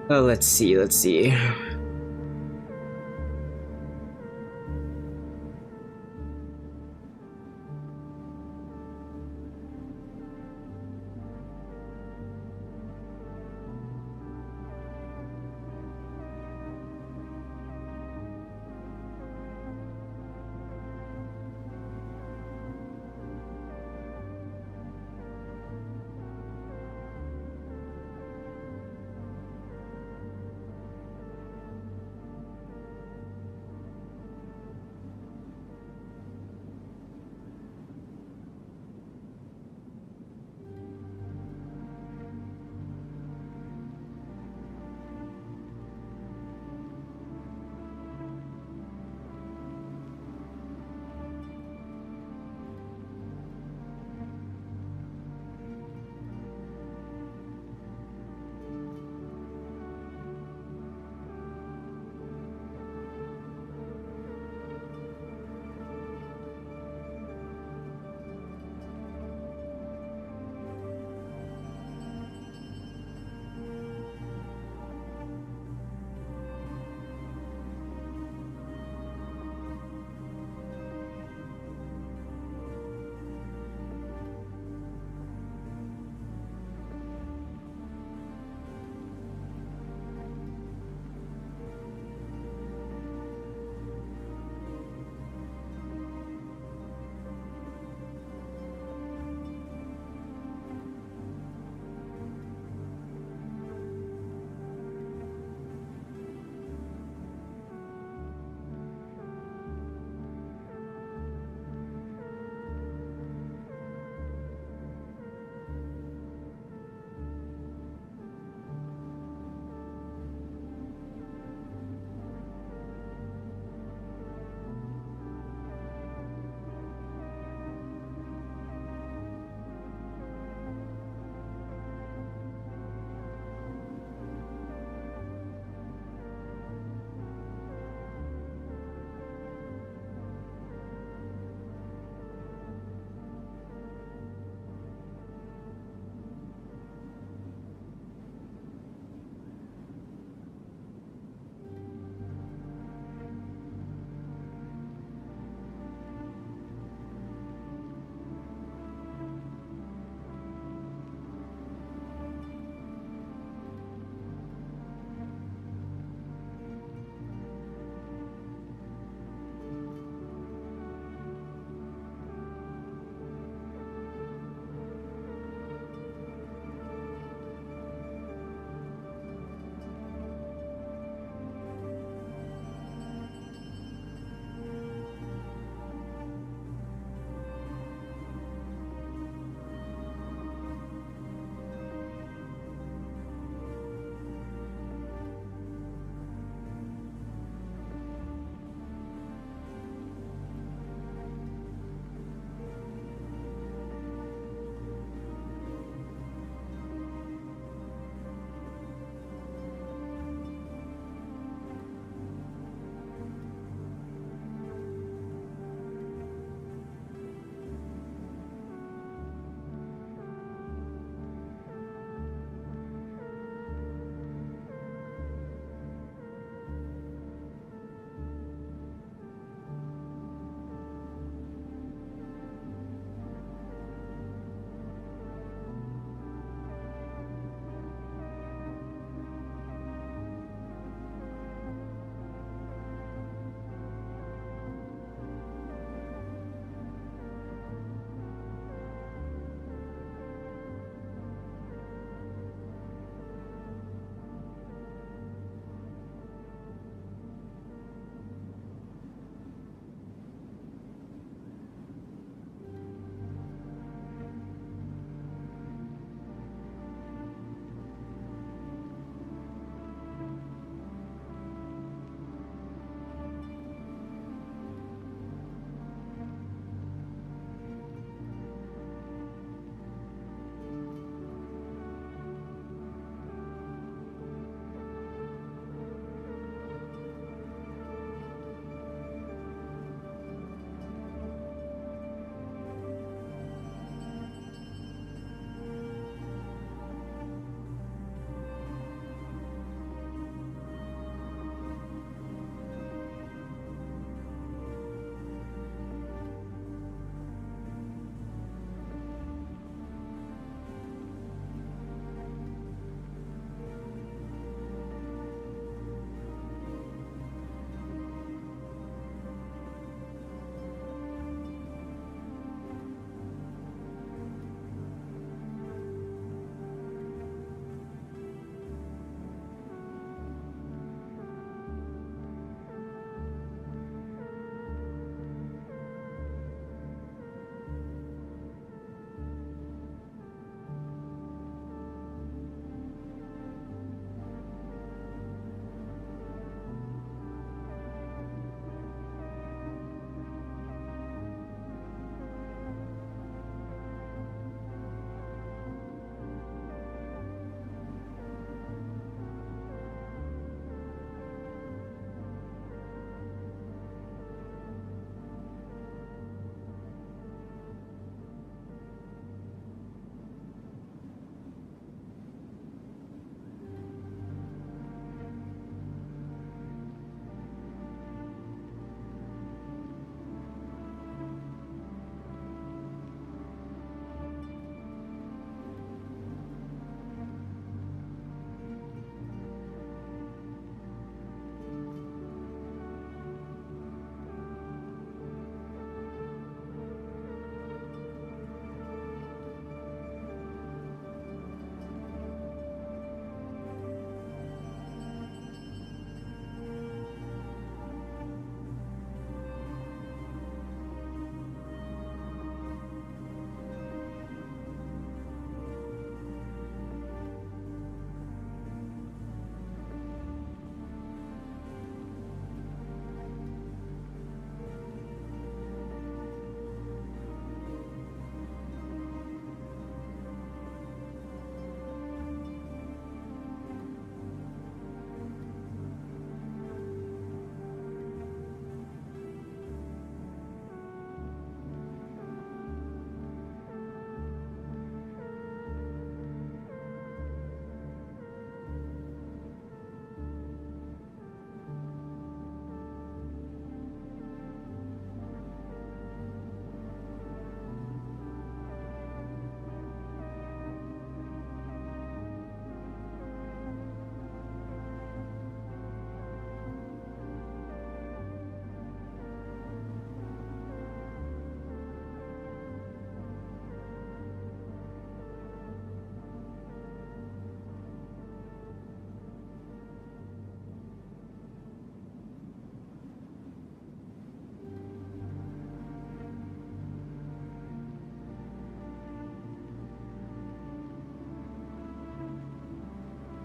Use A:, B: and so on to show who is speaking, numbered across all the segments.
A: Let's see, let's see.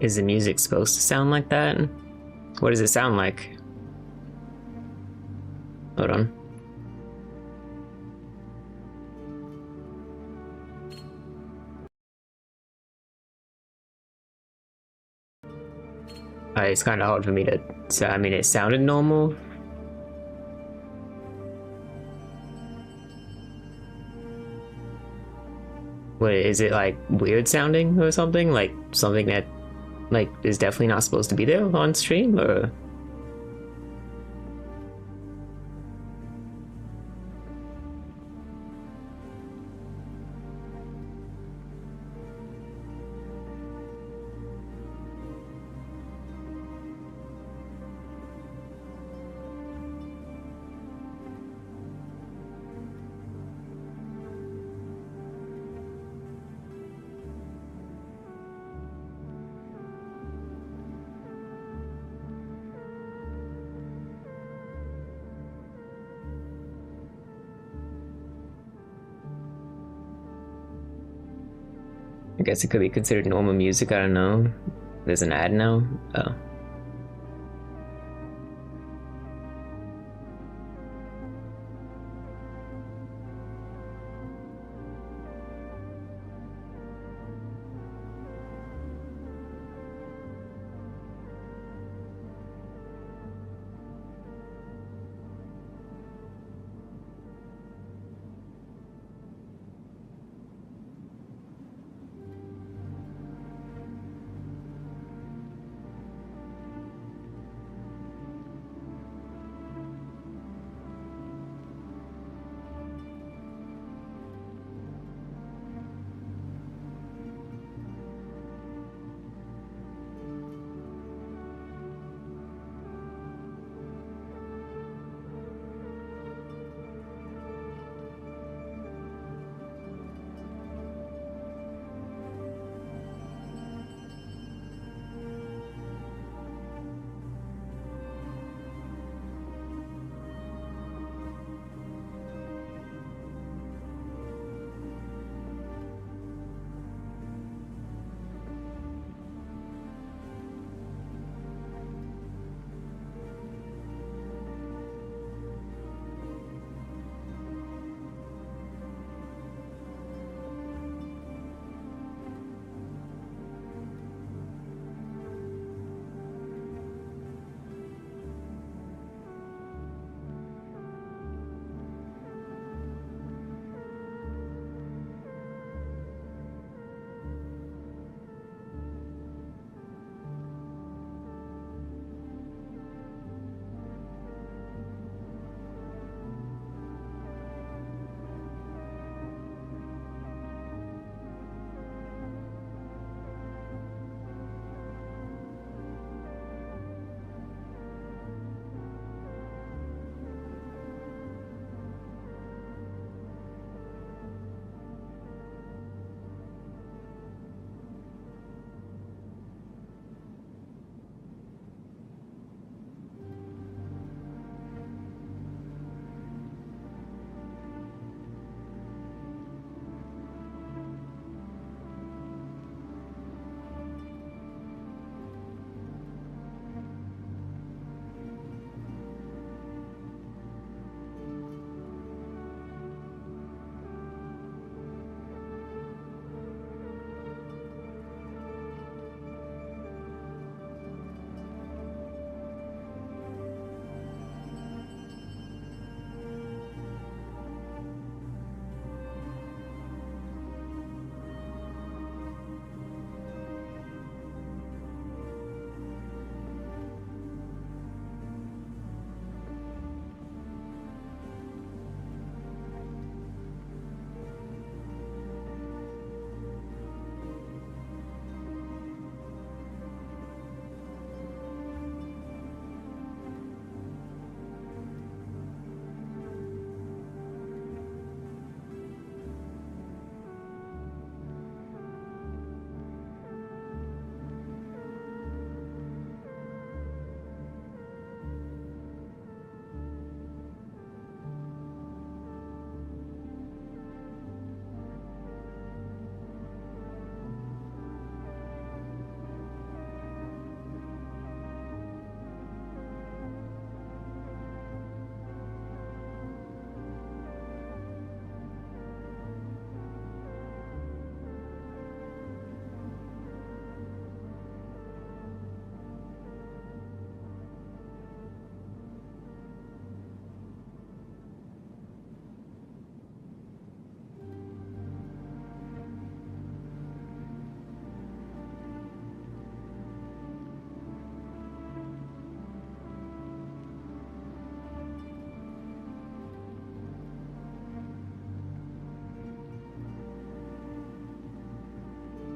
A: Is the music supposed to sound like that? What does it sound like? Hold on. It's kind of hard for me to. So I mean, it sounded normal. What is it like? Weird sounding or something? Like something that like is definitely not supposed to be there on stream, or I guess it could be considered normal music. I don't know. There's an ad now. Oh.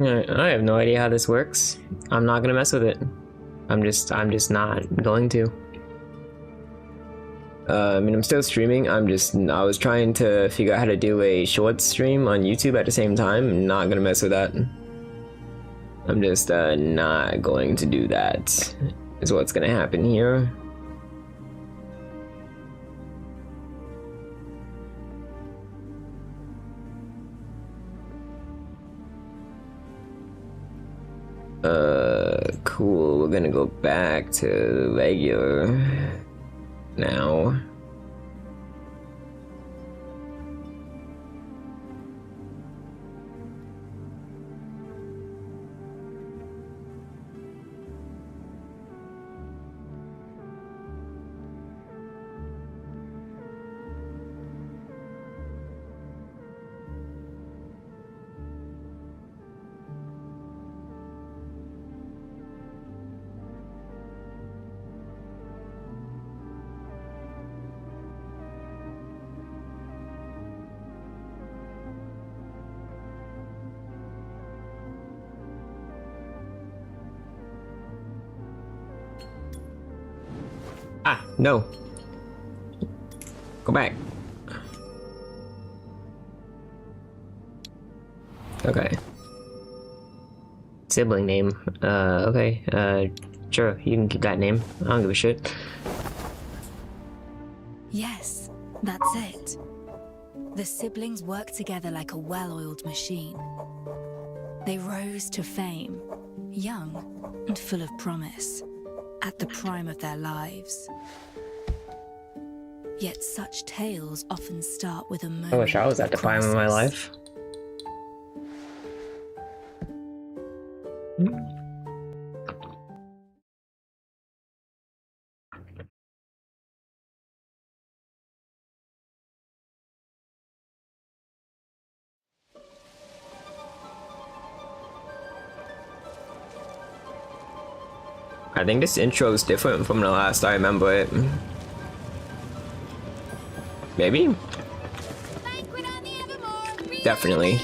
A: I have no idea how this works. I'm not gonna mess with it. I'm just not going to. I mean, I'm still streaming. I was trying to figure out how to do a short stream on YouTube at the same time. I'm not gonna mess with that. I'm just not going to do that. Is what's gonna happen here. Cool. We're gonna go back to regular now. Ah, no. Go back. Okay. Sibling name. Okay. Sure, you can keep that name. I don't give a shit.
B: Yes, that's it. The siblings worked together like a well-oiled machine. They rose to fame, young and full of promise, at the prime of their lives. Yet such tales often start with a moment.
A: I wish I was at the prime of my life. I think this intro is different from the last I remember it. Maybe? Definitely.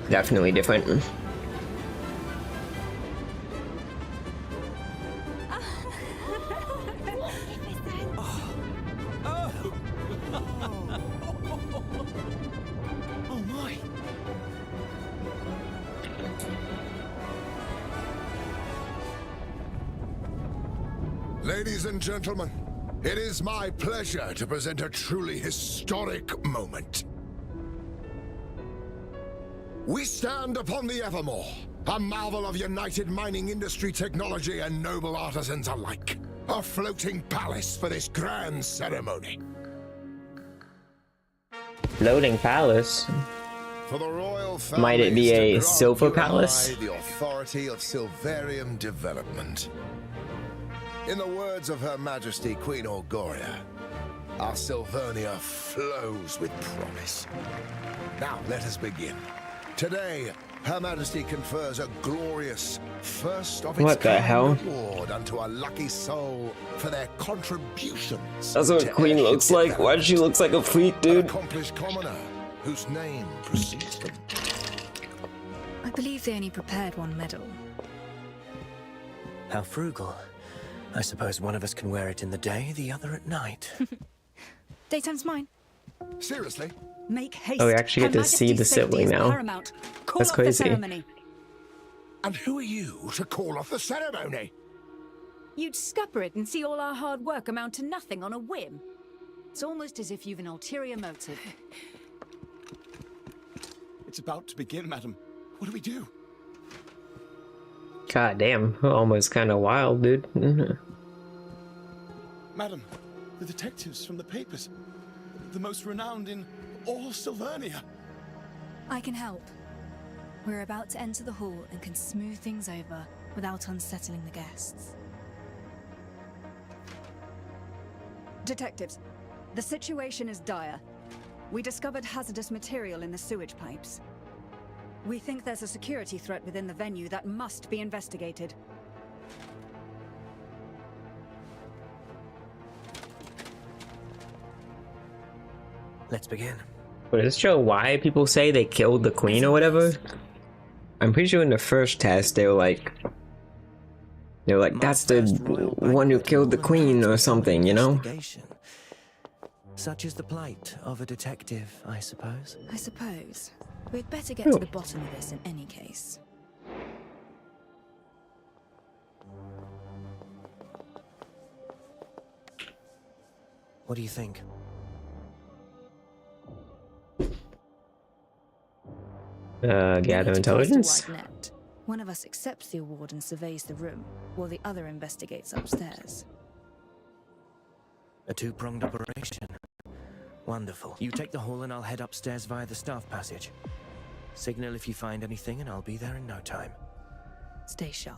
A: Definitely different.
C: Ladies and gentlemen, it is my pleasure to present a truly historic moment. We stand upon the Evermore, a marvel of united mining industry technology and noble artisans alike. A floating palace for this grand ceremony.
A: Floating palace?
C: For the royal
A: Might it be a
C: families to
A: silver
C: grant you and
A: palace?
C: I the authority of Silverium development. In the words of Her Majesty Queen Orgoria, our Silvernia flows with promise. Now let us begin. Today, Her Majesty confers a glorious, first of its
A: What the
C: kind
A: hell?
C: reward unto a lucky soul for their contributions.
A: That's what
C: to
A: Queen
C: airship
A: looks like. Why does she look like a freak,
C: An
A: dude?
C: accomplished commoner whose name precedes them.
B: I believe they only prepared one medal.
D: How frugal. I suppose one of us can wear it in the day, the other at night.
B: Daytime's mine.
C: Seriously?
E: Make haste.
A: Oh, we actually get
E: Her
A: to see the
E: Majesty's safety
A: sibling
E: is
A: now.
E: paramount. Call
A: That's
E: off
A: crazy.
E: The ceremony.
C: And who are you to call off the ceremony?
E: You'd scupper it and see all our hard work amount to nothing on a whim. It's almost as if you've an ulterior motive.
F: It's about to begin, madam. What do we do?
A: God damn, almost kind of wild, dude.
F: Madam, the detectives from the papers. The most renowned in all Silvernia.
B: I can help. We're about to enter the hall and can smooth things over without unsettling the guests.
E: Detectives, the situation is dire. We discovered hazardous material in the sewage pipes. We think there's a security threat within the venue that must be investigated.
D: Let's begin.
A: But does it show why people say they killed the queen or whatever? I'm pretty sure in the first test they were like, that's the one who killed the queen or something, you know?
D: Such is the plight of a detective, I suppose.
B: I suppose. We'd better get to the bottom of this in any case.
D: What do you think?
A: Gather
B: We need to cast a
A: intelligence?
B: wide net. One of us accepts the award and surveys the room, while the other investigates upstairs.
D: A two-pronged operation. Wonderful. You take the hall and I'll head upstairs via the staff passage. Signal if you find anything and I'll be there in no time.
B: Stay sharp.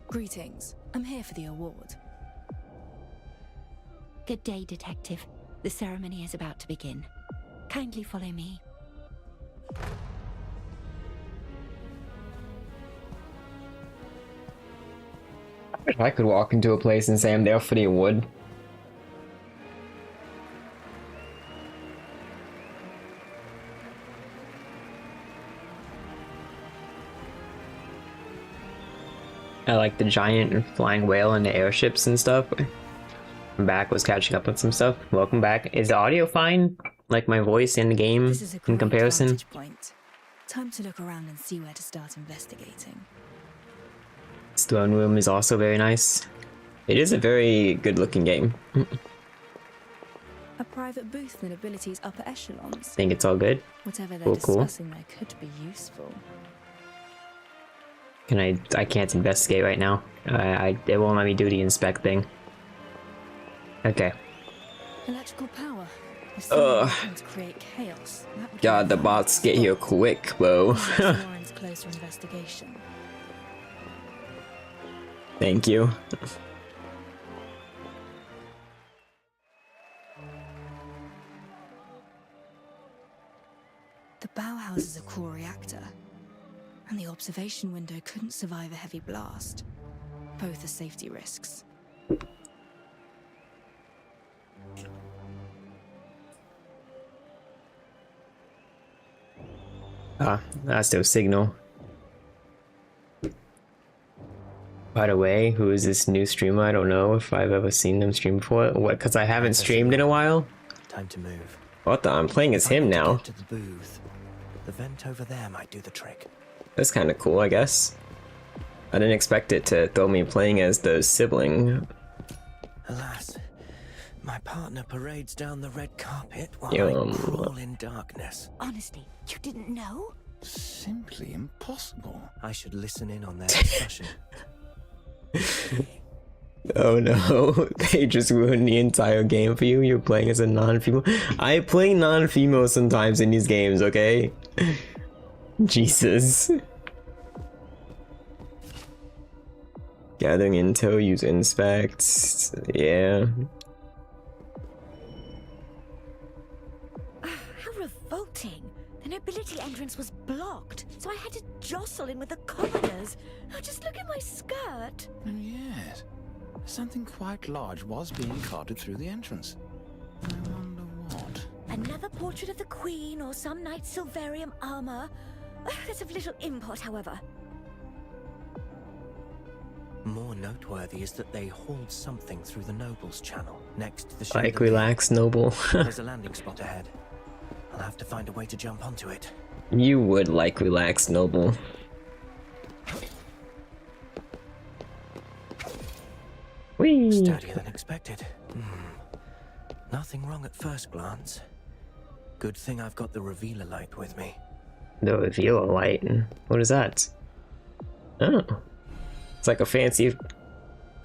B: Greetings. I'm here for the award.
G: Good day, Detective. The ceremony is about to begin. Kindly follow me.
A: If I could walk into a place and say I'm there for the award. I like the giant flying whale and the airships and stuff. I'm back, was catching up on some stuff. Welcome back. Is the audio fine? Like my voice in the game
B: This is a
A: in
B: great
A: comparison?
B: vantage point. Time to look around and see where to start investigating.
A: This throne room is also very nice. It is a very good looking game.
B: A private booth in the ability's upper echelons.
A: Think it's all good.
B: Whatever they're
A: Cool.
B: discussing there could be useful.
A: Can I can't investigate right now. It won't let me do the inspect thing. Okay.
B: Electrical power. If
A: Ugh.
B: someone to create chaos, that would
A: God,
B: be
A: the bots get
B: fun.
A: here quick, bro.
B: Warrants closer investigation.
A: Thank you.
B: The Bauhaus is a core reactor, and the observation window couldn't survive a heavy blast. Both are safety risks.
A: Ah, that's no signal. By the way, who is this new streamer? I don't know if I've ever seen them stream before. What? Because I haven't streamed in a while.
D: Time to move.
A: What the? I'm playing as him now.
D: Get to the booth. The vent over there might do the trick.
A: That's kind of cool, I guess. I didn't expect it to throw me playing as the sibling.
D: Alas, my partner parades down the red carpet while
A: Yum.
D: I crawl in darkness.
G: Honestly, you didn't know?
F: Simply impossible.
D: I should listen in on their discussion.
A: Oh no, they just ruined the entire game for you. You're playing as a non-female. I play non-female sometimes in these games, okay? Jesus. Gathering intel, use inspect. Yeah.
G: How revolting. The nobility entrance was blocked, so I had to jostle in with the commoners. Oh, just look at my skirt.
F: Oh, yes. Something quite large was being carted through the entrance. I wonder what.
G: Another portrait of the Queen or some knight's Silverium armor. That's of little import, however.
D: More noteworthy is that they hauled something through the Nobles channel, next to the
A: Like,
D: chandelier.
A: relax, noble.
D: There's a landing spot ahead. I'll have to find a way to jump onto it.
A: You would like relax, noble. Whee!
D: Sturdier than expected. Nothing wrong at first glance. Good thing I've got the revealer light with me.
A: The revealer light. What is that? Oh. It's like a fancy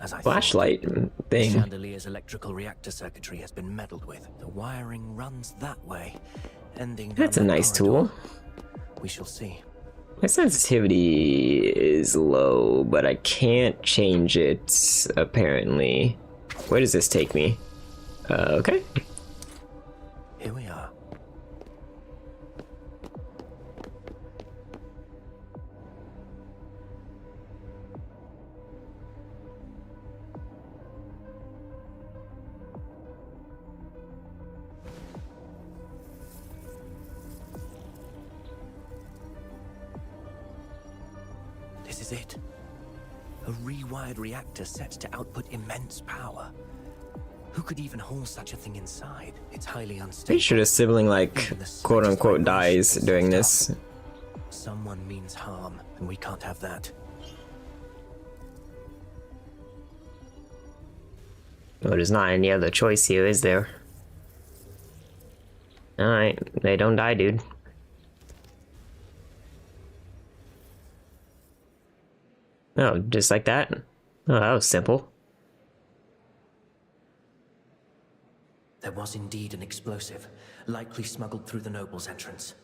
D: As I
A: flashlight
D: The
A: thing.
D: chandelier's electrical reactor circuitry has been meddled with. The wiring runs that way, ending down
A: That's a
D: that
A: nice
D: corridor.
A: tool.
D: We shall see.
A: My sensitivity is low, but I can't change it, apparently. Where does this take me? Okay.
D: Here we are. is it. A rewired reactor set to output immense power. Who could even haul such a thing inside? It's highly unstable.
A: Pretty sure the sibling, like, quote unquote, dies during this.
D: Someone means harm, and we can't have that.
A: Well, there's not any other choice here, is there? Alright, they don't die, dude. Oh, just like that? Oh, that was simple.
D: There was indeed an explosive, likely smuggled through the noble's entrance.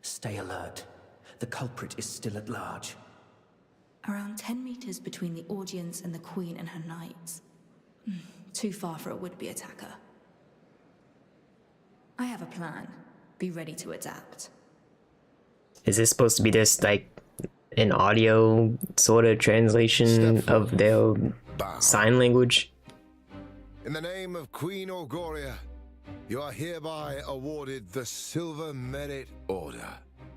D: Stay alert. The culprit is still at large.
B: Around 10 meters between the audience and the Queen and her knights. Too far for a would-be attacker. I have a plan. Be ready to adapt.
A: Is this supposed to be just like an audio sort of translation of their sign language?
C: In the name of Queen Orgoria, you are hereby awarded the Silver Merit Order.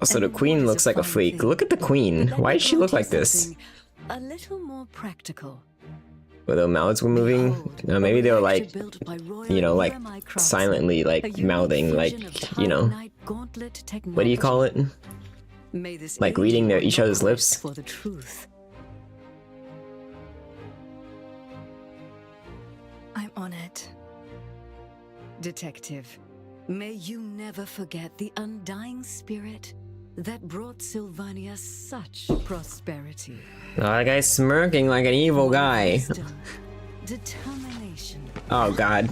A: Also, the Queen looks like a freak. Look at the Queen. Why does she look like this?
E: A little more practical.
A: Where their mouths were moving? Maybe they were like, you know, like silently like mouthing, like, you know, what do you call it? Like reading each other's lips?
E: For the truth. I'm honored. Detective, may you never forget the undying spirit that brought Sylvania such prosperity.
A: Oh, that guy's smirking like an evil guy.
E: Wisdom, determination.
A: Oh god.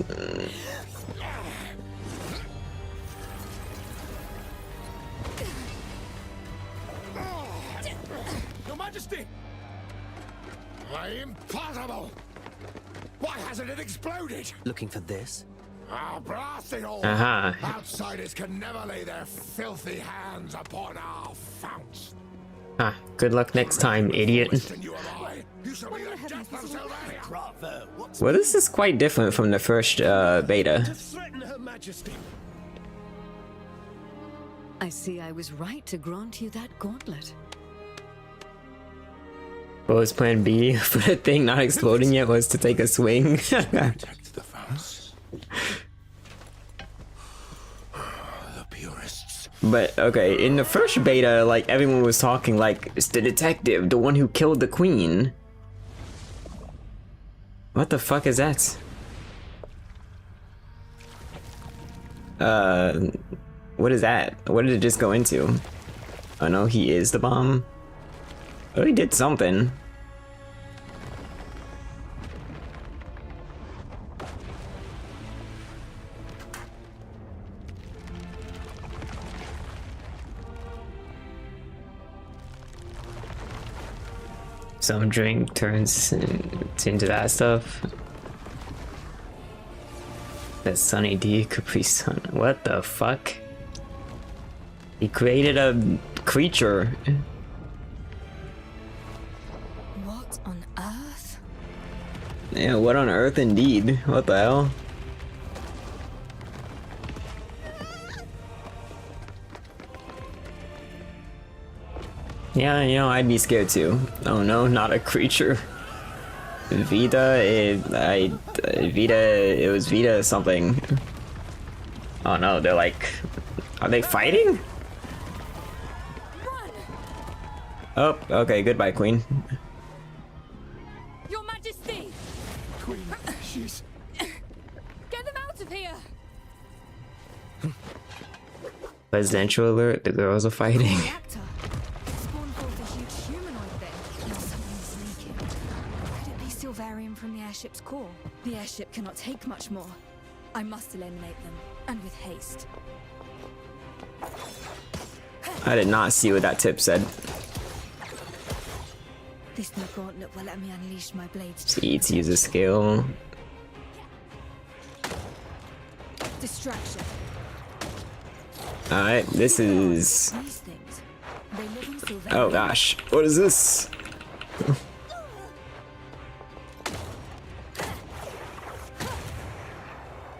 C: Your Majesty! Why, impossible! Why hasn't it exploded?
D: Looking for this?
C: Ah, blast it all!
A: Aha.
C: Outsiders can never lay their filthy hands upon our founts.
A: Ah, good luck next time, idiot.
C: You shall be the death of Sylvania.
A: Well, this is quite different from the first beta.
C: Threaten Her Majesty.
E: I see I was right to grant you that gauntlet.
A: What was plan B for the thing not exploding yet was to take a swing?
C: Protect the founts. The purists.
A: But, okay, in the first beta, like, everyone was talking like, it's the detective, the one who killed the queen. What the fuck is that? What is that? What did it just go into? Oh no, he is the bomb. Oh, he did something. Some drink turns into that stuff. That Sunny D Capri Sun. What the fuck? He created a creature.
B: What on earth?
A: Yeah, what on earth indeed? What the hell? Yeah, you know, I'd be scared too. Oh no, not a creature. Vita, it was Vita something. Oh no, they're like, are they fighting? Oh, okay, goodbye, Queen.
H: Your Majesty!
C: Queen, she's...
H: Get them out of here!
A: Presidential alert, the girls are fighting.
B: Reactor. Spawned forth a huge humanoid thing. Now something's leaking. Could it be Silvarium from the airship's core? The airship cannot take much more. I must eliminate them, and with haste.
A: I did not see what that tip said.
B: This new gauntlet will let me unleash my blades.
A: See, to use a skill.
B: Distraction.
A: Alright, this is...
B: These things. They live in Silvarium.
A: Oh gosh, what is this?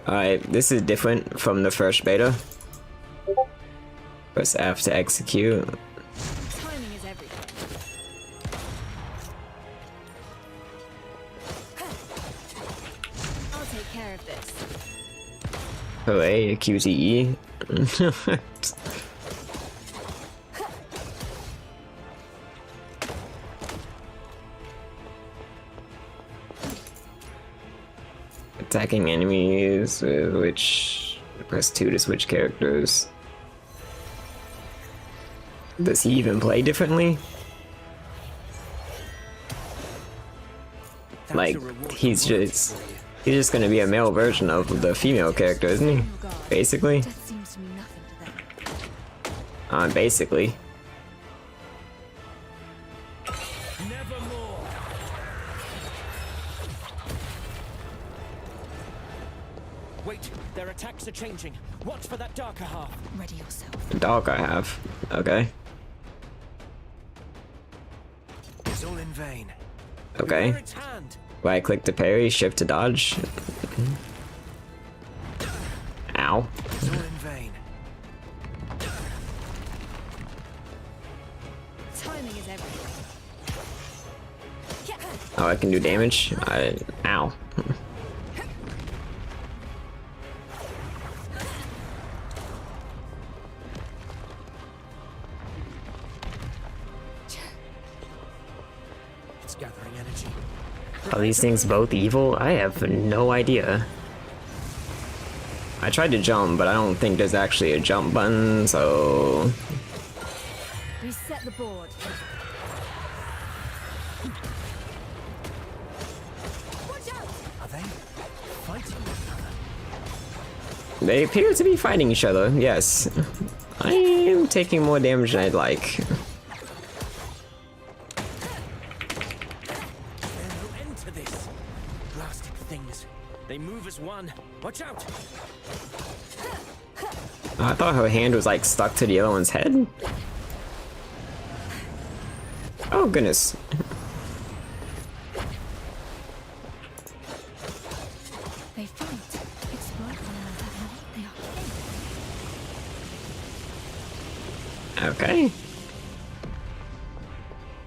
A: Alright, this is different from the first beta. Press F to execute.
H: Timing is everything.
A: A QTE. Attacking enemies, which press 2 to switch characters. Does he even play differently? Like, he's just gonna be a male version of the female character, isn't he? Basically.
B: Death seems to mean nothing to them.
A: Basically.
D: Wait, their attacks are changing. Watch for that darker half.
B: Ready yourself.
A: Dog I have. Okay.
D: It's all in vain.
A: Okay.
D: Beware its hand.
A: Right click to parry, shift to dodge. Ow.
D: It's all in vain.
B: Timing is everything.
A: Oh, I can do damage? Ow.
D: It's gathering energy.
A: Are these things both evil? I have no idea. I tried to jump, but I don't think there's actually a jump button, so...
B: Reset the board. Watch out!
D: Are they fighting each other?
A: They appear to be fighting each other, yes. I am taking more damage than I'd like.
D: There's no end to this. Blasted things. They move as one. Watch out!
A: I thought her hand was like stuck to the other one's head. Oh goodness.
B: They fight. Exploit one another. They are
A: Okay.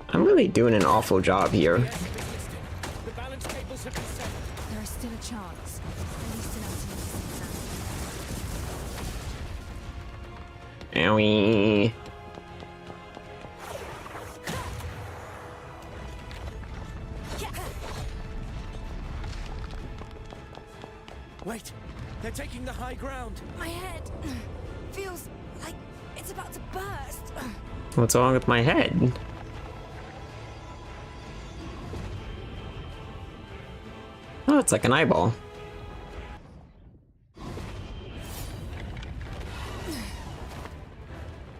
A: I'm really doing an awful job here.
D: The balance cables have been set.
B: There is still a chance. At least enough to make some sound.
A: Owie.
D: Wait, they're taking the high ground.
B: My head feels like it's about to burst.
A: What's wrong with my head? Oh, it's like an eyeball.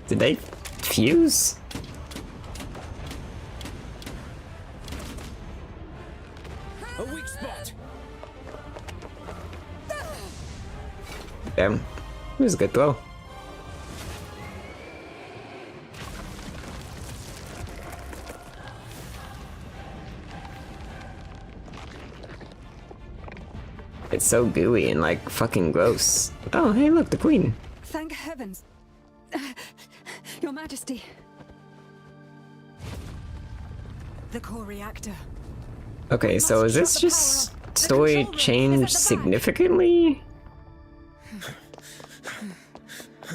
A: Did they fuse?
D: A weak spot.
A: Damn. It was a good throw. It's so gooey and like fucking gross. Oh, hey, look, the queen.
E: Thank heavens. Your Majesty. The core reactor.
A: Okay, so is this just story changed significantly?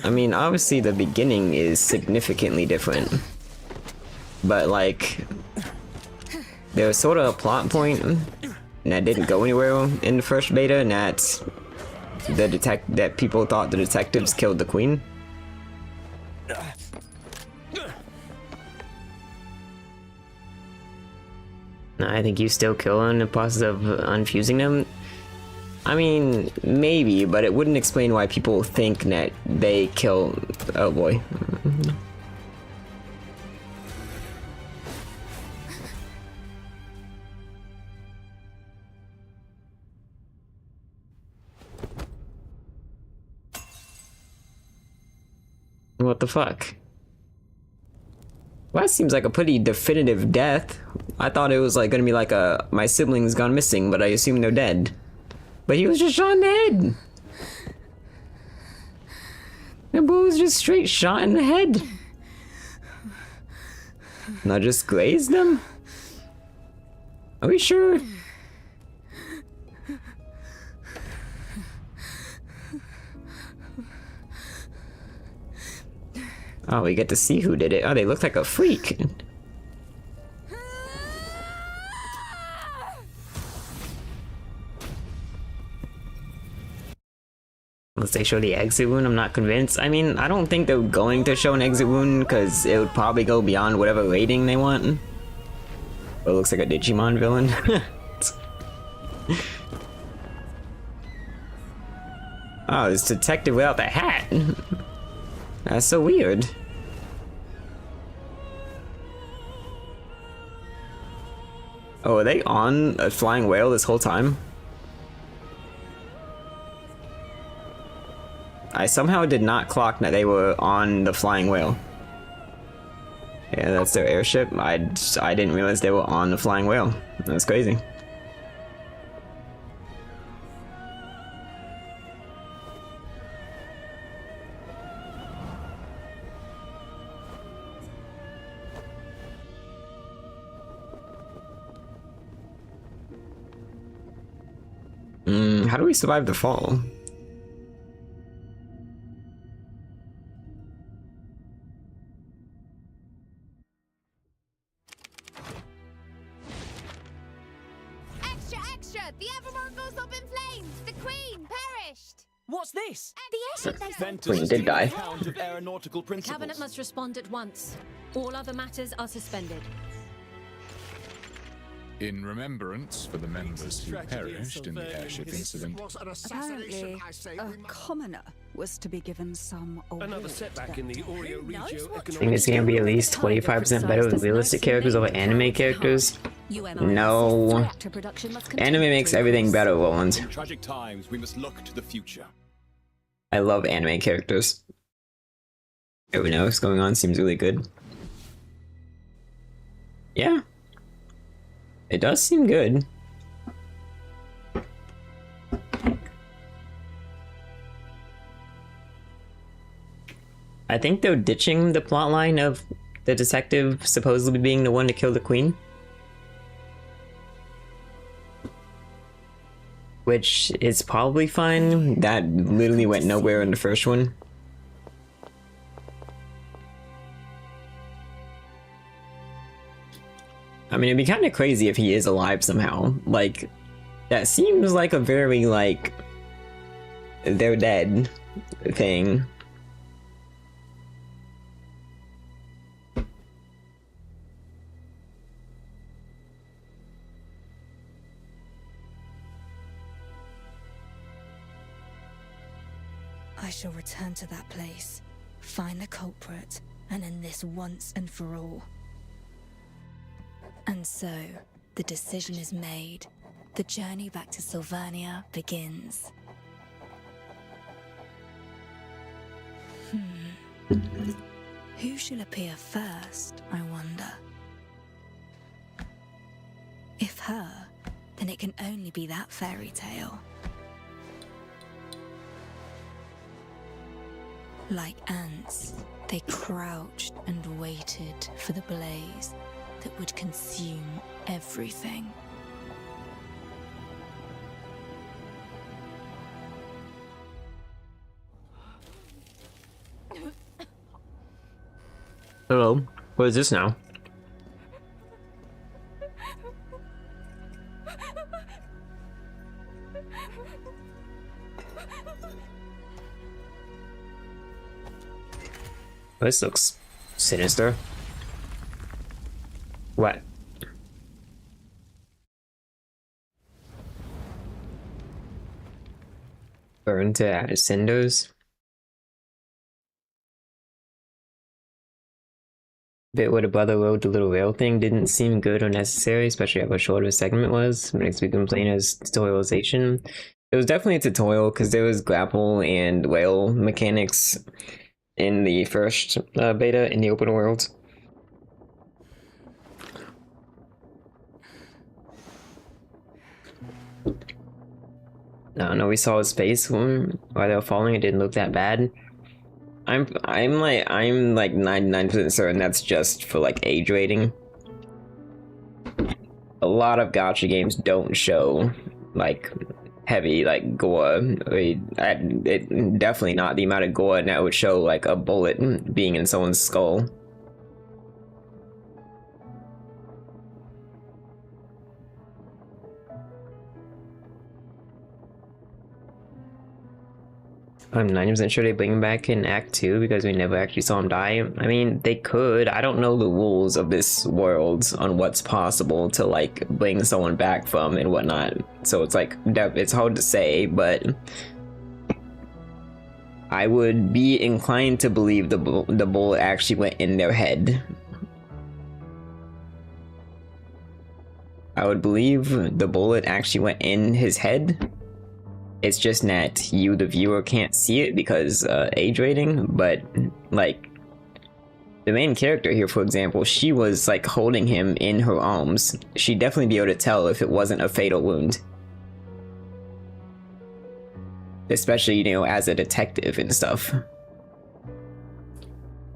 A: I mean, obviously the beginning is significantly different. But like, there was sort of a plot point that didn't go anywhere in the first beta, and that that people thought the detectives killed the queen. I think you still kill in the process of unfusing them. I mean, maybe, but it wouldn't explain why people think that they kill. Oh boy. What the fuck? Well, that seems like a pretty definitive death. I thought it was like gonna be like a my siblings gone missing, but I assume they're dead. But he was just shot in the head. The bull was just straight shot in the head. Not just grazed them? Are we sure? Oh, we get to see who did it. Oh, they look like a freak. Unless they show the exit wound, I'm not convinced. I mean, I don't think they're going to show an exit wound because it would probably go beyond whatever rating they want. But it looks like a Digimon villain. Oh, this detective without the hat. That's so weird. Oh, are they on a flying whale this whole time? I somehow did not clock that they were on the flying whale. Yeah, that's their airship. I didn't realize they were on the flying whale. That's crazy. How do we survive the fall?
H: Extra, extra! The Evermore goes up in flames! The Queen perished!
I: What's this?
G: The airship they sent.
A: Queen did die.
F: Account of aeronautical
H: The
F: principles.
H: Cabinet must respond at once. All other matters are suspended.
J: In remembrance for the members who perished in the airship incident.
E: Apparently, a commoner was to be given some award.
I: Another setback in the Oreo Regio
A: I think it's gonna be at least 25% better with realistic characters over anime characters. No. Anime makes everything better, Roland.
F: In tragic times, we must look to the future.
A: I love anime characters. Everything else going on seems really good. Yeah. It does seem good. I think they're ditching the plotline of the detective supposedly being the one to kill the queen. Which is probably fine. That literally went nowhere in the first one. I mean, it'd be kind of crazy if he is alive somehow. Like, that seems like a very, like, they're dead thing.
B: I shall return to that place, find the culprit, and end this once and for all. And so, the decision is made. The journey back to Sylvania begins. Who shall appear first, I wonder? If her, then it can only be that fairy tale. Like ants, they crouched and waited for the blaze that would consume everything.
A: Hello, what is this now? This looks sinister. What? Burn to add cinders. Bit where the brother rode the little rail thing didn't seem good or necessary, especially how short a segment was. Makes me complain as tutorialization. It was definitely a tutorial because there was grapple and rail mechanics in the first beta in the open world. No, we saw a space while they were falling. It didn't look that bad. I'm like 99% certain that's just for like age rating. A lot of gacha games don't show like heavy like gore. It definitely not the amount of gore that would show like a bullet being in someone's skull. I'm 90% sure they bring him back in Act 2 because we never actually saw him die. I mean, they could. I don't know the rules of this world on what's possible to like bring someone back from and whatnot. So it's like, it's hard to say, but I would be inclined to believe the bullet actually went in their head. I would believe the bullet actually went in his head. It's just that you, the viewer, can't see it because age rating, but like the main character here, for example, she was like holding him in her arms. She'd definitely be able to tell if it wasn't a fatal wound. Especially, you know, as a detective and stuff.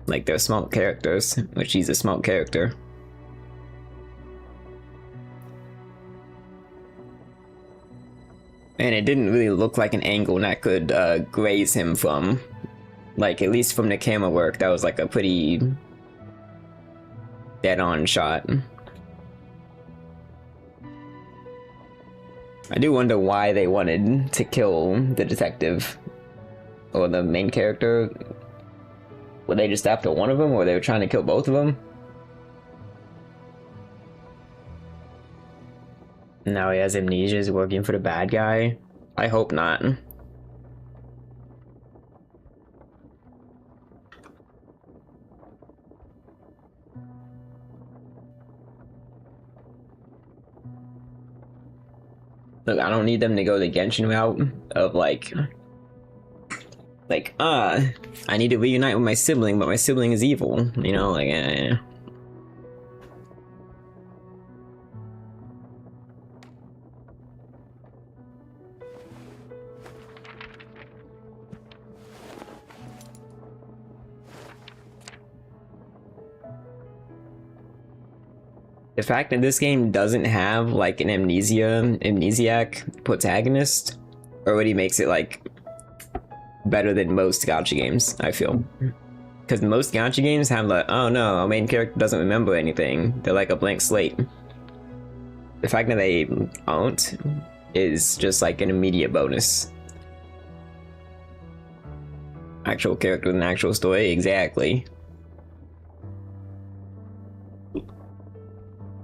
A: Like they're smart characters, which she's a smart character. And it didn't really look like an angle that could graze him from. Like, at least from the camera work, that was like a pretty dead-on shot. I do wonder why they wanted to kill the detective. Or the main character. Were they just after one of them, or they were trying to kill both of them? Now he has amnesia, is working for the bad guy? I hope not. Look, I don't need them to go the Genshin route of like, I need to reunite with my sibling, but my sibling is evil, you know, like, The fact that this game doesn't have like an amnesiac protagonist already makes it like better than most gacha games, I feel. Because most gacha games have like, oh no, our main character doesn't remember anything. They're like a blank slate. The fact that they aren't is just like an immediate bonus. Actual character with an actual story, exactly.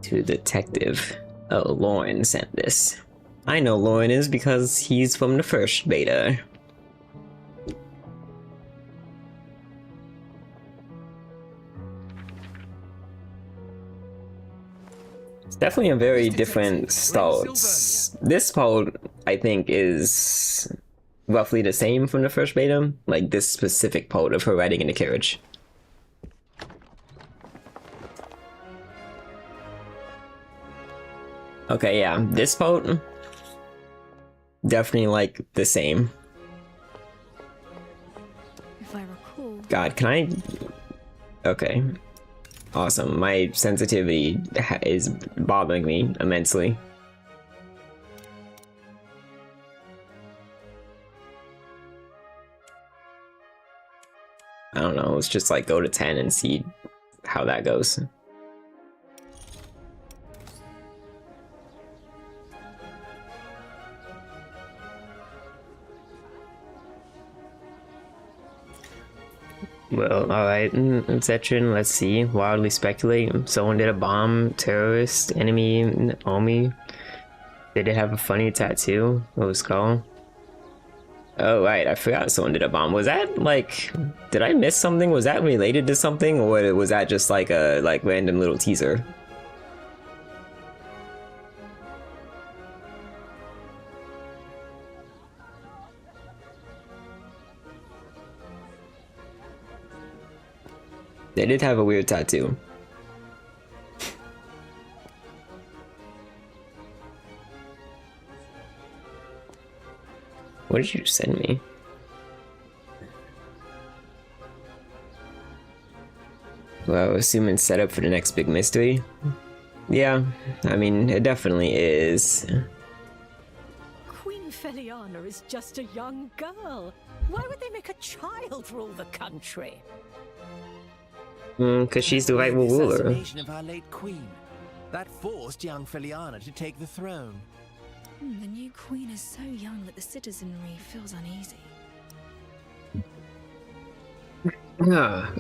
A: To detective. Oh, Lauren sent this. I know Lauren is because he's from the first beta. It's definitely a very different start. This part, I think, is roughly the same from the first beta. Like this specific part of her riding in the carriage. Okay, yeah, this part definitely like the same.
B: If I recall.
A: God, can I? Okay, awesome. My sensitivity is bothering me immensely. I don't know. Let's just like go to 10 and see how that goes. Well, alright, Zetrin, let's see. Wildly speculate. Someone did a bomb, terrorist, enemy, army. They did have a funny tattoo. What was it called? Oh, right, I forgot someone did a bomb. Was that, like, did I miss something? Was that related to something? Or was that just, like, a, like, random little teaser? They did have a weird tattoo. What did you send me? Well, assuming set up for the next big mystery. Yeah, I mean, it definitely is.
G: Queen Felia
I: is just a young girl. Why would they make a child rule the country?
A: Because she's the rightful
K: The
A: ruler.
K: assassination of our late queen. That forced young Feliana to take the throne.
B: The new queen is so young that the citizenry feels uneasy.
A: Ah,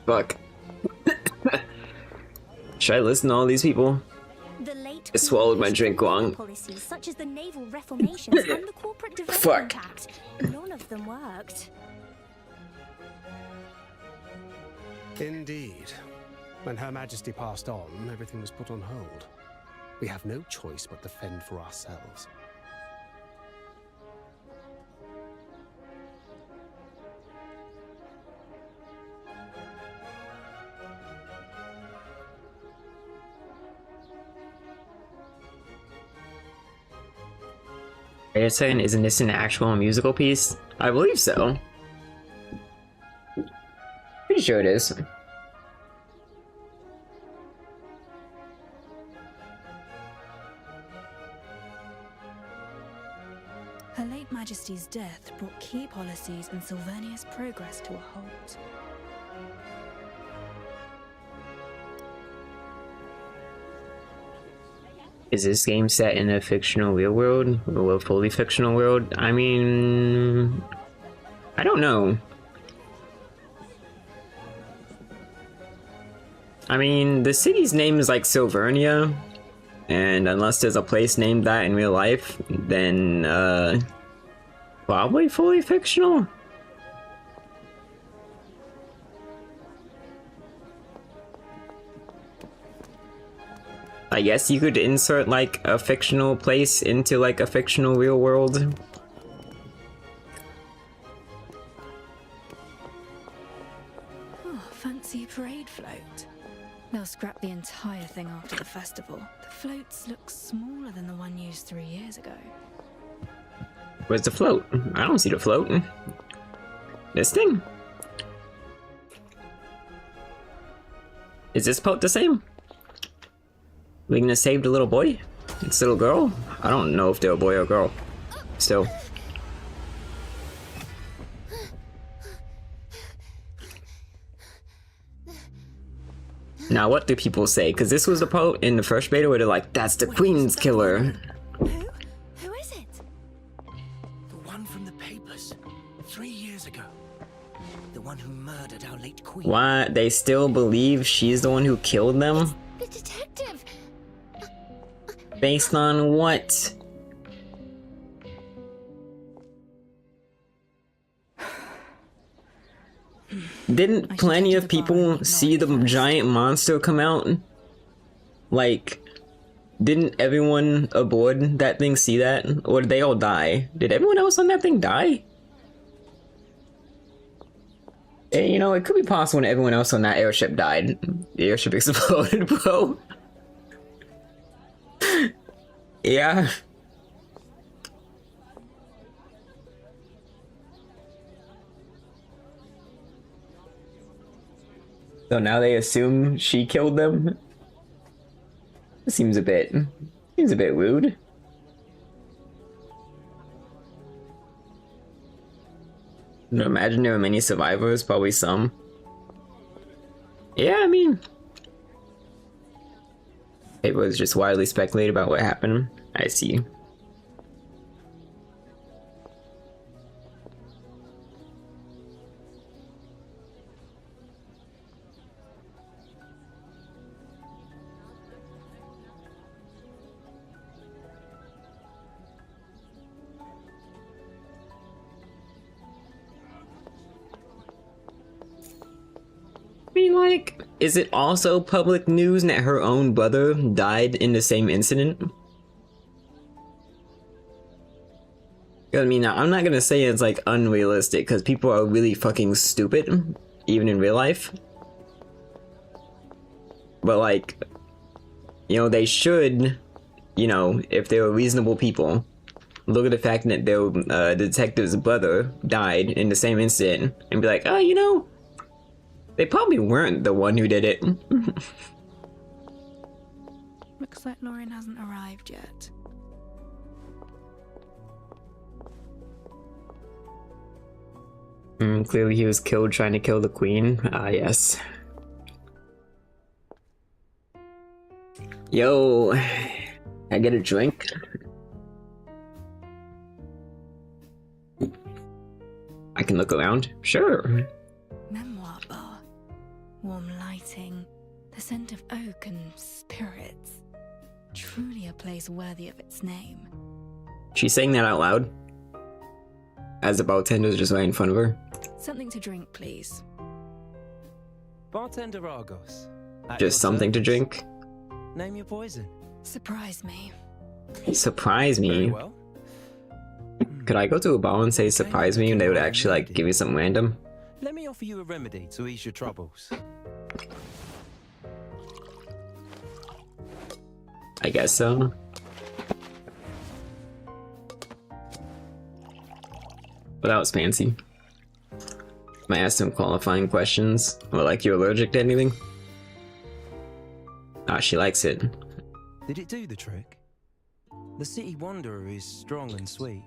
A: fuck. Should I listen to all these people?
G: The late
A: I swallowed my drink wrong.
G: policies such as the naval reformations and the corporate development
A: Fuck.
G: act. None of them worked.
L: Indeed. When Her Majesty passed on, everything was put on hold. We have no choice but to fend for ourselves.
A: Wait a second, isn't this an actual musical piece? I believe so. Pretty sure it is.
B: Her late Majesty's death brought key policies and Sylvernia's progress to a halt.
A: Is this game set in a fictional real world? Or a fully fictional world? I mean... I don't know. I mean, the city's name is like Sylvernia, and unless there's a place named that in real life, then, probably fully fictional? I guess you could insert, like, a fictional place into, like, a fictional real world.
B: Oh, fancy a parade float. They'll scrap the entire thing after the festival. The floats look smaller than the one used 3 years ago.
A: Where's the float? I don't see the float. This thing? Is this boat the same? We gonna save the little boy? It's a little girl? I don't know if they're a boy or girl. Still. Now what do people say? Because this was the part in the first beta where they're like, that's the Queen's killer.
G: Who? Who is it?
D: The one from the papers. 3 years ago. The one who murdered our late queen.
A: Why? They still believe she's the one who killed them?
H: The detective!
A: Based on what? Didn't plenty of people see the giant monster come out? Like, didn't everyone aboard that thing see that? Or did they all die? Did everyone else on that thing die? And, you know, it could be possible when everyone else on that airship died. The airship exploded, bro. Yeah. So now they assume she killed them? Seems a bit rude. I imagine there were many survivors, probably some. Yeah, I mean, it was just widely speculated about what happened. I see. I mean, like, is it also public news that her own brother died in the same incident? I mean, I'm not gonna say it's like unrealistic because people are really fucking stupid, even in real life. But like, you know, they should, you know, if they were reasonable people, look at the fact that their detective's brother died in the same incident and be like, oh, you know, they probably weren't the one who did it.
B: Looks like Lauren hasn't arrived yet.
A: Clearly he was killed trying to kill the queen. Ah, yes. Yo, I get a drink? I can look around? Sure.
B: Memoir bar. Warm lighting, the scent of oak and spirits. Truly a place worthy of its name.
A: She's saying that out loud? As the bartender's just right in front of her?
B: Something to drink, please.
K: Bartender Argos.
A: Just something to drink?
K: Name your poison.
B: Surprise me.
A: Surprise me?
K: Very well.
A: Could I go to a bar and say surprise me and they would actually like give me something random?
K: Let me offer you a remedy to ease your troubles.
A: I guess so. But that was fancy. I asked some qualifying questions. Well, like, you allergic to anything? Ah, she likes it.
K: Did it do the trick? The city wanderer is strong and sweet,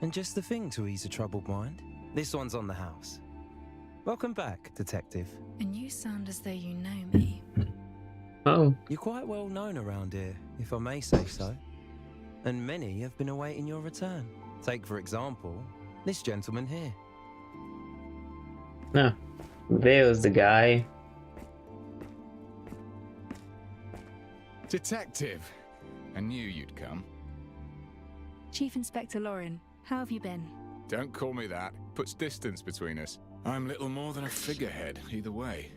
K: and just the thing to ease a troubled mind. This one's on the house. Welcome back, detective.
B: And you sound as though you know me.
A: Oh.
K: You're quite well known around here, if I may say so. And many have been awaiting your return. Take, for example, this gentleman here.
A: Ah, there's the guy.
J: Detective! I knew you'd come.
B: Chief Inspector Lauren, how have you been?
J: Don't call me that. Puts distance between us. I'm little more than a figurehead, either way.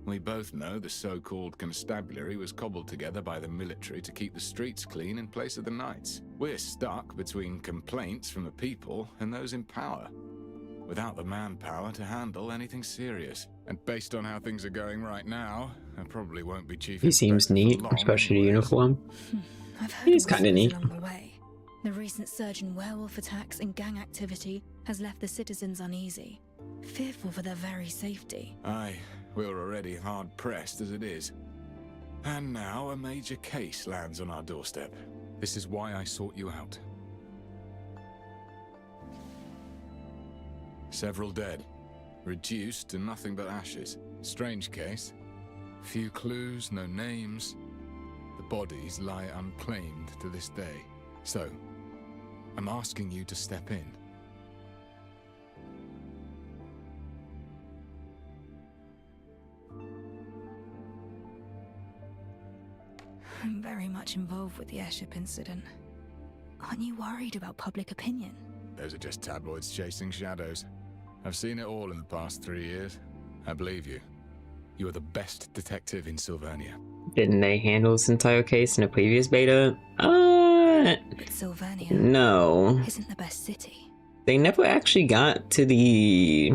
J: We both know the so-called constabulary was cobbled together by the military to keep the streets clean in place of the knights. We're stuck between complaints from the people and those in power, without the manpower to handle anything serious. And based on how things are going right now, I probably won't be chief.
A: He seems neat, especially the uniform.
B: I've heard
A: He's kind of neat.
B: along the way. The recent surge in werewolf attacks and gang activity has left the citizens uneasy, fearful for their very safety.
J: Aye, we're already hard-pressed as it is. And now a major case lands on our doorstep. This is why I sought you out. Several dead. Reduced to nothing but ashes. Strange case. Few clues, no names. The bodies lie unclaimed to this day. So, I'm asking you to step in.
B: I'm very much involved with the airship incident. Aren't you worried about public opinion?
J: Those are just tabloids chasing shadows. I've seen it all in the past 3 years. I believe you. You are the best detective in Sylvania.
A: Didn't they handle this entire case in a previous beta?
B: But Sylvania
A: no.
B: isn't the best city.
A: They never actually got to the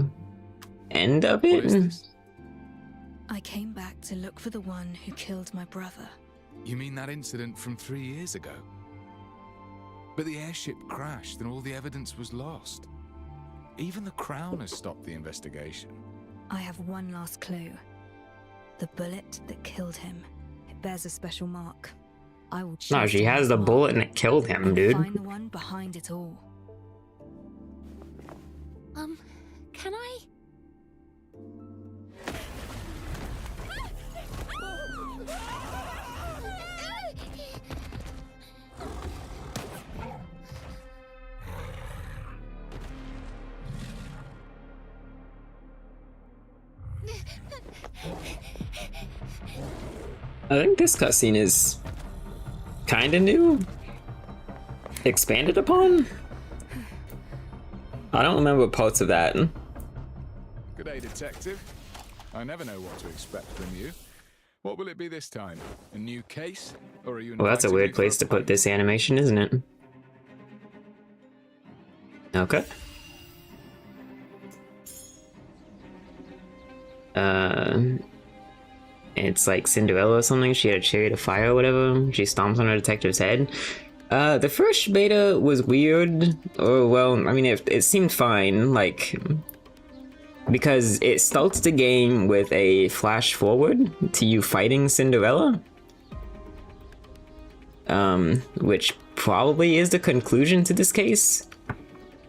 A: end of it?
J: What is this?
B: I came back to look for the one who killed my brother.
J: You mean that incident from 3 years ago? But the airship crashed and all the evidence was lost. Even the Crown has stopped the investigation.
B: I have one last clue. The bullet that killed him. It bears a special mark. I will
A: No, she has the bullet and it killed him, dude.
B: Find the one behind it all.
H: Can I?
A: I think this cutscene is kinda new. Expanded upon? I don't remember parts of that.
J: Good day, detective. I never know what to expect from you. What will it be this time? A new case? Or are you
A: Well, that's a weird place to put this animation, isn't it? Okay. It's like Cinderella or something. She had a chariot of fire or whatever. She stomps on a detective's head. The first beta was weird. Or, well, I mean, it seemed fine, like, because it starts the game with a flash forward to you fighting Cinderella. Which probably is the conclusion to this case.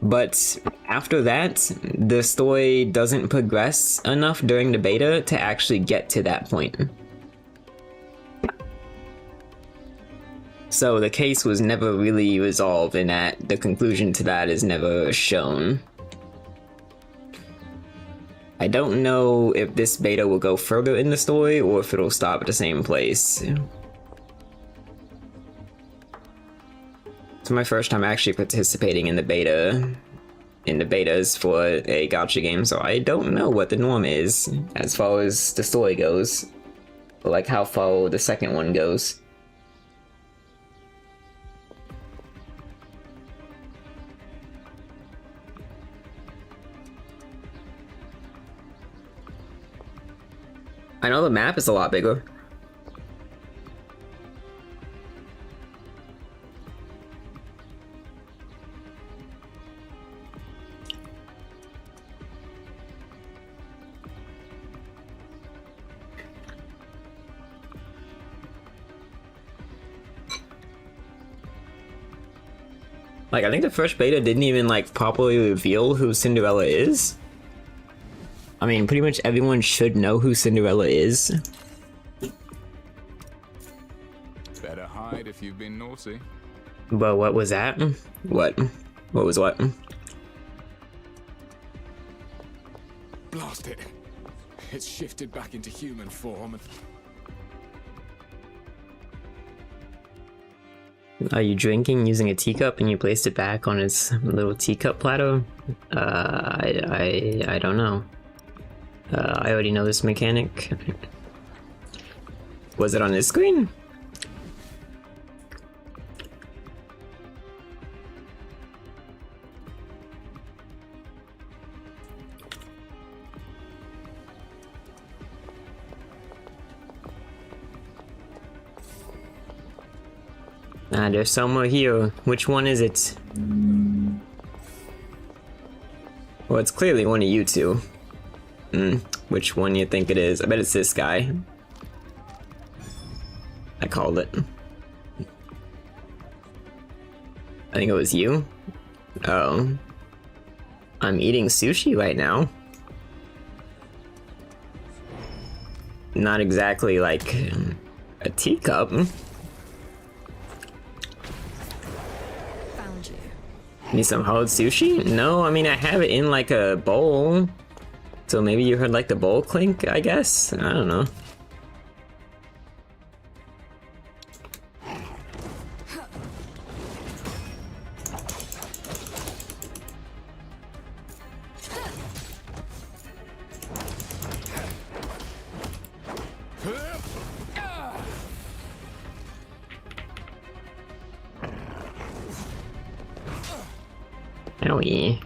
A: But after that, the story doesn't progress enough during the beta to actually get to that point. So the case was never really resolved, and that the conclusion to that is never shown. I don't know if this beta will go further in the story or if it'll stop at the same place. It's my first time actually participating in the betas for a gacha game, so I don't know what the norm is as far as the story goes, or like how far the second one goes. I know the map is a lot bigger. Like, I think the first beta didn't even, like, properly reveal who Cinderella is. I mean, pretty much everyone should know who Cinderella is.
J: Better hide if you've been naughty.
A: But what was that? What? What was what?
J: Blast it. It's shifted back into human form and...
A: Are you drinking using a teacup and you placed it back on its little teacup platter? I don't know. I already know this mechanic. Was it on this screen? Ah, there's somewhere here. Which one is it? Well, it's clearly one of you two. Which one you think it is? I bet it's this guy. I called it. I think it was you. Oh. I'm eating sushi right now. Not exactly like a teacup.
B: Found you.
A: Need some hard sushi? No, I mean I have it in like a bowl. So maybe you heard like the bowl clink, I guess? I don't know. Owie.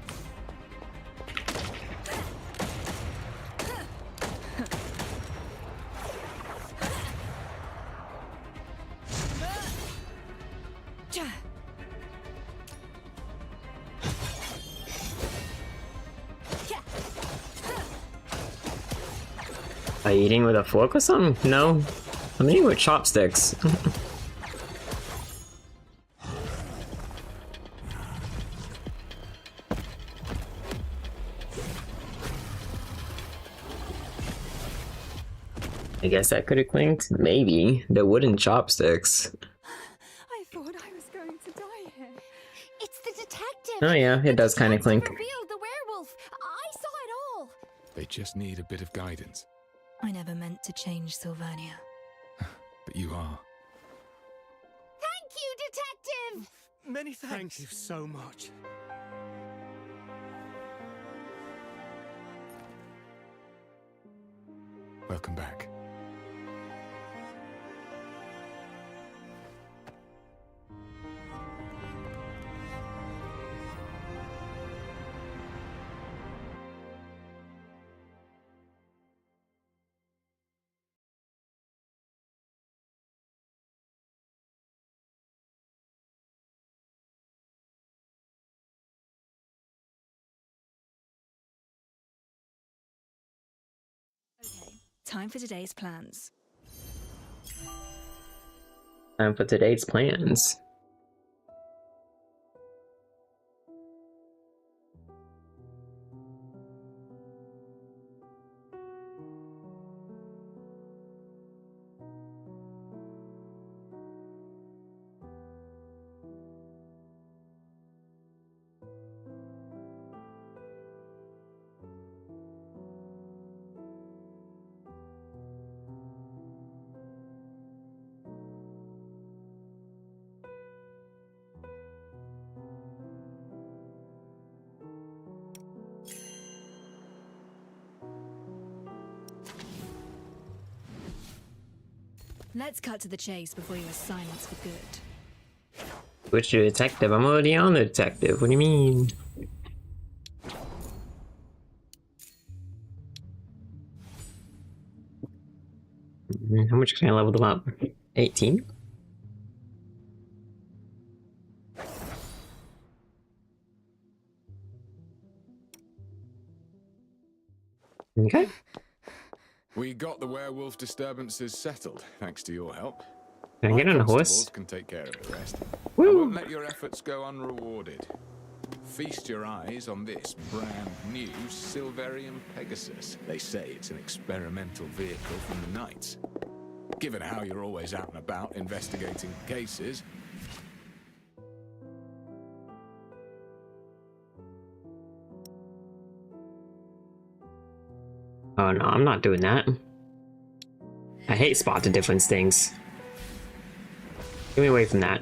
A: Are you eating with a fork or something? No. I'm eating with chopsticks. I guess that could have clinked. Maybe. The wooden chopsticks.
H: I thought I was going to die here. It's the detective.
A: Oh yeah, it does kind of clink.
H: Revealed the werewolf. I saw it all.
J: They just need a bit of guidance.
B: I never meant to change Sylvania.
J: But you are.
H: Thank you, detective.
L: Many thanks. Thank you so much.
J: Welcome back.
B: Okay, time for today's plans.
A: Time for today's plans.
B: Let's cut to the chase before you are silenced for good.
A: Which detective? I'm already on the detective. What do you mean? How much can I level them up? 18? Okay.
J: We got the werewolf disturbances settled, thanks to your help.
A: Can I get on a horse?
J: Can take care of the rest.
A: Woo.
J: I won't let your efforts go unrewarded. Feast your eyes on this brand new Silverium Pegasus. They say it's an experimental vehicle from the Knights. Given how you're always out and about investigating cases,
A: Oh no, I'm not doing that. I hate spot the difference things. Get me away from that.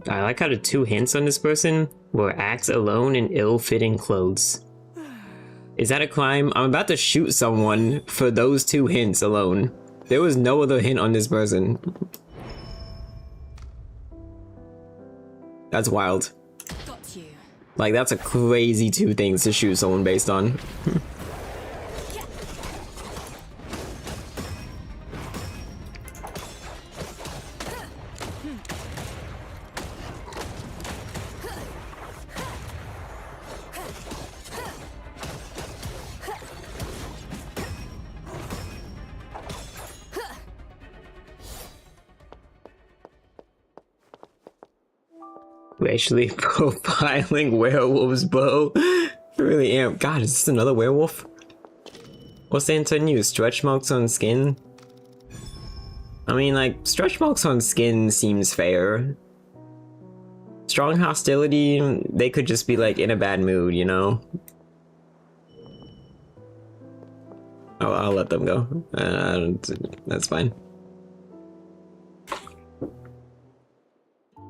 A: I like how the 2 hints on this person were acts alone in ill-fitting clothes. Is that a crime? I'm about to shoot someone for those 2 hints alone. There was no other hint on this person. That's wild.
B: Got you.
A: Like, that's a crazy 2 things to shoot someone based on. Actually profiling werewolves, bro. I really am. God, is this another werewolf? What's the intent use? Stretch marks on skin? I mean, like, stretch marks on skin seems fair. Strong hostility, they could just be, like, in a bad mood, you know? I'll let them go. That's fine.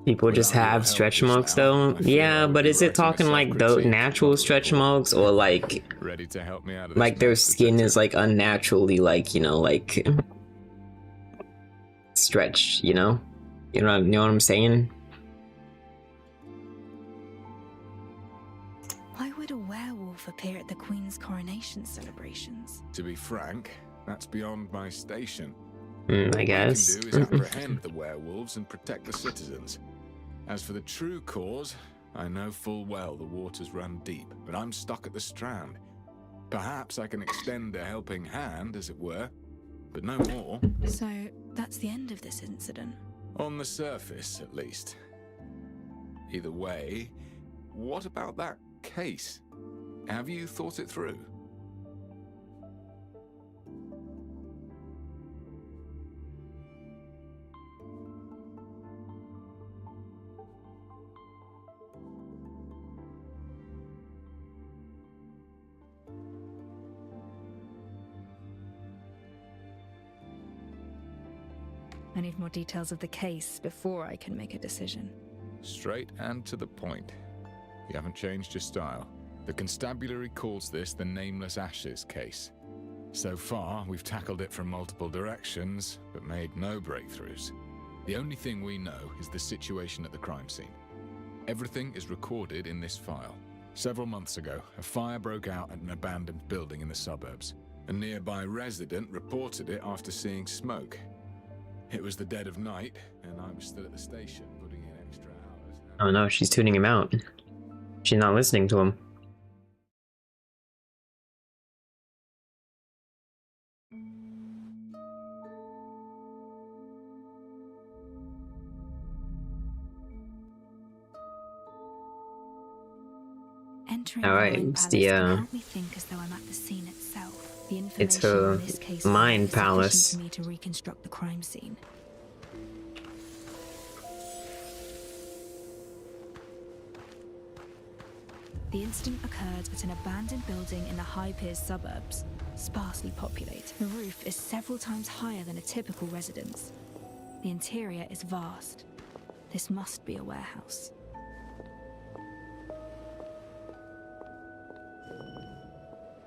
A: People just have stretch marks though? Yeah, but is it talking like the natural stretch marks or like
J: ready to help me out of this
A: like their skin is like unnaturally like, you know, like stretched, you know? You know what I'm saying?
B: Why would a werewolf appear at the Queen's coronation celebrations?
J: To be frank, that's beyond my station.
A: I guess.
J: What we can do is apprehend the werewolves and protect the citizens. As for the true cause, I know full well the waters run deep, but I'm stuck at the Strand. Perhaps I can extend a helping hand, as it were, but no more.
B: So, that's the end of this incident?
J: On the surface, at least. Either way, what about that case? Have you thought it through?
B: I need more details of the case before I can make a decision.
J: Straight and to the point. You haven't changed your style. The constabulary calls this the Nameless Ashes case. So far, we've tackled it from multiple directions, but made no breakthroughs. The only thing we know is the situation at the crime scene. Everything is recorded in this file. Several months ago, a fire broke out at an abandoned building in the suburbs. A nearby resident reported it after seeing smoke. It was the dead of night, and I was still at the station, putting in extra hours.
A: Oh no, she's tuning him out. She's not listening to him.
B: Entering
A: All right,
B: the Mind
A: it's
B: Palace
A: the,
B: can help me think as though I'm at the scene itself. The information
A: It's her
B: in this case
A: mind
B: is sufficient
A: palace.
B: for me to reconstruct the crime scene. The incident occurred at an abandoned building in the High Piers suburbs. sparsely populated. The roof is several times higher than a typical residence. The interior is vast. This must be a warehouse.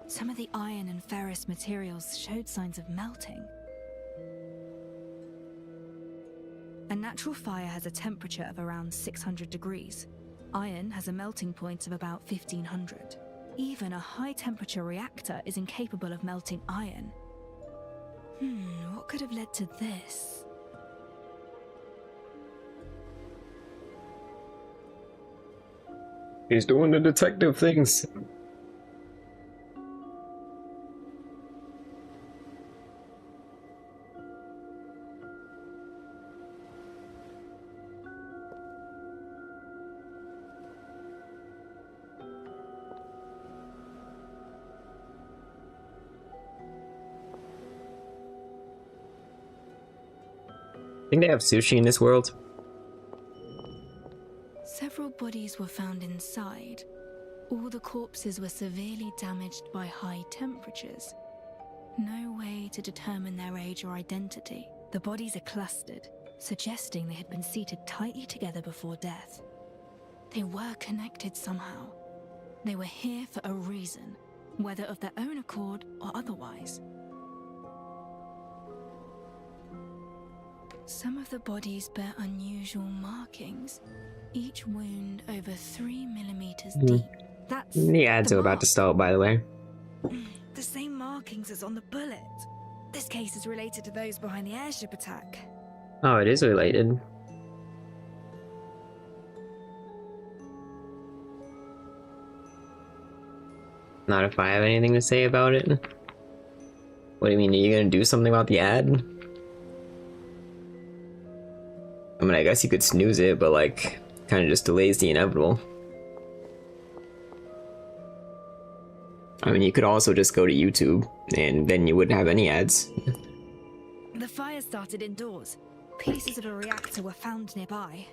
B: Some of the iron and ferrous materials showed signs of melting. A natural fire has a temperature of around 600 degrees. Iron has a melting point of about 1500. Even a high-temperature reactor is incapable of melting iron. What could have led to this?
A: He's doing the detective things. Think they have sushi in this world?
B: Several bodies were found inside. All the corpses were severely damaged by high temperatures. No way to determine their age or identity. The bodies are clustered, suggesting they had been seated tightly together before death. They were connected somehow. They were here for a reason, whether of their own accord or otherwise. Some of the bodies bear unusual markings, each wound over 3 millimeters deep. That's
A: the ads are about to start, by the way.
B: the same markings as on the bullet. This case is related to those behind the airship attack.
A: Oh, it is related. Not if I have anything to say about it. What do you mean, are you gonna do something about the ad? I mean, I guess you could snooze it, but like, kind of just delays the inevitable. I mean, you could also just go to YouTube, and then you wouldn't have any ads.
B: The fire started indoors. Pieces of a reactor were found nearby.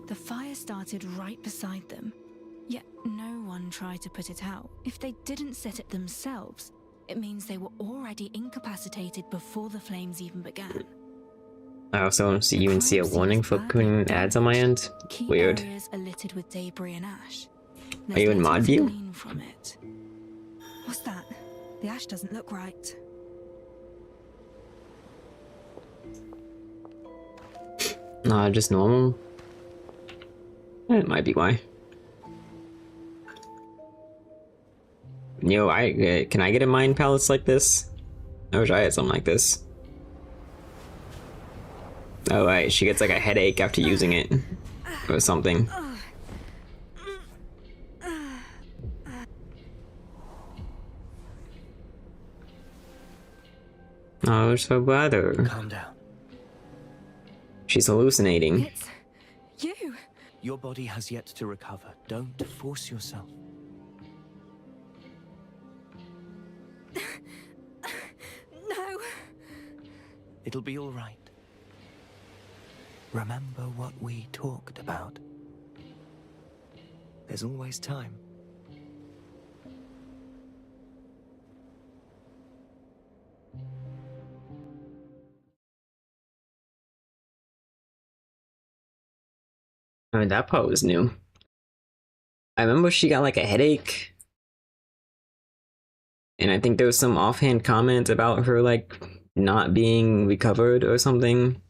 B: The fire started right beside them, yet no one tried to put it out. If they didn't set it themselves, it means they were already incapacitated before the flames even began.
A: I also even see a warning for putting ads on my end.
B: Key
A: Weird.
B: areas are littered with debris and ash.
A: Are you in mod view?
B: Glean from it. What's that? The ash doesn't look right.
A: Nah, just normal. It might be why. Yo, can I get a mine pallets like this? I wish I had something like this. Oh right, she gets like a headache after using it, or something. Oh, it's her brother.
D: Calm down.
A: She's hallucinating.
B: It's you.
D: Your body has yet to recover. Don't force yourself.
B: No.
D: It'll be all right. Remember what we talked about. There's always time.
A: I mean, that part was new. I remember she got like a headache. And I think there was some offhand comment about her like not being recovered or something.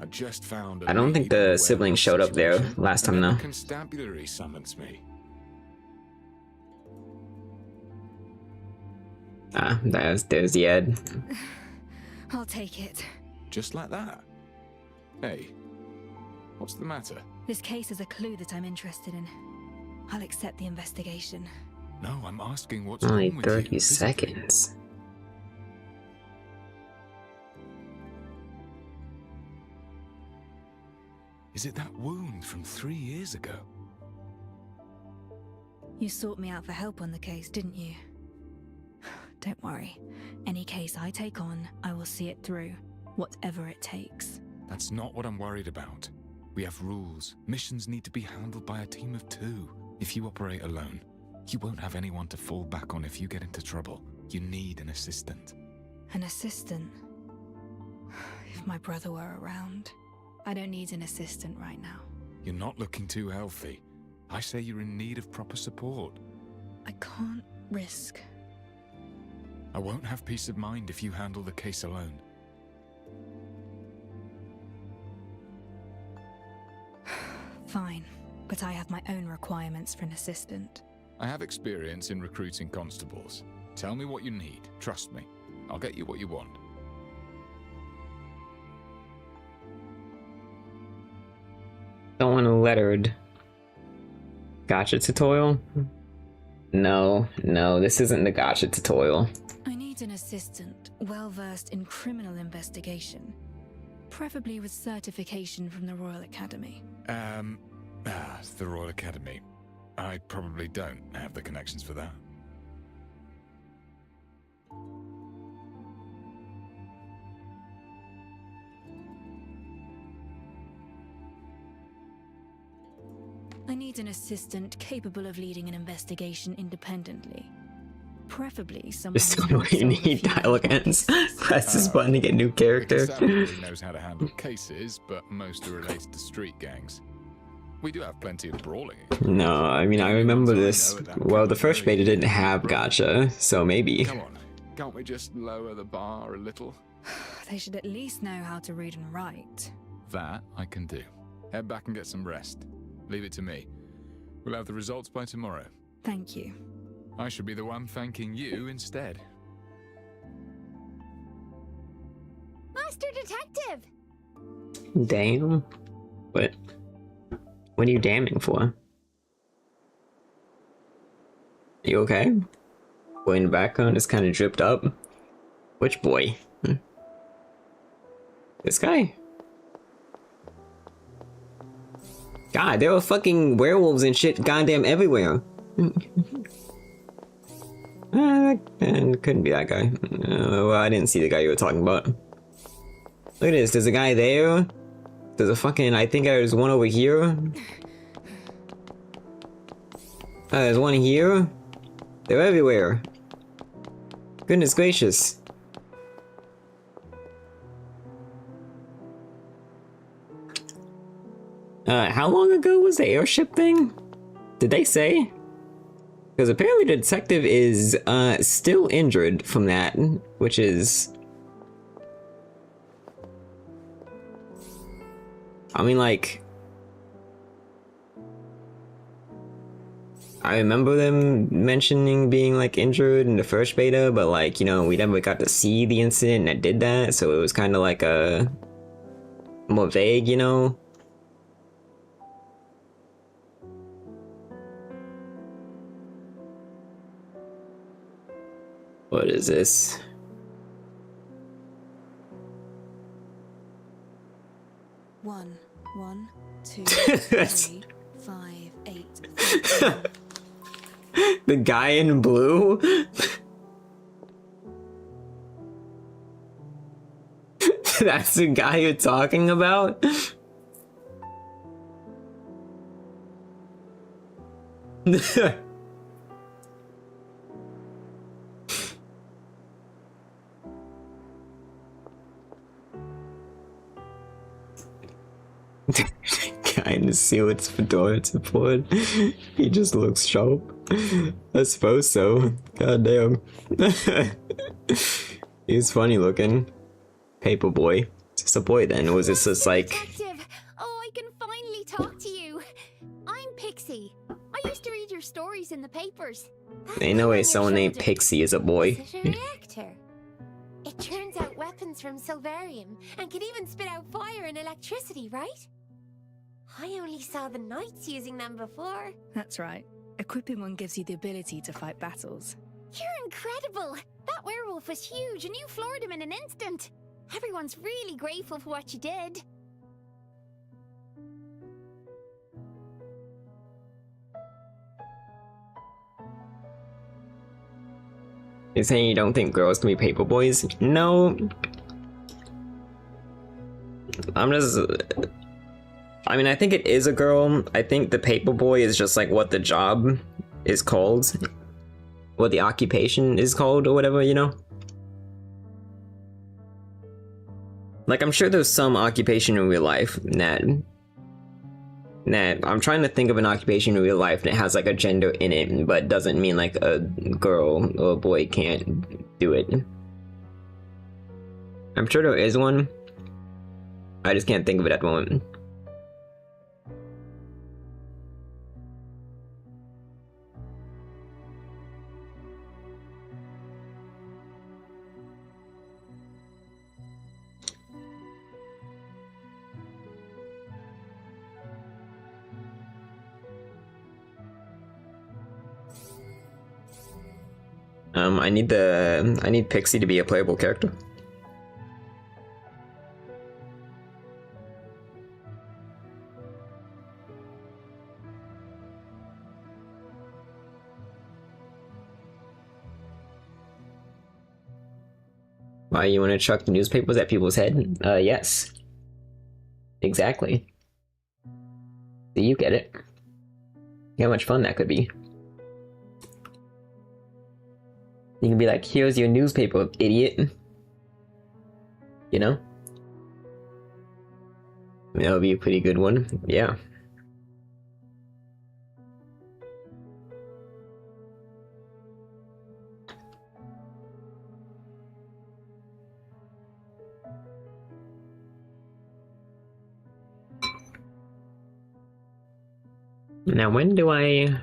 J: I just found
A: I don't think the siblings showed up there last time though.
J: The constabulary summons me.
A: Ah, there's the ad.
B: I'll take it.
J: Just like that? Hey, what's the matter?
B: This case is a clue that I'm interested in. I'll accept the investigation.
J: No, I'm asking what's
A: Only
J: wrong with
A: 30
J: you.
A: seconds.
J: Is it that wound from 3 years ago?
B: You sought me out for help on the case, didn't you? Don't worry. Any case I take on, I will see it through, whatever it takes.
J: That's not what I'm worried about. We have rules. Missions need to be handled by a team of 2. If you operate alone, you won't have anyone to fall back on if you get into trouble. You need an assistant.
B: An assistant? If my brother were around. I don't need an assistant right now.
J: You're not looking too healthy. I say you're in need of proper support.
B: I can't risk.
J: I won't have peace of mind if you handle the case alone.
B: Fine, but I have my own requirements for an assistant.
J: I have experience in recruiting constables. Tell me what you need. Trust me. I'll get you what you want.
A: Someone lettered. Gotcha tutorial? No, this isn't the gotcha tutorial.
B: I need an assistant, well-versed in criminal investigation. Preferably with certification from the Royal Academy.
J: The Royal Academy. I probably don't have the connections for that.
B: I need an assistant capable of leading an investigation independently. Preferably someone
A: Just tell me what you need, dialogue ends. Press this button to get new character.
J: Constabulary knows how to handle cases, but most are related to street gangs. We do have plenty of brawling.
A: No, I mean, I remember this. Well, the first beta didn't have gotcha, so maybe.
J: Come on, can't we just lower the bar a little?
B: They should at least know how to read and write.
J: That I can do. Head back and get some rest. Leave it to me. We'll have the results by tomorrow.
B: Thank you.
J: I should be the one thanking you instead.
H: Master Detective!
A: Damn. What are you damning for? You okay? Boy in the background is kind of dripped up. Which boy? This guy? God, there were fucking werewolves and shit goddamn everywhere. And couldn't be that guy. Well, I didn't see the guy you were talking about. Look at this, there's a guy there. There's a fucking, I think there's one over here. There's one here. They're everywhere. Goodness gracious. How long ago was the airship thing? Did they say? Because apparently the detective is, still injured from that, which is... I mean, like... I remember them mentioning being, like, injured in the first beta, but, like, you know, we never got to see the incident that did that, so it was kind of like a... more vague, you know? What is this?
B: One, 2, 3, 5, 8. 13.
A: The guy in blue? That's the guy you're talking about? Guy in the sealed fedora support. He just looks sharp. I suppose so. God damn. He's funny looking. Paperboy. Just a boy then, or was this just like...
H: Detective! Oh, I can finally talk to you. I'm Pixie. I used to read your stories in the papers.
A: Ain't no way someone named Pixie is a boy.
H: Is it a reactor? It churns out weapons from Silverium and can even spit out fire and electricity, right? I only saw the knights using them before.
B: That's right. Equipping one gives you the ability to fight battles.
H: You're incredible! That werewolf was huge and you floored him in an instant. Everyone's really grateful for what you did.
A: You're saying you don't think girls can be paper boys? No. I'm just... I mean, I think it is a girl. I think the paperboy is just like what the job is called. What the occupation is called or whatever, you know? Like, I'm sure there's some occupation in real life that I'm trying to think of an occupation in real life that has like a gender in it, but doesn't mean like a girl or a boy can't do it. I'm sure there is one. I just can't think of it at the moment. I need Pixie to be a playable character. Why, you want to chuck the newspapers at people's head? Yes. Exactly. Do you get it? How much fun that could be. You can be like, here's your newspaper, idiot. You know? That would be a pretty good one. Yeah. Now, when do I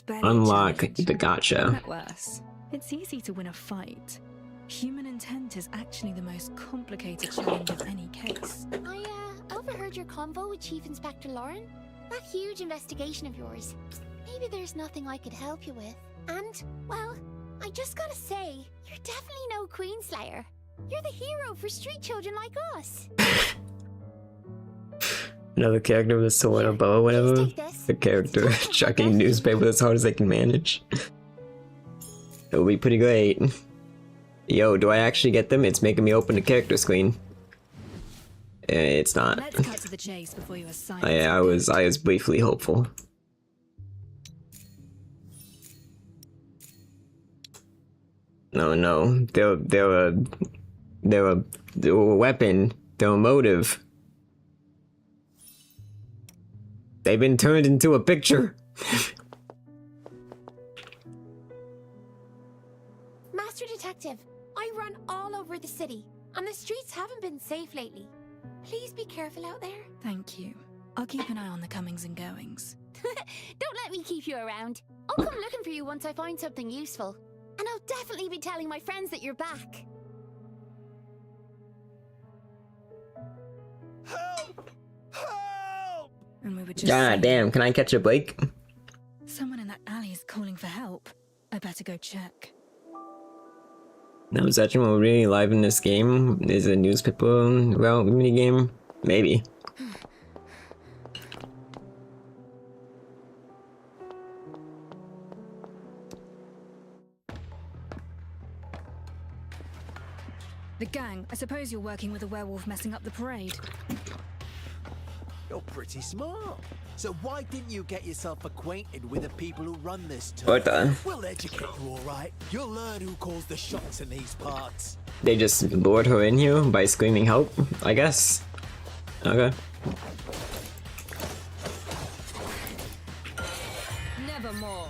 A: unlock the gotcha?
B: At worse, it's easy to win a fight. Human intent is actually the most complicated challenge of any case.
H: I overheard your convo with Chief Inspector Lauren. That huge investigation of yours. Maybe there's nothing I could help you with. And, well, I just gotta say, you're definitely no Queenslayer. You're the hero for street children like us.
A: Another character with a sword or bow or whatever. The character chucking newspaper as hard as they can manage. It will be pretty great. Yo, do I actually get them? It's making me open the character screen. It's not.
B: Let's cut to the chase before you assign.
A: I was briefly hopeful. No, they're a weapon. They're a motive. They've been turned into a picture.
H: Master Detective, I run all over the city, and the streets haven't been safe lately. Please be careful out there.
B: Thank you. I'll keep an eye on the comings and goings.
H: Don't let me keep you around. I'll come looking for you once I find something useful. And I'll definitely be telling my friends that you're back.
C: Help! Help!
B: And we were just
A: God damn, can I catch a break?
B: Someone in that alley is calling for help. I better go check.
A: Now, is that what really live in this game? Is a newspaper route minigame? Maybe.
B: The gang, I suppose you're working with a werewolf messing up the parade.
M: You're pretty smart. So why didn't you get yourself acquainted with the people who run this town?
A: What the?
M: We'll educate you all right. You'll learn who calls the shots in these parts.
A: They just lured her in here by screaming help, I guess. Okay.
B: Nevermore.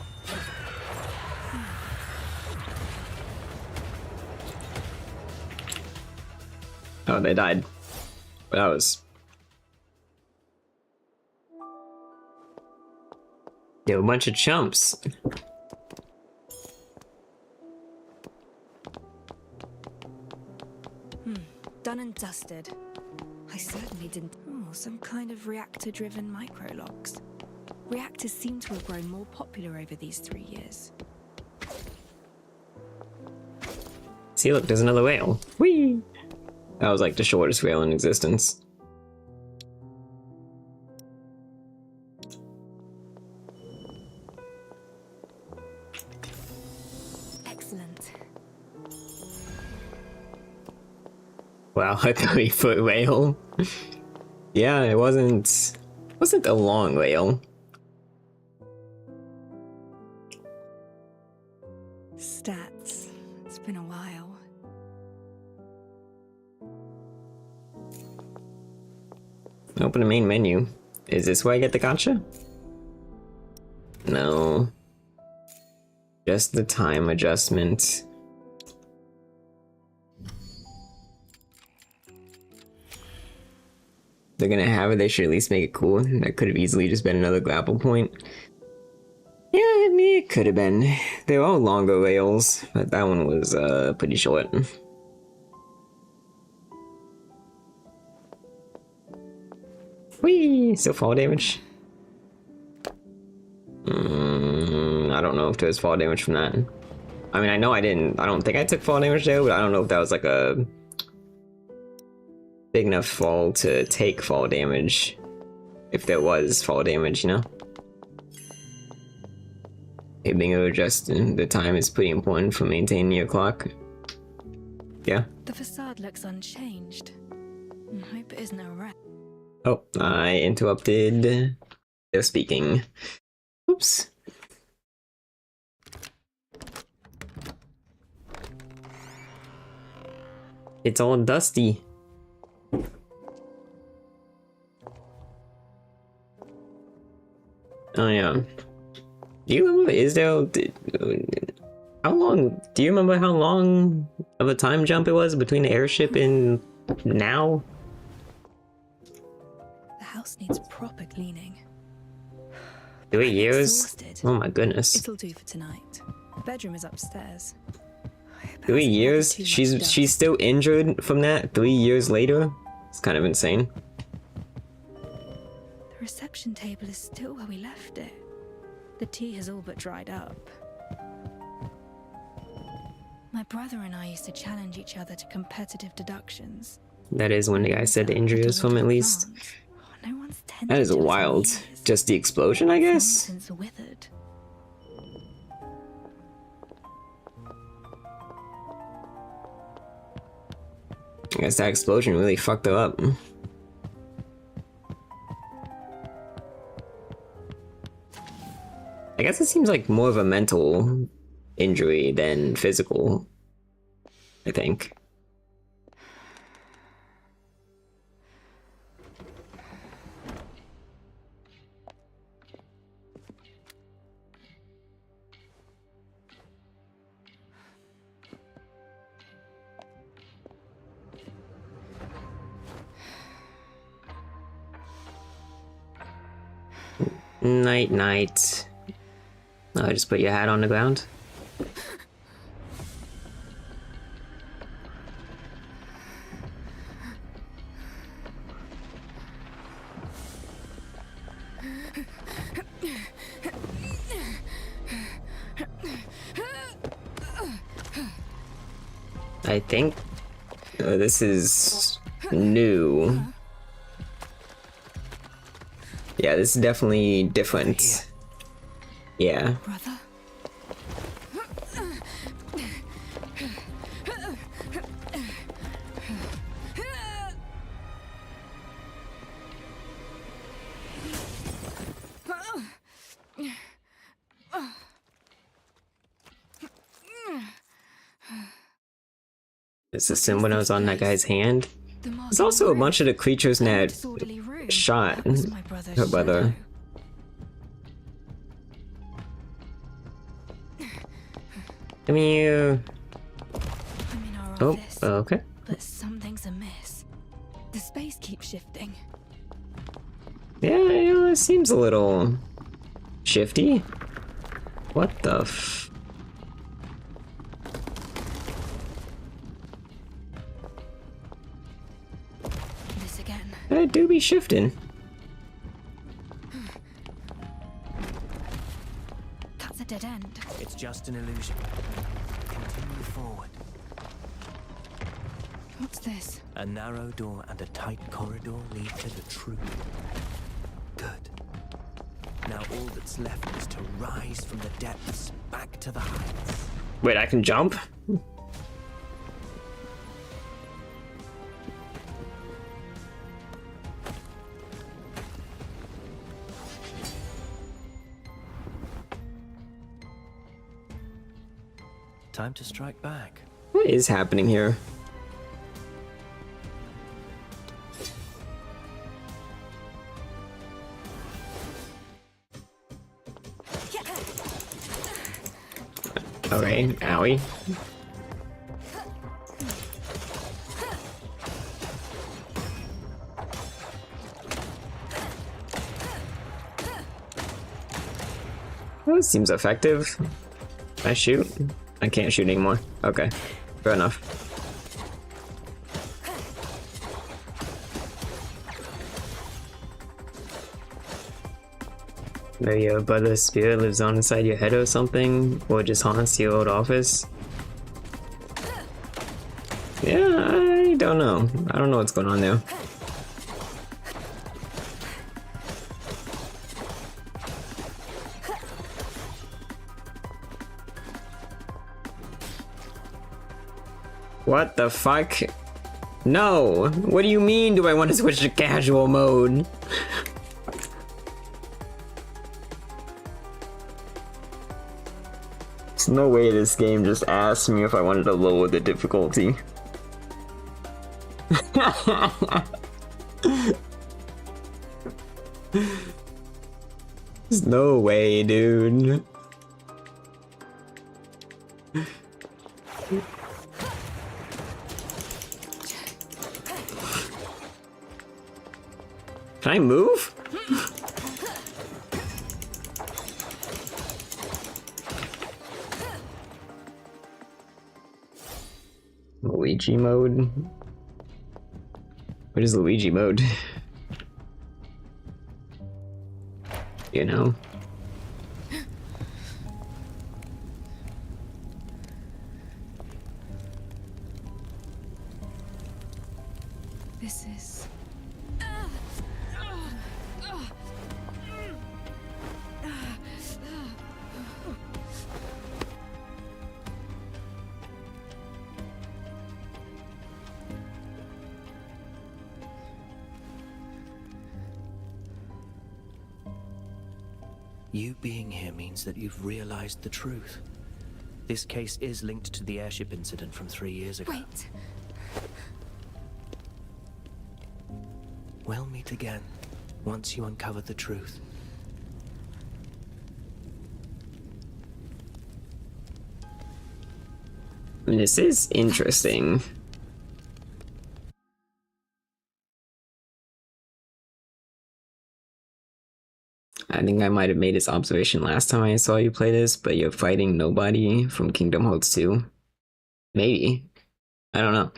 A: Oh, they died. That was... They're a bunch of chumps.
B: Done and dusted. I certainly didn't... Oh, some kind of reactor-driven microlocks. Reactors seem to have grown more popular over these 3 years.
A: See, look, there's another whale. Whee! That was like the shortest whale in existence.
B: Excellent.
A: Wow, a 3-foot whale. Yeah, it wasn't a long rail.
B: Stats. It's been a while.
A: Open the main menu. Is this where I get the gacha? No. Just the time adjustment. They're gonna have it, they should at least make it cool. That could have easily just been another grapple point. Yeah, I mean, it could have been. They're all longer rails, but that one was pretty short. Whee! Still fall damage? I don't know if there's fall damage from that. I mean, I know I don't think I took fall damage there, but I don't know if that was like a big enough fall to take fall damage. If there was fall damage, you know? Hey, being able to adjust the time is pretty important for maintaining your clock. Yeah.
B: The facade looks unchanged. I hope it isn't a wreck.
A: Oh, I interrupted their speaking. Oops. It's all dusty. Oh yeah. Do you remember how long? Do you remember how long of a time jump it was between the airship and now?
B: The house needs proper cleaning.
A: 3 years?
B: Exhausted.
A: Oh my goodness.
B: It'll do for tonight. The bedroom is upstairs.
A: 3 years? She's still injured from that 3 years later? It's kind of insane.
B: The reception table is still where we left it. The tea has all but dried up. My brother and I used to challenge each other to competitive deductions.
A: That is when the guy said the injury was from, at least.
B: No one's
A: That is wild. Just the explosion, I guess?
B: Since withered.
A: I guess that explosion really fucked her up. I guess it seems like more of a mental injury than physical, I think. Night, night. Oh, just put your hat on the ground. I think this is new. Yeah, this is definitely different. Yeah.
B: Brother?
A: It's the symbol that was on that guy's hand. There's also a bunch of the creatures in that shot her brother. Come here. Oh, okay.
B: But something's amiss. The space keeps shifting.
A: Yeah, you know, it seems a little shifty. What the f...
B: This again.
A: It do be shifting.
B: That's a dead end.
D: It's just an illusion. Continue forward.
B: What's this?
D: A narrow door and a tight corridor lead to the truth. Good. Now all that's left is to rise from the depths back to the heights.
A: Wait, I can jump?
D: Time to strike back.
A: What is happening here? Okay, owie. Well, it seems effective. Can I shoot? I can't shoot anymore. Okay, fair enough. Maybe your brother's spirit lives on inside your head or something, or just haunts your old office. Yeah, I don't know. I don't know what's going on there. What the fuck? No! What do you mean do I want to switch to casual mode? There's no way this game just asked me if I wanted to lower the difficulty. There's no way, dude. Can I move? Luigi mode? What is Luigi mode? You know?
B: This is...
D: You being here means that you've realized the truth. This case is linked to the airship incident from 3 years ago.
B: Wait.
D: We'll meet again, once you uncover the truth.
A: This is interesting. I think I might have made this observation last time I saw you play this, but you're fighting nobody from Kingdom Hearts 2. Maybe. I don't know.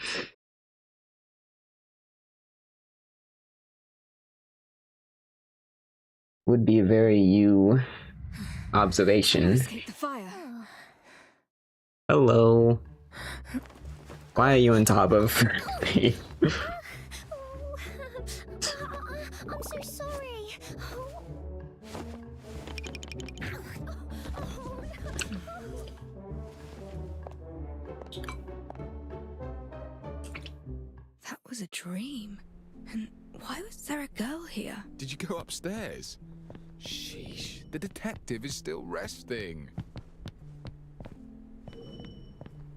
A: Would be a very you observation.
E: Escape the fire.
A: Hello. Why are you on top of me?
H: I'm so sorry.
B: That was a dream. And why was there a girl here?
J: Did you go upstairs? Sheesh, the detective is still resting.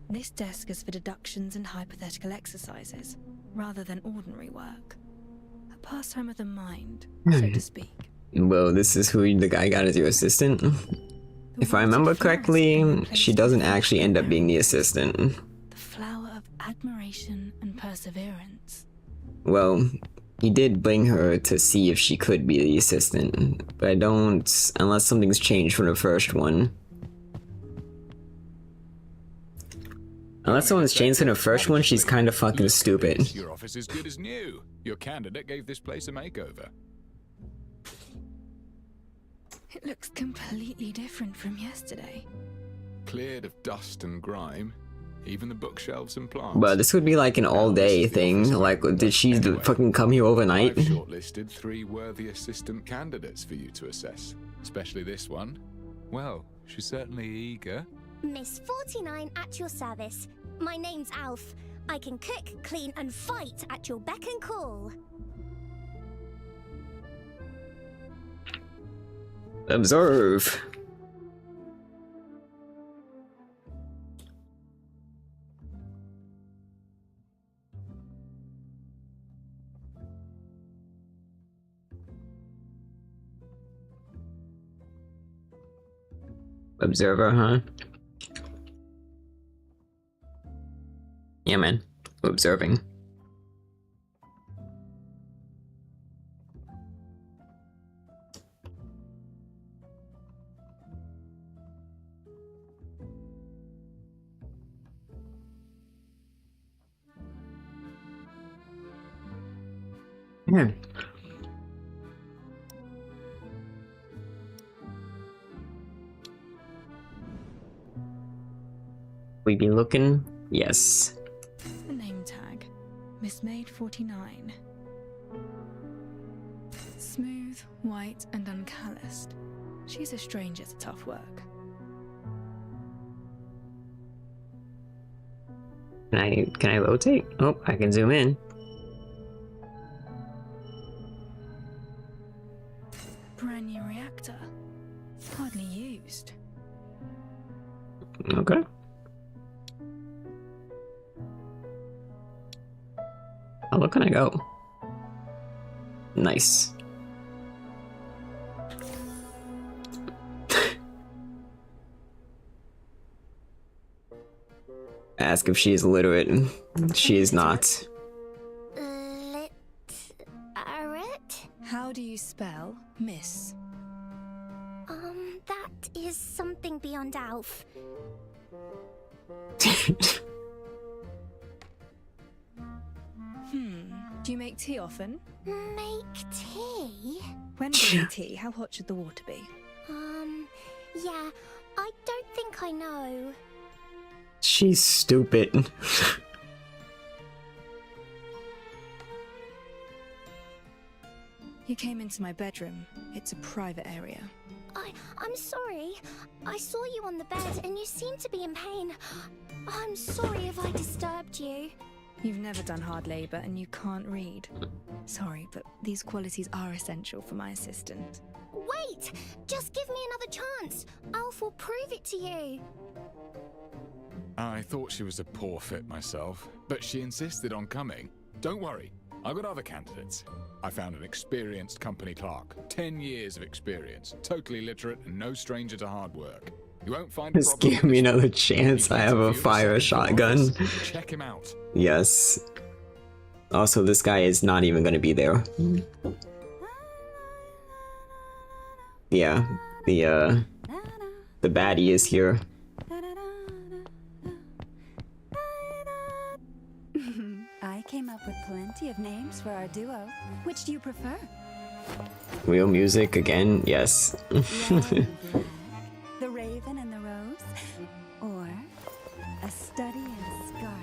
B: This desk is for deductions and hypothetical exercises, rather than ordinary work. A pastime of the mind, so to speak.
A: Well, this is who the guy got as your assistant. If I remember correctly, she doesn't actually end up being the assistant.
B: The flower of admiration and perseverance.
A: Well, he did bring her to see if she could be the assistant, but I don't, unless something's changed from the first one. Unless someone's changed from the first one, she's kind of fucking stupid.
J: Your office is good as new. Your candidate gave this place a makeover.
B: It looks completely different from yesterday.
J: Cleared of dust and grime. Even the bookshelves and plants.
A: But this would be like an all-day thing. Like, did she fucking come here overnight?
J: I've shortlisted 3 worthy assistant candidates for you to assess. Especially this one. Well, she's certainly eager.
H: Miss 49 at your service. My name's Alf. I can cook, clean, and fight at your beck and call.
A: Observe. Observer, huh? Yeah, man. Observing. Yeah. We be looking? Yes.
B: The name tag. Miss Maid 49. Smooth, white, and uncalloused. She's a stranger to tough work.
A: Can I rotate? Oh, I can zoom in.
B: Brand new reactor. Hardly used.
A: Okay. How low can I go? Nice. Ask if she is literate. She is not.
H: Literate?
B: How do you spell miss?
H: That is something beyond Alf.
B: Do you make tea often?
H: Make tea?
B: When making tea, how hot should the water be?
H: Yeah, I don't think I know.
A: She's stupid.
B: You came into my bedroom. It's a private area.
H: I'm sorry. I saw you on the bed and you seemed to be in pain. I'm sorry if I disturbed you.
B: You've never done hard labor and you can't read. Sorry, but these qualities are essential for my assistant.
H: Wait! Just give me another chance. Alf will prove it to you.
J: I thought she was a poor fit myself, but she insisted on coming. Don't worry, I've got other candidates. I found an experienced company clerk, 10 years of experience, totally literate and no stranger to hard work. You won't find a
A: Just
J: problem
A: give me another chance. I have a fire shotgun.
J: Check him out.
A: Yes. Also, this guy is not even gonna be there. Yeah, the baddie is here.
E: I came up with plenty of names for our duo. Which do you prefer?
A: Real music again, yes.
E: The Raven and the Rose? Or A Study in Scarlet?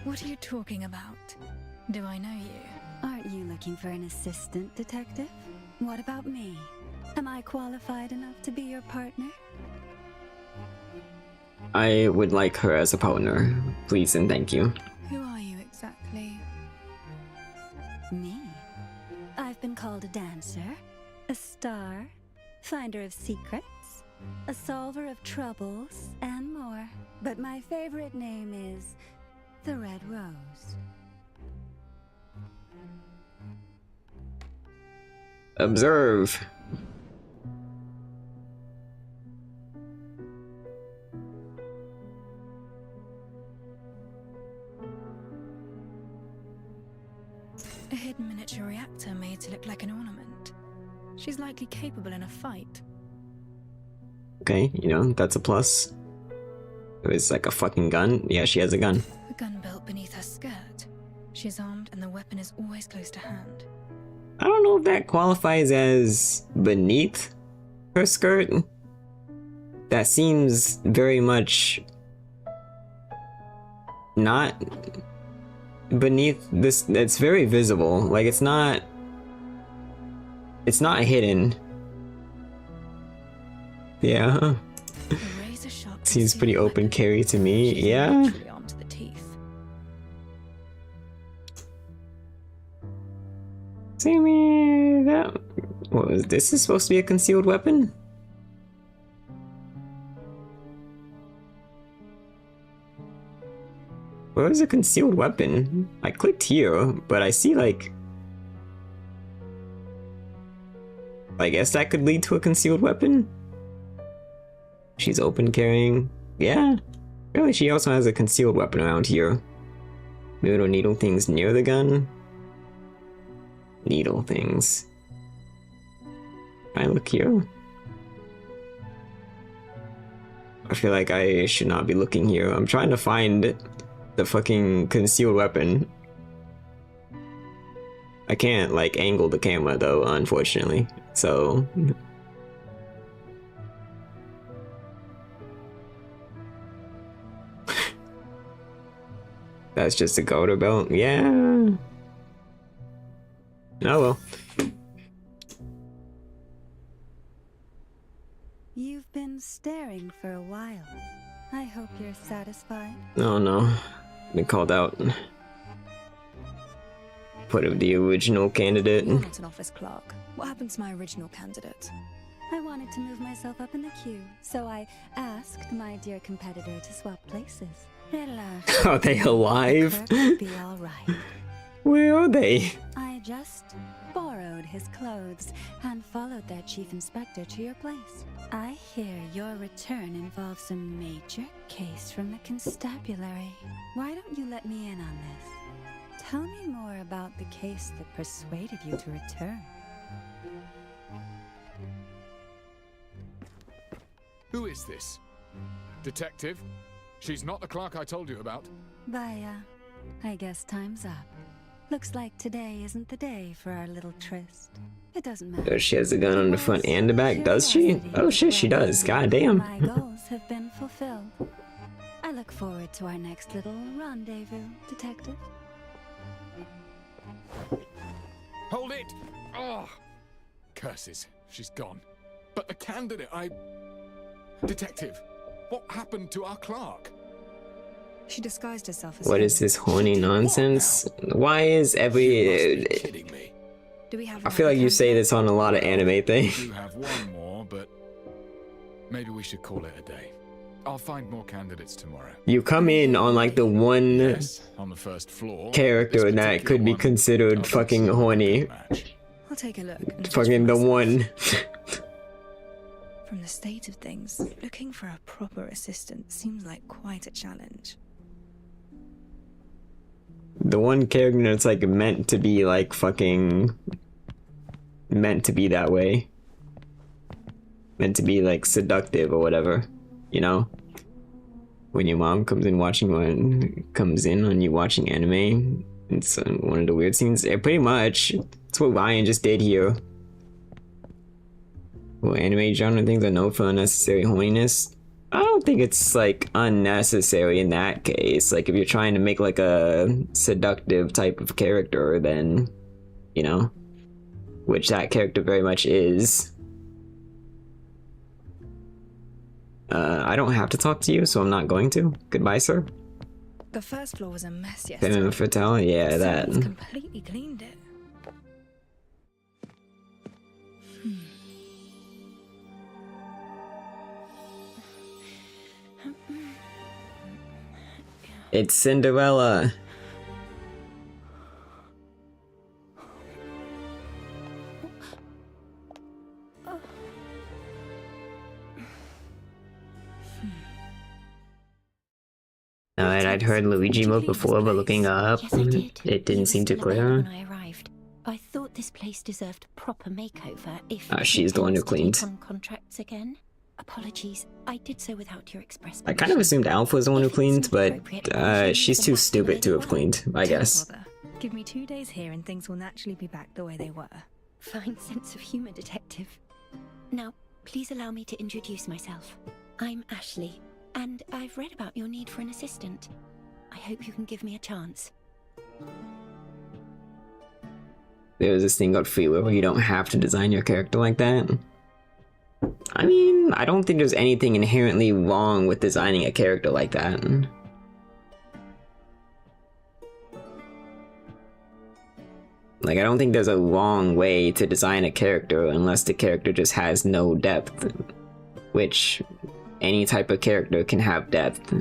B: What are you talking about? Do I know you?
E: Aren't you looking for an assistant, detective? What about me? Am I qualified enough to be your partner?
A: I would like her as a partner, please and thank you.
B: Who are you exactly?
E: Me? I've been called a dancer, a star, finder of secrets, a solver of troubles, and more. But my favorite name is the Red Rose.
A: Observe.
B: A hidden miniature reactor made to look like an ornament. She's likely capable in a fight.
A: Okay, you know, that's a plus. It was like a fucking gun. Yeah, she has a gun.
B: A gun belt beneath her skirt. She's armed and the weapon is always close to hand.
A: I don't know if that qualifies as beneath her skirt. That seems very much not beneath this. It's very visible. Like it's not hidden. Yeah. Seems pretty open carry to me. Yeah. See me that. What was this? Is supposed to be a concealed weapon? Where is a concealed weapon? I clicked here, but I see like I guess that could lead to a concealed weapon. She's open carrying. Yeah. Really, she also has a concealed weapon around here. Maybe it'll needle things near the gun. Needle things. Can I look here? I feel like I should not be looking here. I'm trying to find the fucking concealed weapon. I can't, like, angle the camera, though, unfortunately. So... That's just a garter belt? Yeah. Oh well.
B: You've been staring for a while. I hope you're satisfied.
A: Oh no. Been called out. Put of the original candidate.
B: You're not an office clerk. What happened to my original candidate? I wanted to move myself up in the queue, so I asked my dear competitor to swap places. Relax.
A: Are they alive?
B: Be all right.
A: Where are they?
B: I just borrowed his clothes and followed their chief inspector to your place. I hear your return involves a major case from the constabulary. Why don't you let me in on this? Tell me more about the case that persuaded you to return.
J: Who is this? Detective? She's not the clerk I told you about.
B: Baya, I guess time's up. Looks like today isn't the day for our little tryst. It doesn't matter.
A: She has a gun on the front and the back, does she? Oh shit, she does. God damn.
B: My goals have been fulfilled. I look forward to our next little rendezvous, detective.
J: Hold it! Oh! Curses, she's gone. But the candidate, Detective, what happened to our clerk?
B: She disguised herself as
A: What is this horny nonsense? Why is every...
B: Do we have
A: I feel like you say this on a lot of anime things.
J: We do have one more, but maybe we should call it a day. I'll find more candidates tomorrow.
A: You come in on like the one
J: on the first floor,
A: character that could be considered fucking horny.
B: I'll take a look.
A: Fucking the one.
B: From the state of things, looking for a proper assistant seems like quite a challenge.
A: The one character that's like meant to be like fucking... meant to be that way. Meant to be like seductive or whatever, you know? When your mom comes in on you watching anime, it's one of the weird scenes. Yeah, pretty much. That's what Ryan just did here. Well, anime genre things are known for unnecessary horniness. I don't think it's like unnecessary in that case. Like if you're trying to make like a seductive type of character, then, you know, which that character very much is. I don't have to talk to you, so I'm not going to. Goodbye, sir.
B: The first floor was a mess yesterday.
A: Femme fatale? Yeah, that.
B: Someone's completely cleaned it.
A: It's Cinderella. Alright, I'd heard Luigi move before, but looking up, it didn't seem too clear.
G: When I arrived, I thought this place deserved a proper makeover. If
A: She's the one who cleaned.
G: on contracts again. Apologies, I did so without your express
A: I kind of assumed Alpha was the one who cleaned, but she's too stupid to have cleaned, I guess.
B: Don't bother. Give me 2 days here and things will naturally be back the way they were.
G: Fine sense of humor, detective. Now, please allow me to introduce myself. I'm Ashley, and I've read about your need for an assistant. I hope you can give me a chance.
A: There's this thing called freeware where you don't have to design your character like that. I mean, I don't think there's anything inherently wrong with designing a character like that. Like, I don't think there's a wrong way to design a character unless the character just has no depth. Which, any type of character can have depth.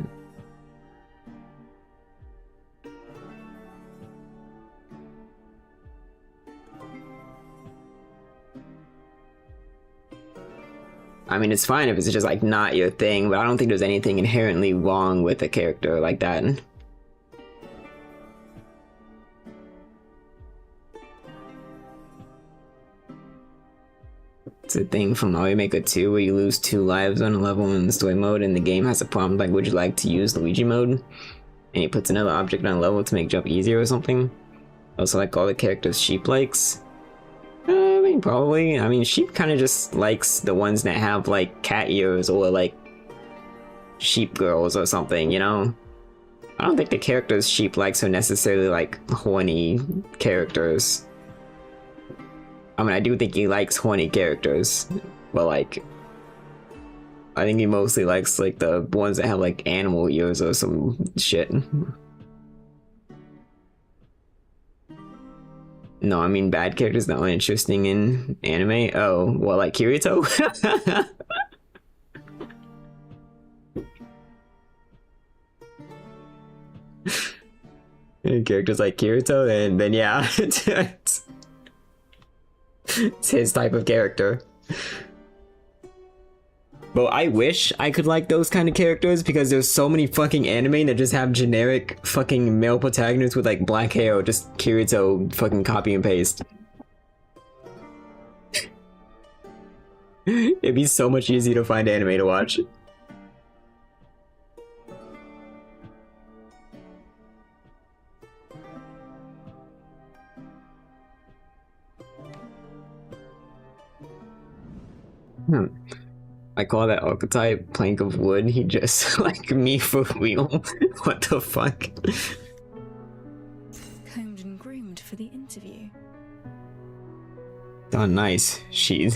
A: I mean, it's fine if it's just like not your thing, but I don't think there's anything inherently wrong with a character like that. It's a thing from Mario Maker 2 where you lose 2 lives on a level in the story mode and the game has a problem like, would you like to use Luigi mode? And he puts another object on a level to make jump easier or something. Also, like all the characters Sheep likes. I mean, probably. I mean, Sheep kind of just likes the ones that have like cat ears or like sheep girls or something, you know? I don't think the characters Sheep likes are necessarily like horny characters. I mean, I do think he likes horny characters, but like, I think he mostly likes like the ones that have like animal ears or some shit. No, I mean bad characters that are interesting in anime. Oh, well, like Kirito? Characters like Kirito, and then yeah, it's his type of character. But I wish I could like those kind of characters because there's so many fucking anime that just have generic fucking male protagonists with like black hair or just Kirito fucking copy and paste. It'd be so much easier to find anime to watch. I call that archetype plank of wood. He just like me for real. What the fuck?
B: Combed and groomed for the interview.
A: Oh, nice. She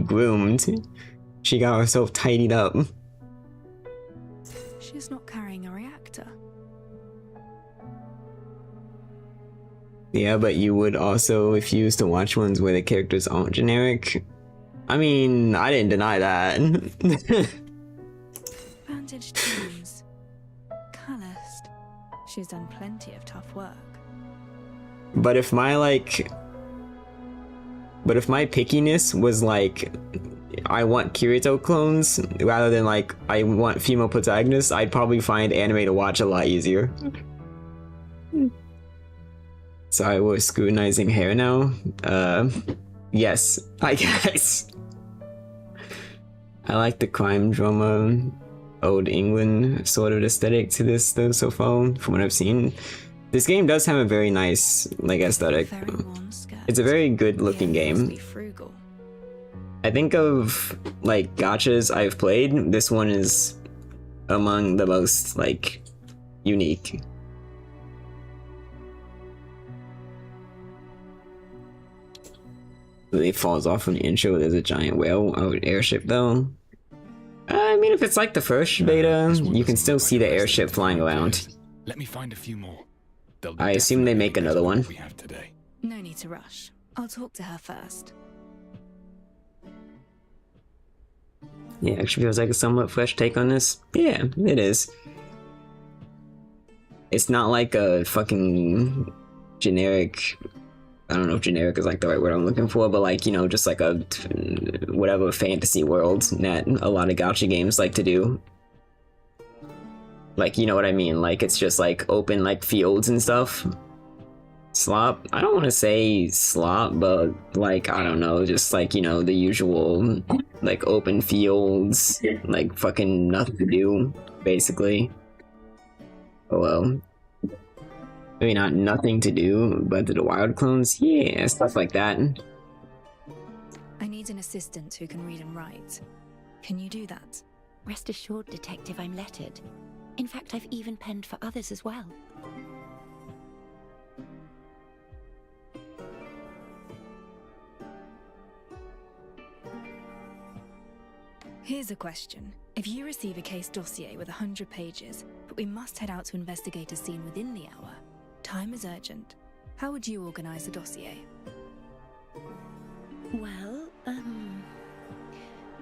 A: groomed. She got herself tidied up.
B: She's not carrying a reactor.
A: Yeah, but you would also refuse to watch ones where the characters aren't generic. I mean, I didn't deny that.
B: Vantage teams. Calloused. She's done plenty of tough work.
A: But if my pickiness was like, I want Kirito clones rather than like I want female protagonists, I'd probably find anime to watch a lot easier. Sorry, we're scrutinizing hair now. Yes, I guess. I like the crime drama, old England sort of aesthetic to this though so far, from what I've seen. This game does have a very nice like aesthetic. It's a very good looking game. I think of like gachas I've played, this one is among the most like unique. Really falls off from the intro. There's a giant whale airship though. I mean, if it's like the first beta, you can still see the airship flying around.
J: Let me find a few more.
A: I assume they make another one.
B: No need to rush. I'll talk to her first.
A: Yeah, actually feels like a somewhat fresh take on this. Yeah, it is. It's not like a fucking generic, I don't know if generic is like the right word I'm looking for, but like, you know, just like a whatever fantasy world that a lot of gacha games like to do. Like, you know what I mean? Like, it's just like open like fields and stuff. Slop? I don't want to say slop, but like, I don't know, just like, you know, the usual like open fields, like fucking nothing to do, basically. Oh well. Maybe not nothing to do, but the wild clones, yeah, stuff like that.
B: I need an assistant who can read and write. Can you do that?
G: Rest assured, Detective, I'm lettered. In fact, I've even penned for others as well.
B: Here's a question. If you receive a case dossier with 100 pages, but we must head out to investigate a scene within the hour, time is urgent. How would you organize a dossier?
G: Well,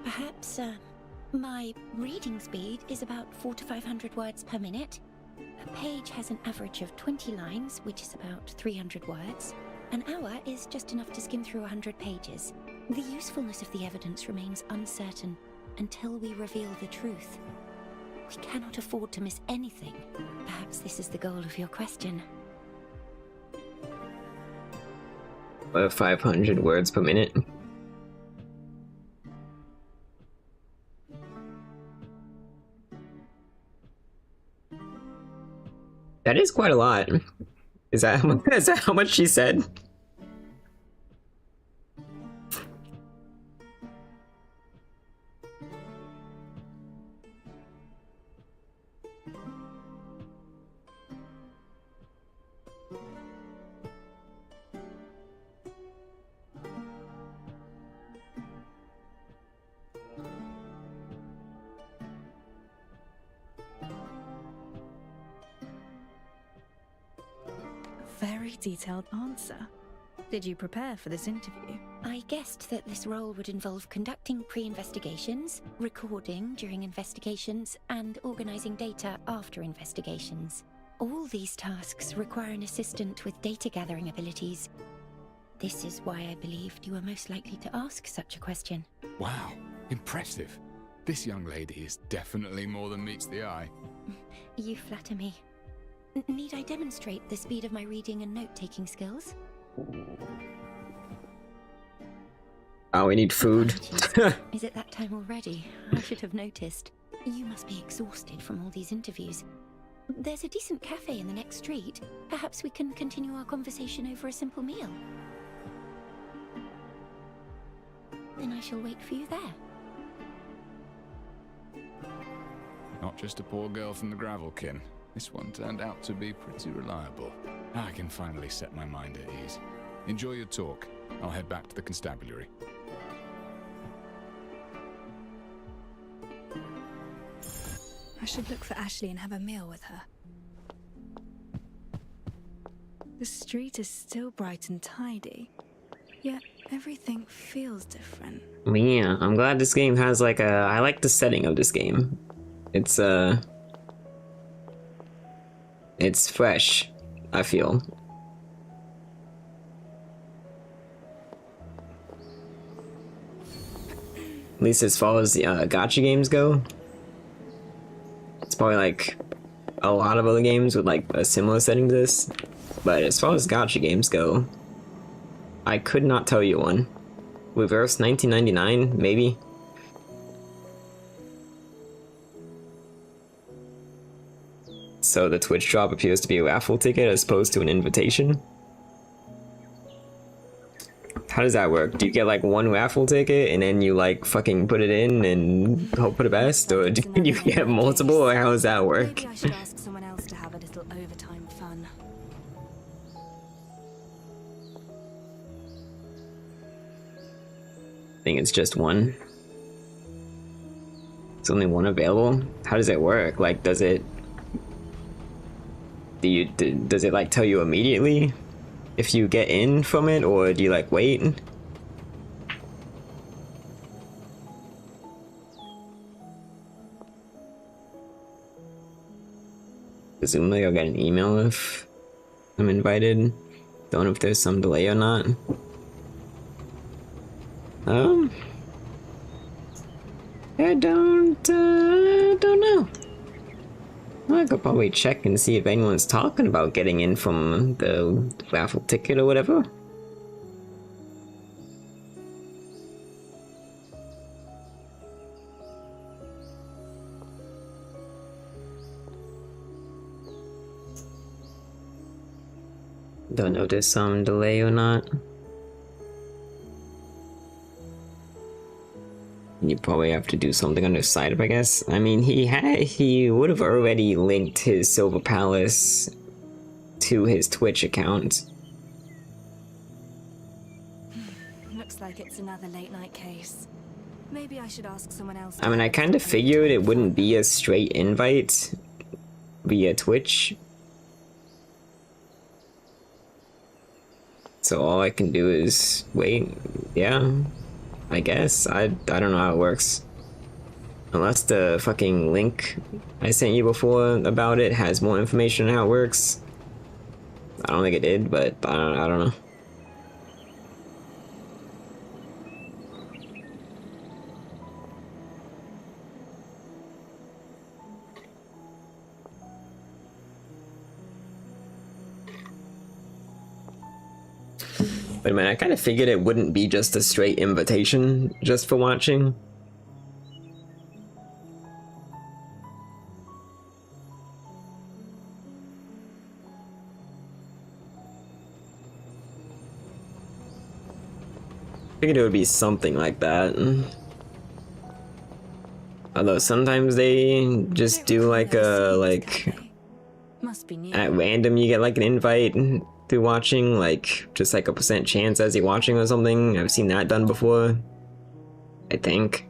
G: perhaps, my reading speed is about 400 to 500 words per minute. A page has an average of 20 lines, which is about 300 words. An hour is just enough to skim through 100 pages. The usefulness of the evidence remains uncertain. until we reveal the truth. We cannot afford to miss anything. Perhaps this is the goal of your question.
A: 500 words per minute. That is quite a lot. Is that how much she said?
B: Very detailed answer. Did you prepare for this interview?
G: I guessed that this role would involve conducting pre-investigations, recording during investigations, and organizing data after investigations. All these tasks require an assistant with data gathering abilities. This is why I believed you were most likely to ask such a question.
J: Wow, impressive. This young lady is definitely more than meets the eye.
G: You flatter me. Need I demonstrate the speed of my reading and note-taking skills?
A: Oh, we need food.
G: Is it that time already? I should have noticed. You must be exhausted from all these interviews. There's a decent cafe in the next street. Perhaps we can continue our conversation over a simple meal. Then I shall wait for you there.
J: Not just a poor girl from the Gravelkin. This one turned out to be pretty reliable. I can finally set my mind at ease. Enjoy your talk. I'll head back to the constabulary.
B: I should look for Ashley and have a meal with her. The street is still bright and tidy, yet everything feels different.
A: Yeah, I'm glad this game has like a... I like the setting of this game. It's fresh, I feel. At least as far as the gacha games go. It's probably like a lot of other games with like a similar setting to this. But as far as gacha games go, I could not tell you one. Reverse 1999, maybe? So the Twitch drop appears to be a raffle ticket as opposed to an invitation? How does that work? Do you get like one raffle ticket and then you like fucking put it in and hope for the best? Or do you get multiple, or how does that work?
B: Maybe I should ask someone else to have a little overtime fun.
A: I think it's just one. It's only one available? How does it work? Like, does it... does it like tell you immediately if you get in from it, or do you like wait? Presumably I'll get an email if I'm invited. Don't know if there's some delay or not. I don't know. I could probably check and see if anyone's talking about getting in from the raffle ticket or whatever. Don't know if there's some delay or not. You probably have to do something on the side, I guess. I mean, he would have already linked his Silver Palace to his Twitch account.
B: Looks like it's another late night case. Maybe I should ask someone else.
A: I mean, I kind of figured it wouldn't be a straight invite via Twitch. So all I can do is wait. Yeah. I guess. I don't know how it works. Unless the fucking link I sent you before about it has more information on how it works. I don't think it did, but I don't know. Wait a minute, I kind of figured it wouldn't be just a straight invitation just for watching. Figured it would be something like that. Although sometimes they just do like at random you get like an invite through watching, like just like a % chance as you're watching or something. I've seen that done before, I think.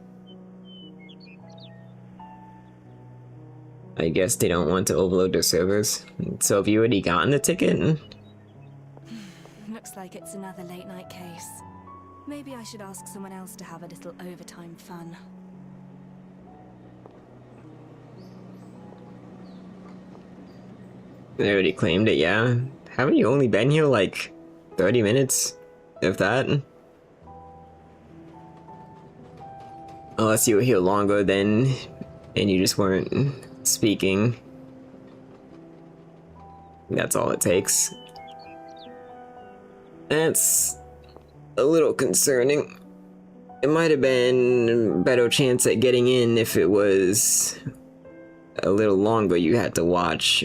A: I guess they don't want to overload their servers. So have you already gotten the ticket?
B: Looks like it's another late night case. Maybe I should ask someone else to have a little overtime fun.
A: They already claimed it, yeah. Haven't you only been here like 30 minutes? If that? Unless you were here longer then, and you just weren't speaking. That's all it takes. That's a little concerning. It might have been a better chance at getting in if it was a little longer you had to watch.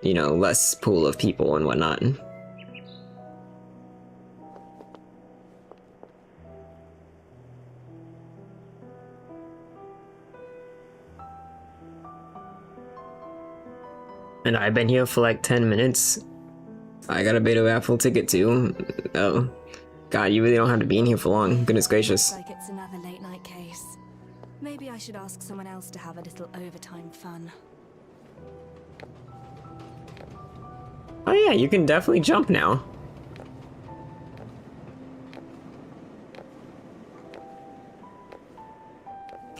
A: You know, less pool of people and whatnot. And I've been here for like 10 minutes. I got a beta raffle ticket too. Oh, God, you really don't have to be in here for long. Goodness gracious.
B: Looks like it's another late night case. Maybe I should ask someone else to have a little overtime fun.
A: Oh yeah, you can definitely jump now.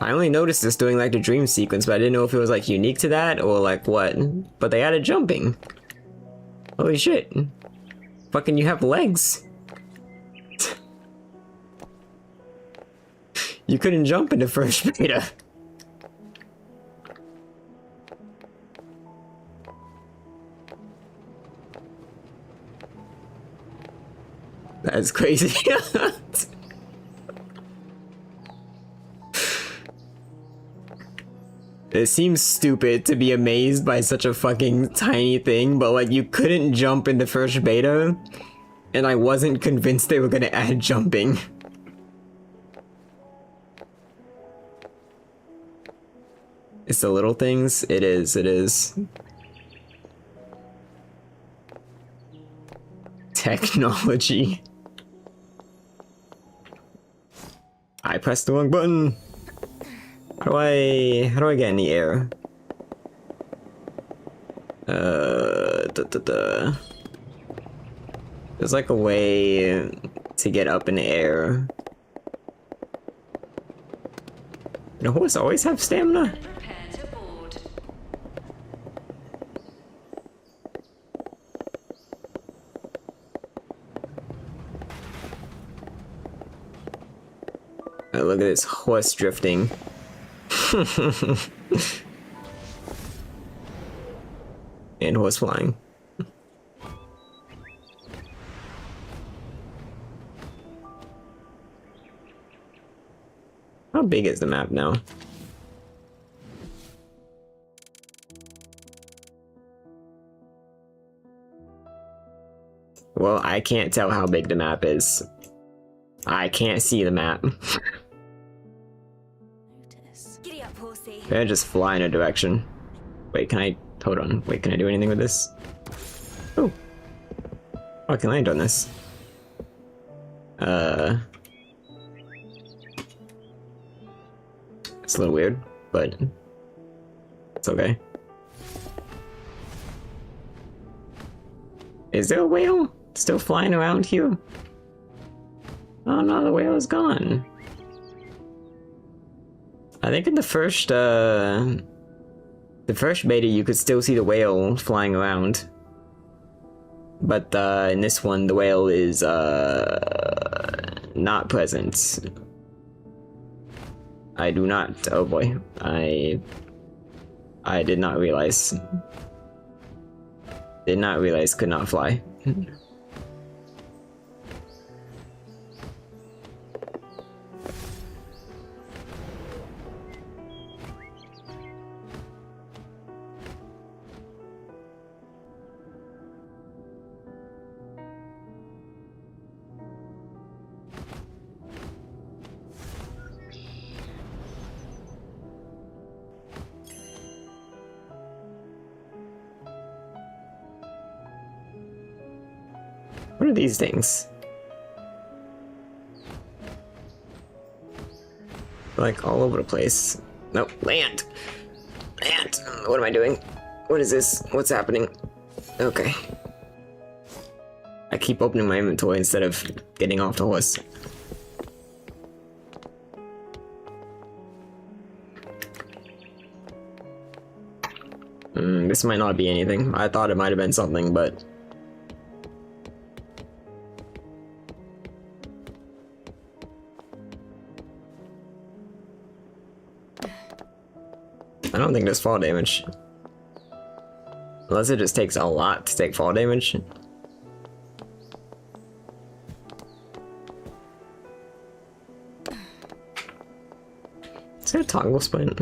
A: I only noticed this during like the dream sequence, but I didn't know if it was like unique to that or like what. But they added jumping. Holy shit. Fucking you have legs. You couldn't jump in the first beta. That's crazy. It seems stupid to be amazed by such a fucking tiny thing, but like you couldn't jump in the first beta, and I wasn't convinced they were gonna add jumping. It's the little things. It is, it is. Technology. I pressed the wrong button. How do I get in the air? There's like a way to get up in the air. The horse always have stamina? Oh, look at this horse drifting. And horse flying. How big is the map now? Well, I can't tell how big the map is. I can't see the map.
B: Giddy up, horsey.
A: Can I just fly in a direction? Wait, can I... Hold on. Wait, can I do anything with this? Oh. Oh, I can land on this. It's a little weird, but... it's okay. Is there a whale still flying around here? Oh no, the whale is gone. I think in the first beta you could still see the whale flying around. But in this one the whale is not present. I do not, oh boy, I did not realize. Did not realize could not fly. What are these things? Like all over the place. No, land! Land! What am I doing? What is this? What's happening? Okay. I keep opening my inventory instead of getting off the horse. This might not be anything. I thought it might have been something, but... I don't think there's fall damage. Unless it just takes a lot to take fall damage. Is there a toggle sprint?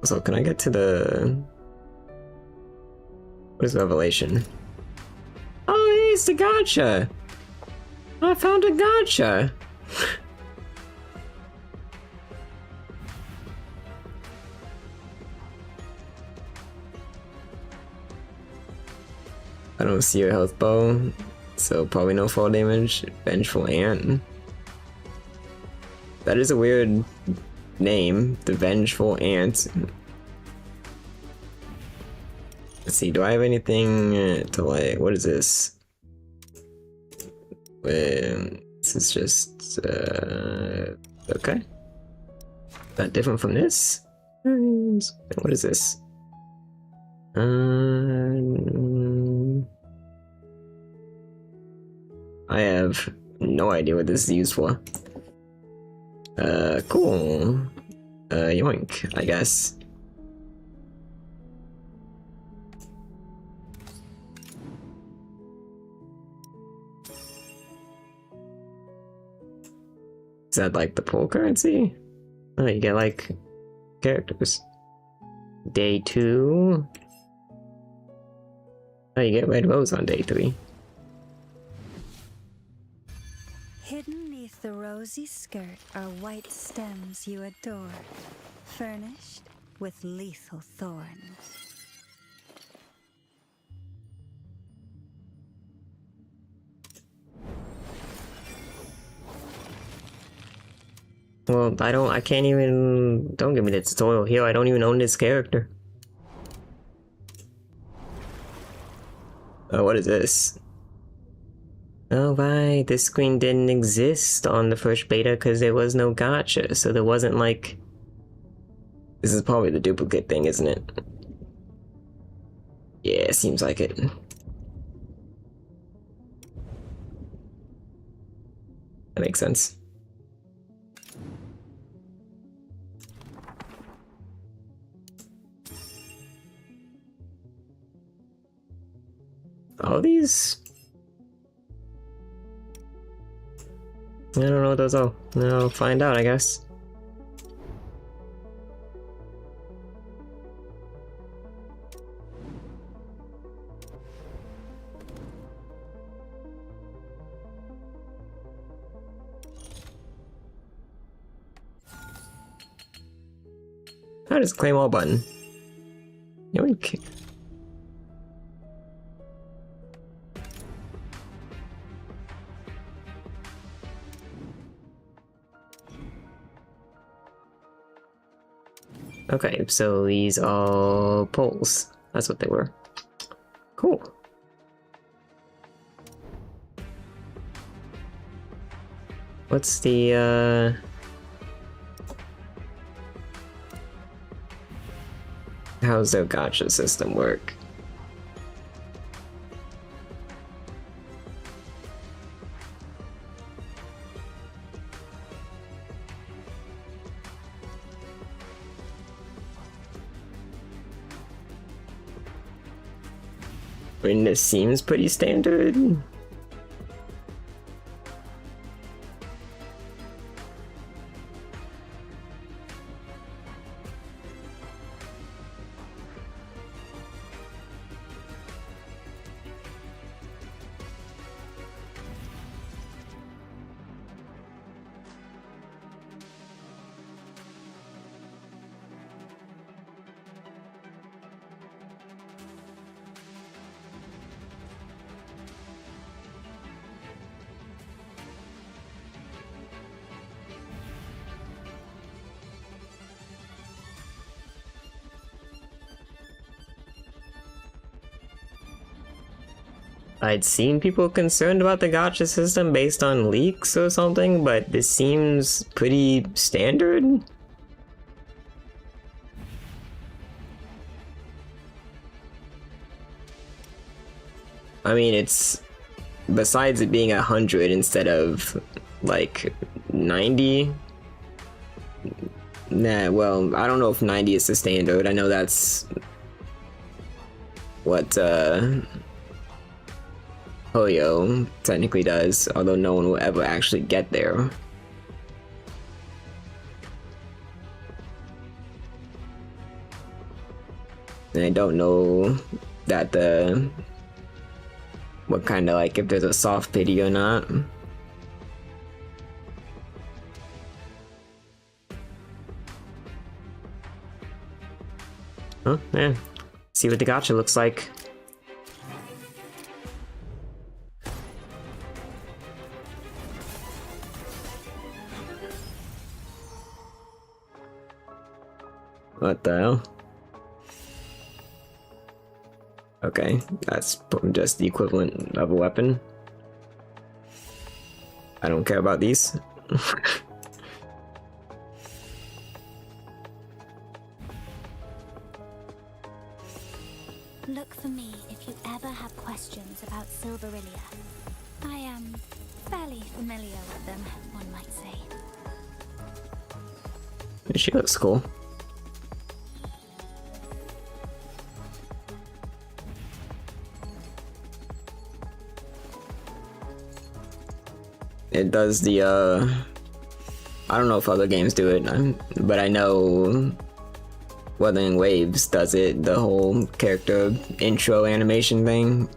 A: So can I get to the... What is Revelation? Oh, hey, it's the gacha! I found a gacha! I don't see your health bow, so probably no fall damage. Vengeful Ant. That is a weird name, the Vengeful Ant. Let's see, do I have anything to like, what is this? This is just, okay. That different from this? What is this? I have no idea what this is used for. Cool. Yoink, I guess. Is that like the pool currency? Oh, you get like characters. Day 2. Oh, you get red rose on day 3.
B: Hidden neath the rosy skirt are white stems you adore, furnished with lethal thorns.
A: Well, I can't even, don't give me the tutorial here, I don't even own this character. Oh, what is this? Oh right, this screen didn't exist on the first beta because there was no gacha, so there wasn't like... This is probably the duplicate thing, isn't it? Yeah, seems like it. That makes sense. All these... I don't know what those are. I'll find out, I guess. How does claim all button? Yoink. Okay, so these are poles. That's what they were. Cool. What's the, how's their gacha system work? I mean, this seems pretty standard. I'd seen people concerned about the gacha system based on leaks or something, but this seems pretty standard. I mean, it's, besides it being 100 instead of like 90. Nah, well, I don't know if 90 is the standard. I know that's what Hoyo technically does, although no one will ever actually get there. And I don't know that what kind of, like, if there's a soft pity or not. Huh? Yeah. See what the gacha looks like. What the hell? Okay, that's just the equivalent of a weapon. I don't care about these.
H: Look for me if you ever have questions about Silverillia. I am fairly familiar with them, one might say.
A: She looks cool. It does the, I don't know if other games do it, but I know Wuthering Waves does it, the whole character intro animation thing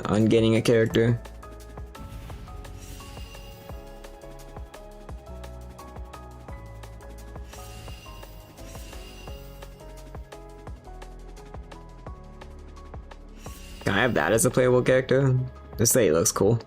A: on getting a character. Can I have that as a playable character? This lady looks cool.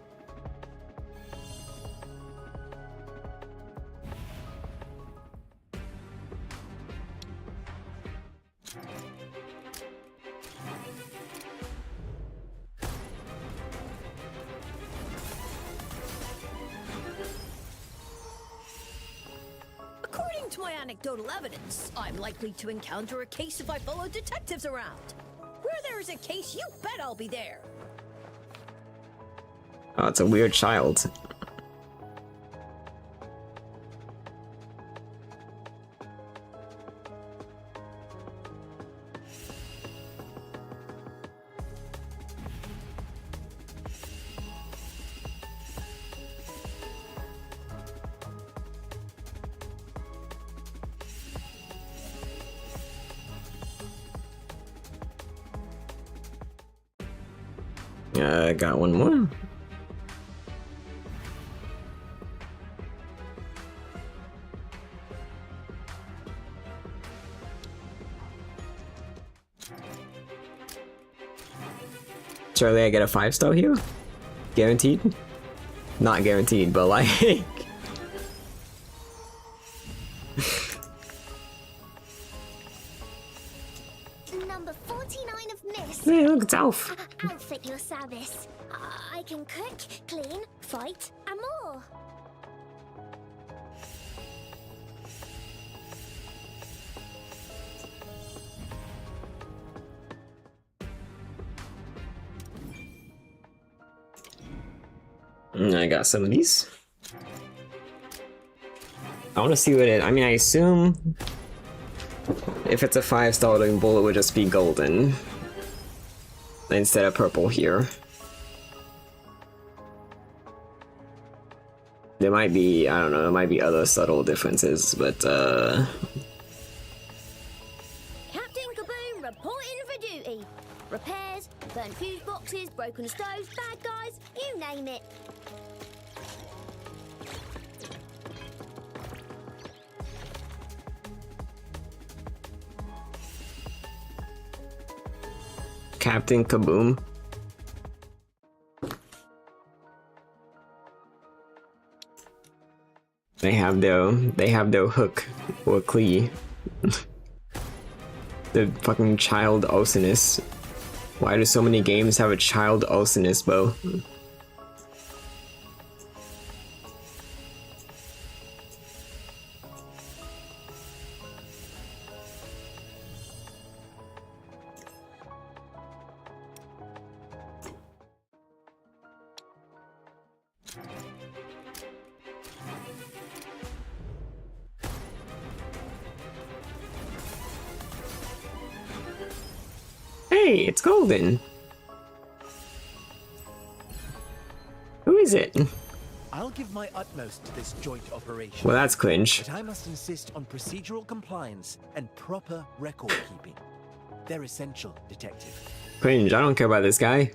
I: According to my anecdotal evidence, I'm likely to encounter a case if I follow detectives around. Where there is a case, you bet I'll be there.
A: Oh, it's a weird child. I got one more. Surely I get a 5-star here? Guaranteed? Not guaranteed, but like...
H: Number 49 of Miss.
A: Hey, look, it's Alf.
H: Outfit your service. I can cook, clean, fight, and more.
A: I got some of these. I want to see what it. I mean, I assume if it's a 5-star, then bullet would just be golden. instead of purple here. There might be, I don't know, there might be other subtle differences, but
I: Captain Kaboom reporting for duty. Repairs, burnt fuse boxes, broken stoves, bad guys, you name it.
A: Captain Kaboom. They have their hook or Klee. The fucking child Ulcinus. Why do so many games have a child Ulcinus bow? Hey, it's Golden. Who is it?
M: I'll give my utmost to this joint operation.
A: Well, that's cringe.
M: But I must insist on procedural compliance and proper record keeping. They're essential, Detective.
A: Cringe, I don't care about this guy.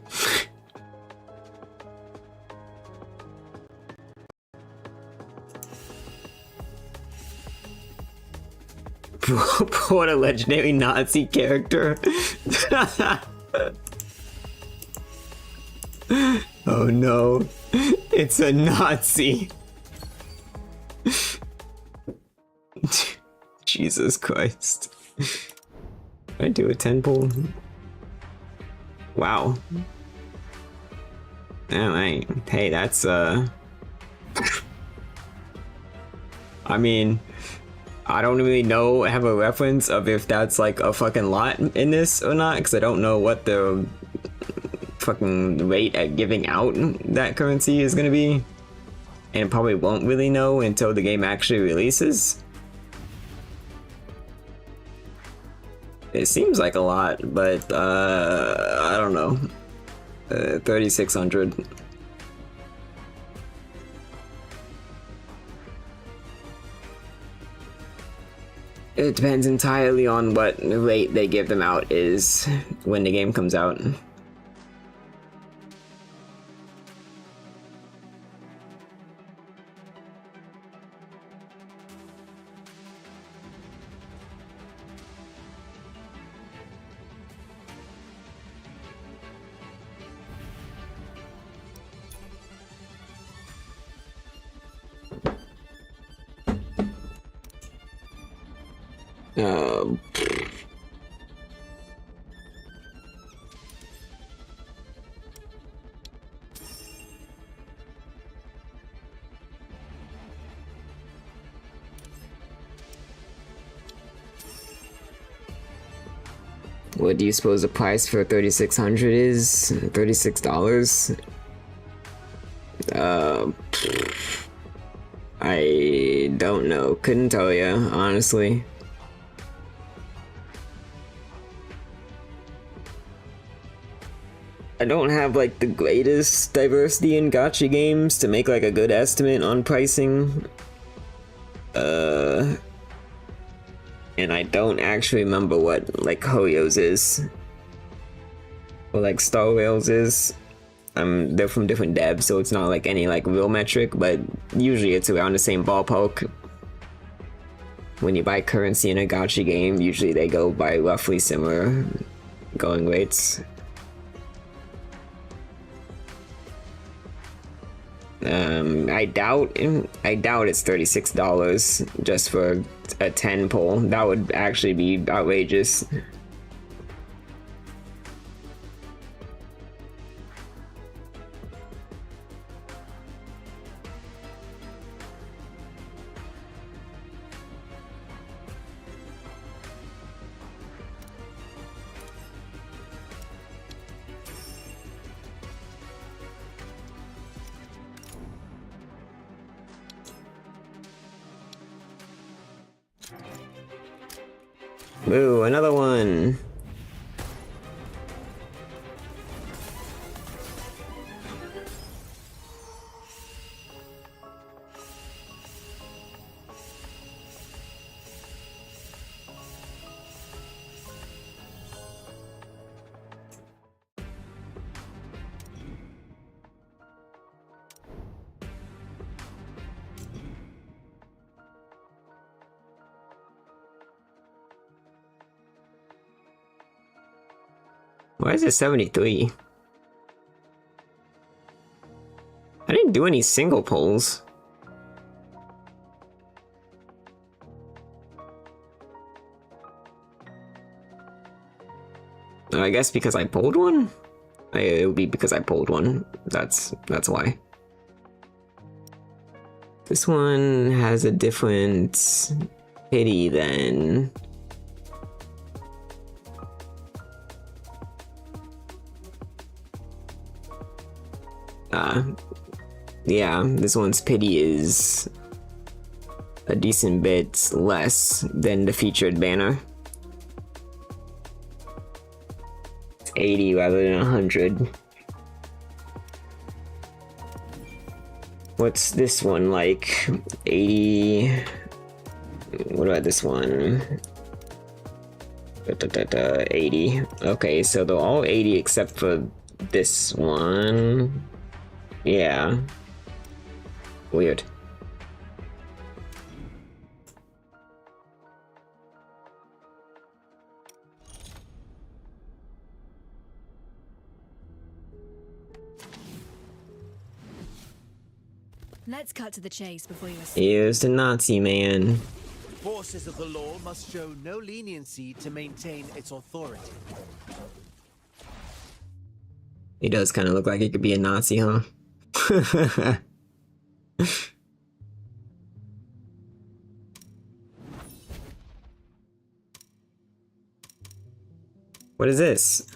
A: What a legendary Nazi character. Oh no, it's a Nazi. Jesus Christ. Can I do a 10 pull? Wow. Alright, hey, that's I mean, I don't really know, have a reference of if that's like a fucking lot in this or not, because I don't know what the fucking rate at giving out that currency is gonna be, and probably won't really know until the game actually releases. It seems like a lot, but I don't know. 3,600. It depends entirely on what rate they give them out is when the game comes out. What do you suppose the price for 3,600 is? $36? I don't know. Couldn't tell you, honestly. I don't have like the greatest diversity in gacha games to make like a good estimate on pricing. And I don't actually remember what like Hoyo's is. Or like Star Rails is. They're from different devs, so it's not like any like real metric, but usually it's around the same ballpark. When you buy currency in a gacha game, usually they go by roughly similar going rates. I doubt it's $36 just for a 10 pull. That would actually be outrageous. Ooh, another one. Why is it 73? I didn't do any single polls. I guess because I pulled one? It would be because I pulled one. That's why. This one has a different pity than... yeah, this one's pity is a decent bit less than the featured banner. It's 80 rather than 100. What's this one like? 80... What about this one? 80. Okay, so they're all 80 except for this one. Yeah. Weird.
B: Let's cut to the chase before you escape.
A: Here's the Nazi man.
M: Forces of the law must show no leniency to maintain its authority.
A: He does kind of look like he could be a Nazi, huh? What is this?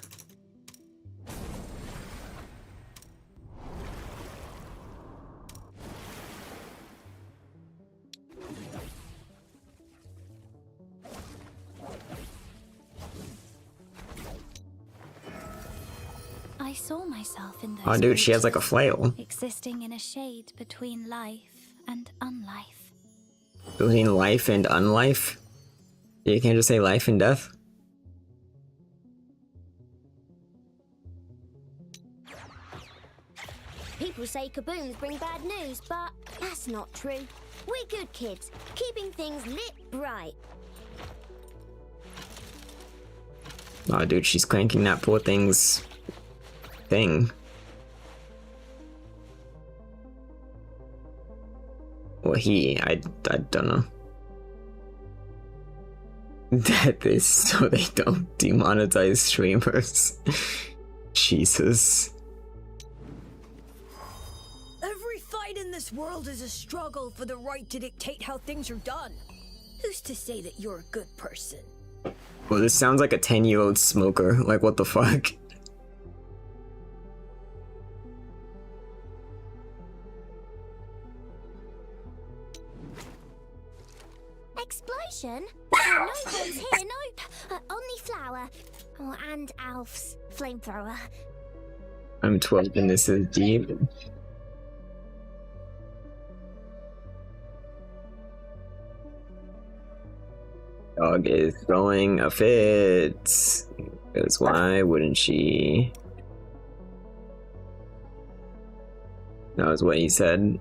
N: I saw myself in those
A: Oh, dude, she has like a flail.
N: existing in a shade between life and unlife.
A: Between life and unlife? You can't just say life and death?
H: People say kabooms bring bad news, but that's not true. We're good kids, keeping things lit bright.
A: Oh, dude, she's cranking that poor thing's thing. Or he, I don't know. That is so they don't demonetize streamers. Jesus.
I: Every fight in this world is a struggle for the right to dictate how things are done. Who's to say that you're a good person?
A: Well, this sounds like a 10-year-old smoker. Like, what the fuck?
H: Explosion? Oh, no one's here, nope. Only flower. Oh, and Alf's flamethrower.
A: I'm 12 and this is deep. Dog is throwing a fit. Because why wouldn't she? That was what he said.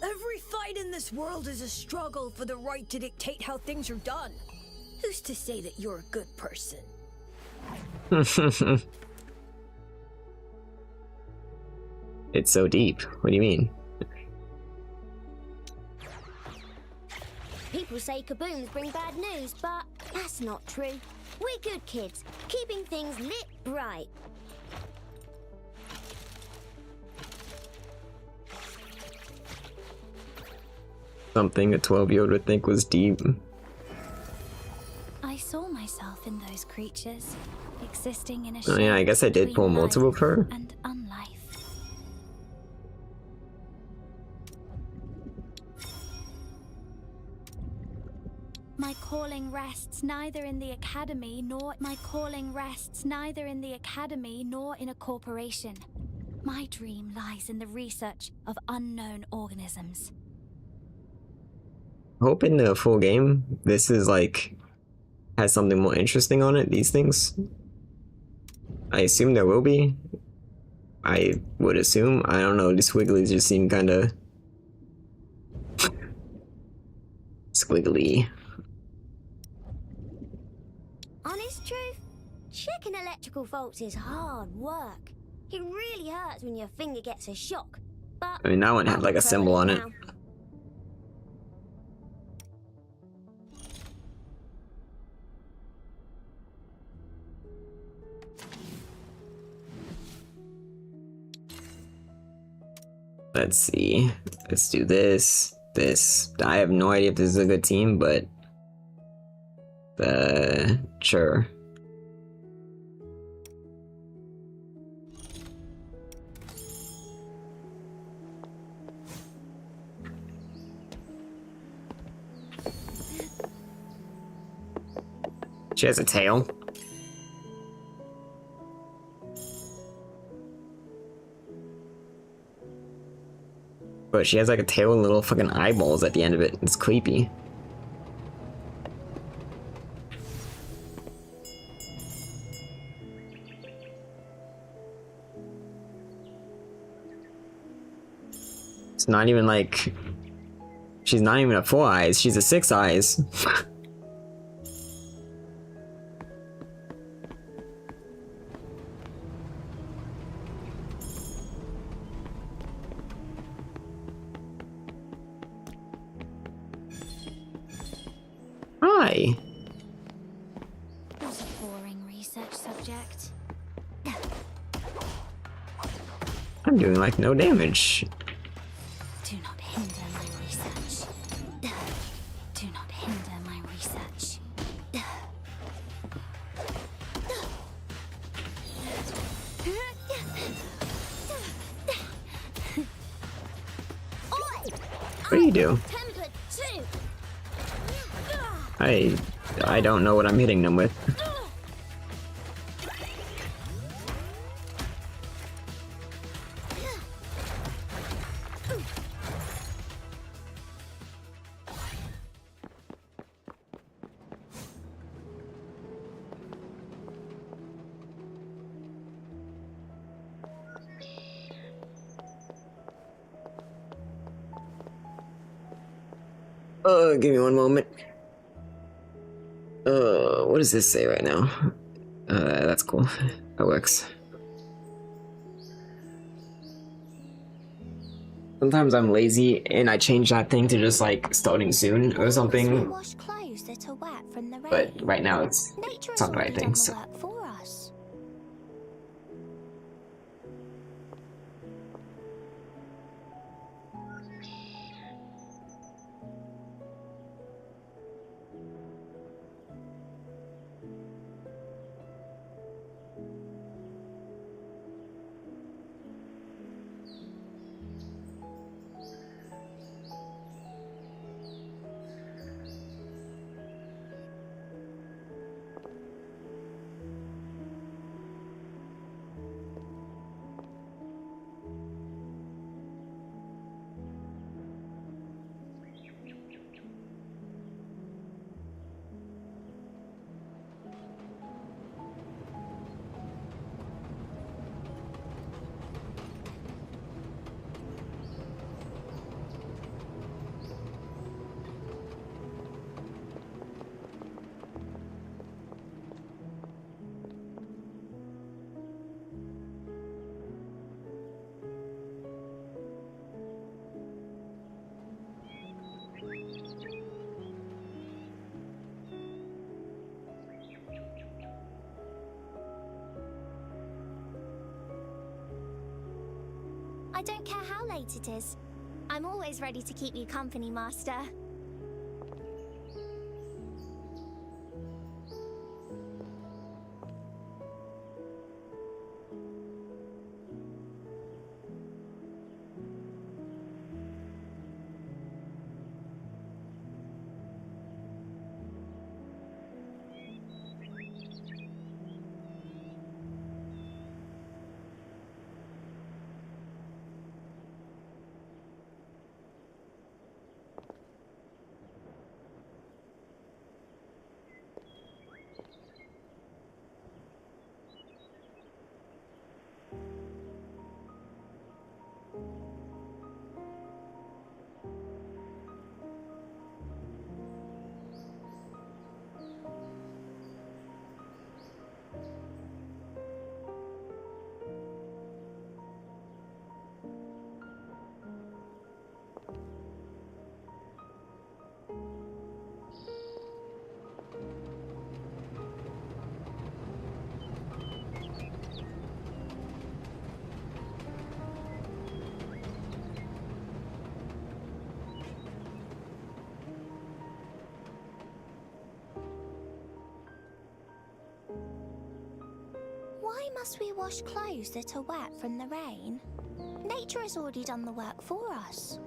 I: Every fight in this world is a struggle for the right to dictate how things are done. Who's to say that you're a good person?
A: It's so deep. What do you mean?
H: People say kabooms bring bad news, but that's not true. We're good kids, keeping things lit bright.
A: Something a 12-year-old would think was deep.
N: I saw myself in those creatures, existing in a
A: Oh yeah, I guess I did pull multiple of her.
N: And unlife. My calling rests neither in the academy nor in a corporation. My dream lies in the research of unknown organisms.
A: I hope in the full game, this is like, has something more interesting on it, these things. I assume there will be. I would assume. I don't know, these squigglies just seem kinda... squiggly.
H: Honest truth? Just
O: electrical faults is hard work. It really hurts when your finger gets a shock. But
A: I mean, that one had like a symbol on it.
O: now.
A: Let's see. Let's do this. This. I have no idea if this is a good team, but sure. She has a tail. But she has like a tail and little fucking eyeballs at the end of it. It's creepy. It's not even like... She's not even a 4 eyes, she's a 6 eyes. Hi.
N: Was a boring research subject.
A: I'm doing like no damage.
N: Do not hinder my research. Do not hinder my research.
A: What do you do? I don't know what I'm hitting them with. Give me one moment. What does this say right now? That's cool. That works. Sometimes I'm lazy and I change that thing to just like starting soon or something.
O: Wash clothes that are wet from the rain.
A: But right now it's not the right thing. So.
O: Work for us. I don't care how late it is. I'm always ready to keep you company, Master. must we wash clothes that are wet from the rain? Nature has already done the work for us.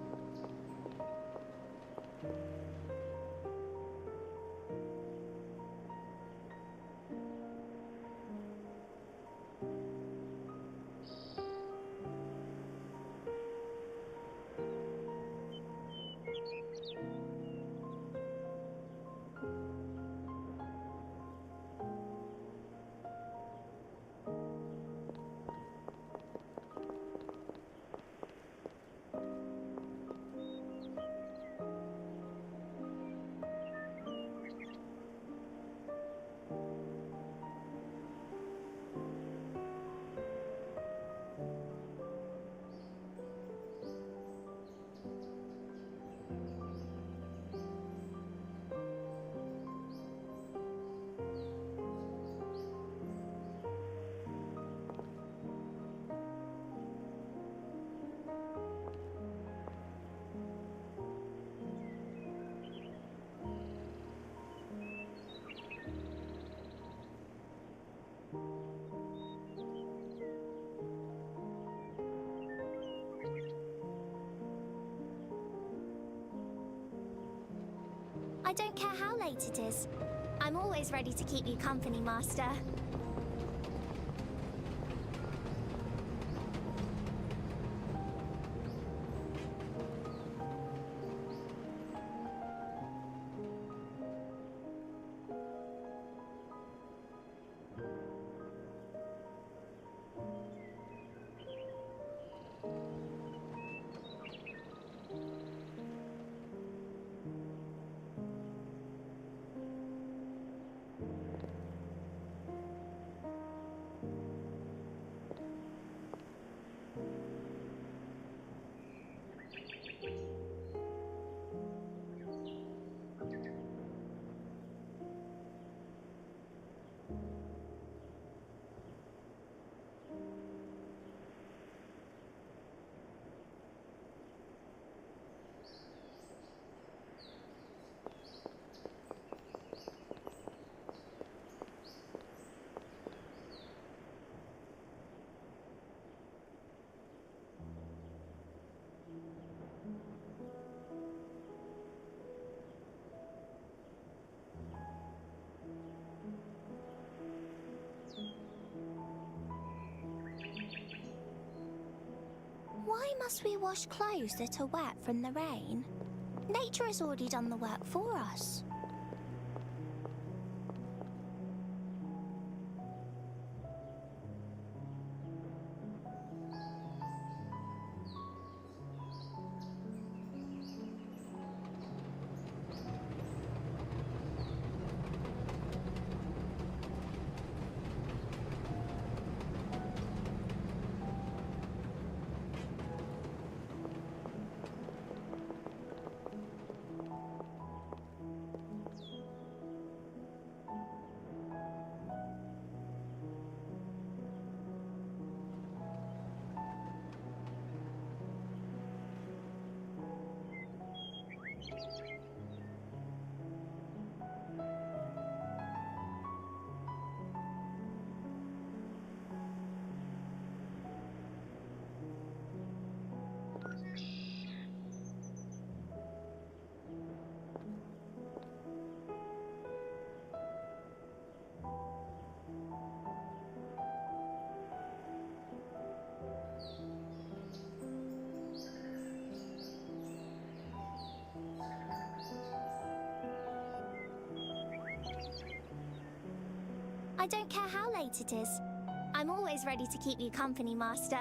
O: I don't care how late it is. I'm always ready to keep you company, Master. Why must we wash clothes that are wet from the rain? Nature has already done the work for us. I don't care how late it is. I'm always ready to keep you company, Master.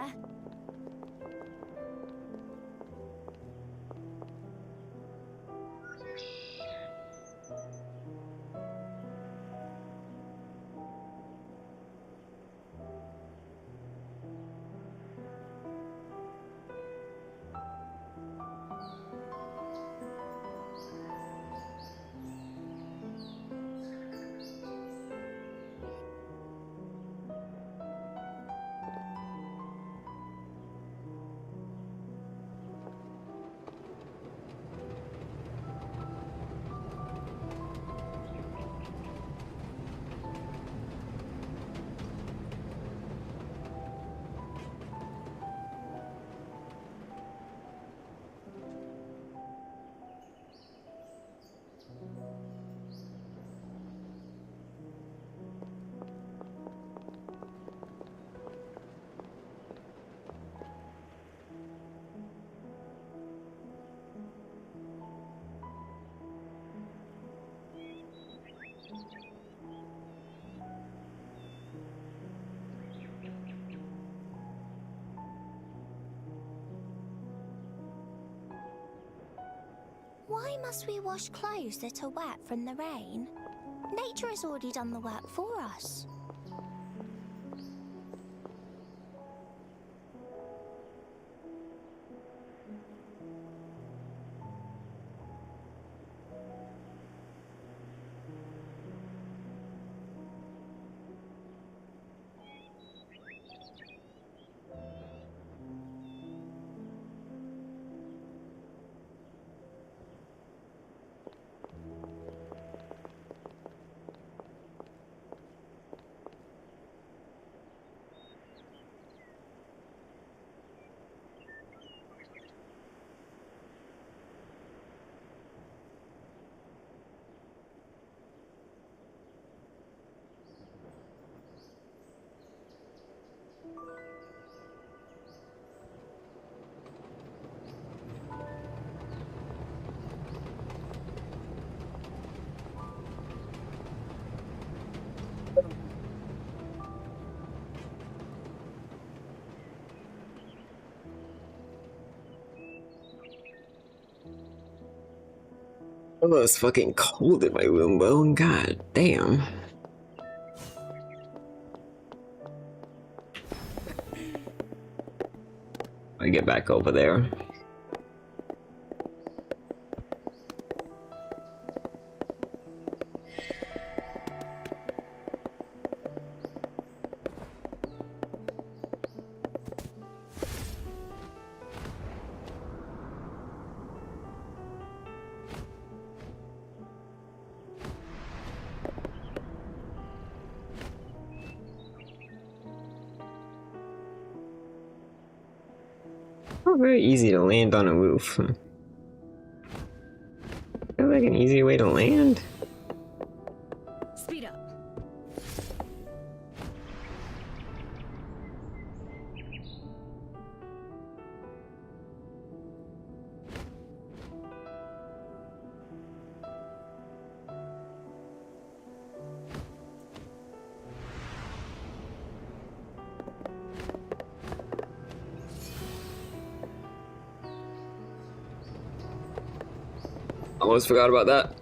O: Why must we wash clothes that are wet from the rain? Nature has already done the work for us.
A: Oh, it's fucking cold in my room, bro. God damn. I get back over there. Oh, very easy to land on a roof. Feel like an easy way to land?
E: Speed up.
A: Almost forgot about that.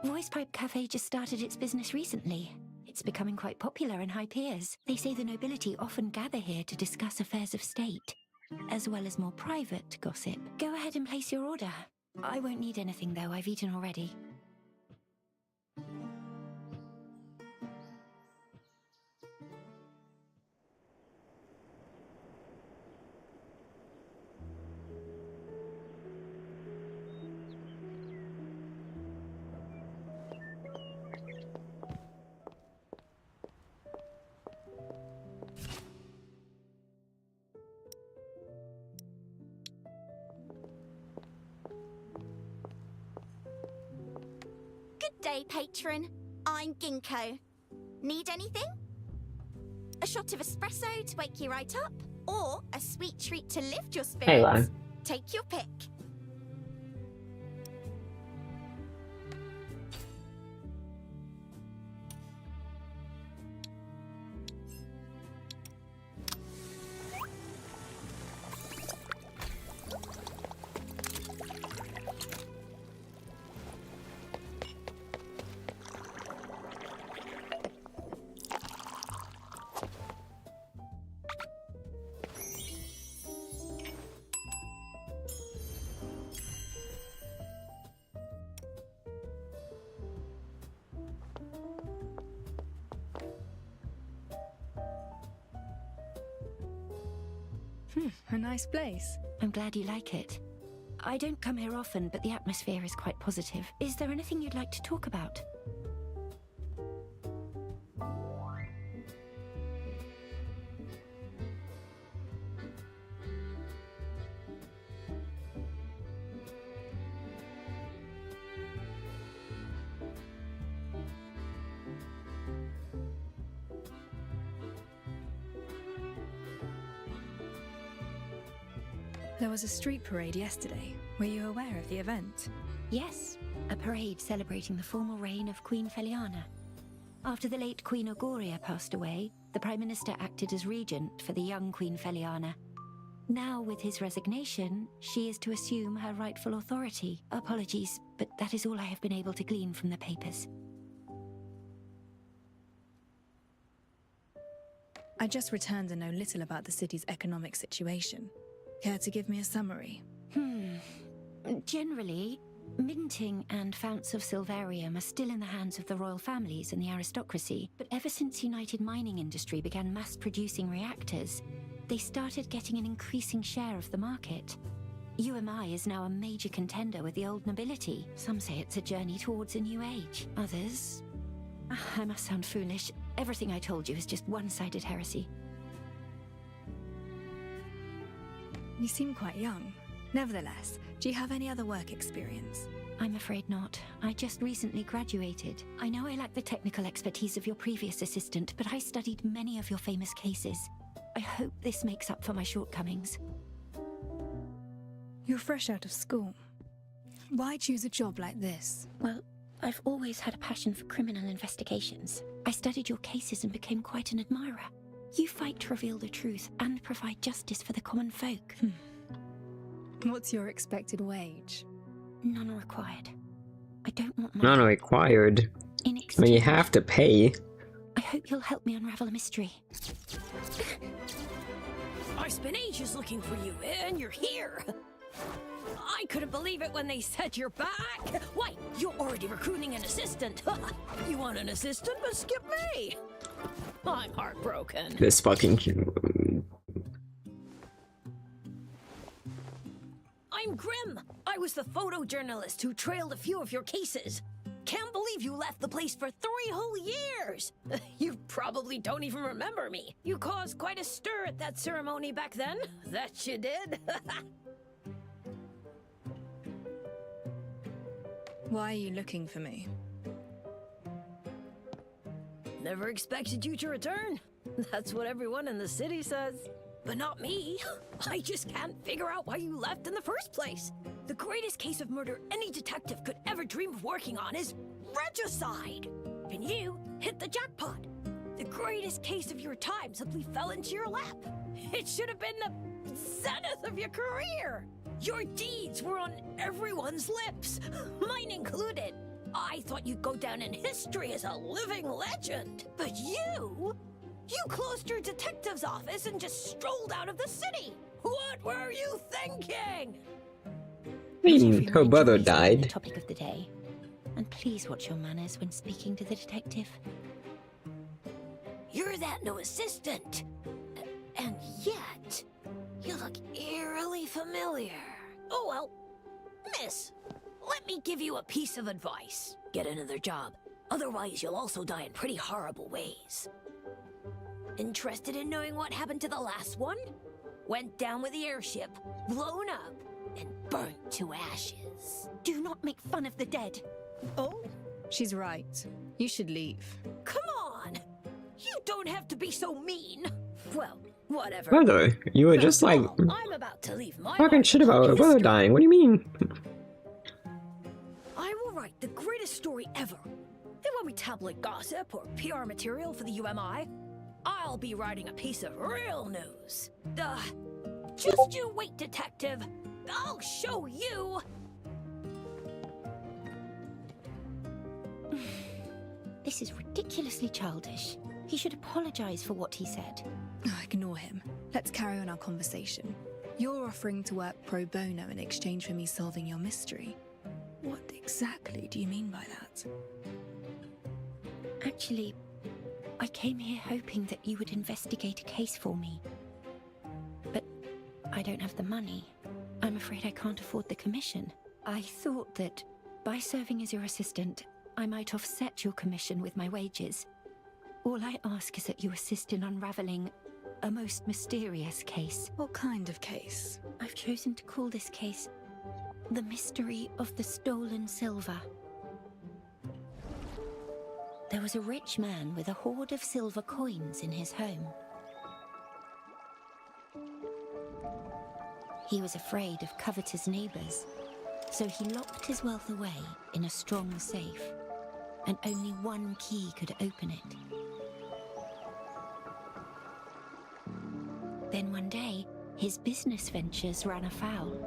G: Voice Pipe Cafe just started its business recently. It's becoming quite popular in high peers. They say the nobility often gather here to discuss affairs of state, as well as more private gossip. Go ahead and place your order. I won't need anything though, I've eaten already.
O: Good day, patron. I'm Ginkgo. Need anything? A shot of espresso to wake you right up? Or a sweet treat to lift your spirits?
A: Hey, Lon.
O: Take your pick.
B: A nice place.
G: I'm glad you like it. I don't come here often, but the atmosphere is quite positive. Is there anything you'd like to talk about?
B: There was a street parade yesterday. Were you aware of the event?
G: Yes, a parade celebrating the formal reign of Queen Feliana. After the late Queen Ogoria passed away, the Prime Minister acted as regent for the young Queen Feliana. Now, with his resignation, she is to assume her rightful authority. Apologies, but that is all I have been able to glean from the papers.
B: I just returned and know little about the city's economic situation. Care to give me a summary?
G: Generally, minting and founts of silverium are still in the hands of the royal families and the aristocracy, but ever since United Mining Industry began mass-producing reactors, they started getting an increasing share of the market. UMI is now a major contender with the old nobility. Some say it's a journey towards a new age. Others... I must sound foolish. Everything I told you is just one-sided heresy.
B: You seem quite young. Nevertheless, do you have any other work experience?
G: I'm afraid not. I just recently graduated. I know I lack the technical expertise of your previous assistant, but I studied many of your famous cases. I hope this makes up for my shortcomings.
B: You're fresh out of school. Why choose a job like this?
G: Well, I've always had a passion for criminal investigations. I studied your cases and became quite an admirer. You fight to reveal the truth and provide justice for the common folk.
B: What's your expected wage?
G: None required. I don't want my...
A: Not required.
G: In
A: I mean, you have to pay.
G: I hope you'll help me unravel a mystery.
I: I spent ages looking for you, and you're here. I couldn't believe it when they said you're back. Why, you're already recruiting an assistant. You want an assistant, but skip me. I'm heartbroken.
A: This fucking...
I: I'm Grim. I was the photojournalist who trailed a few of your cases. Can't believe you left the place for 3 whole years. You probably don't even remember me. You caused quite a stir at that ceremony back then. That you did.
B: Why are you looking for me?
I: Never expected you to return. That's what everyone in the city says. But not me. I just can't figure out why you left in the first place. The greatest case of murder any detective could ever dream of working on is regicide. And you hit the jackpot. The greatest case of your time simply fell into your lap. It should have been the zenith of your career. Your deeds were on everyone's lips, mine included. I thought you'd go down in history as a living legend. But you closed your detective's office and just strolled out of the city. What were you thinking?
A: Her brother died.
G: Topic of the day. And please watch your manners when speaking to the detective.
I: You're that new assistant. And yet, you look eerily familiar. Oh well, miss, let me give you a piece of advice. Get another job. Otherwise, you'll also die in pretty horrible ways. Interested in knowing what happened to the last one? Went down with the airship, blown up, and burnt to ashes.
G: Do not make fun of the dead.
B: Oh, she's right. You should leave.
I: Come on! You don't have to be so mean. Well, whatever.
A: Brother, you were just like...
I: I'm about to leave my
A: talking shit about her brother dying. What do you mean?
I: I will write the greatest story ever. It won't be tabloid gossip or PR material for the UMI. I'll be writing a piece of real news. Just you wait, detective. I'll show you.
G: This is ridiculously childish. He should apologize for what he said.
B: Oh, ignore him. Let's carry on our conversation. You're offering to work pro bono in exchange for me solving your mystery. What exactly do you mean by that?
G: Actually, I came here hoping that you would investigate a case for me. But I don't have the money. I'm afraid I can't afford the commission. I thought that by serving as your assistant, I might offset your commission with my wages. All I ask is that you assist in unraveling a most mysterious case.
B: What kind of case?
G: I've chosen to call this case The Mystery of the Stolen Silver. There was a rich man with a hoard of silver coins in his home. He was afraid of covetous neighbors, So he locked his wealth away in a strong safe, and only one key could open it. Then one day, his business ventures ran afoul,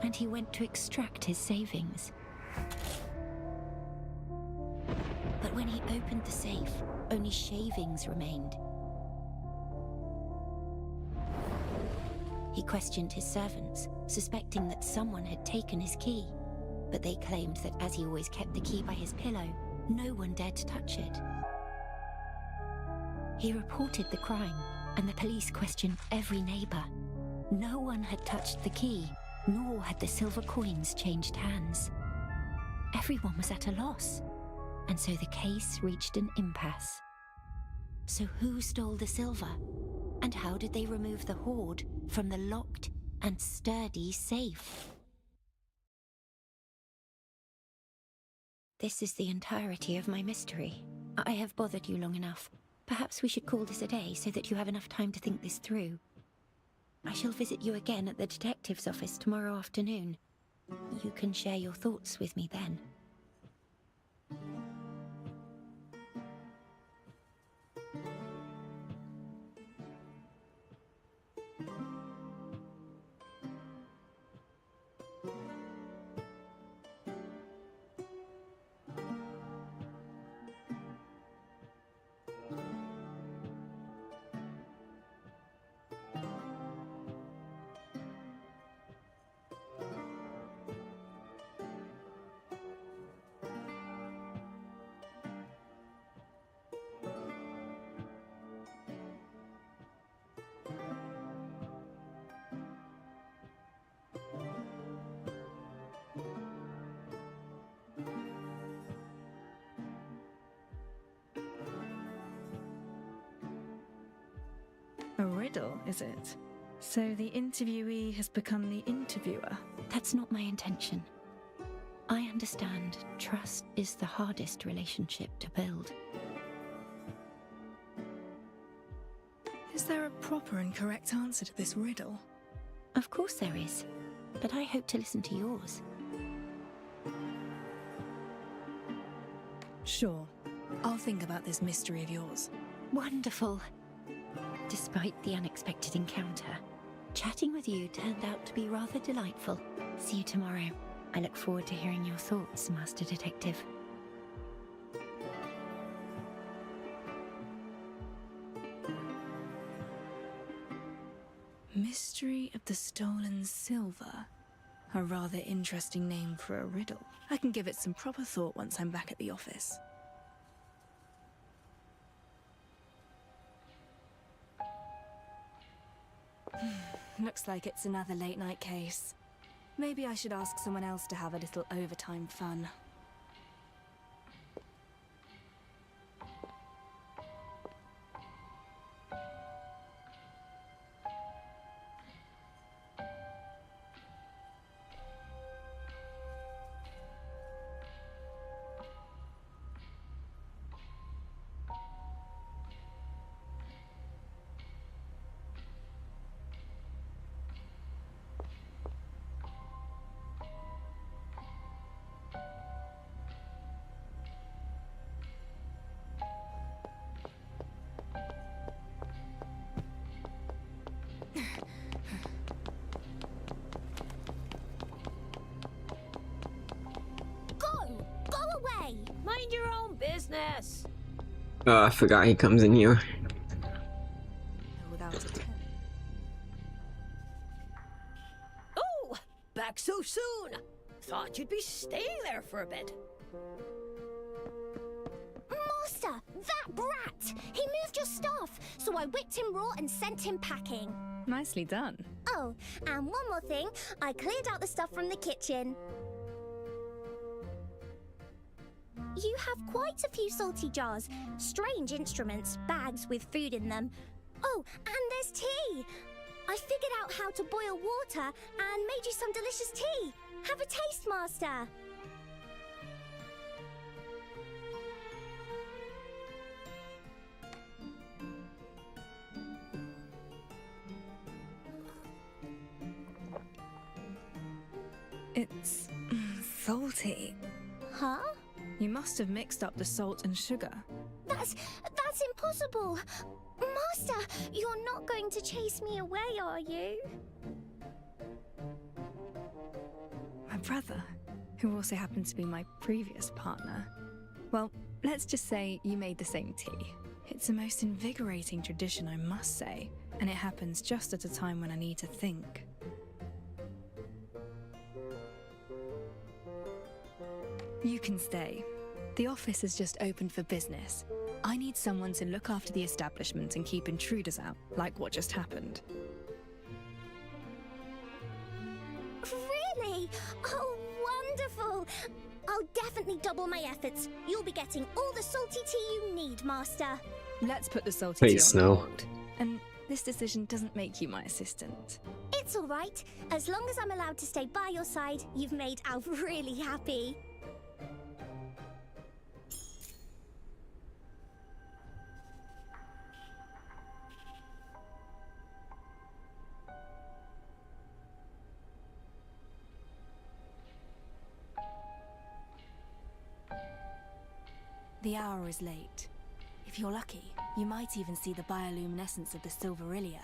G: and he went to extract his savings. But when he opened the safe, only shavings remained. He questioned his servants, suspecting that someone had taken his key, but they claimed that as he always kept the key by his pillow, no one dared to touch it. He reported the crime, and the police questioned every neighbor. No one had touched the key, nor had the silver coins changed hands. Everyone was at a loss, and so the case reached an impasse. So who stole the silver? And how did they remove the hoard from the locked and sturdy safe? This is the entirety of my mystery. I have bothered you long enough. Perhaps we should call this a day so that you have enough time to think this through. I shall visit you again at the detective's office tomorrow afternoon. You can share your thoughts with me then.
B: A riddle, is it? So the interviewee has become the interviewer?
G: That's not my intention. I understand trust is the hardest relationship to build.
B: Is there a proper and correct answer to this riddle?
G: Of course there is, but I hope to listen to yours.
B: Sure. I'll think about this mystery of yours.
G: Wonderful. Despite the unexpected encounter, chatting with you turned out to be rather delightful. See you tomorrow. I look forward to hearing your thoughts, Master Detective.
B: Mystery of the Stolen Silver. A rather interesting name for a riddle. I can give it some proper thought once I'm back at the office. Looks like it's another late-night case. Maybe I should ask someone else to have a little overtime fun.
I: Mind your own business.
A: Oh, I forgot he comes in here.
B: Without a tent.
I: Oh, back so soon. Thought you'd be staying there for a bit.
H: Master, that brat! He moved your stuff, so I whipped him raw and sent him packing.
B: Nicely done.
H: Oh, and one more thing, I cleared out the stuff from the kitchen. You have quite a few salty jars, strange instruments, bags with food in them. Oh, and there's tea! I figured out how to boil water and made you some delicious tea. Have a taste, Master.
B: It's Salty?
H: Huh?
B: You must have mixed up the salt and sugar.
H: That's impossible. Master, you're not going to chase me away, are you?
B: My brother, who also happened to be my previous partner. Well, let's just say you made the same tea. It's a most invigorating tradition, I must say, and it happens just at a time when I need to think. You can stay. The office is just opened for business. I need someone to look after the establishment and keep intruders out, like what just happened.
H: Really? Oh, wonderful! I'll definitely double my efforts. You'll be getting all the salty tea you need, Master.
B: Let's put the salty
A: Wait,
B: tea on
A: Snow.
B: hold. And this decision doesn't make you my assistant.
H: It's all right. As long as I'm allowed to stay by your side, you've made Al really happy.
B: The hour is late. If you're lucky, you might even see the bioluminescence of the Silverillia.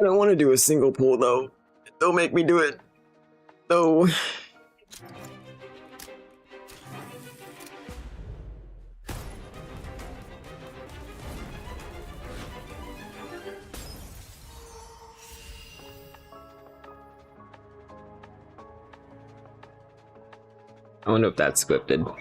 A: I don't want to do a single pull though. Don't make me do it. No. I wonder if that's scripted.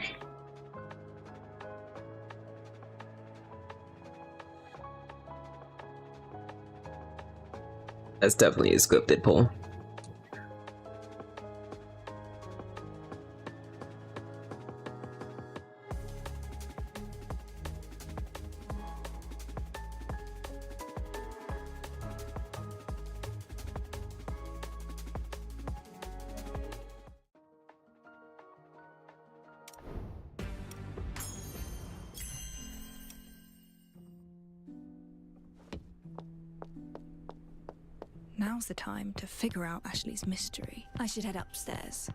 A: That's definitely a scripted pull.
B: Now's the time to figure out Ashley's mystery. I should head upstairs.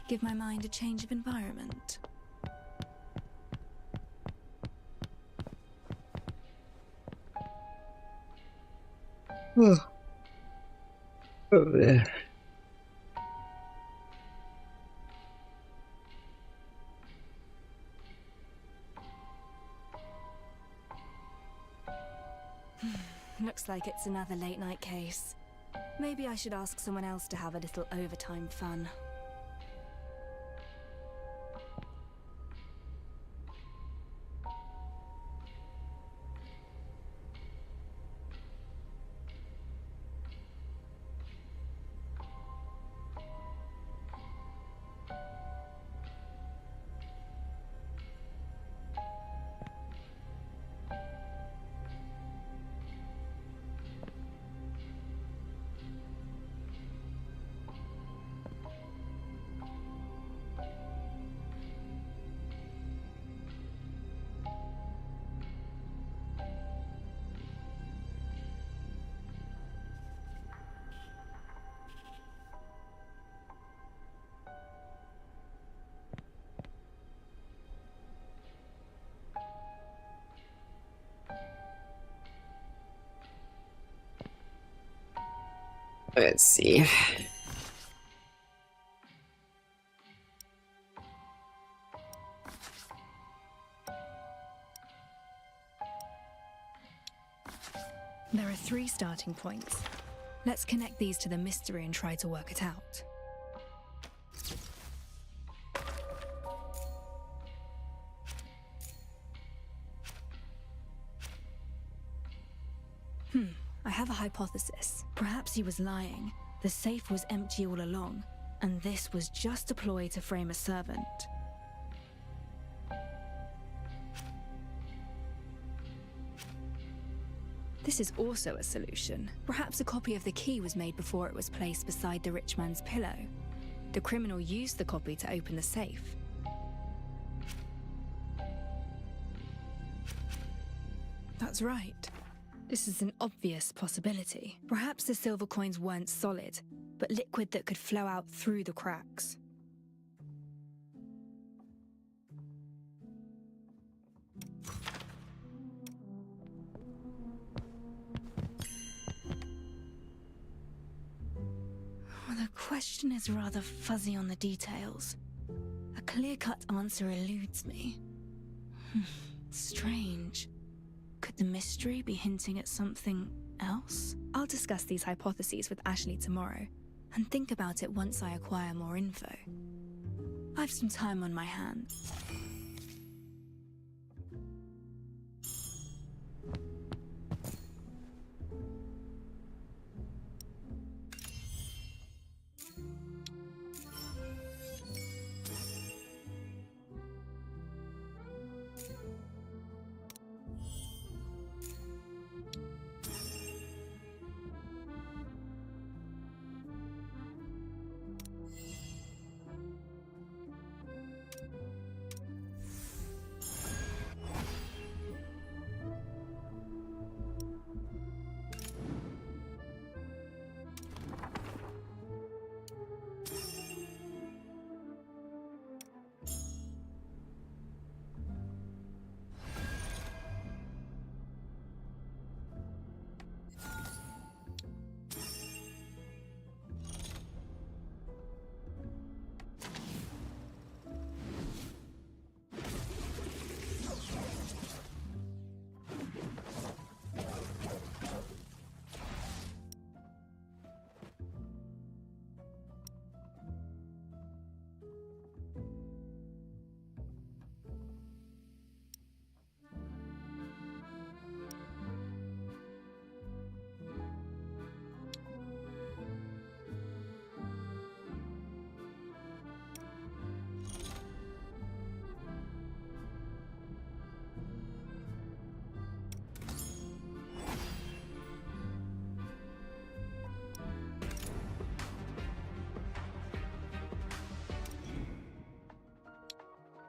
B: Give my mind a change of environment.
A: Oh, there.
B: Looks like it's another late night case. Maybe I should ask someone else to have a little overtime fun.
A: Let's see.
B: There are 3 starting points. Let's connect these to the mystery and try to work it out. I have a hypothesis. Perhaps he was lying. The safe was empty all along, and this was just a ploy to frame a servant. This is also a solution. Perhaps a copy of the key was made before it was placed beside the rich man's pillow. The criminal used the copy to open the safe. That's right. This is an obvious possibility. Perhaps the silver coins weren't solid, but liquid that could flow out through the cracks. Well, the question is rather fuzzy on the details. A clear-cut answer eludes me. Strange. Could the mystery be hinting at something else? I'll discuss these hypotheses with Ashley tomorrow, and think about it once I acquire more info. I've some time on my hands.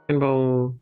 A: Rainbow.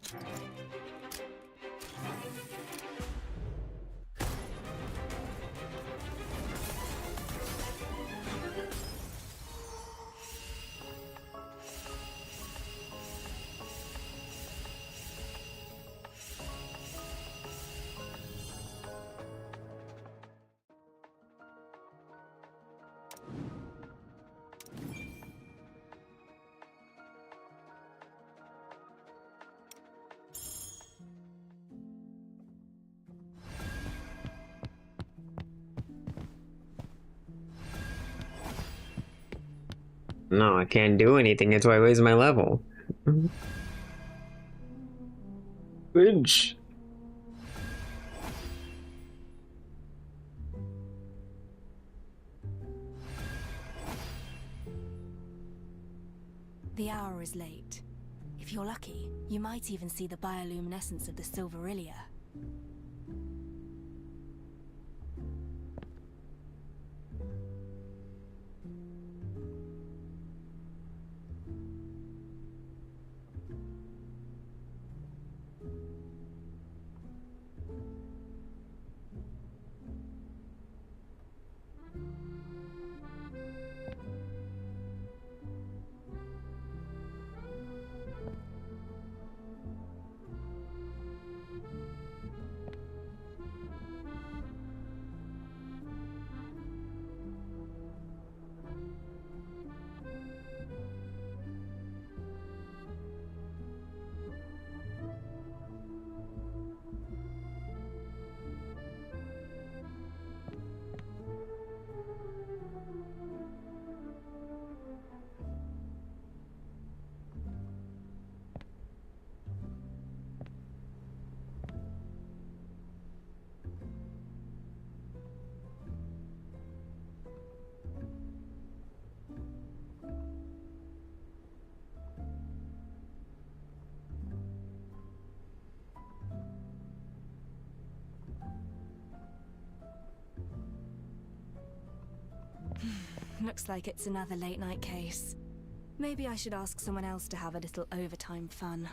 A: No, I can't do anything. That's why I raised my level. Bridge.
B: The hour is late. If you're lucky, you might even see the bioluminescence of the Silverillia. Looks like it's another late night case. Maybe I should ask someone else to have a little overtime fun.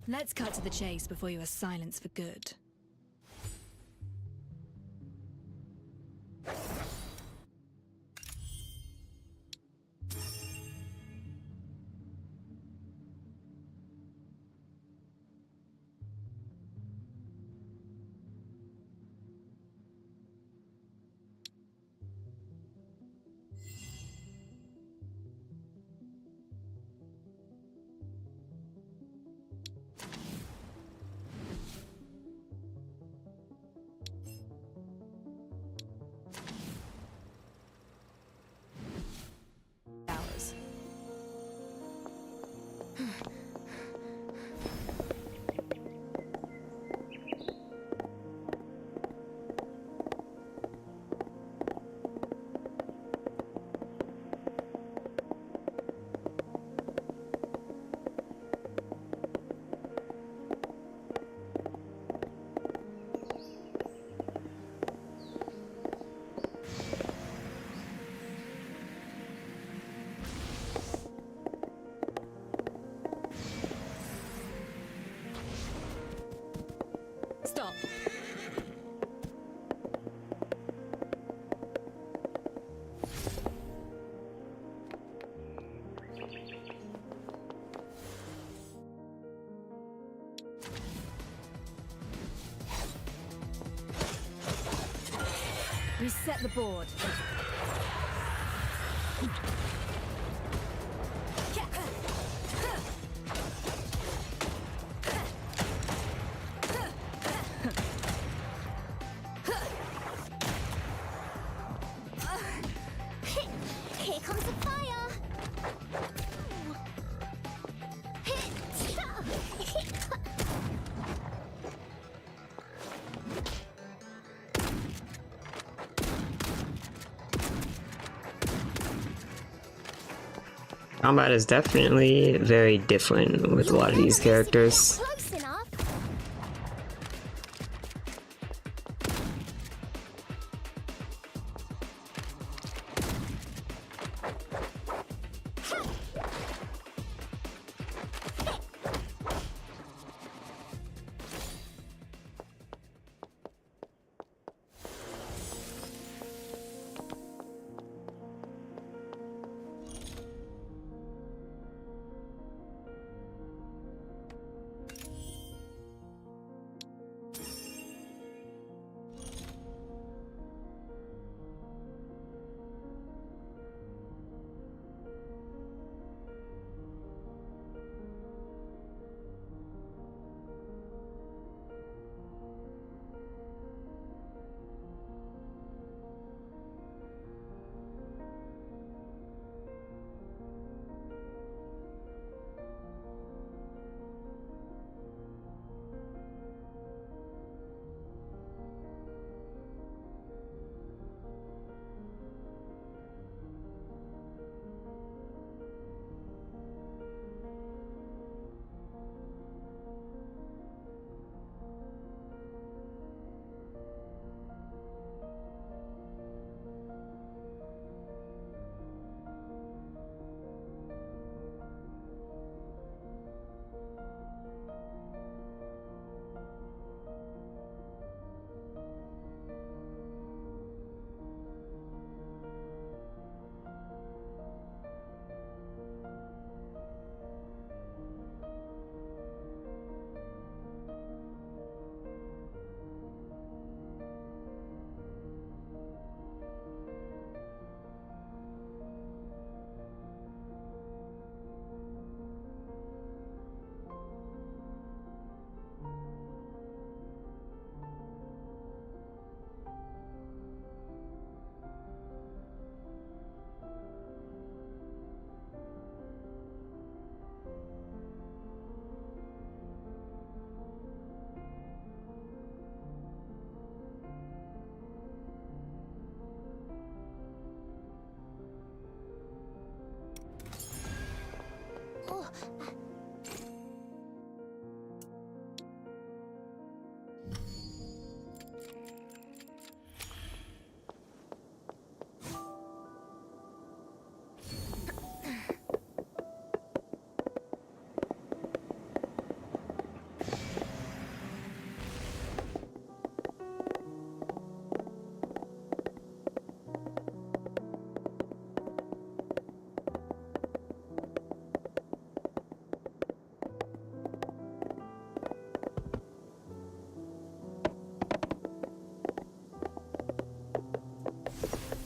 B: Let's cut to the chase before you are silenced for good. Stop. Reset the board.
H: Here comes the fire!
A: Combat is definitely very different with a lot of these characters.
H: Close enough!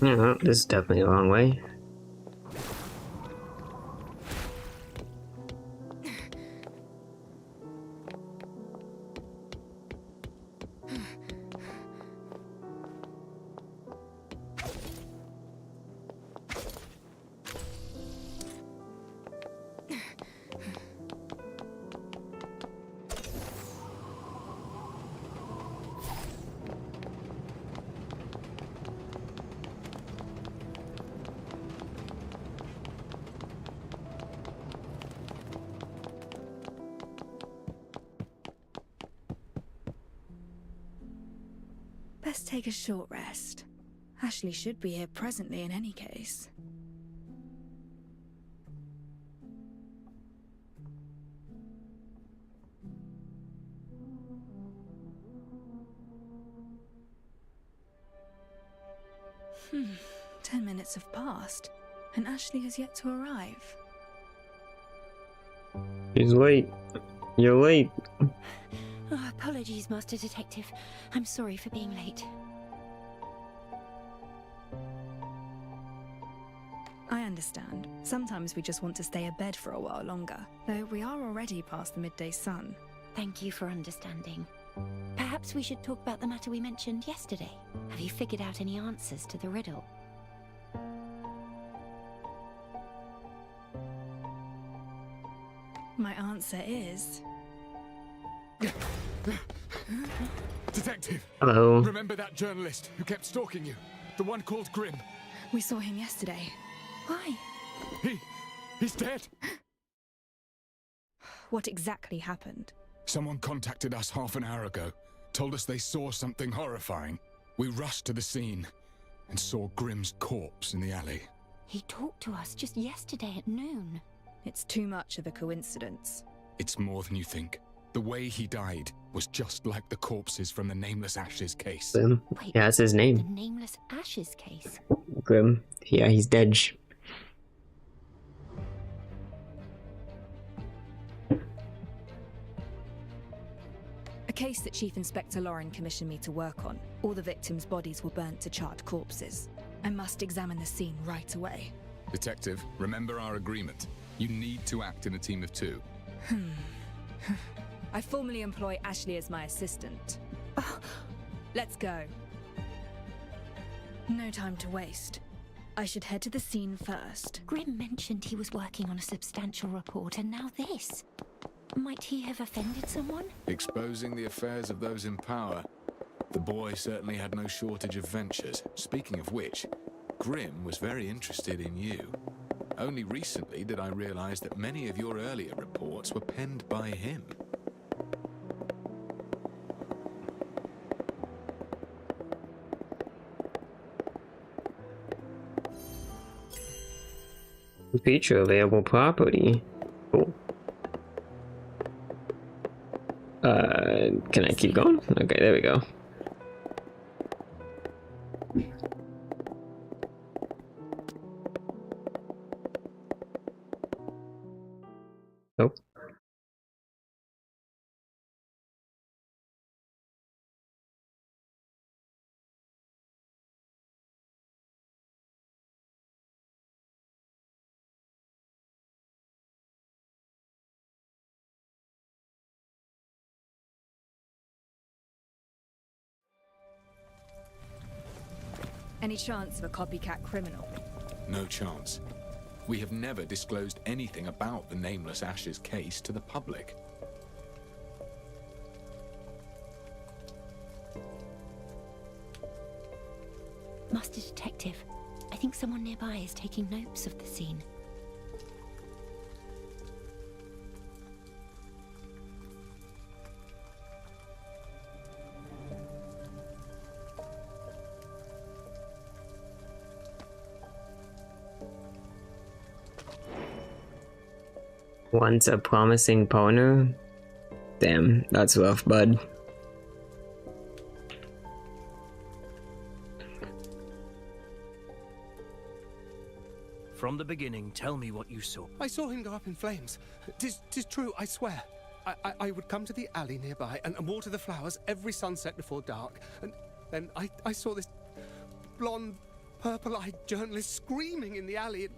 A: Yeah, this is definitely a long way.
B: Best take a short rest. Ashley should be here presently in any case. Hmm, 10 minutes have passed, and Ashley has yet to arrive.
A: She's late. You're late.
G: Oh, apologies, Master Detective. I'm sorry for being late.
B: I understand. Sometimes we just want to stay abed for a while longer, though we are already past the midday sun.
G: Thank you for understanding. Perhaps we should talk about the matter we mentioned yesterday. Have you figured out any answers to the riddle?
B: My answer is...
J: Detective!
A: Hello.
J: Remember that journalist who kept stalking you? The one called Grimm?
B: We saw him yesterday. Why?
J: He's dead!
B: What exactly happened?
J: Someone contacted us half an hour ago. Told us they saw something horrifying. We rushed to the scene and saw Grimm's corpse in the alley.
G: He talked to us just yesterday at noon.
B: It's too much of a coincidence.
J: It's more than you think. The way he died was just like the corpses from the Nameless Ashes case.
A: Grim.
G: Wait,
A: Yeah, that's his
G: the
A: name.
G: Nameless Ashes case?
A: Grim. Yeah, he's dead.
B: A case that Chief Inspector Lauren commissioned me to work on. All the victims' bodies were burnt to charred corpses. I must examine the scene right away.
J: Detective, remember our agreement. You need to act in a team of two.
B: I formally employ Ashley as my assistant. Let's go. No time to waste. I should head to the scene first.
G: Grimm mentioned he was working on a substantial report, and now this. Might he have offended someone?
J: Exposing the affairs of those in power. The boy certainly had no shortage of ventures. Speaking of which, Grimm was very interested in you. Only recently did I realize that many of your earlier reports were penned by him.
A: Feature available property. Cool. Can I keep going? Okay, there we go. Nope.
B: Any chance of a copycat criminal?
J: No chance. We have never disclosed anything about the Nameless Ashes case to the public.
G: Master Detective, I think someone nearby is taking notes of the scene.
A: Once a promising partner? Damn, that's rough, bud.
M: From the beginning, tell me what you saw.
L: I saw him go up in flames. Tis true, I swear. I would come to the alley nearby and water the flowers every sunset before dark. And then I saw this blonde, purple-eyed journalist screaming in the alley.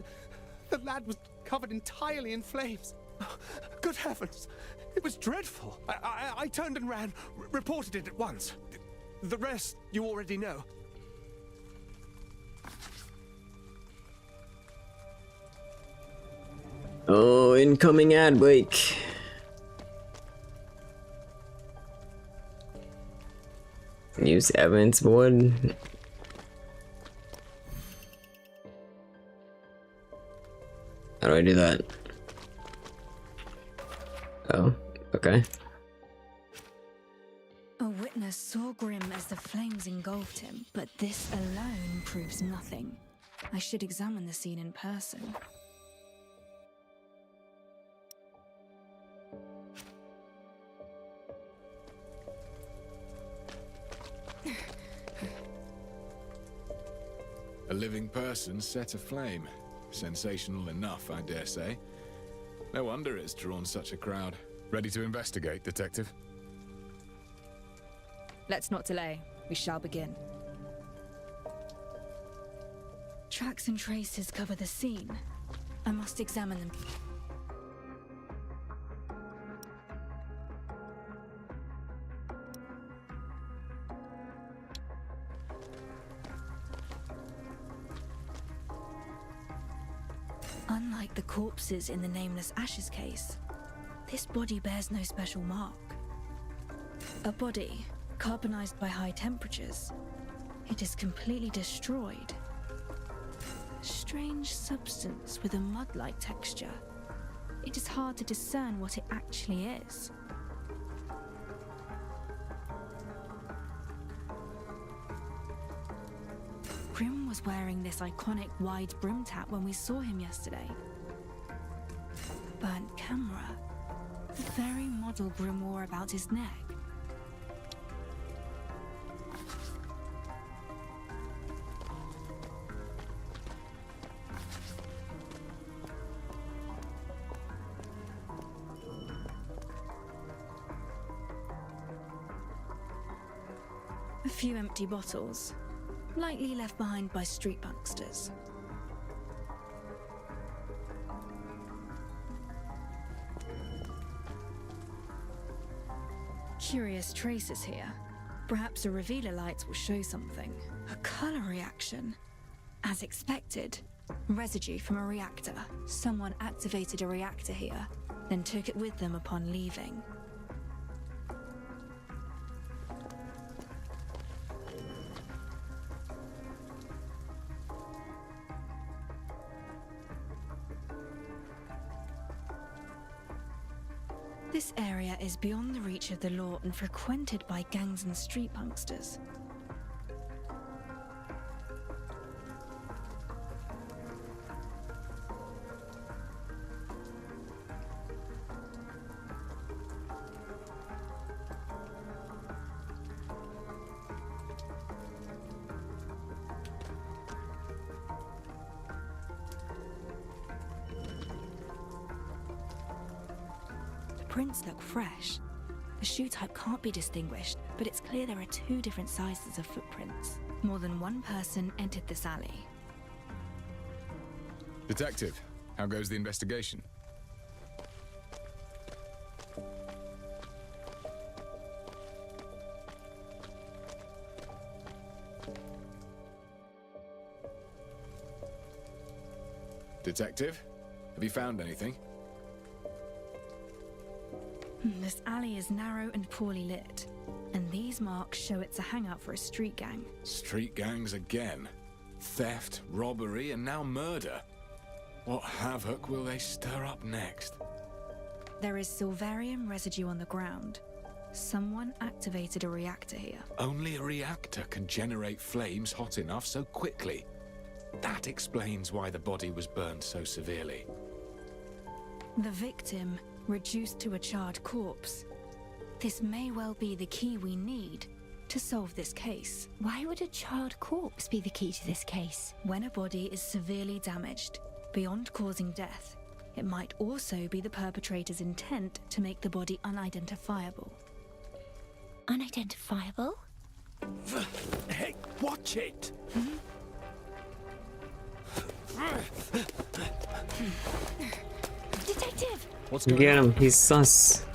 L: The lad was covered entirely in flames. Good heavens! It was dreadful. I turned and ran, reported it at once. The rest you already know.
A: Oh, incoming ad break. Use evidence board. How do I do that? Oh, okay.
B: A witness saw Grim as the flames engulfed him, but this alone proves nothing. I should examine the scene in person.
J: A living person set aflame. Sensational enough, I dare say. No wonder it's drawn such a crowd. Ready to investigate, Detective?
B: Let's not delay. We shall begin. Tracks and traces cover the scene. I must examine them. Unlike the corpses in the Nameless Ashes case, this body bears no special mark. A body, carbonized by high temperatures. It is completely destroyed. Strange substance with a mud-like texture. It is hard to discern what it actually is. Grim was wearing this iconic wide brimmed hat when we saw him yesterday. Burnt camera. The very model Grim wore about his neck. A few empty bottles, likely left behind by street bunksters. Curious traces here. Perhaps a revealer light will show something. A color reaction. As expected, residue from a reactor. Someone activated a reactor here, then took it with them upon leaving. This area is beyond the reach of the law and frequented by gangs and street punksters. Prints look fresh. The shoe type can't be distinguished, but it's clear there are two different sizes of footprints. More than one person entered this alley.
J: Detective, how goes the investigation? Detective, have you found anything?
B: This alley is narrow and poorly lit, and these marks show it's a hangout for a street gang.
J: Street gangs again. Theft, robbery, and now murder. What havoc will they stir up next?
B: There is silverium residue on the ground. Someone activated a reactor here.
J: Only a reactor can generate flames hot enough so quickly. That explains why the body was burned so severely.
B: The victim reduced to a charred corpse. This may well be the key we need to solve this case.
G: Why would a charred corpse be the key to this case?
B: When a body is severely damaged, beyond causing death, it might also be the perpetrator's intent to make the body unidentifiable.
G: Unidentifiable?
M: Hey, watch it!
G: Detective!
M: What's
A: Get him, he's sus.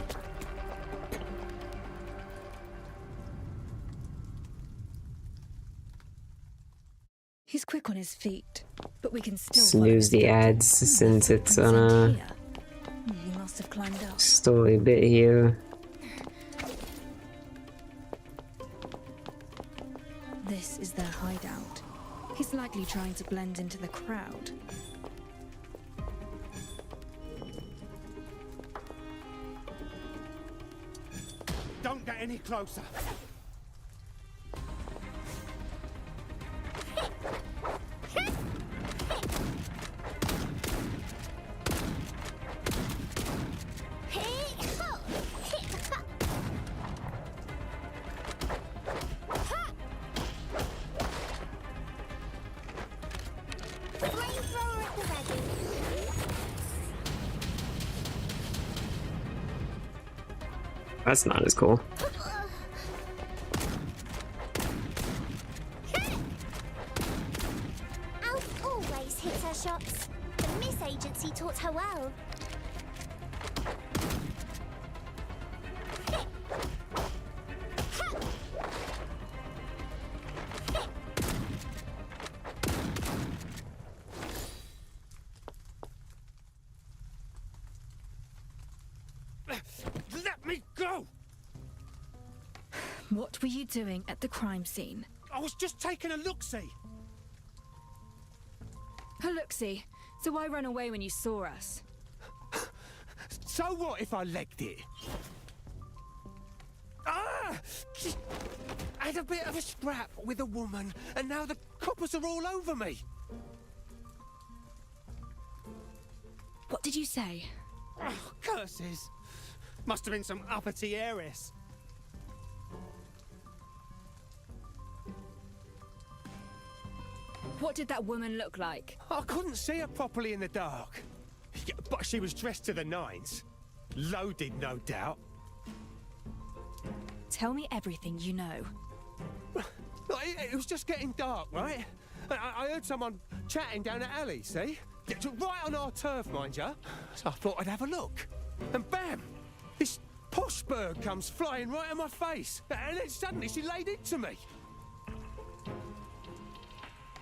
B: He's quick on his feet, but we can still
A: Snooze the ads since it's on a
B: He must have climbed up.
A: story bit here.
B: This is their hideout. He's likely trying to blend into the crowd.
L: Don't get any closer.
A: That's not as cool.
H: Alf always hits her shots. The Miss Agency taught her well.
L: Let me go!
B: What were you doing at the crime scene?
L: I was just taking a look-see.
B: A look-see. So why run away when you saw us?
L: So what if I legged it? Ah! I had a bit of a scrap with a woman, and now the coppers are all over me.
B: What did you say?
L: Oh, curses. Must have been some uppity heiress.
B: What did that woman look like?
L: I couldn't see her properly in the dark. Yeah, but she was dressed to the nines. Loaded, no doubt.
B: Tell me everything you know.
L: It was just getting dark, right? I heard someone chatting down the alley, see? Right on our turf, mind ya. So I thought I'd have a look. And bam! This posh bird comes flying right in my face. And then suddenly she laid into me.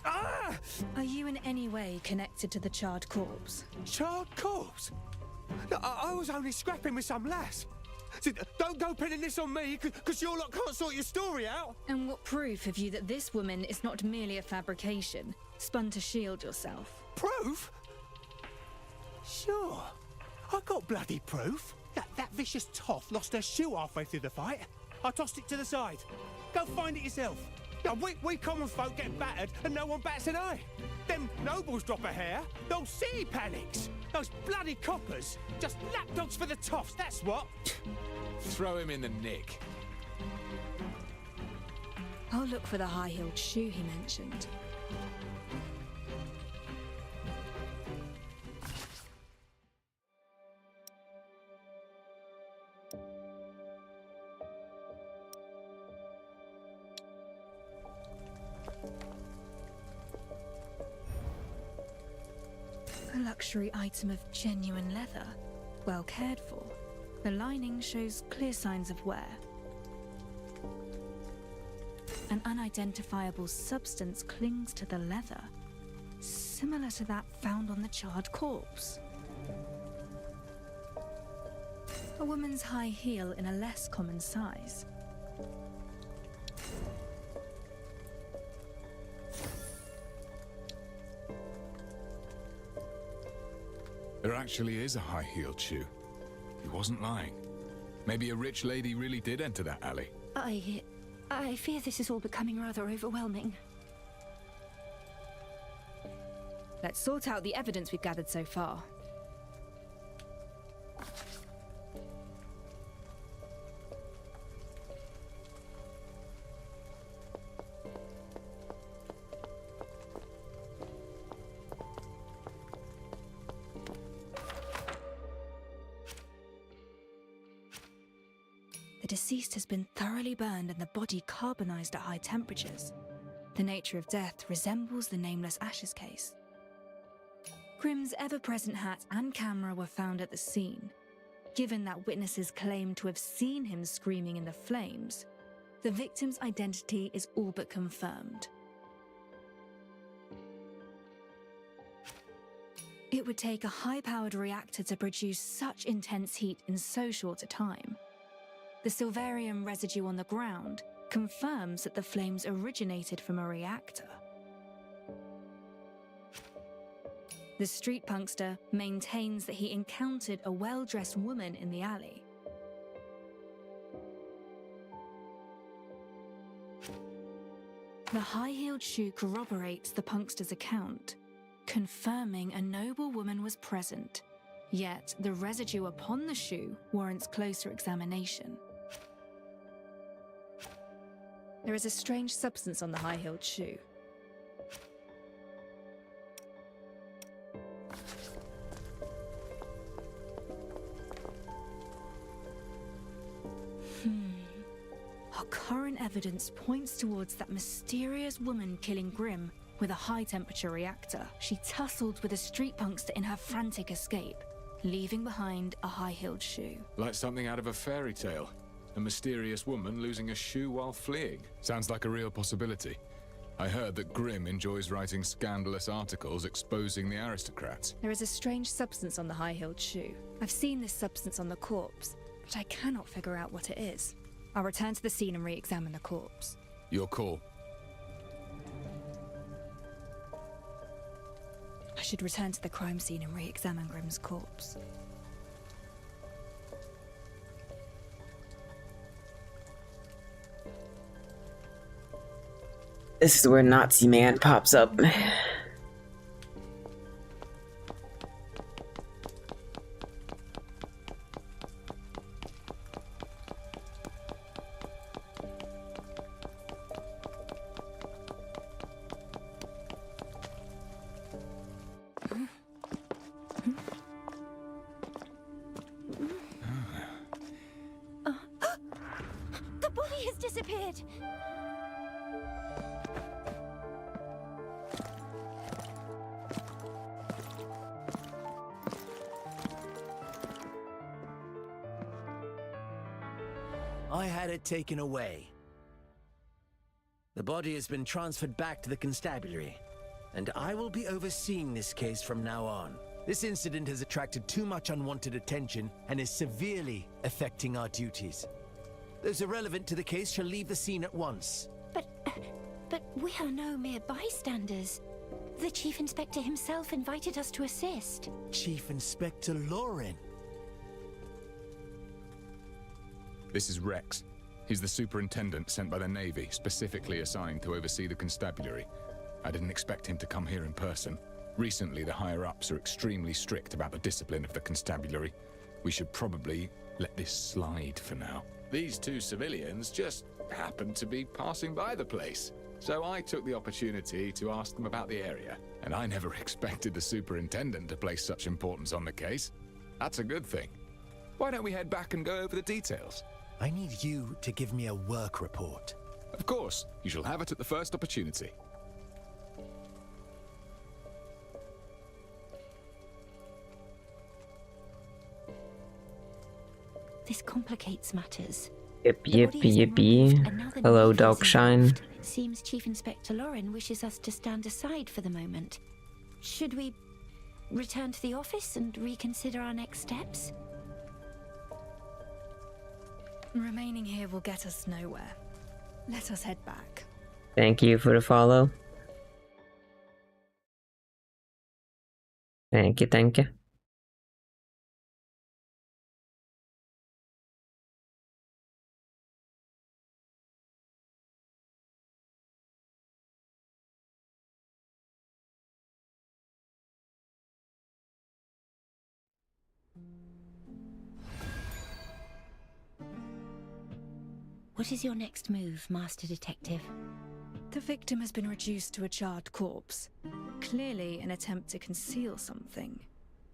L: Ah!
B: Are you in any way connected to the charred corpse?
L: Charred corpse? No, I was only scrapping with some lass. So don't go pinning this on me, because you lot can't sort your story out.
B: And what proof have you that this woman is not merely a fabrication, spun to shield yourself?
L: Proof? Sure. I got bloody proof. That vicious toff lost her shoe halfway through the fight. I tossed it to the side. Go find it yourself. Now, we common folk get battered and no one bats an eye. Them nobles drop a hair, the whole city panics. Those bloody coppers, just lapdogs for the toffs, that's what.
J: Throw him in the nick.
B: I'll look for the high-heeled shoe he mentioned. A luxury item of genuine leather, well cared for. The lining shows clear signs of wear. An unidentifiable substance clings to the leather, similar to that found on the charred corpse. A woman's high heel in a less common size.
J: There actually is a high-heeled shoe. He wasn't lying. Maybe a rich lady really did enter that alley.
G: I fear this is all becoming rather overwhelming.
B: Let's sort out the evidence we've gathered so far. The deceased has been thoroughly burned and the body carbonized at high temperatures. The nature of death resembles the Nameless Ashes case. Grimm's ever-present hat and camera were found at the scene. Given that witnesses claim to have seen him screaming in the flames, the victim's identity is all but confirmed. It would take a high-powered reactor to produce such intense heat in so short a time. The silverium residue on the ground confirms that the flames originated from a reactor. The street punkster maintains that he encountered a well-dressed woman in the alley. The high-heeled shoe corroborates the punkster's account, confirming a noble woman was present, yet the residue upon the shoe warrants closer examination. There is a strange substance on the high-heeled shoe. Our current evidence points towards that mysterious woman killing Grimm with a high-temperature reactor. She tussled with a street punkster in her frantic escape, leaving behind a high-heeled shoe.
J: Like something out of a fairy tale. A mysterious woman losing a shoe while fleeing. Sounds like a real possibility. I heard that Grimm enjoys writing scandalous articles exposing the aristocrats.
B: There is a strange substance on the high-heeled shoe. I've seen this substance on the corpse, but I cannot figure out what it is. I'll return to the scene and re-examine the corpse.
J: Your call.
B: I should return to the crime scene and re-examine Grimm's corpse.
A: This is where Nazi Man pops up.
O: The body has disappeared.
M: I had it taken away. The body has been transferred back to the constabulary, and I will be overseeing this case from now on. This incident has attracted too much unwanted attention and is severely affecting our duties. Those irrelevant to the case shall leave the scene at once.
G: But we are no mere bystanders. The Chief Inspector himself invited us to assist.
M: Chief Inspector Lauren.
J: This is Rex. He's the superintendent sent by the Navy, specifically assigned to oversee the constabulary. I didn't expect him to come here in person. Recently, the higher-ups are extremely strict about the discipline of the constabulary. We should probably let this slide for now. These two civilians just happened to be passing by the place. So I took the opportunity to ask them about the area. And I never expected the superintendent to place such importance on the case. That's a good thing. Why don't we head back and go over the details?
M: I need you to give me a work report.
J: Of course. You shall have it at the first opportunity.
G: This complicates matters.
A: Yippee. Hello, Dogshine.
G: It seems Chief Inspector Lauren wishes us to stand aside for the moment. Should we return to the office and reconsider our next steps?
B: Remaining here will get us nowhere. Let us head back.
A: Thank you for the follow. Thank you, thank you.
G: What is your next move, Master Detective?
B: The victim has been reduced to a charred corpse. Clearly an attempt to conceal something.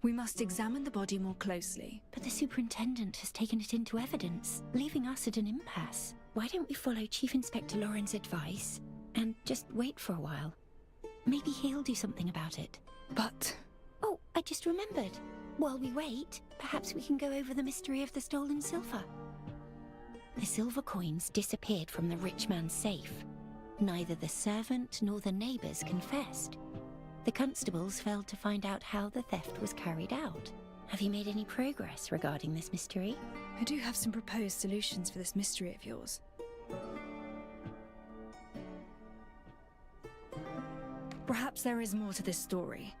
B: We must examine the body more closely.
G: But the superintendent has taken it into evidence, leaving us at an impasse. Why don't we follow Chief Inspector Lauren's advice and just wait for a while? Maybe he'll do something about it.
B: But...
G: Oh, I just remembered. While we wait, perhaps we can go over the mystery of the stolen silver. The silver coins disappeared from the rich man's safe. Neither the servant nor the neighbors confessed. The constables failed to find out how the theft was carried out. Have you made any progress regarding this mystery?
B: I do have some proposed solutions for this mystery of yours. Perhaps there is more to this story.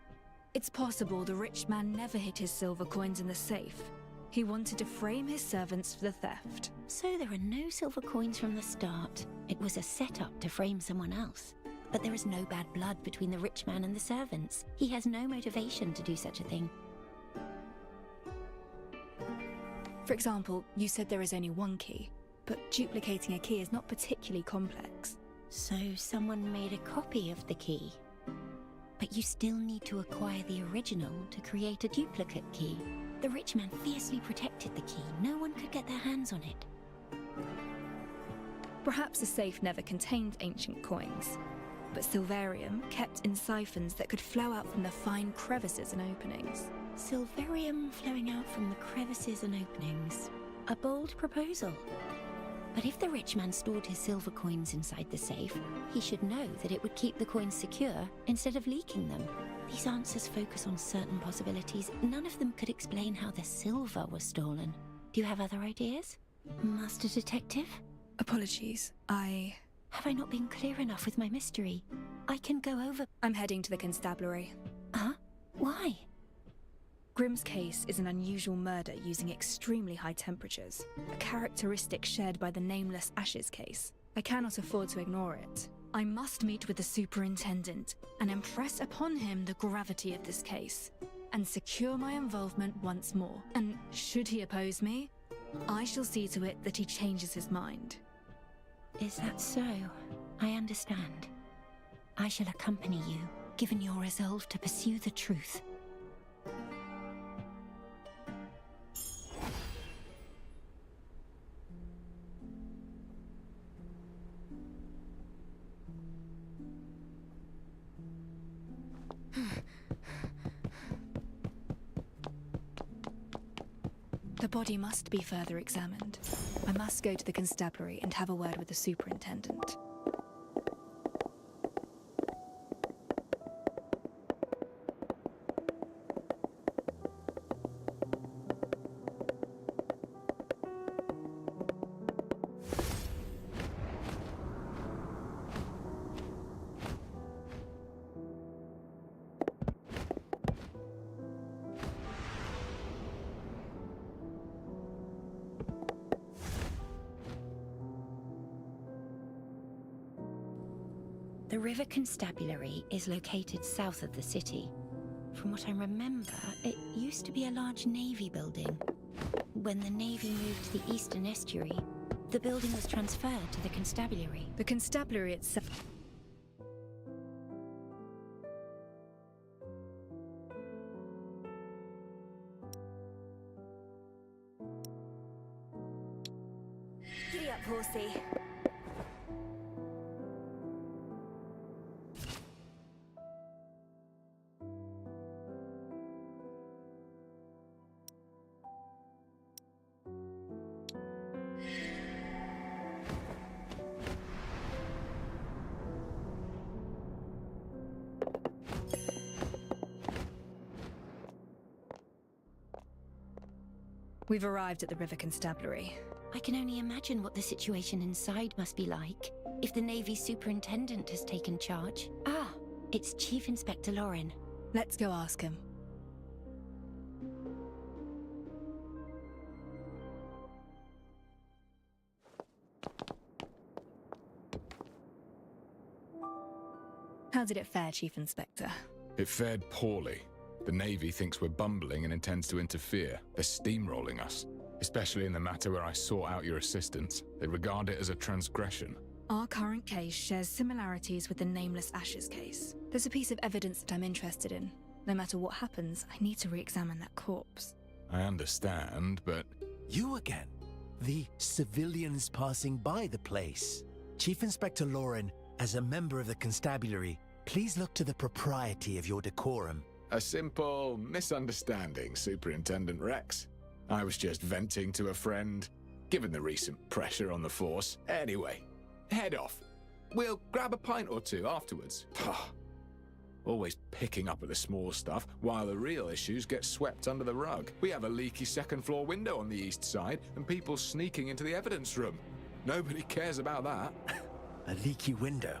B: It's possible the rich man never hid his silver coins in the safe. He wanted to frame his servants for the theft.
G: So there are no silver coins from the start. It was a setup to frame someone else. But there is no bad blood between the rich man and the servants. He has no motivation to do such a thing.
B: For example, you said there is only one key, but duplicating a key is not particularly complex.
G: So someone made a copy of the key. But you still need to acquire the original to create a duplicate key. The rich man fiercely protected the key. No one could get their hands on it.
B: Perhaps the safe never contained ancient coins, but silverium kept in siphons that could flow out from the fine crevices and openings.
G: Silverium flowing out from the crevices and openings. A bold proposal. But if the rich man stored his silver coins inside the safe, he should know that it would keep the coins secure instead of leaking them. These answers focus on certain possibilities. None of them could explain how the silver was stolen. Do you have other ideas, Master Detective?
B: Apologies,
G: Have I not been clear enough with my mystery? I can go over...
B: I'm heading to the constabulary.
G: Huh? Why?
B: Grimm's case is an unusual murder using extremely high temperatures, a characteristic shared by the Nameless Ashes case. I cannot afford to ignore it. I must meet with the superintendent and impress upon him the gravity of this case, and secure my involvement once more. And should he oppose me, I shall see to it that he changes his mind.
G: Is that so? I understand. I shall accompany you, given your resolve to pursue the truth.
B: The body must be further examined. I must go to the constabulary and have a word with the superintendent.
G: The River Constabulary is located south of the city. From what I remember, it used to be a large navy building. When the navy moved to the eastern estuary, the building was transferred to the constabulary.
B: The constabulary itself...
O: Giddy up, horsey.
B: We've arrived at the River Constabulary.
G: I can only imagine what the situation inside must be like if the Navy superintendent has taken charge. Ah, it's Chief Inspector Lauren.
B: Let's go ask him. How did it fare, Chief Inspector?
J: It fared poorly. The Navy thinks we're bumbling and intends to interfere. They're steamrolling us, especially in the matter where I sought out your assistance. They regard it as a transgression.
B: Our current case shares similarities with the Nameless Ashes case. There's a piece of evidence that I'm interested in. No matter what happens, I need to re-examine that corpse.
J: I understand, but...
M: You again? The civilians passing by the place. Chief Inspector Lauren, as a member of the constabulary, please look to the propriety of your decorum.
J: A simple misunderstanding, Superintendent Rex. I was just venting to a friend, given the recent pressure on the force. Anyway, head off. We'll grab a pint or two afterwards. Always picking up at the small stuff, while the real issues get swept under the rug. We have a leaky second-floor window on the east side, and people sneaking into the evidence room. Nobody cares about that.
M: A leaky window?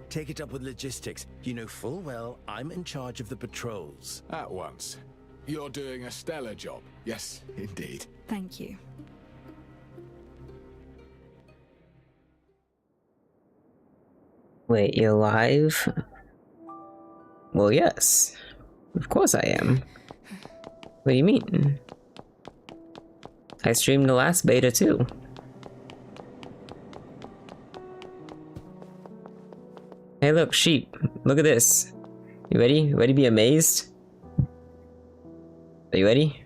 M: Take it up with logistics. You know full well I'm in charge of the patrols.
J: At once. You're doing a stellar job. Yes, indeed.
E: Thank you.
A: Wait, you're live? Well, yes. Of course I am. What do you mean? I streamed the last beta too. Hey look, sheep. Look at this. You ready? Ready to be amazed? Are you ready?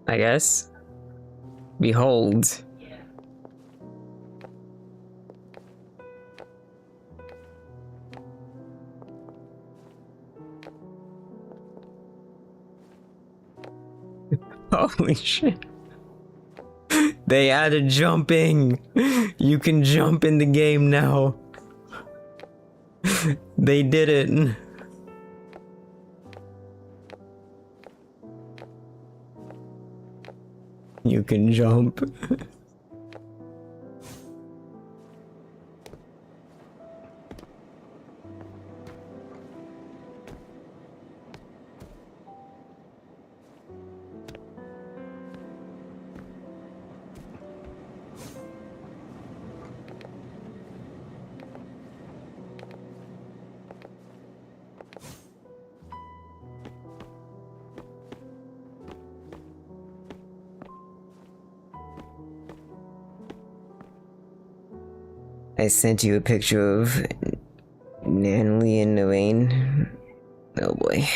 A: I guess. Behold. Holy shit. They added jumping. You can jump in the game now. They did it. You can jump. I sent you a picture of Nanley and Lorraine. Oh boy.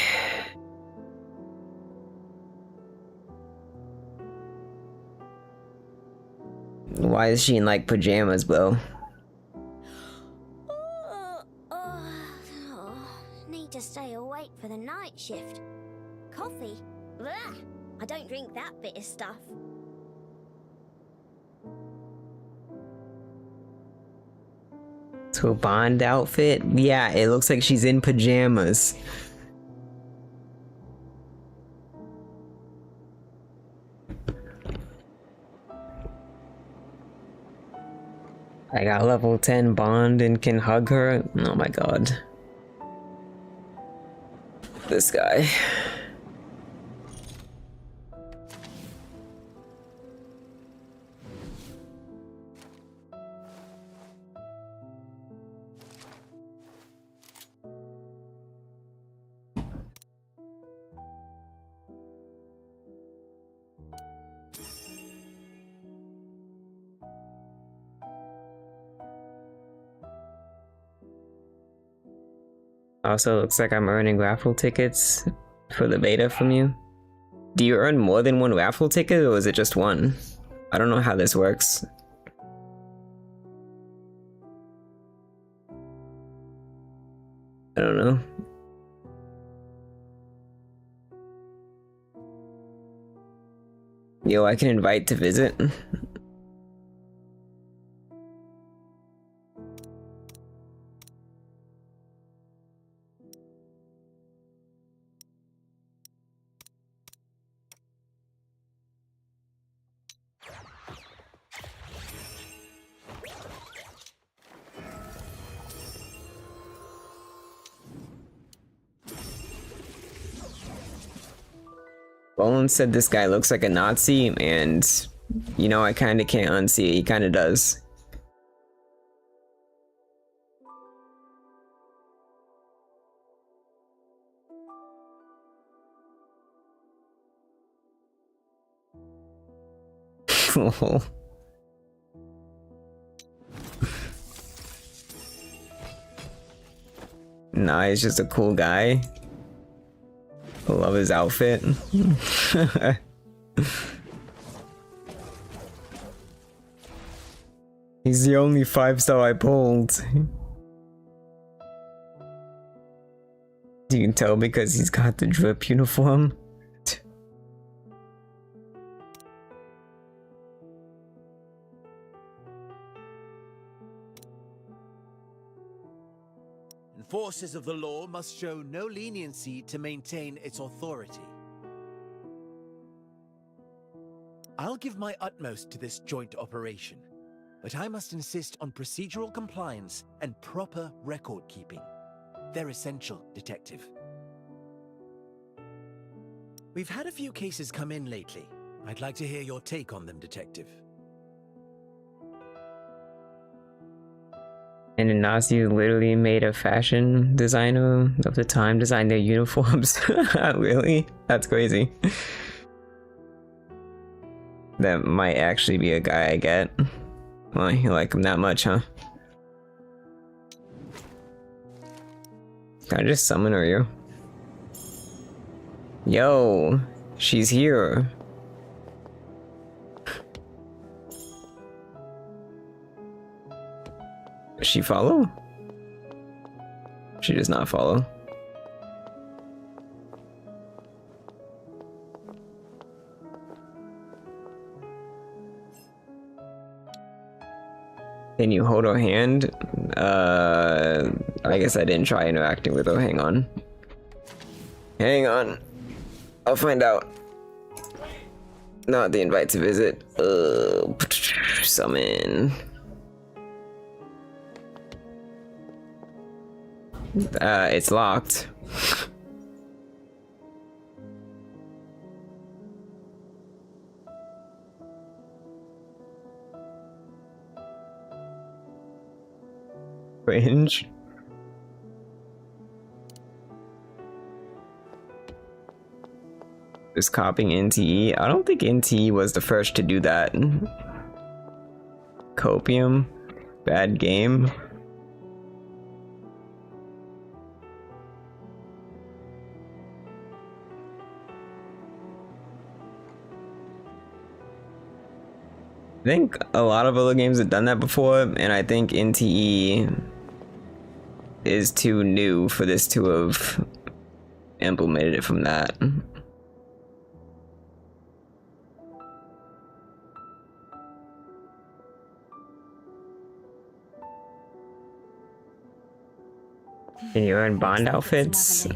A: Why is she in like pajamas, bro?
H: Need to stay awake for the night shift. Coffee? Blech! I don't drink that bit of stuff.
A: To a Bond outfit? Yeah, it looks like she's in pajamas. I got level 10 Bond and can hug her. Oh my god. This guy. Also, looks like I'm earning raffle tickets for the beta from you. Do you earn more than one raffle ticket, or is it just one? I don't know how this works. I don't know. Yo, I can invite to visit. Roland said this guy looks like a Nazi, and you know, I kinda can't unsee it. He kinda does. Nah, he's just a cool guy. I love his outfit. He's the only 5-star I pulled. You can tell because he's got the drip uniform.
M: Enforcers of the law must show no leniency to maintain its authority. I'll give my utmost to this joint operation, but I must insist on procedural compliance and proper record keeping. They're essential, Detective. We've had a few cases come in lately. I'd like to hear your take on them, Detective.
A: And the Nazis literally made a fashion designer of the time design their uniforms. Really? That's crazy. That might actually be a guy I get. Well, you like him that much, huh? Can I just summon her, you? Yo, she's here. Does she follow? She does not follow. Can you hold her hand? I guess I didn't try interacting with her. Hang on. Hang on. I'll find out. Not the invite to visit. Summon. It's locked. Cringe. Just copying NTE. I don't think NTE was the first to do that. Copium. Bad game. I think a lot of other games have done that before, and I think NTE is too new for this to have implemented it from that. Can you earn Bond outfits?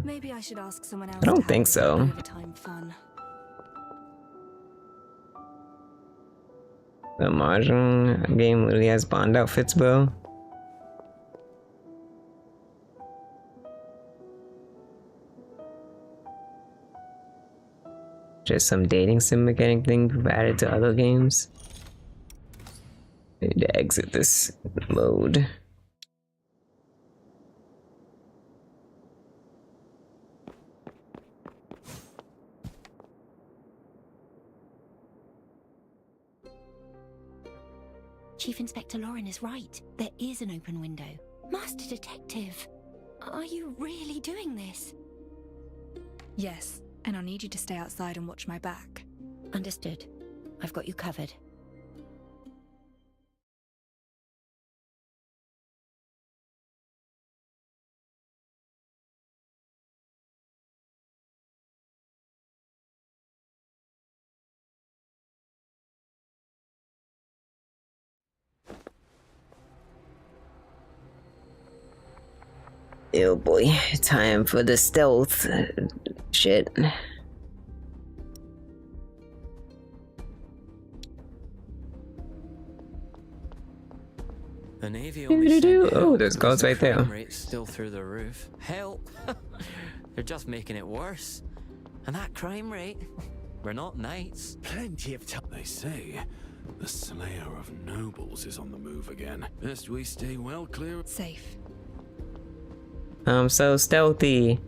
B: Maybe I should ask someone else.
A: I don't think so. The Mahjong game literally has Bond outfits, bro. Just some dating sim mechanic thing we've added to other games. I need to exit this mode.
G: Chief Inspector Lauren is right. There is an open window. Master Detective, are you really doing this?
B: Yes, and I'll need you to stay outside and watch my back.
G: Understood. I've got you covered.
A: Oh boy, time for the stealth shit.
P: The Navy only sent
A: Oh, there's guards right there.
P: Rate's still through the roof. Help! They're just making it worse. And that crime rate, we're not knights.
F: Plenty of time. They say the Slayer of Nobles is on the move again. Best we stay well clear.
B: Safe.
A: I'm so stealthy.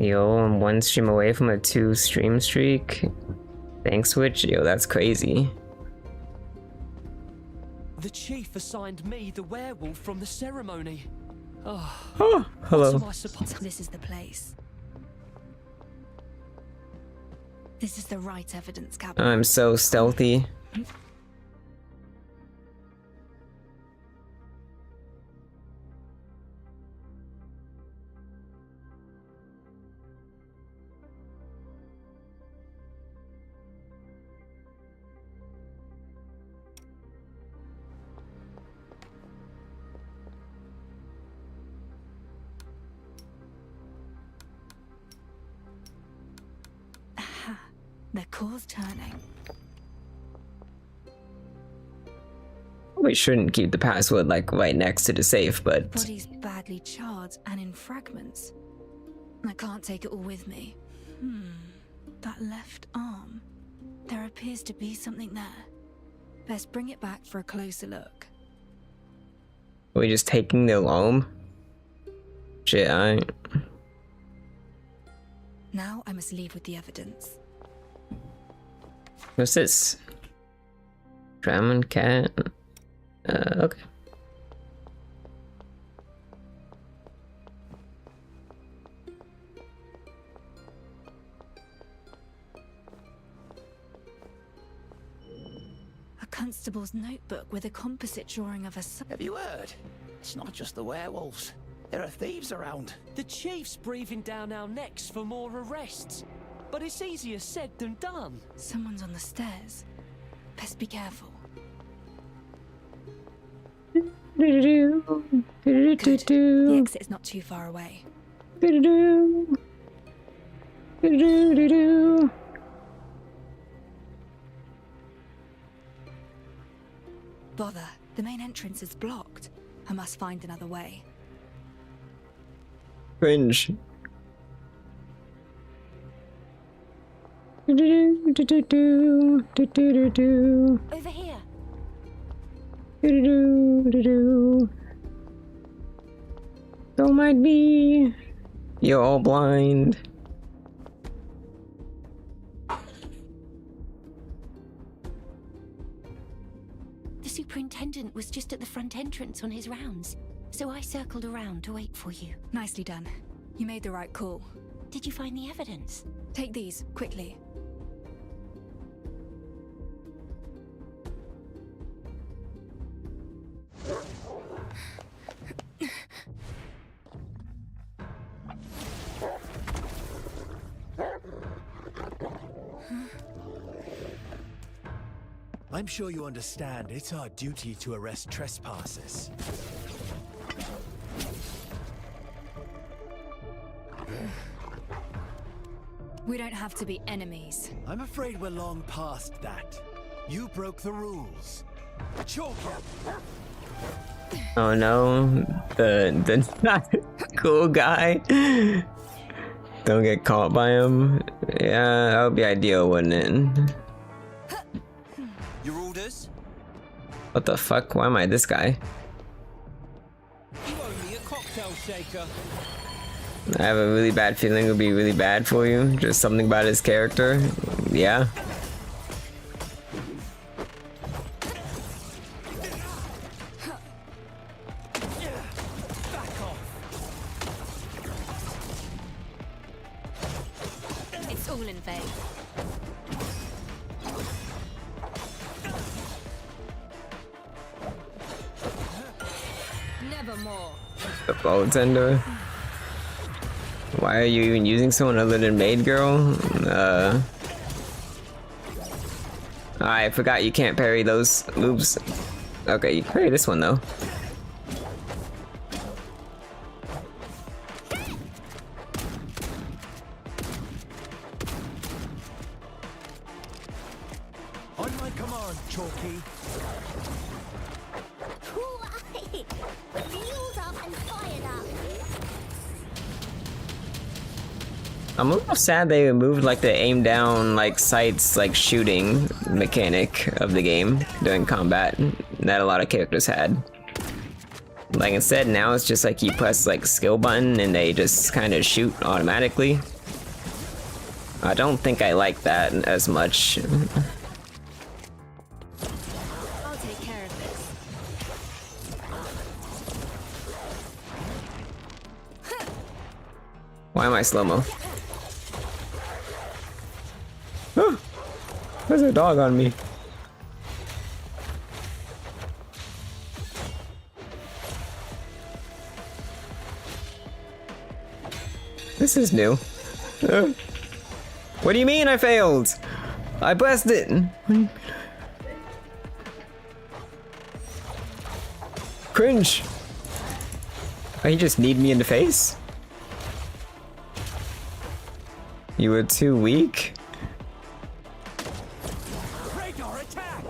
A: Yo, I'm one stream away from a 2 stream streak. Thanks, Switch. Yo, that's crazy.
Q: The chief assigned me the werewolf from the ceremony.
A: Oh, hello.
B: This is the place. This is the right evidence, Captain.
A: I'm so stealthy.
B: Their core's turning.
A: We shouldn't keep the password like right next to the safe, but
B: The body's badly charred and in fragments. I can't take it all with me. That left arm. There appears to be something there. Best bring it back for a closer look.
A: are we just taking the alarm? Shit,
B: Now I must leave with the evidence.
A: What's this? Dramon cat. Okay.
B: A constable's notebook with a composite drawing of a son.
F: Have you heard? It's not just the werewolves. There are thieves around.
Q: The chief's breathing down our necks for more arrests. But it's easier said than done.
B: Someone's on the stairs. Best be careful. Good. The exit is not too far away. Bother. The main entrance is blocked. I must find another way.
A: Cringe.
B: Over here.
A: Don't mind me. You're all blind.
G: The superintendent was just at the front entrance on his rounds, so I circled around to wait for you.
B: Nicely done. You made the right call.
G: Did you find the evidence?
B: Take these, quickly.
M: I'm sure you understand it's our duty to arrest trespassers.
B: We don't have to be enemies.
M: I'm afraid we're long past that. You broke the rules. Choke him!
A: Oh no, the not cool guy. Don't get caught by him. Yeah, that would be ideal, wouldn't it?
K: Your orders?
A: What the fuck? Why am I this guy?
Q: You owe me a cocktail shaker.
A: I have a really bad feeling it would be really bad for you. Just something about his character. Yeah.
B: It's all in vain. Nevermore.
A: The bartender. Why are you even using someone other than maid girl? I forgot you can't parry those moves. Okay, you can parry this one though.
M: On my command, Chalky.
H: Fueled up and fired up.
A: I'm a little sad they removed like the aim down like sights like shooting mechanic of the game during combat that a lot of characters had. Like instead now it's just like you press like skill button and they just kind of shoot automatically. I don't think I like that as much.
B: I'll take care of this.
A: Why am I slow-mo? There's a dog on me. This is new. What do you mean I failed? I blessed it. Cringe. Oh, he just kneed me in the face? You were too weak?
D: Radar attack!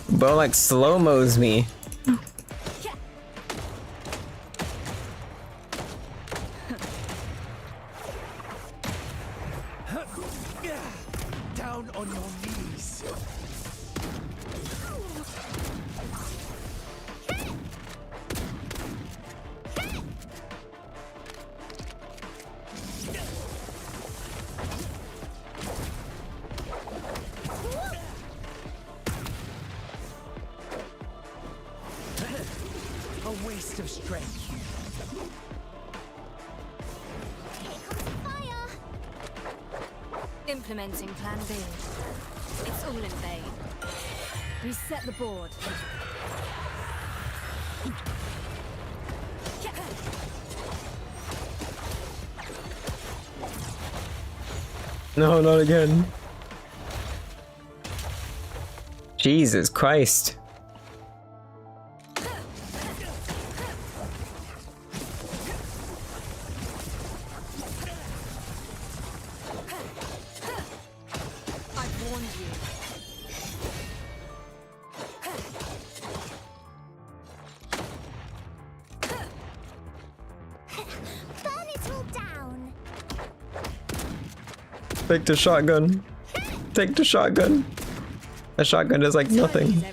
A: Bo like slow-mo's me.
D: Down on your knees. A waste of strength.
B: Implementing Plan B. It's all in vain. Reset the board.
A: No, not again. Jesus Christ.
B: I've warned you.
H: Burn it all down.
A: Take the shotgun. Take the shotgun. A shotgun is like nothing.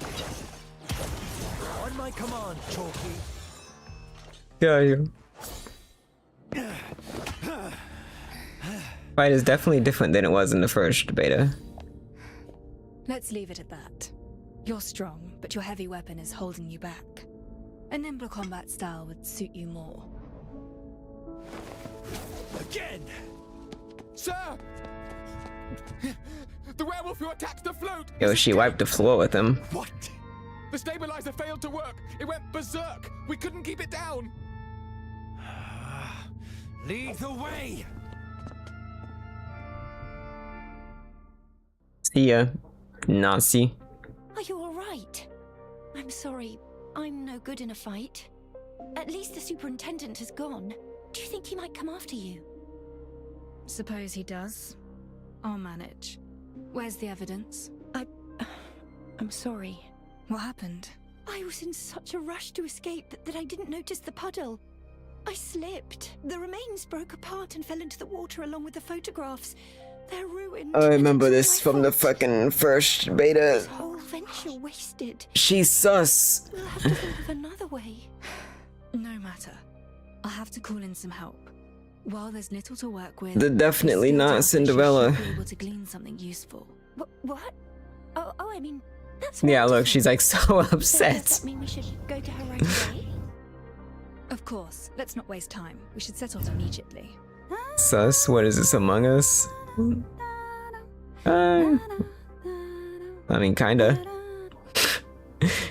D: On my command, Chalky.
A: Yeah, you. Fight is definitely different than it was in the first beta.
B: Let's leave it at that. You're strong, but your heavy weapon is holding you back. A nimble combat style would suit you more.
L: Again! Sir! The werewolf who attacked the float!
A: Yo, she wiped the floor with him.
L: What? The stabilizer failed to work. It went berserk. We couldn't keep it down.
D: Lead the way!
A: See ya, Nazi.
G: Are you all right? I'm sorry. I'm no good in a fight. At least the superintendent has gone. Do you think he might come after you?
B: Suppose he does. I'll manage. Where's the evidence?
G: I'm sorry.
B: What happened?
G: I was in such a rush to escape that I didn't notice the puddle. I slipped. The remains broke apart and fell into the water along with the photographs. They're ruined.
A: I remember this from the fucking first beta.
G: This whole venture wasted.
A: She's sus.
G: We'll have to think of another way.
B: No matter. I'll have to call in some help. While there's little to work with,
A: They're definitely not
B: I
A: Cinderella.
B: should be able to glean something useful.
G: What? Oh, I mean, that's
A: Yeah, look,
G: wonderful.
A: she's like so
G: So does
A: upset.
G: that mean we should go to her right away?
B: Of course. Let's not waste time. We should set off immediately.
A: Sus, what is this, Among Us? I mean, kinda.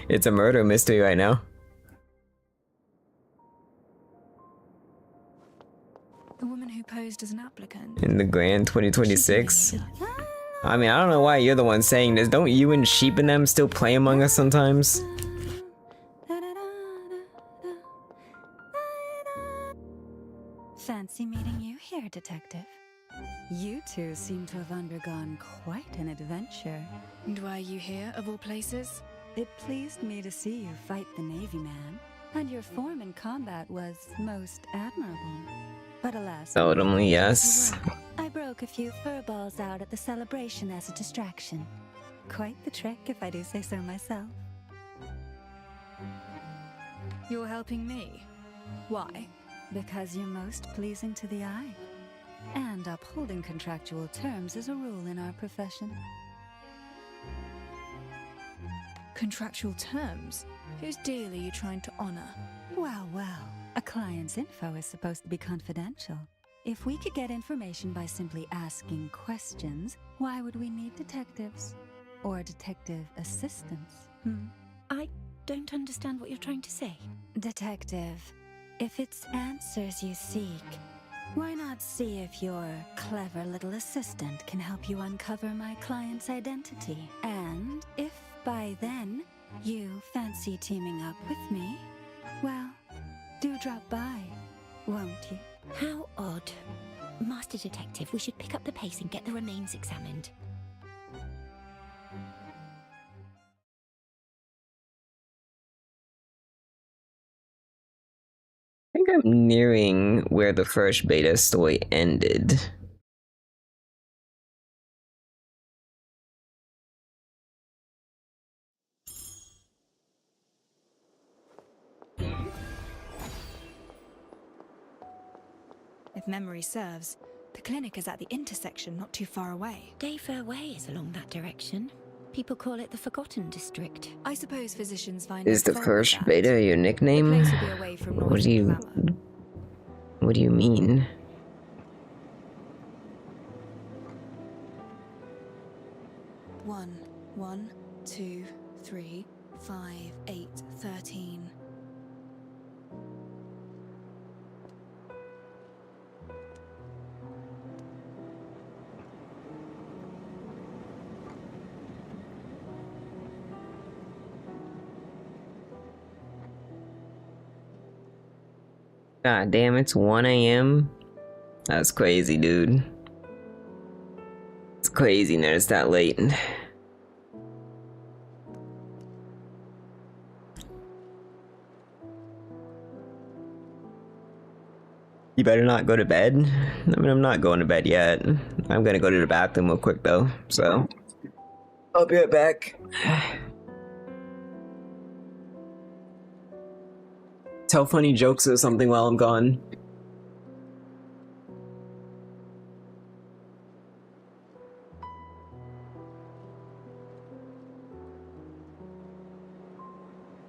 A: It's a murder mystery right now.
B: The woman who posed as an applicant.
A: In the Grand 2026. I mean, I don't know why you're the one saying this. Don't you and Sheep and them still play Among Us sometimes?
E: Fancy meeting you here, Detective. You two seem to have undergone quite an adventure.
B: And why are you here, of all places?
E: It pleased me to see you fight the Navy man, and your form in combat was most admirable. But alas,
A: Seldomly, yes.
E: I broke a few fur balls out at the celebration as a distraction. Quite the trick, if I do say so myself.
B: You're helping me. Why?
E: Because you're most pleasing to the eye. And upholding contractual terms is a rule in our profession.
B: Contractual terms? Whose deal are you trying to honor?
E: Well, well. A client's info is supposed to be confidential.
B: If we could get information by simply asking questions, why would we need detectives? Or detective assistants?
G: I don't understand what you're trying to say.
B: Detective, if it's answers you seek, why not see if your clever little assistant can help you uncover my client's identity? And if by then you fancy teaming up with me, well, do drop by, won't you?
G: How odd. Master Detective, we should pick up the pace and get the remains examined.
A: I think I'm nearing where the first beta story ended.
B: If memory serves, the clinic is at the intersection not too far away.
G: Dayfair Way is along that direction. People call it the Forgotten District.
B: I suppose physicians find
A: Is the
B: fault with
A: first
B: that.
A: beta your nickname?
B: The place will be away from noise and clamor.
A: What do you mean?
B: One, 1, 2, 3, 5, 8, 13.
A: God damn, it's 1 a.m. That's crazy, dude. It's crazy that it's that late. You better not go to bed. I mean, I'm not going to bed yet. I'm gonna go to the bathroom real quick though, so I'll be right back. Tell funny jokes or something while I'm gone.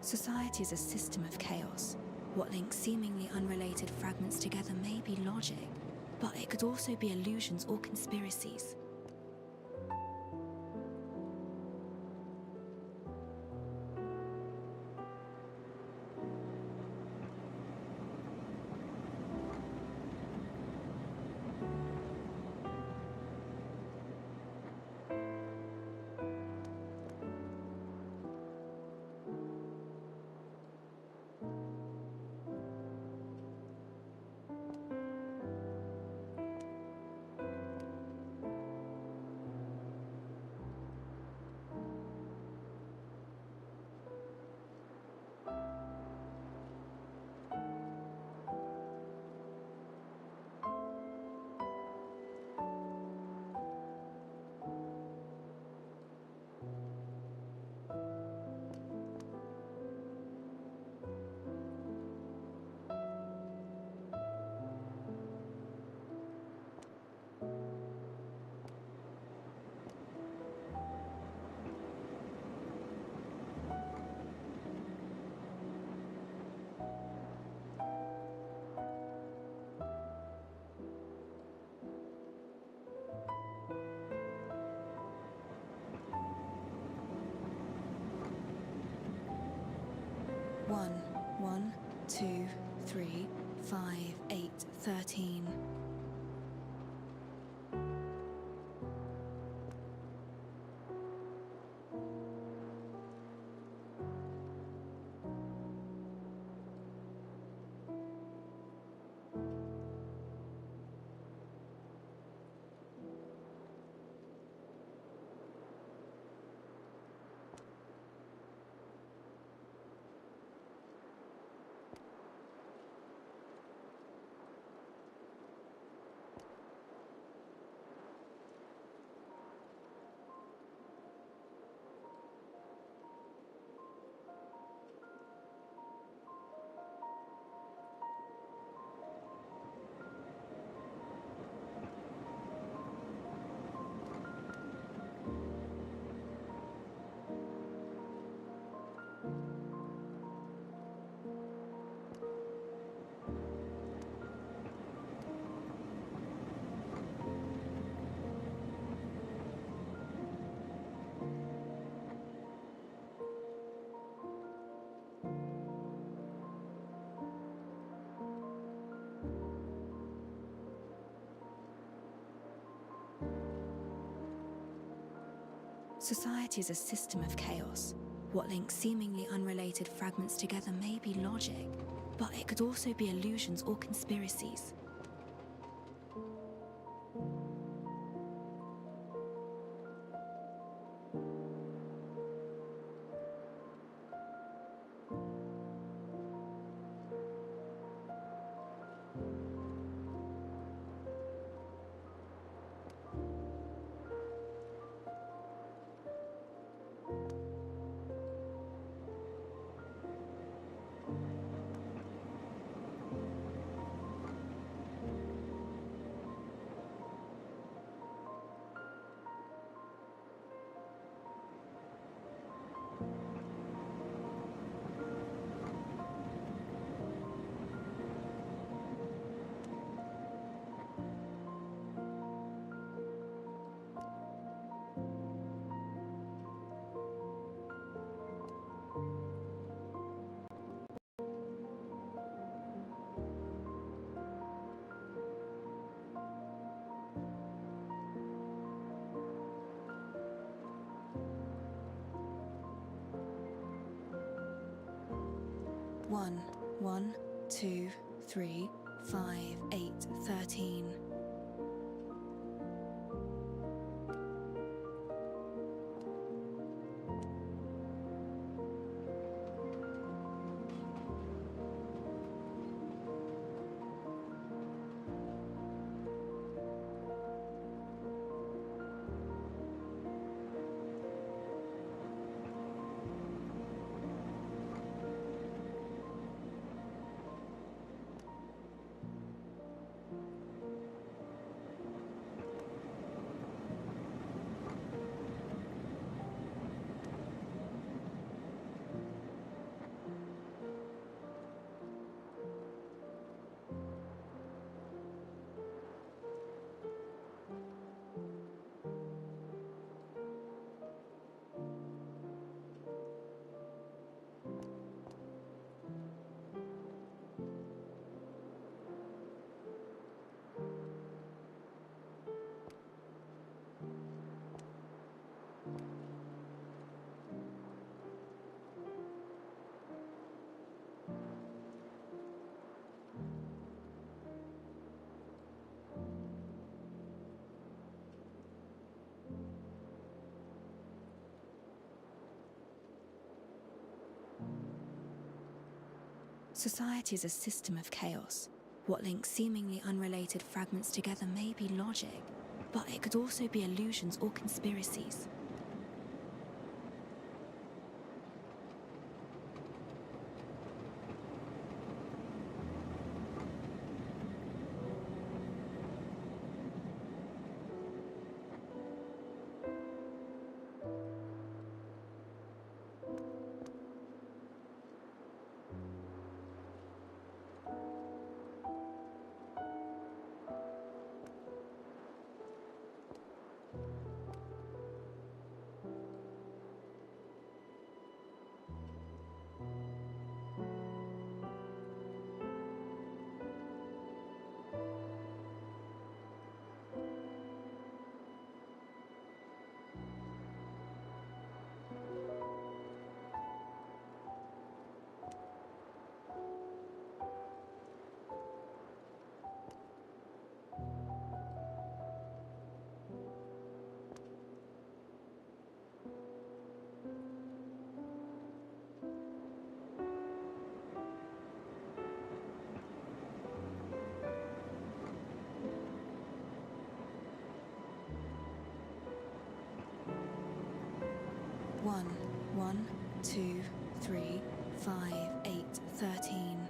B: Society is a system of chaos. What links seemingly unrelated fragments together may be logic, but it could also be illusions or conspiracies. One, 1, 2, 3, 5, 8, 13. Society is a system of chaos. What links seemingly unrelated fragments together may be logic, but it could also be illusions or conspiracies. One, 1, 2, 3, 5, 8, 13. Society is a system of chaos. What links seemingly unrelated fragments together may be logic, but it could also be illusions or conspiracies. One, 1, 2, 3, 5, 8, 13.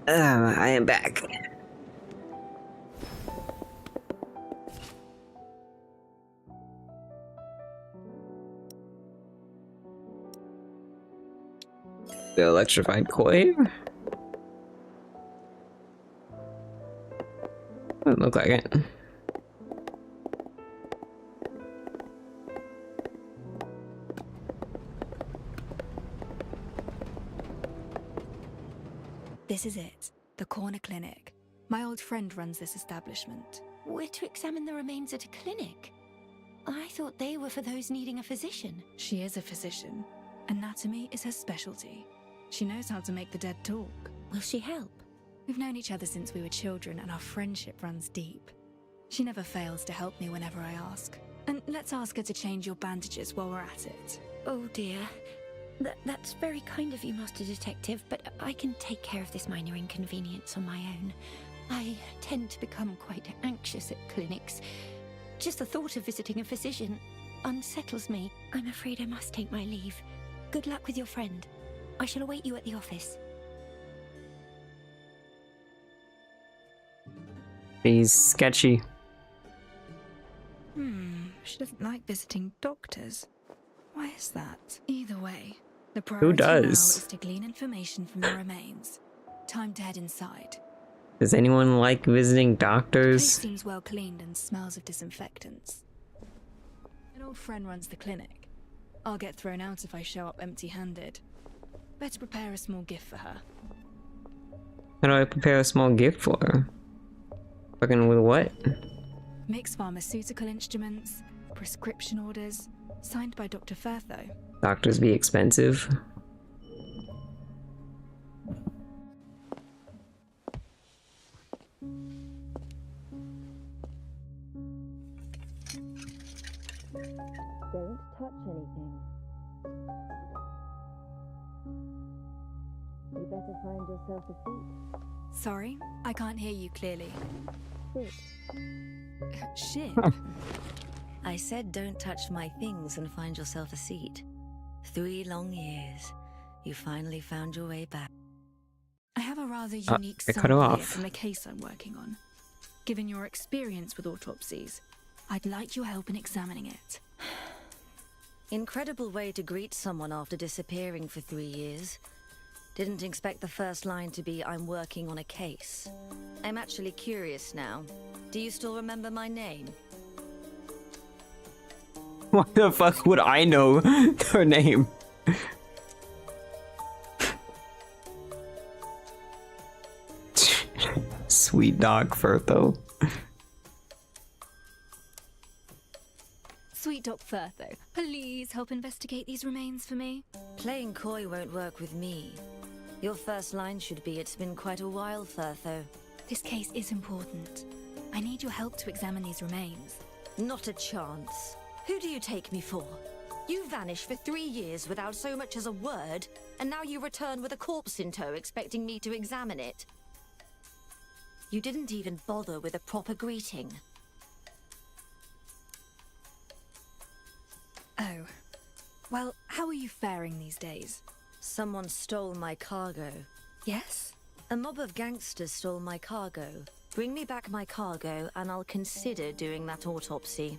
A: I am back. The electrified koi? Doesn't look like it.
B: This is it, the corner clinic. My old friend runs this establishment.
G: We're to examine the remains at a clinic. I thought they were for those needing a physician.
B: She is a physician. Anatomy is her specialty. She knows how to make the dead talk.
G: Will she help?
B: We've known each other since we were children, and our friendship runs deep. She never fails to help me whenever I ask. And let's ask her to change your bandages while we're at it.
G: Oh dear. That's very kind of you, Master Detective, but I can take care of this minor inconvenience on my own. I tend to become quite anxious at clinics. Just the thought of visiting a physician unsettles me. I'm afraid I must take my leave. Good luck with your friend. I shall await you at the office.
A: He's sketchy.
B: She doesn't like visiting doctors. Why is that? Either way, the
A: Who
B: priority now
A: does?
B: is to glean information from the remains. Time to head inside.
A: Does anyone like visiting
B: The place
A: doctors?
B: seems well cleaned and smells of disinfectants. An old friend runs the clinic. I'll get thrown out if I show up empty-handed. Better prepare a small gift for her.
A: How do I prepare a small gift for her? Fucking with what?
B: Mixed pharmaceutical instruments, prescription orders, signed by Dr. Firtho.
A: Doctors be expensive.
G: Don't touch anything. You better find yourself a seat.
B: Sorry, I can't hear you clearly. Shit.
R: I said don't touch my things and find yourself a seat. 3 long years. You finally found your way back.
B: I have a rather unique
A: I cut her
B: sample here
A: off.
B: from the case I'm working on. Given your experience with autopsies, I'd like your help in examining it.
R: Incredible way to greet someone after disappearing for 3 years. Didn't expect the first line to be, I'm working on a case. I'm actually curious now. Do you still remember my name?
A: Why the fuck would I know her name? Sweet dog Firtho.
B: Sweet Doc Firtho, please help investigate these remains for me.
R: Playing coy won't work with me. Your first line should be, it's been quite a while, Firtho.
B: This case is important. I need your help to examine these remains.
R: Not a chance. Who do you take me for? You vanished for 3 years without so much as a word, and now you return with a corpse in tow expecting me to examine it. You didn't even bother with a proper greeting.
B: Oh. Well, how are you faring these days?
R: Someone stole my cargo.
B: Yes?
R: A mob of gangsters stole my cargo. Bring me back my cargo, and I'll consider doing that autopsy.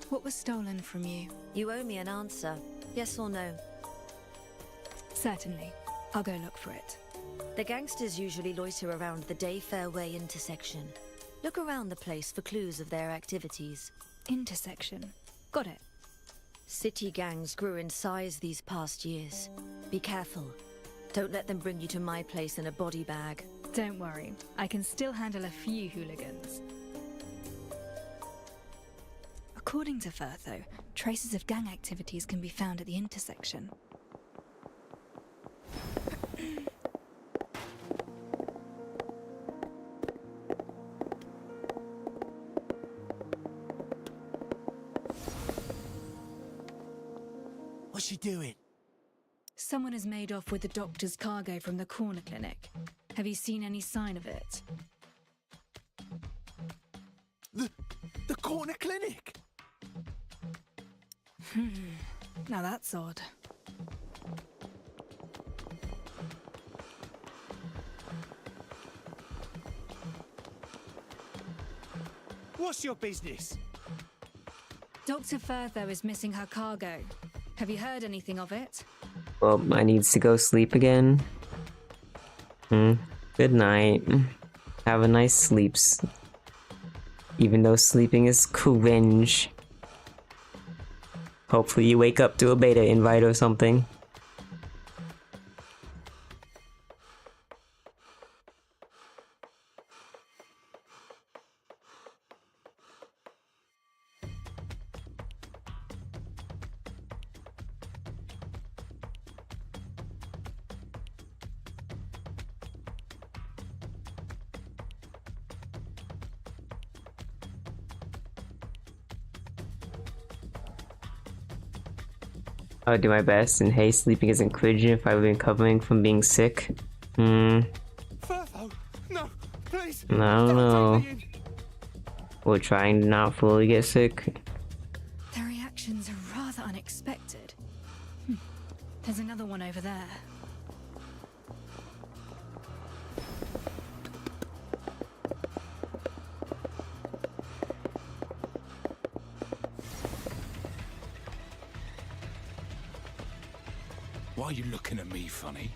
B: What was stolen from you?
R: You owe me an answer. Yes or no?
B: Certainly. I'll go look for it.
R: The gangsters usually loiter around the Day Fairway intersection. Look around the place for clues of their activities.
B: Intersection. Got it.
R: City gangs grew in size these past years. Be careful. Don't let them bring you to my place in a body bag.
B: Don't worry. I can still handle a few hooligans. According to Firtho, traces of gang activities can be found at the intersection.
M: What's she doing?
B: Someone has made off with the doctor's cargo from the corner clinic. Have you seen any sign of it?
M: The corner clinic?
B: Now that's odd.
L: What's your business?
B: Dr. Furtho is missing her cargo. Have you heard anything of it?
A: Well, I needs to go sleep again. Good night. Have a nice sleeps. Even though sleeping is cringe. Hopefully you wake up to a beta invite or something. I would do my best, and hey, sleeping isn't cringe if I've been recovering from being sick.
L: Furtho, no, please.
A: I don't know. We're trying to not fully get sick.
B: The reactions are rather unexpected. There's another one over there.
J: Why are you looking at me funny?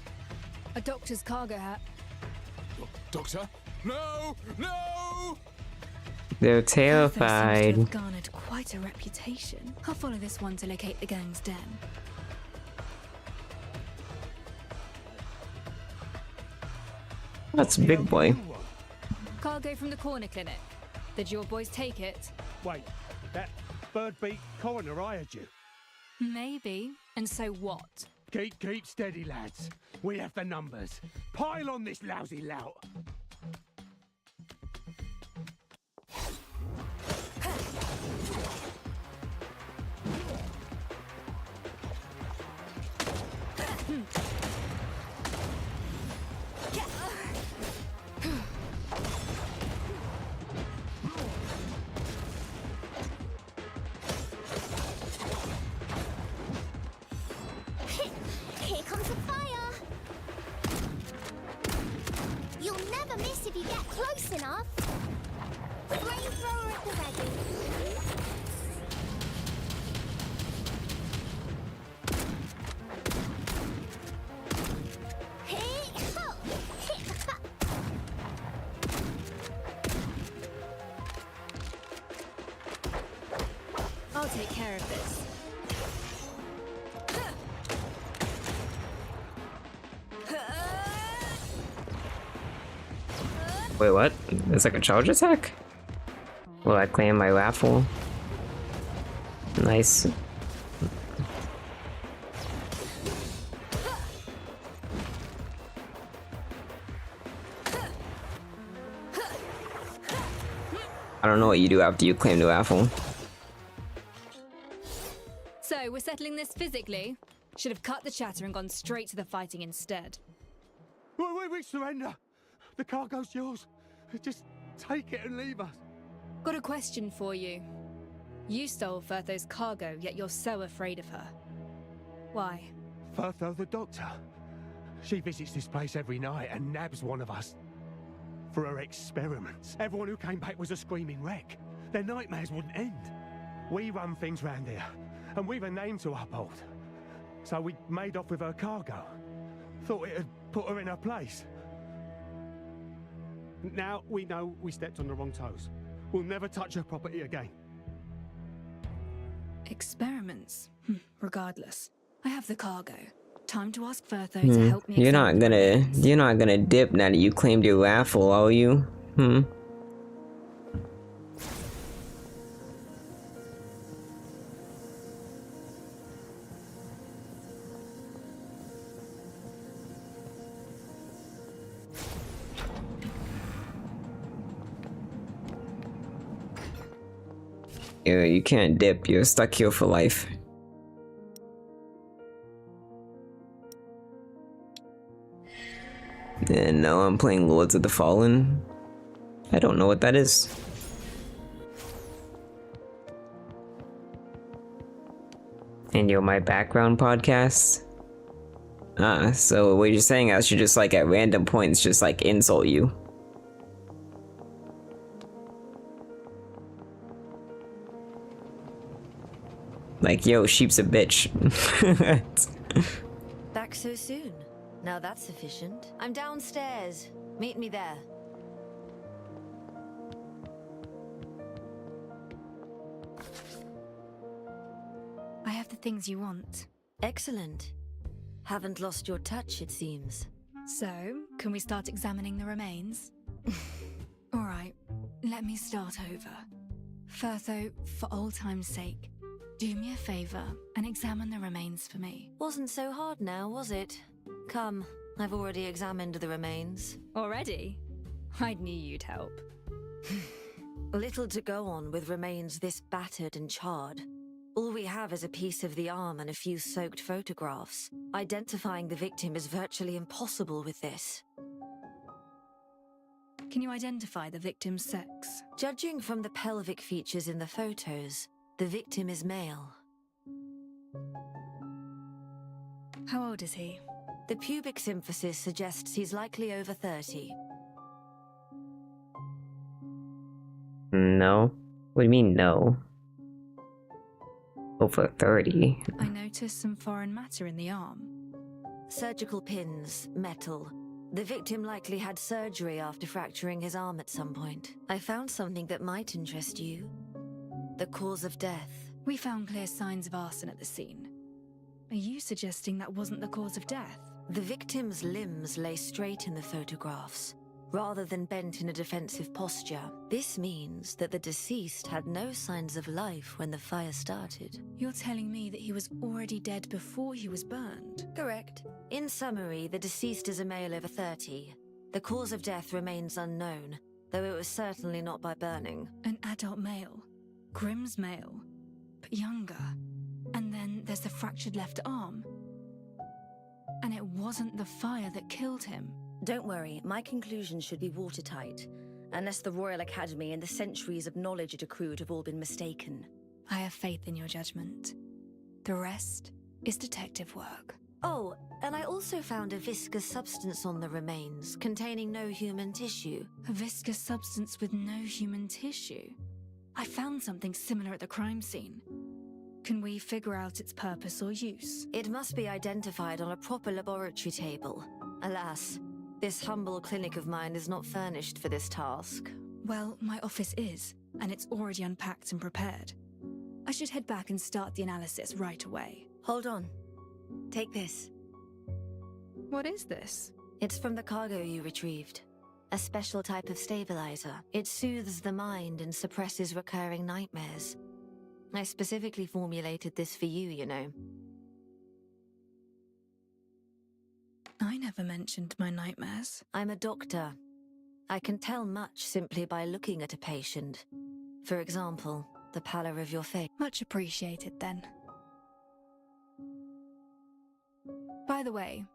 B: A doctor's cargo hat.
J: Doctor? No! No!
A: They're
B: Furtho seems to
A: terrified.
B: have garnered quite a reputation. I'll follow this one to locate the gang's den.
A: That's a big boy.
B: Cargo from the corner clinic. Did your boys take it?
L: Wait, that bird beak coroner hired you?
B: Maybe. And so what?
L: Keep steady, lads. We have the numbers. Pile on this lousy lout.
H: Here comes the fire! You'll never miss if you get close enough. Flamethrower at the ready.
B: I'll take care of this.
A: Wait, what? It's like a charge attack? Will I claim my raffle? Nice. I don't know what you do after you claim the raffle.
B: So, we're settling this physically? Should have cut the chatter and gone straight to the fighting instead.
L: We surrender. The cargo's yours. Just take it and leave us.
B: Got a question for you. You stole Furtho's cargo, yet you're so afraid of her. Why?
L: Furtho the doctor. She visits this place every night and nabs one of us for her experiments. Everyone who came back was a screaming wreck. Their nightmares wouldn't end. We run things round here, and we've a name to uphold. So we made off with her cargo. Thought it'd put her in her place. Now we know we stepped on the wrong toes. We'll never touch her property again.
B: Experiments. Regardless, I have the cargo. Time to ask Furtho to help me.
A: You're not gonna dip now that you claimed your raffle, are you? Yeah, you can't dip, you're stuck here for life. And now I'm playing Lords of the Fallen. I don't know what that is. And you're my background podcast? So what you're saying, I should just like at random points just like insult you. Like, yo, sheep's a bitch.
R: Back so soon? Now that's sufficient. I'm downstairs. Meet me there.
B: I have the things you want.
R: Excellent. Haven't lost your touch, it seems.
B: So, can we start examining the remains? Alright, let me start over. First though, for old time's sake, do me a favor and examine the remains for me.
R: Wasn't so hard now, was it? Come, I've already examined the remains.
B: Already? I knew you'd help.
R: Little to go on with remains this battered and charred. All we have is a piece of the arm and a few soaked photographs. Identifying the victim is virtually impossible with this.
B: Can you identify the victim's sex?
R: Judging from the pelvic features in the photos, the victim is male.
B: How old is he?
R: The pubic symphysis suggests he's likely over 30.
A: No. What do you mean, no? Over 30.
B: I noticed some foreign matter in the arm.
R: Surgical pins, metal. The victim likely had surgery after fracturing his arm at some point. I found something that might interest you. The cause of death.
B: We found clear signs of arson at the scene. Are you suggesting that wasn't the cause of death?
R: The victim's limbs lay straight in the photographs, rather than bent in a defensive posture. This means that the deceased had no signs of life when the fire started.
B: You're telling me that he was already dead before he was burned?
R: Correct. In summary, the deceased is a male over 30. The cause of death remains unknown, though it was certainly not by burning.
B: An adult male. Grimm's male. But younger. And then there's the fractured left arm. And it wasn't the fire that killed him.
R: Don't worry, my conclusions should be watertight, unless the Royal Academy and the centuries of knowledge it accrued have all been mistaken.
B: I have faith in your judgment. The rest is detective work.
R: Oh, and I also found a viscous substance on the remains, containing no human tissue.
B: A viscous substance with no human tissue? I found something similar at the crime scene. Can we figure out its purpose or use?
R: It must be identified on a proper laboratory table. Alas, this humble clinic of mine is not furnished for this task.
B: Well, my office is, and it's already unpacked and prepared. I should head back and start the analysis right away.
R: Hold on. Take this.
B: What is this?
R: It's from the cargo you retrieved. A special type of stabilizer. It soothes the mind and suppresses recurring nightmares. I specifically formulated this for you, you know.
B: I never mentioned my nightmares.
R: I'm a doctor. I can tell much simply by looking at a patient. For example, the pallor of your face.
B: Much appreciated, then. By the way,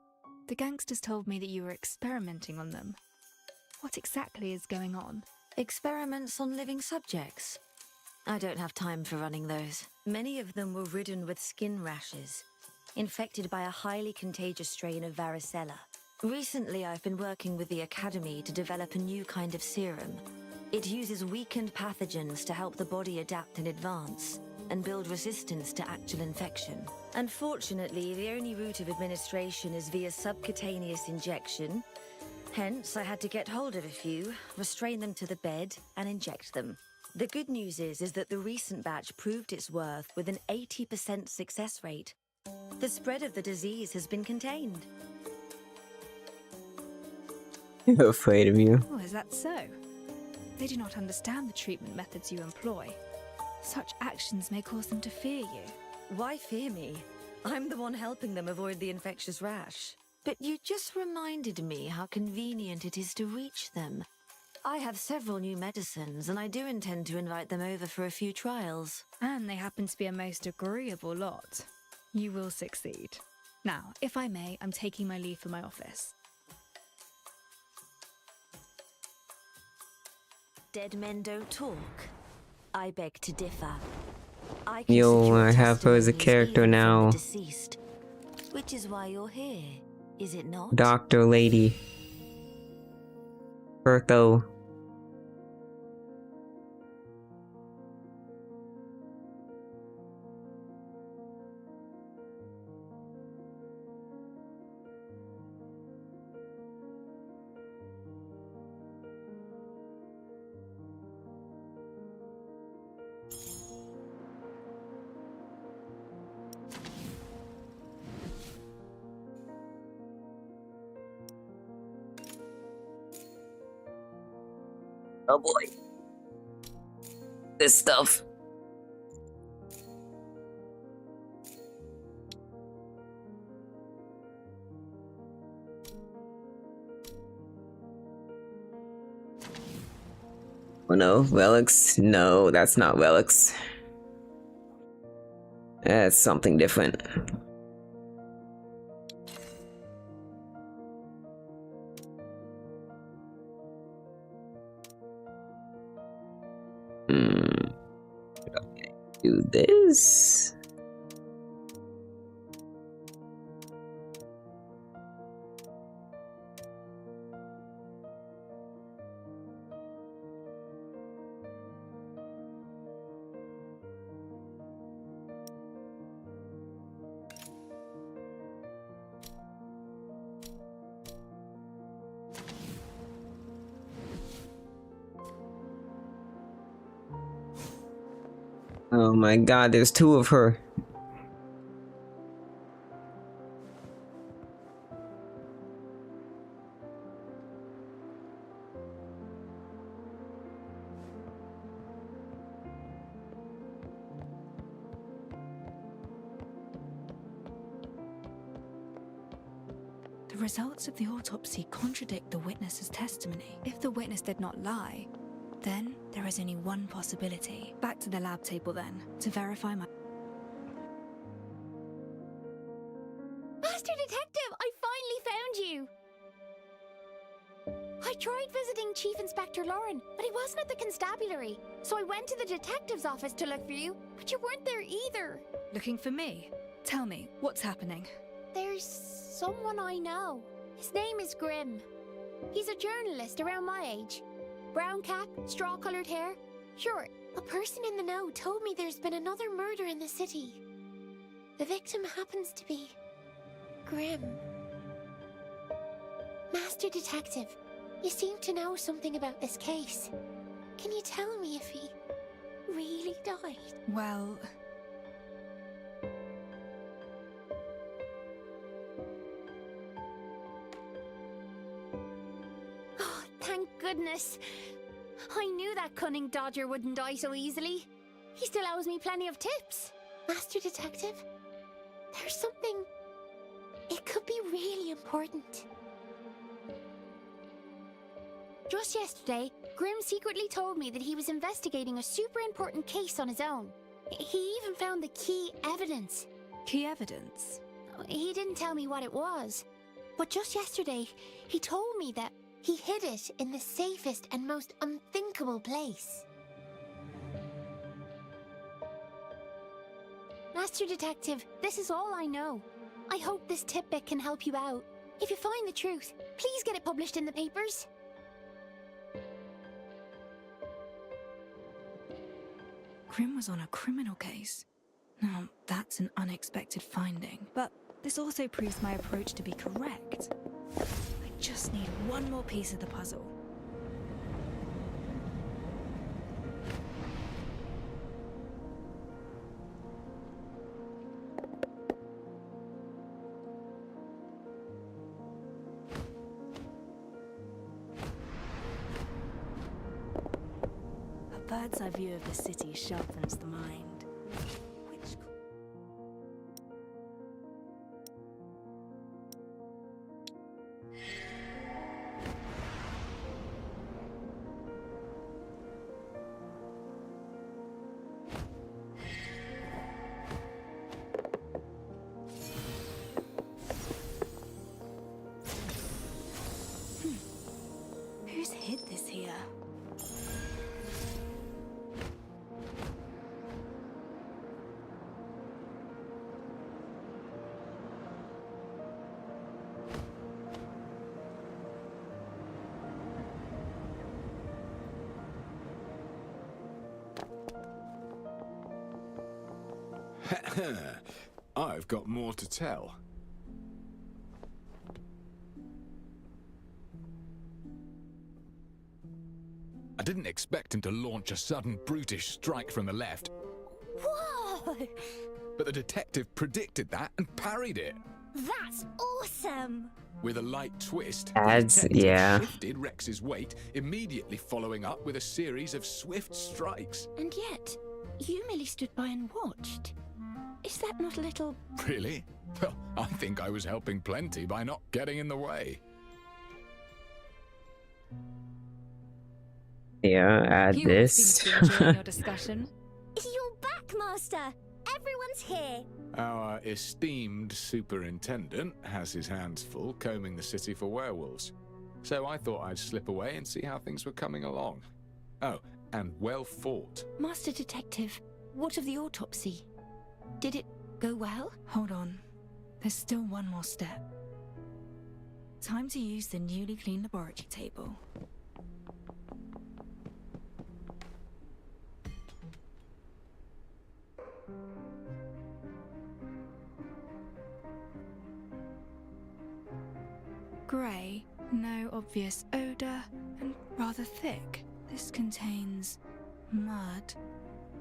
B: the gangsters told me that you were experimenting on them. What exactly is going on?
R: Experiments on living subjects. I don't have time for running those. Many of them were ridden with skin rashes, infected by a highly contagious strain of varicella. Recently, I've been working with the Academy to develop a new kind of serum. It uses weakened pathogens to help the body adapt in advance and build resistance to actual infection. Unfortunately, the only route of administration is via subcutaneous injection. Hence, I had to get hold of a few, restrain them to the bed, and inject them. The good news is that the recent batch proved its worth with an 80% success rate. The spread of the disease has been contained.
A: I'm afraid of you.
B: Oh, is that so? They do not understand the treatment methods you employ. Such actions may cause them to fear you.
R: Why fear me? I'm the one helping them avoid the infectious rash. But you just reminded me how convenient it is to reach them. I have several new medicines, and I do intend to invite them over for a few trials.
B: And they happen to be a most agreeable lot. You will succeed. Now, if I may, I'm taking my leave for my office.
R: Dead men don't talk. I beg to differ.
A: Yo, I have her as a character now.
R: Deceased, which is why you're here, is it not?
A: Dr. Lady. Bertho. Oh boy. This stuff. Oh no, relics? No, that's not relics. That's something different. Okay, do this. Oh my god, there's two of her.
B: The results of the autopsy contradict the witness's testimony. If the witness did not lie, then there is only one possibility. Back to the lab table then, to verify my...
H: Master Detective, I finally found you! I tried visiting Chief Inspector Lauren, but he wasn't at the constabulary. So I went to the detective's office to look for you, but you weren't there either.
B: Looking for me? Tell me, what's happening?
H: There's someone I know. His name is Grimm. He's a journalist around my age. Brown cap, straw-colored hair. Sure, a person in the know told me there's been another murder in the city. The victim happens to be Grimm. Master Detective, you seem to know something about this case. Can you tell me if he really died?
B: Well...
H: Oh, thank goodness. I knew that cunning dodger wouldn't die so easily. He still owes me plenty of tips. Master Detective, there's something... It could be really important. Just yesterday, Grimm secretly told me that he was investigating a super important case on his own. He even found the key evidence.
B: Key evidence?
H: He didn't tell me what it was. But just yesterday, he told me that he hid it in the safest and most unthinkable place. Master Detective, this is all I know. I hope this tidbit can help you out. If you find the truth, please get it published in the papers.
B: Grimm was on a criminal case. Now, that's an unexpected finding. But this also proves my approach to be correct. I just need one more piece of the puzzle. A bird's eye view of the city sharpens the mind. Who's hid this here?
J: I've got more to tell. I didn't expect him to launch a sudden brutish strike from the left,
H: Whoa!
J: but the detective predicted that and parried it.
N: That's awesome!
J: With a light twist,
A: Ads,
J: the detective
A: yeah.
J: shifted Rex's weight, immediately following up with a series of swift strikes.
G: And yet, you merely stood by and watched. Is that not a little...
J: Really? Well, I think I was helping plenty by not getting in the way.
A: Yeah, add
N: You all
A: this.
N: seem to be enjoying your discussion. You're back, Master! Everyone's here!
J: Our esteemed superintendent has his hands full combing the city for werewolves. So I thought I'd slip away and see how things were coming along. Oh, and well fought.
G: Master Detective, what of the autopsy? Did it go well?
B: Hold on. There's still one more step. Time to use the newly cleaned laboratory table. Grey, no obvious odor, and rather thick. This contains mud,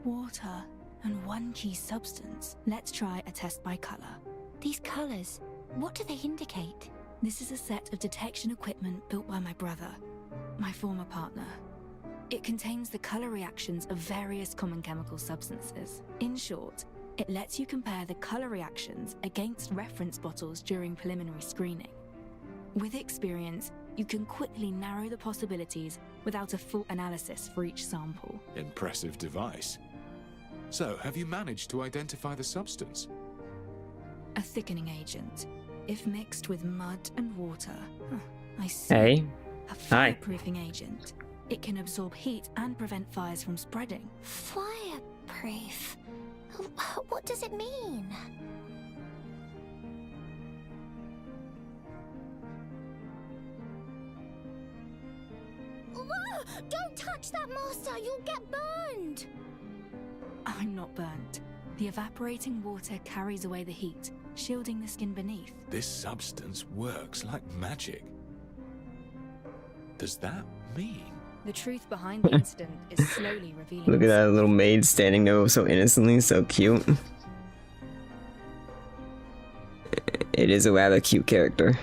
B: water, and one key substance. Let's try a test by color.
G: These colors, what do they indicate?
B: This is a set of detection equipment built by my brother, my former partner. It contains the color reactions of various common chemical substances. In short, it lets you compare the color reactions against reference bottles during preliminary screening. With experience, you can quickly narrow the possibilities without a full analysis for each sample.
J: Impressive device. So, have you managed to identify the substance?
B: A thickening agent. If mixed with mud and water. I see.
A: Hey.
B: A
A: Hi.
B: fireproofing agent. It can absorb heat and prevent fires from spreading.
N: Fireproof? What does it mean? Whoa! Don't touch that, Master! You'll get burned!
B: I'm not burnt. The evaporating water carries away the heat, shielding the skin beneath.
J: This substance works like magic. Does that mean?
B: The truth behind the incident is slowly revealing.
A: Look at that little maid standing there so innocently, so cute. It is a rather cute character.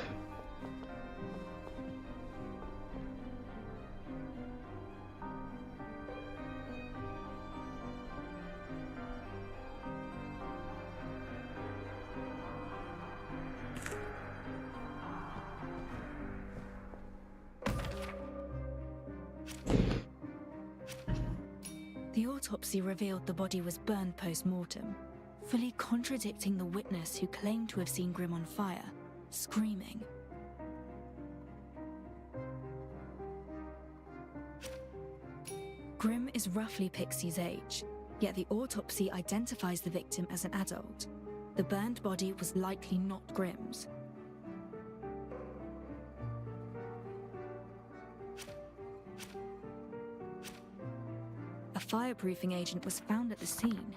B: The autopsy revealed the body was burned post-mortem, fully contradicting the witness who claimed to have seen Grim on fire, screaming. Grim is roughly Pixie's age, yet the autopsy identifies the victim as an adult. The burned body was likely not Grim's. A fireproofing agent was found at the scene.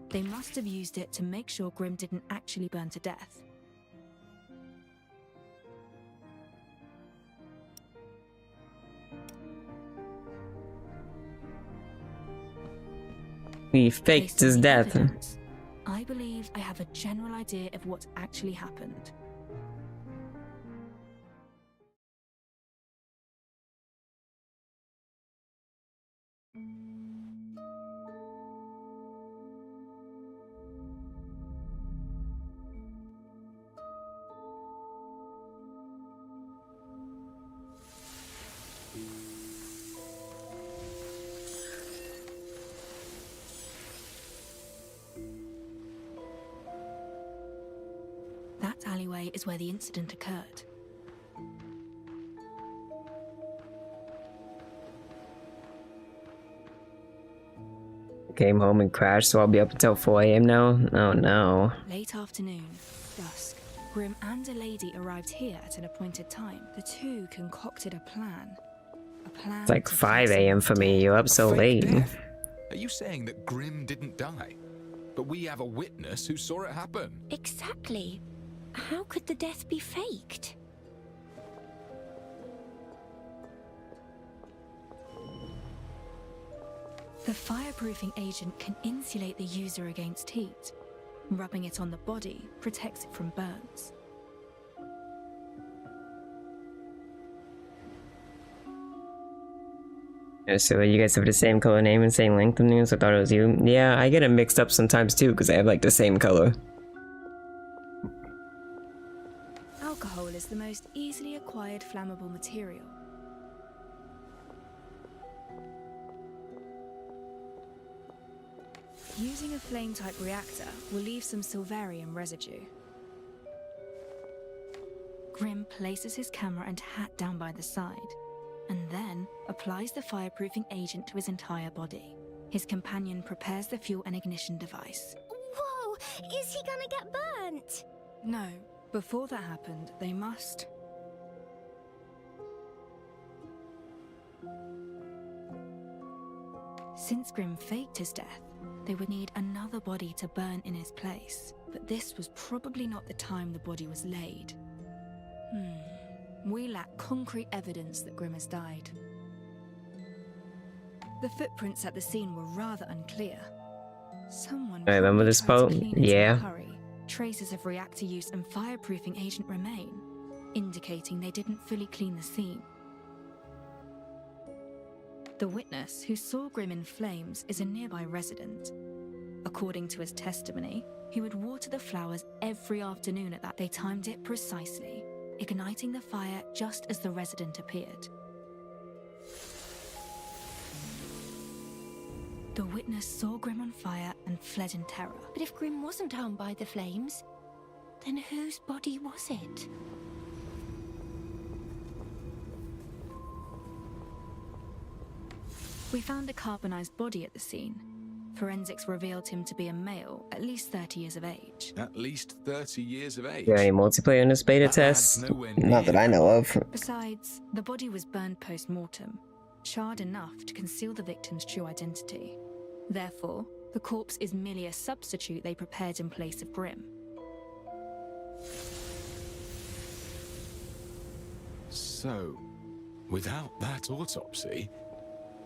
B: They must have used it to make sure Grim didn't actually burn to death.
A: He faked his death.
B: I believe I have a general idea of what actually happened. That alleyway is where the incident occurred.
A: Came home and crashed, so I'll be up until 4 AM now? Oh no.
B: Late afternoon, dusk. Grim and a lady arrived here at an appointed time. The two concocted a plan. A plan.
A: It's like 5 AM for me, you're up so late.
J: Are you saying that Grim didn't die? But we have a witness who saw it happen.
G: Exactly. How could the death be faked?
B: The fireproofing agent can insulate the user against heat. Rubbing it on the body protects it from burns.
A: Yeah, so you guys have the same color name and same length of names. I thought it was you. Yeah, I get it mixed up sometimes too because I have like the same color.
B: Alcohol is the most easily acquired flammable material. Using a flame-type reactor will leave some silverium residue. Grimm places his camera and hat down by the side, and then applies the fireproofing agent to his entire body. His companion prepares the fuel and ignition device.
H: Whoa! Is he gonna get burnt?
B: No, before that happened, they must... Since Grimm faked his death, they would need another body to burn in his place. But this was probably not the time the body was laid. We lack concrete evidence that Grimm has died. The footprints at the scene were rather unclear. Someone
A: I remember this part. Yeah.
B: Traces of reactor use and fireproofing agent remain, indicating they didn't fully clean the scene. The witness who saw Grimm in flames is a nearby resident. According to his testimony, he would water the flowers every afternoon at that. They timed it precisely, igniting the fire just as the resident appeared. The witness saw Grimm on fire and fled in terror.
G: But if Grimm wasn't harmed by the flames, then whose body was it?
B: We found a carbonized body at the scene. Forensics revealed him to be a male, at least 30 years of age.
J: At least 30 years of age?
A: Yeah, any multiplayer in this beta test? Not that I know of.
B: Besides, the body was burned post-mortem, charred enough to conceal the victim's true identity. Therefore, the corpse is merely a substitute they prepared in place of Grimm.
J: So, without that autopsy,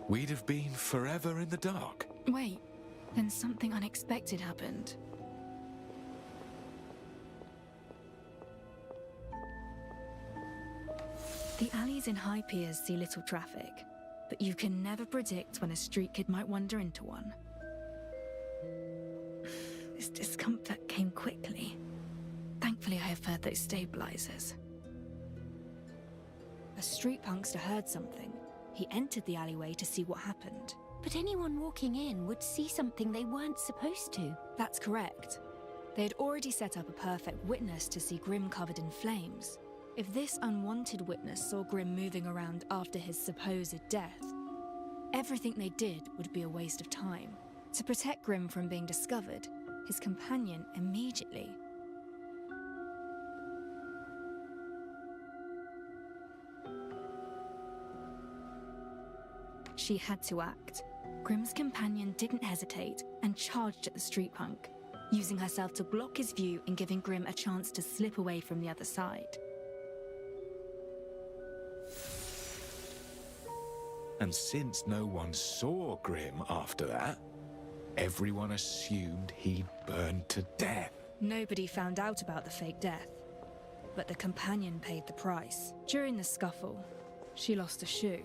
J: we'd have been forever in the dark.
B: Wait, then something unexpected happened. The alleys in high piers see little traffic, but you can never predict when a street kid might wander into one. This discomfort came quickly. Thankfully, I have heard those stabilizers. A street punkster heard something. He entered the alleyway to see what happened.
G: But anyone walking in would see something they weren't supposed to.
B: That's correct. They had already set up a perfect witness to see Grimm covered in flames. If this unwanted witness saw Grimm moving around after his supposed death, everything they did would be a waste of time. To protect Grimm from being discovered, his companion immediately... She had to act. Grimm's companion didn't hesitate and charged at the street punk, using herself to block his view and giving Grimm a chance to slip away from the other side.
J: And since no one saw Grimm after that, everyone assumed he'd burned to death.
B: Nobody found out about the fake death, but the companion paid the price. During the scuffle, she lost a shoe.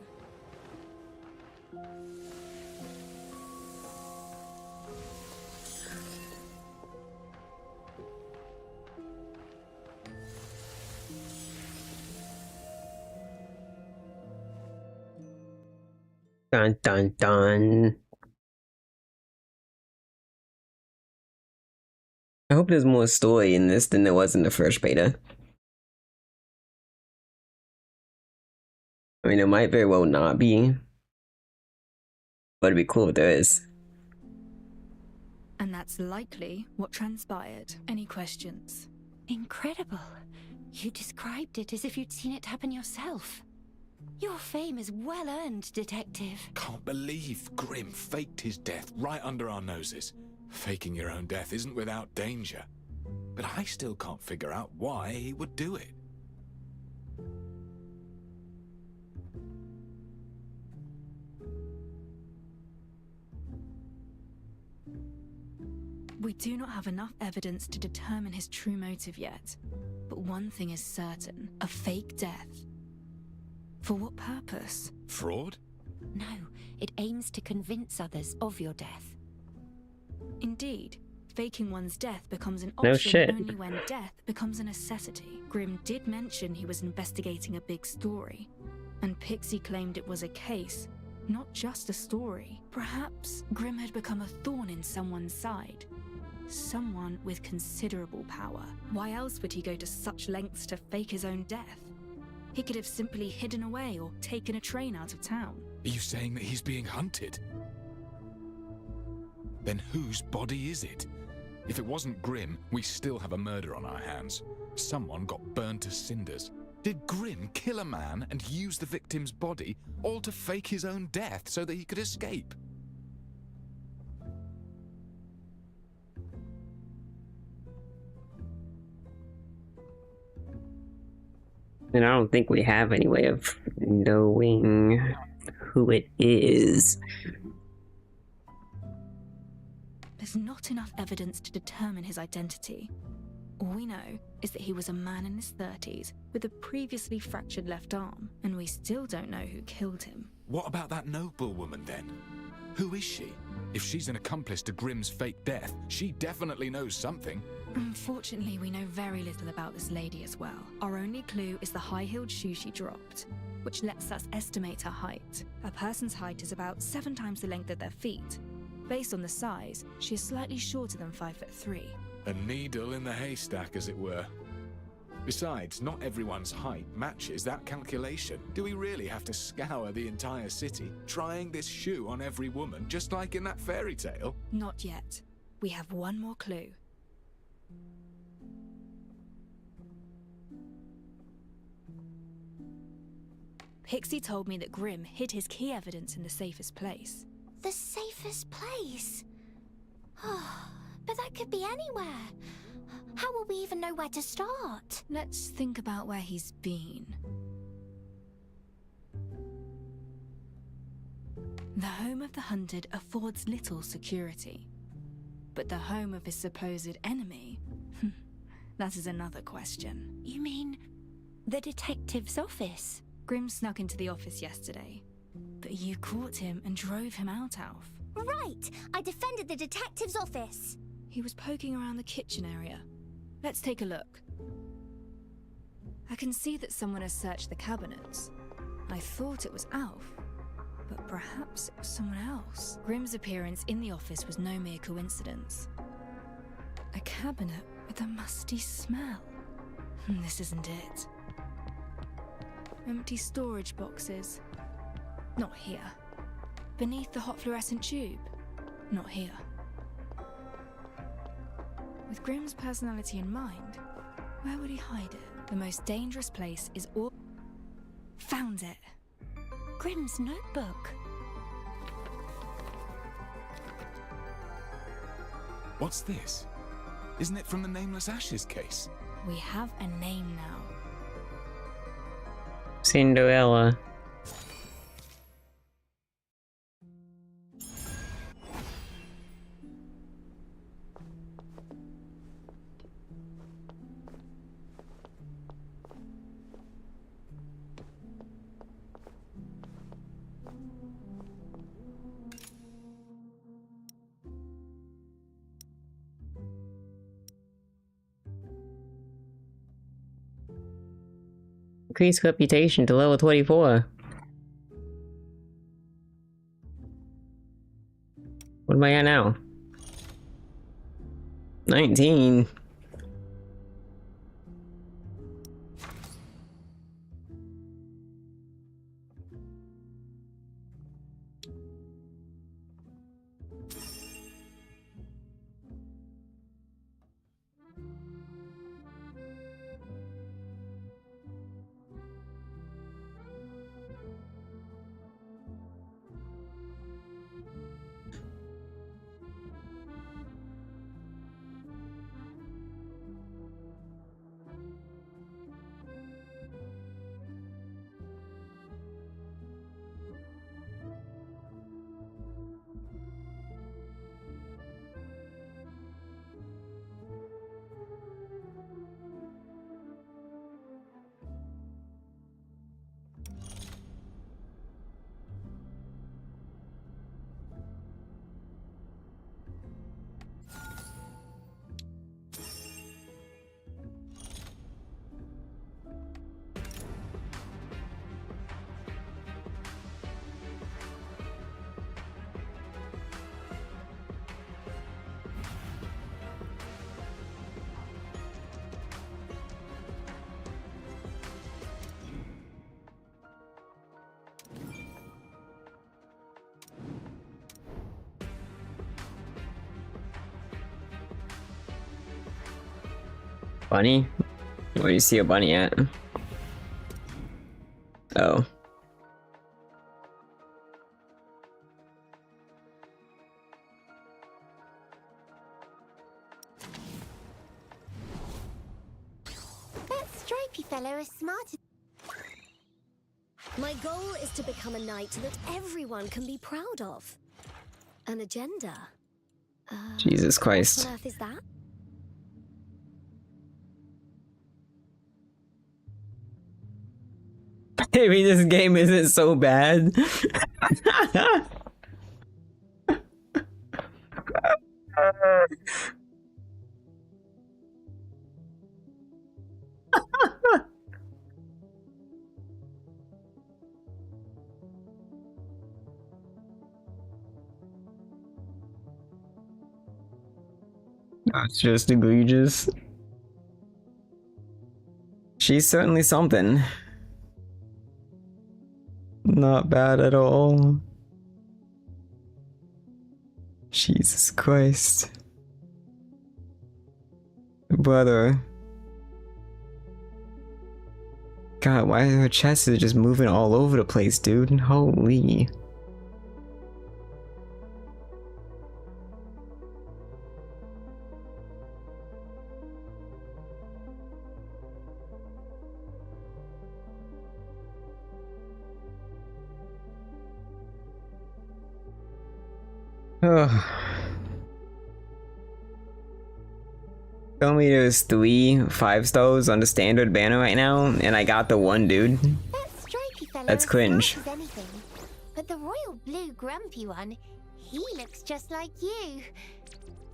A: Dun dun dun. I hope there's more story in this than there was in the first beta. I mean, it might very well not be, but it'd be cool if there is.
B: And that's likely what transpired. Any questions?
G: Incredible. You described it as if you'd seen it happen yourself. Your fame is well earned, Detective.
J: Can't believe Grimm faked his death right under our noses. Faking your own death isn't without danger, but I still can't figure out why he would do it.
B: We do not have enough evidence to determine his true motive yet, but one thing is certain: a fake death. For what purpose?
J: Fraud?
G: No, it aims to convince others of your death.
B: Indeed, faking one's death becomes an
A: No
B: option
A: shit.
B: only when death becomes a necessity. Grimm did mention he was investigating a big story, and Pixie claimed it was a case, not just a story. Perhaps Grimm had become a thorn in someone's side. Someone with considerable power. Why else would he go to such lengths to fake his own death? He could have simply hidden away or taken a train out of town.
J: Are you saying that he's being hunted? Then whose body is it? If it wasn't Grimm, we still have a murder on our hands. Someone got burned to cinders. Did Grimm kill a man and use the victim's body, all to fake his own death so that he could escape?
A: And I don't think we have any way of knowing who it is.
B: There's not enough evidence to determine his identity. All we know is that he was a man in his 30s with a previously fractured left arm, and we still don't know who killed him.
J: What about that noblewoman then? Who is she? If she's an accomplice to Grimm's fake death, she definitely knows something.
B: Unfortunately, we know very little about this lady as well. Our only clue is the high-heeled shoe she dropped, which lets us estimate her height. A person's height is about 7 times the length of their feet. Based on the size, she is slightly shorter than 5'3".
J: A needle in the haystack, as it were. Besides, not everyone's height matches that calculation. Do we really have to scour the entire city, trying this shoe on every woman, just like in that fairy tale?
B: Not yet. We have one more clue. Pixie told me that Grimm hid his key evidence in the safest place.
H: The safest place? Oh, but that could be anywhere. How will we even know where to start?
B: Let's think about where he's been. The home of the hunted affords little security. But the home of his supposed enemy? That is another question.
G: You mean the detective's office?
B: Grimm snuck into the office yesterday. But you caught him and drove him out, Alf.
H: Right! I defended the detective's office.
B: He was poking around the kitchen area. Let's take a look. I can see that someone has searched the cabinets. I thought it was Alf, but perhaps it was someone else. Grimm's appearance in the office was no mere coincidence. A cabinet with a musty smell. This isn't it. Empty storage boxes. Not here. Beneath the hot fluorescent tube. Not here. With Grimm's personality in mind, where would he hide it? The most dangerous place is all... Found it!
G: Grimm's notebook.
J: What's this? Isn't it from the Nameless Ashes case?
B: We have a name now.
A: Cinderella. Increase reputation to level 24. What am I at now? 19. Bunny? Where do you see a bunny at? Oh.
H: That stripy fellow is smart.
S: My goal is to become a knight that everyone can be proud of. An agenda.
A: Jesus Christ.
S: What on earth is that?
A: Maybe this game isn't so bad. That's just egregious. She's certainly something. Not bad at all. Jesus Christ. Brother. God, why her chest is just moving all over the place, dude? Holy. Ugh. Tell me there's 3 5-stars on the standard banner right now, and I got the one, dude.
H: That stripy fellow
A: That's
H: is
A: cringe.
H: smart as anything. But the royal blue grumpy one, he looks just like you.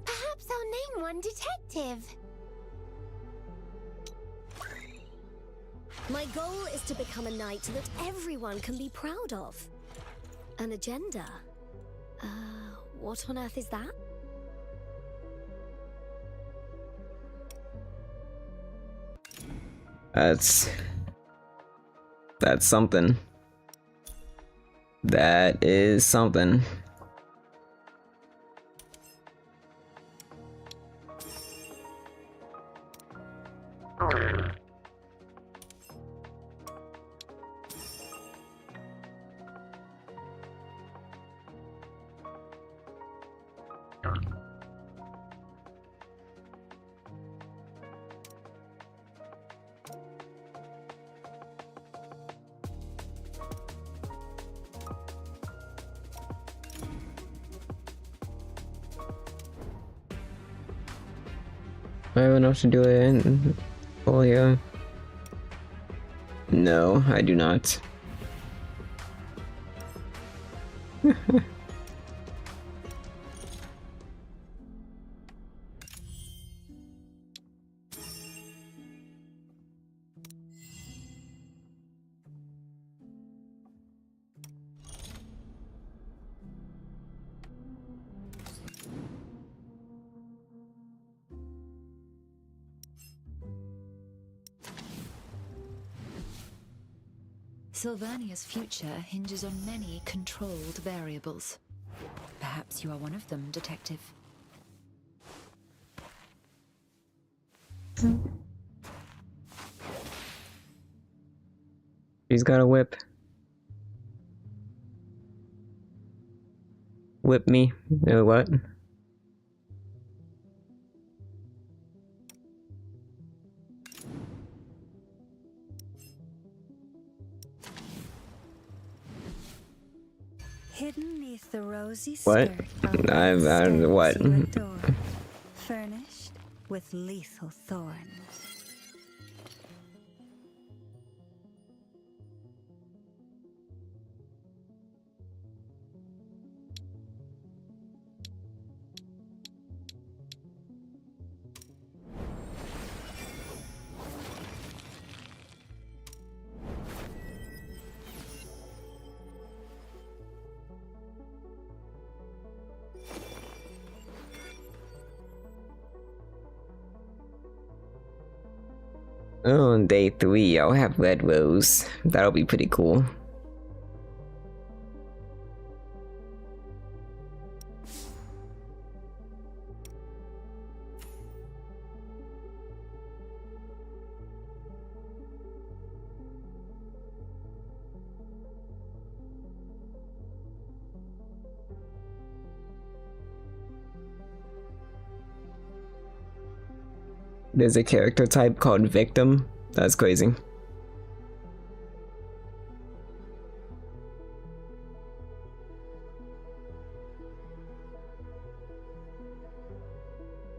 H: Perhaps I'll name one detective.
S: My goal is to become a knight that everyone can be proud of. An agenda. What on earth is that?
A: That's something. That is something. I have enough to do it. Oh yeah. No, I do not.
B: Sylvania's future hinges on many controlled variables. Perhaps you are one of them, Detective.
A: She's got a whip. Whip me. What?
E: Hidden neath the rosy
A: What?
E: skirt
A: I don't know what.
E: to a door, furnished with lethal thorns.
A: Oh, on day 3, I'll have red rose. That'll be pretty cool. There's a character type called victim. That's crazy.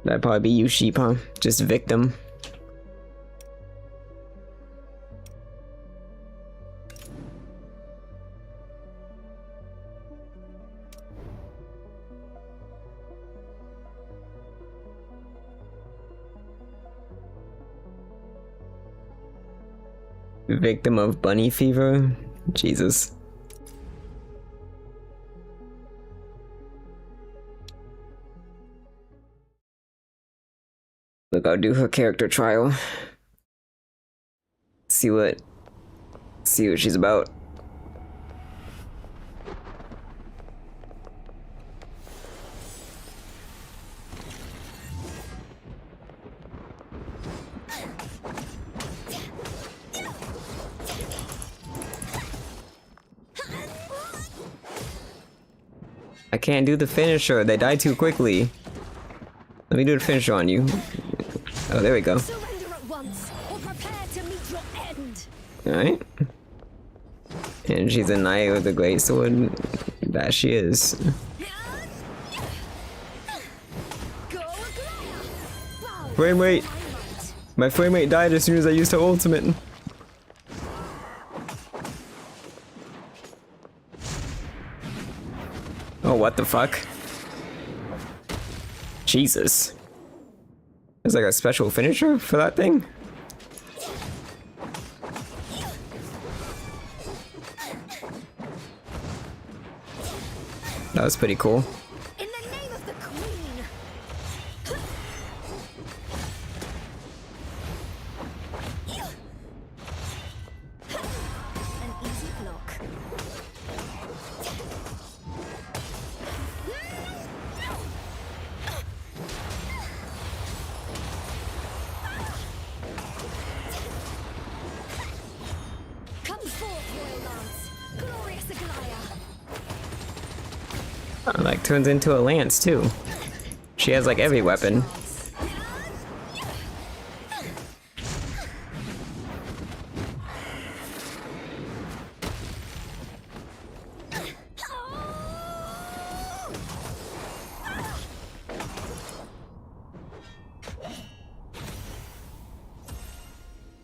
A: That'd probably be you, sheep, huh? Just victim. Victim of bunny fever? Jesus. Look, I'll do her character trial. See what she's about. I can't do the finisher. They die too quickly. Let me do the finisher on you. Oh, there we go.
S: Surrender at once, or prepare to meet your end.
A: Alright. And she's a knight with a great sword. That she is. Frame rate! My frame rate died as soon as I used her ultimate. Oh, what the fuck? Jesus. There's like a special finisher for that thing? That was pretty cool.
S: In the name of the Queen. An easy block. Come forth, Royal Lance. Glorious Aglaya.
A: Like turns into a lance too. She has like every weapon.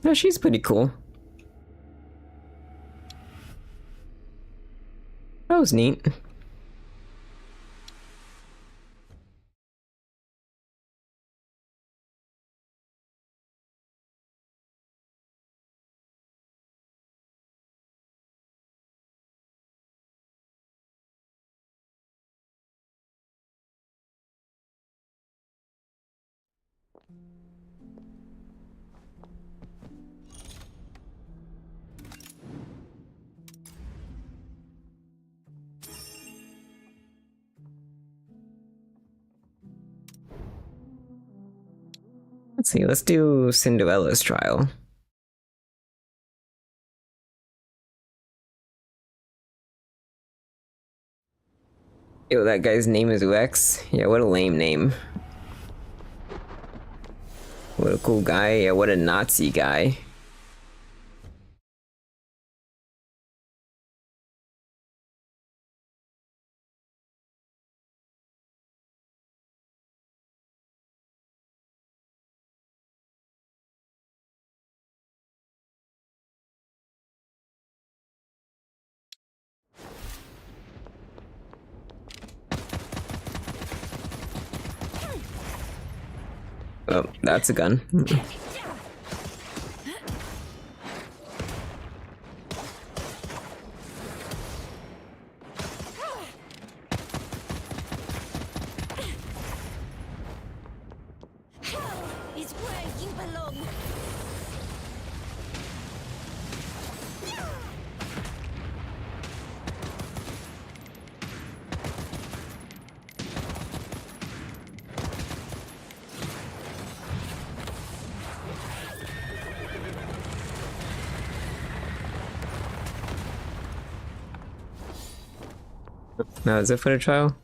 A: No, she's pretty cool. That was neat. Let's see, let's do Cinderella's trial. Yo, that guy's name is Rex. Yeah, what a lame name. What a cool guy. Yeah, what a Nazi guy. Oh, that's a gun.
S: Hell is where you belong.
A: Now, is it for the trial?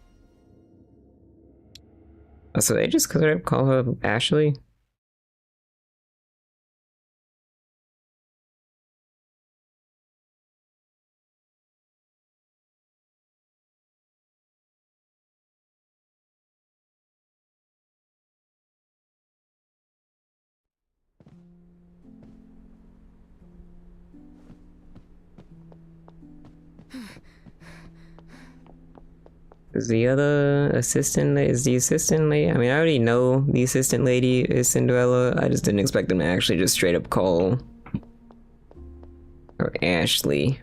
A: Oh, so they just call her Ashley? Is the other assistant, is the assistant lady? I mean, I already know the assistant lady is Cinderella. I just didn't expect them to actually just straight up call her Ashley.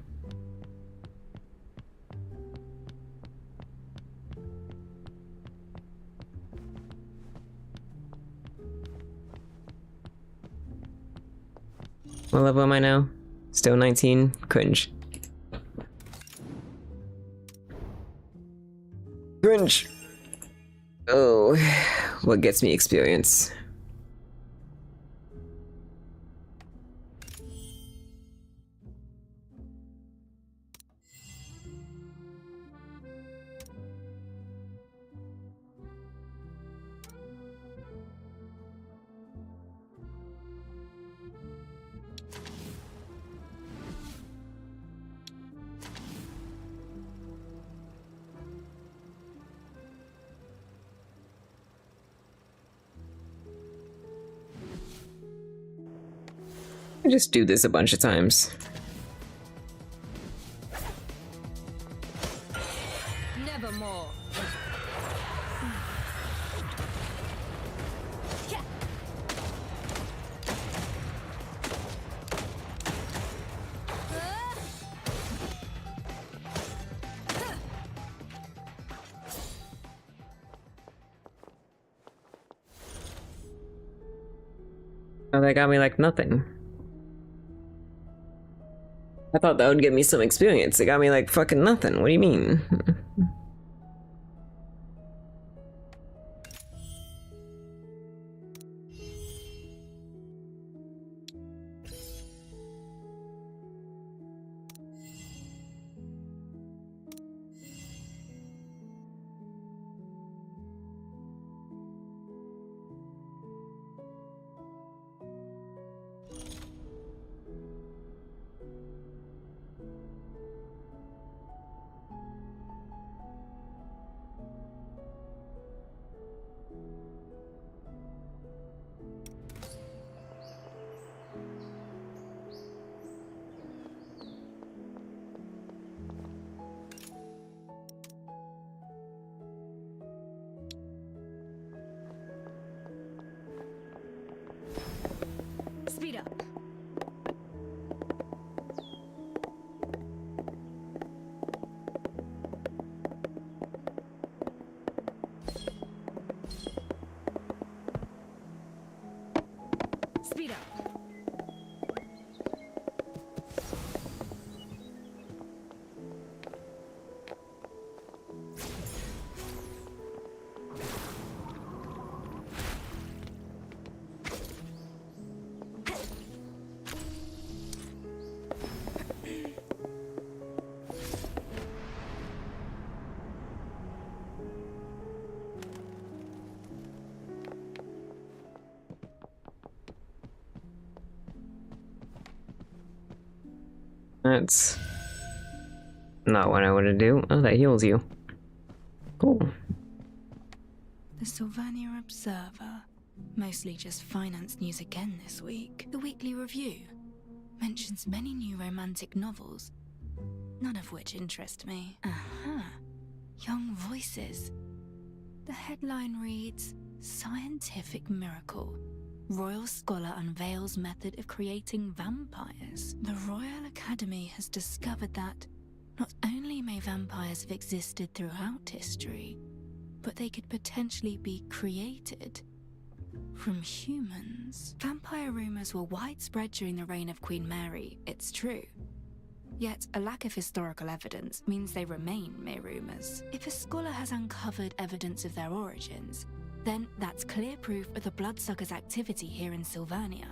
A: What level am I now? Still 19? Cringe. Cringe! Oh, what gets me experience? I just do this a bunch of times.
I: Nevermore.
A: Oh, that got me like nothing. I thought that would give me some experience. It got me like fucking nothing. What do you mean?
E: Speed up. Speed up.
A: That's not what I want to do. Oh, that heals you. Cool.
B: The Sylvania Observer. Mostly just finance news again this week. The Weekly Review mentions many new romantic novels, none of which interest me. Young Voices. The headline reads, Scientific Miracle. Royal Scholar unveils method of creating vampires. The Royal Academy has discovered that not only may vampires have existed throughout history, but they could potentially be created from humans. Vampire rumors were widespread during the reign of Queen Mary, it's true. Yet, a lack of historical evidence means they remain mere rumors. If a scholar has uncovered evidence of their origins, then that's clear proof of the Bloodsuckers' activity here in Sylvania.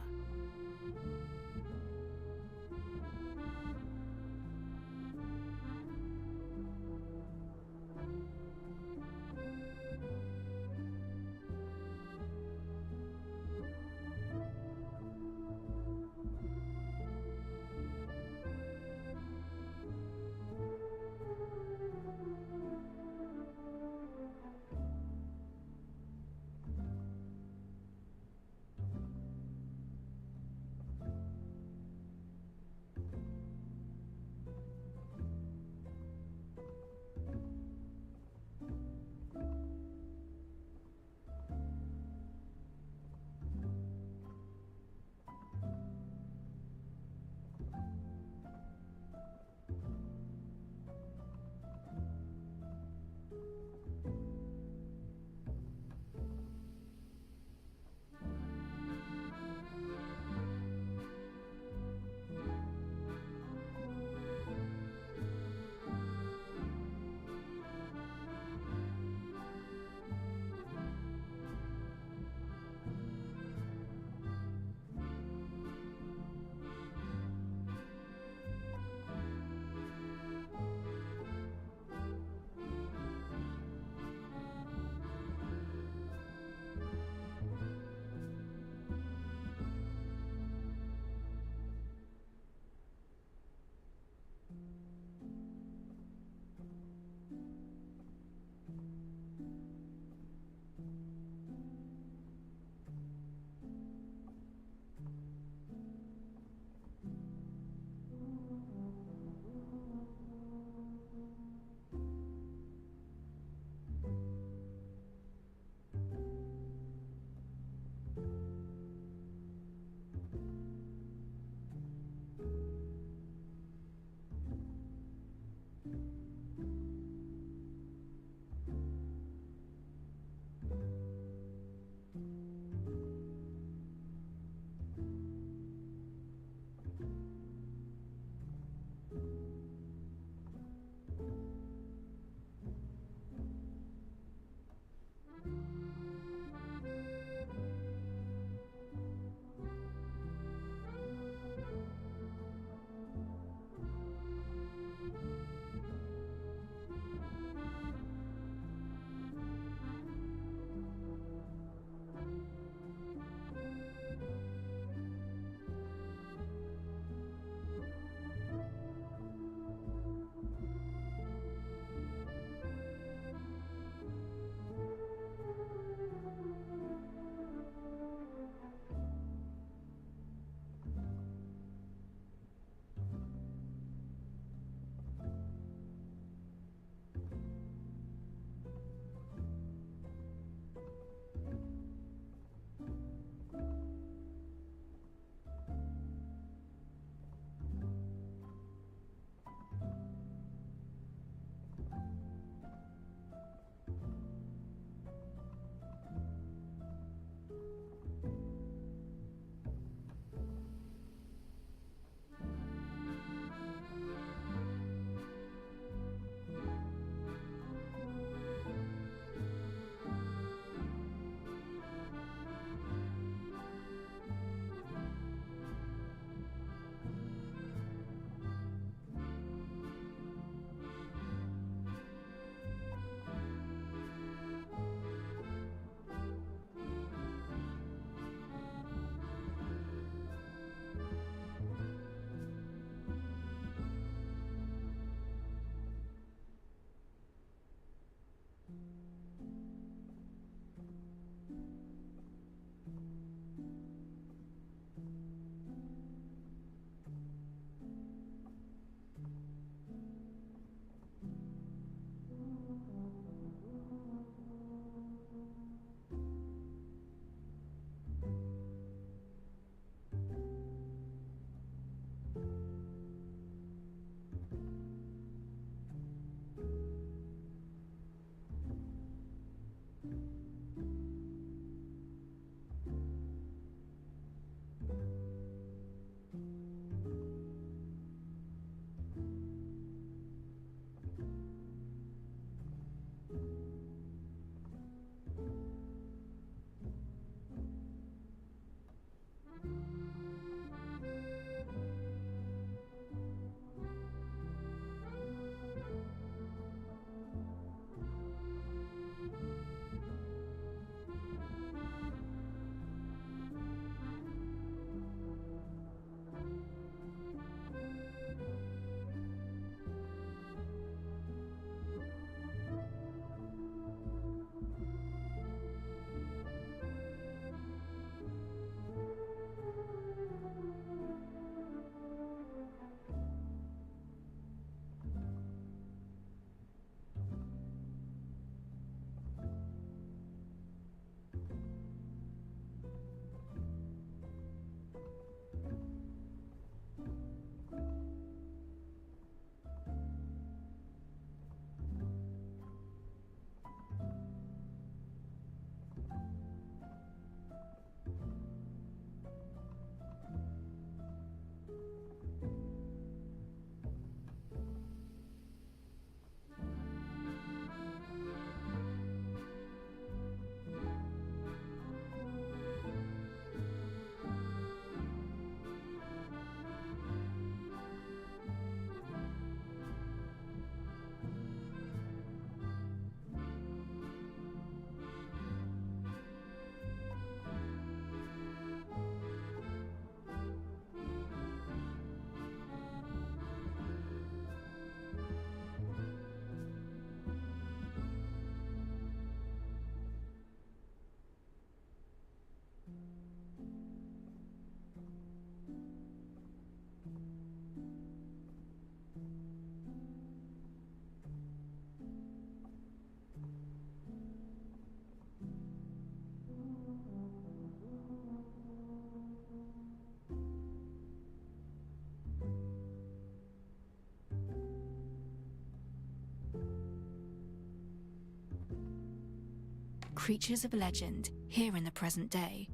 B: creatures of legend here in the present day.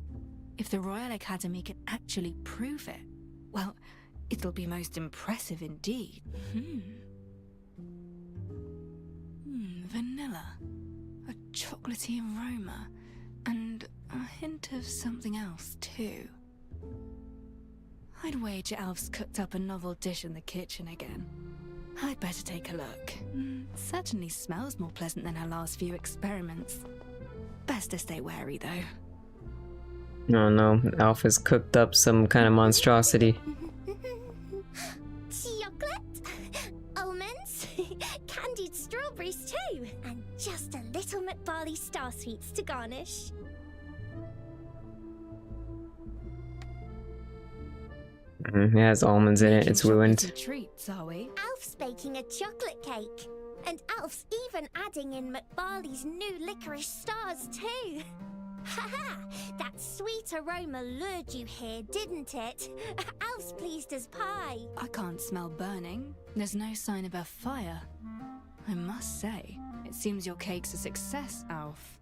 B: If the Royal Academy can actually prove it, well, it'll be most impressive indeed. Vanilla. A chocolatey aroma. And a hint of something else, too. I'd wager Alf's cooked up a novel dish in the kitchen again. I'd better take a look. Certainly smells more pleasant than her last few experiments. Best to stay wary, though.
A: Oh no, Alf has cooked up some kind of monstrosity.
H: Chocolate, almonds, candied strawberries too, and just a little McBarley Star Sweets to garnish.
A: It has almonds in it, it's ruined.
B: Treats, are we?
H: Alf's baking a chocolate cake, and Alf's even adding in McBarley's new licorice stars too. Haha! That sweet aroma lured you here, didn't it? Alf's pleased as pie.
B: I can't smell burning. There's no sign of a fire. I must say, it seems your cake's a success, Alf.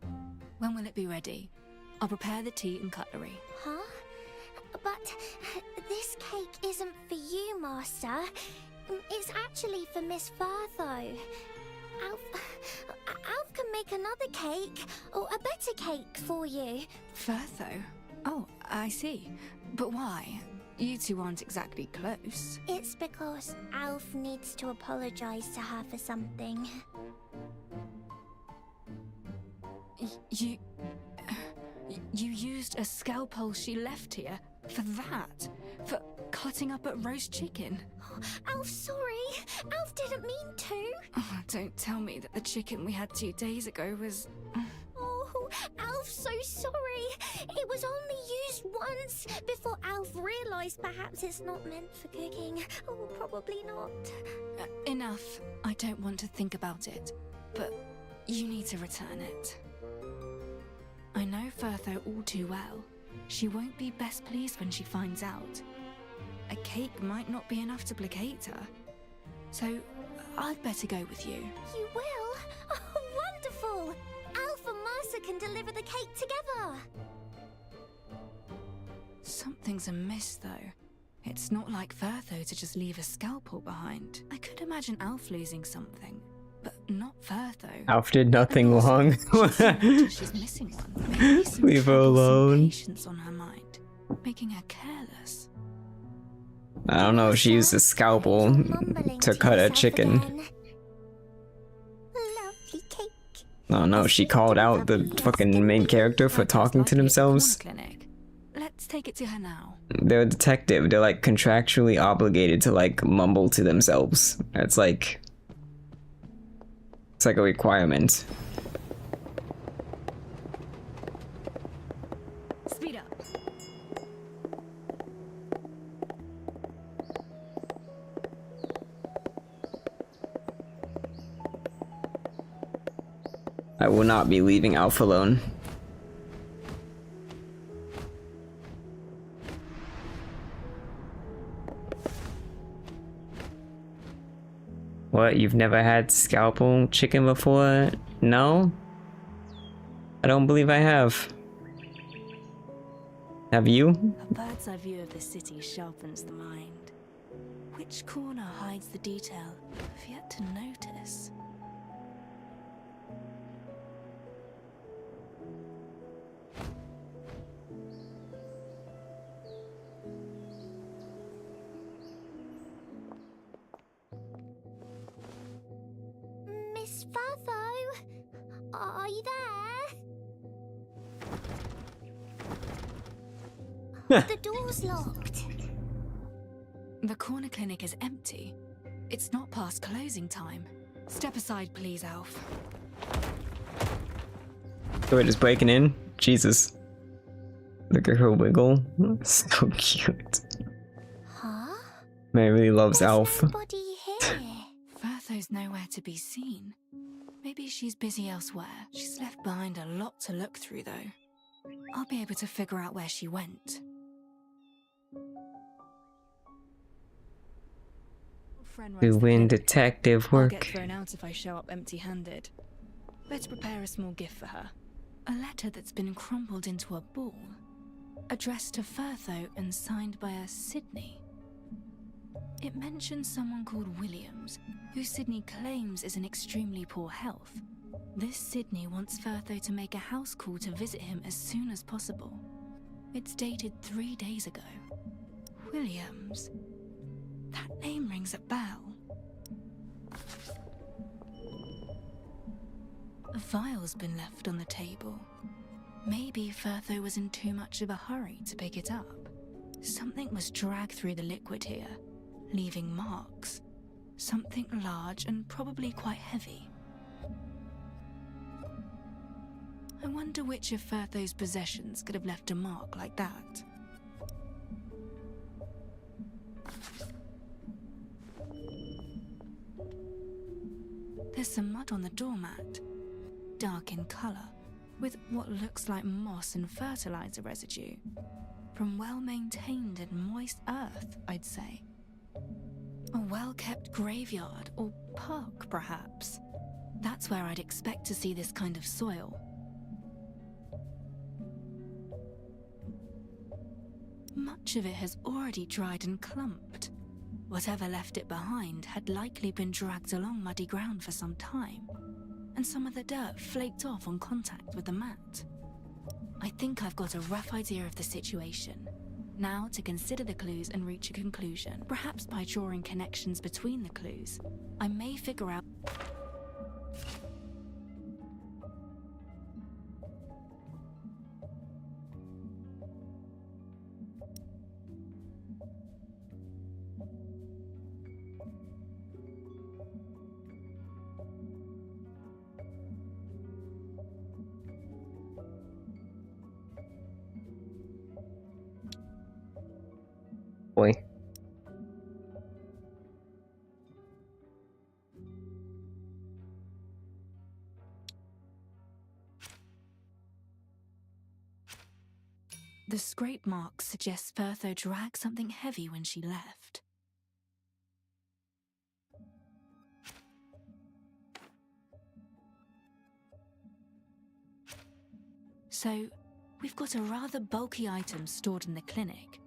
B: When will it be ready? I'll prepare the tea and cutlery.
H: Huh? But this cake isn't for you, Master. It's actually for Miss Fartho. Alf can make another cake, or a better cake for you.
B: Fartho? Oh, I see. But why? You two aren't exactly close.
H: It's because Alf needs to apologize to her for something.
B: You used a scalpel she left here for that? For cutting up at roast chicken?
H: Alf, sorry. Alf didn't mean to.
B: Oh, don't tell me that the chicken we had 2 days ago was...
H: Oh, Alf's so sorry. It was only used once before Alf realized perhaps it's not meant for cooking. Oh, probably not.
B: Enough. I don't want to think about it. But you need to return it. I know Firtho all too well. She won't be best pleased when she finds out. A cake might not be enough to placate her. So, I'd better go with you.
H: You will? Oh, wonderful! Alf and Marcia can deliver the cake together.
B: Something's amiss, though. It's not like Firtho to just leave a scalpel behind. I could imagine Alf losing something, but not Firtho.
A: Alf did nothing wrong.
B: She's missing one.
A: Leave her alone.
B: Patience on her mind, making her careless.
A: I don't know, she used a scalpel to cut a chicken.
H: Lovely cake.
A: Oh no, she called out the fucking main character for talking to themselves.
B: Let's take it to her now.
A: They're a detective, they're like contractually obligated to like mumble to themselves. It's like a requirement.
B: Speed up.
A: I will not be leaving Alf alone. What, you've never had scalpel chicken before? No? I don't believe I have. Have you?
B: A bird's eye view of the city sharpens the mind. Which corner hides the detail I've yet to notice?
H: Miss Fartho, are you there? The door's locked.
B: The corner clinic is empty. It's not past closing time. Step aside, please, Alf.
A: So we're just breaking in? Jesus. Look at her wiggle. So cute.
H: Huh?
A: Mary really loves Alf.
H: Nobody here.
B: Firtho's nowhere to be seen. Maybe she's busy elsewhere. She's left behind a lot to look through, though. I'll be able to figure out where she went.
A: Doing detective
B: I'll get
A: work.
B: thrown out if I show up empty-handed. Better prepare a small gift for her. A letter that's been crumpled into a ball, addressed to Firtho and signed by a Sydney. It mentions someone called Williams, who Sydney claims is in extremely poor health. This Sydney wants Firtho to make a house call to visit him as soon as possible. It's dated 3 days ago. Williams. That name rings a bell. A vial's been left on the table. Maybe Firtho was in too much of a hurry to pick it up. Something was dragged through the liquid here, leaving marks. Something large and probably quite heavy. I wonder which of Firtho's possessions could have left a mark like that. There's some mud on the doormat, dark in colour, with what looks like moss and fertilizer residue. From well-maintained and moist earth, I'd say. A well-kept graveyard or park, perhaps. That's where I'd expect to see this kind of soil. Much of it has already dried and clumped. Whatever left it behind had likely been dragged along muddy ground for some time, and some of the dirt flaked off on contact with the mat. I think I've got a rough idea of the situation. Now to consider the clues and reach a conclusion. Perhaps by drawing connections between the clues, I may figure out...
A: Boy.
B: The scrape mark suggests Firtho dragged something heavy when she left. So, we've got a rather bulky item stored in the clinic.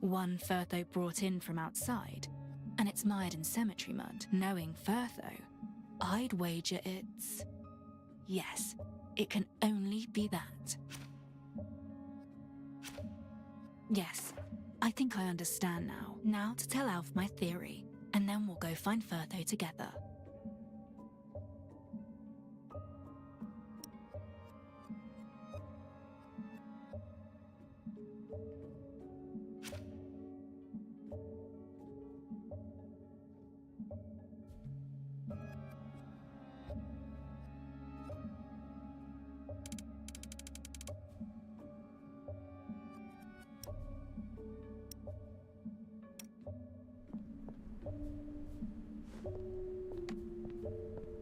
B: One Firtho brought in from outside, and it's mired in cemetery mud. Knowing Firtho, I'd wager it's... Yes, it can only be that. Yes, I think I understand now. Now to tell Alf my theory, and then we'll go find Firtho together.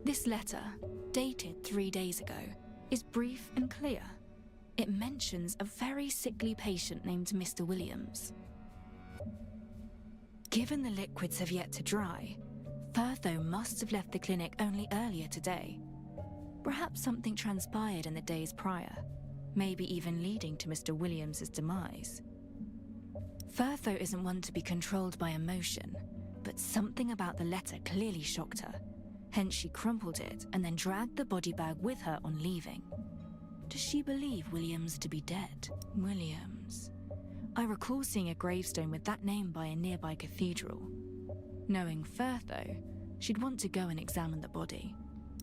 B: This letter, dated 3 days ago, is brief and clear. It mentions a very sickly patient named Mr. Williams. Given the liquids have yet to dry, Firtho must have left the clinic only earlier today. Perhaps something transpired in the days prior, maybe even leading to Mr. Williams' demise. Firtho isn't one to be controlled by emotion, but something about the letter clearly shocked her. Hence she crumpled it and then dragged the body bag with her on leaving. Does she believe Williams to be dead? Williams. I recall seeing a gravestone with that name by a nearby cathedral. Knowing Firtho, she'd want to go and examine the body.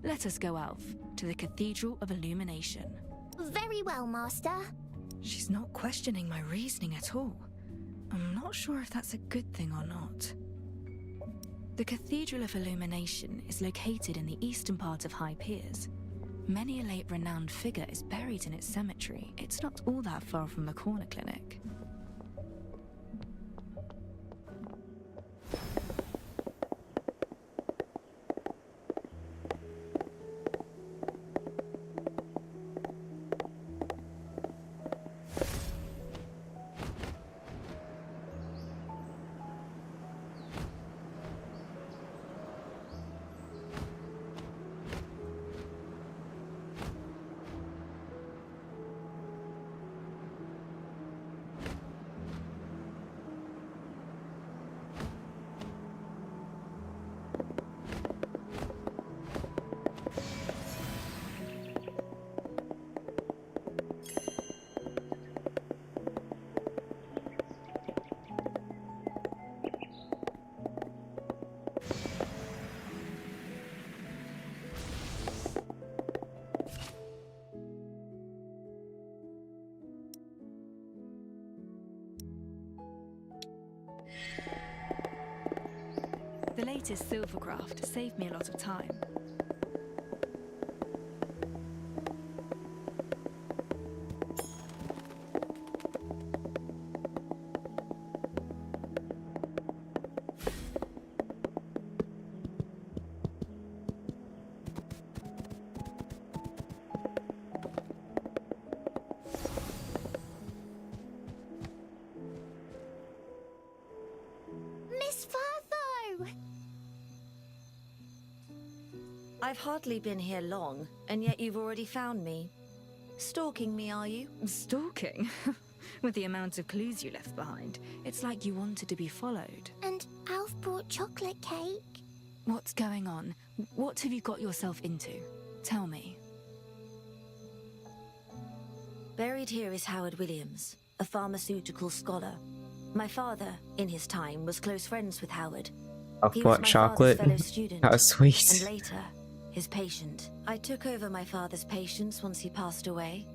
B: Let us go, Alf, to the Cathedral of Illumination.
H: Very well, Master.
B: She's not questioning my reasoning at all. I'm not sure if that's a good thing or not. The Cathedral of Illumination is located in the eastern part of High Piers. Many a late renowned figure is buried in its cemetery. It's not all that far from the corner clinic. The latest silvercraft saved me a lot of time.
H: Miss Fartho!
R: I've hardly been here long, and yet you've already found me. Stalking me, are you?
B: Stalking? With the amount of clues you left behind, it's like you wanted to be followed.
H: And Alf brought chocolate cake.
B: What's going on? What have you got yourself into? Tell me.
R: Buried here is Howard Williams, a pharmaceutical scholar. My father, in his time, was close friends with Howard. He was
A: What
R: my
A: chocolate?
R: father's fellow student.
A: How sweet.
R: And later, his patient. I took over my father's patients once he passed away.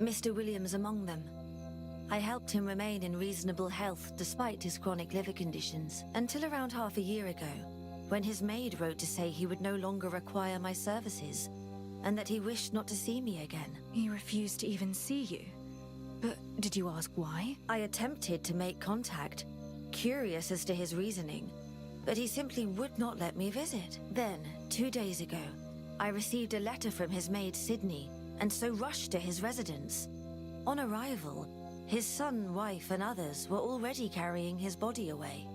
R: Mr. Williams among them. I helped him remain in reasonable health despite his chronic liver conditions, until around half a year ago, when his maid wrote to say he would no longer require my services, and that he wished not to see me again.
B: He refused to even see you? But did you ask why?
R: I attempted to make contact, curious as to his reasoning, but he simply would not let me visit. Then, 2 days ago, I received a letter from his maid Sydney, and so rushed to his residence. On arrival, his son, wife, and others were already carrying his body away.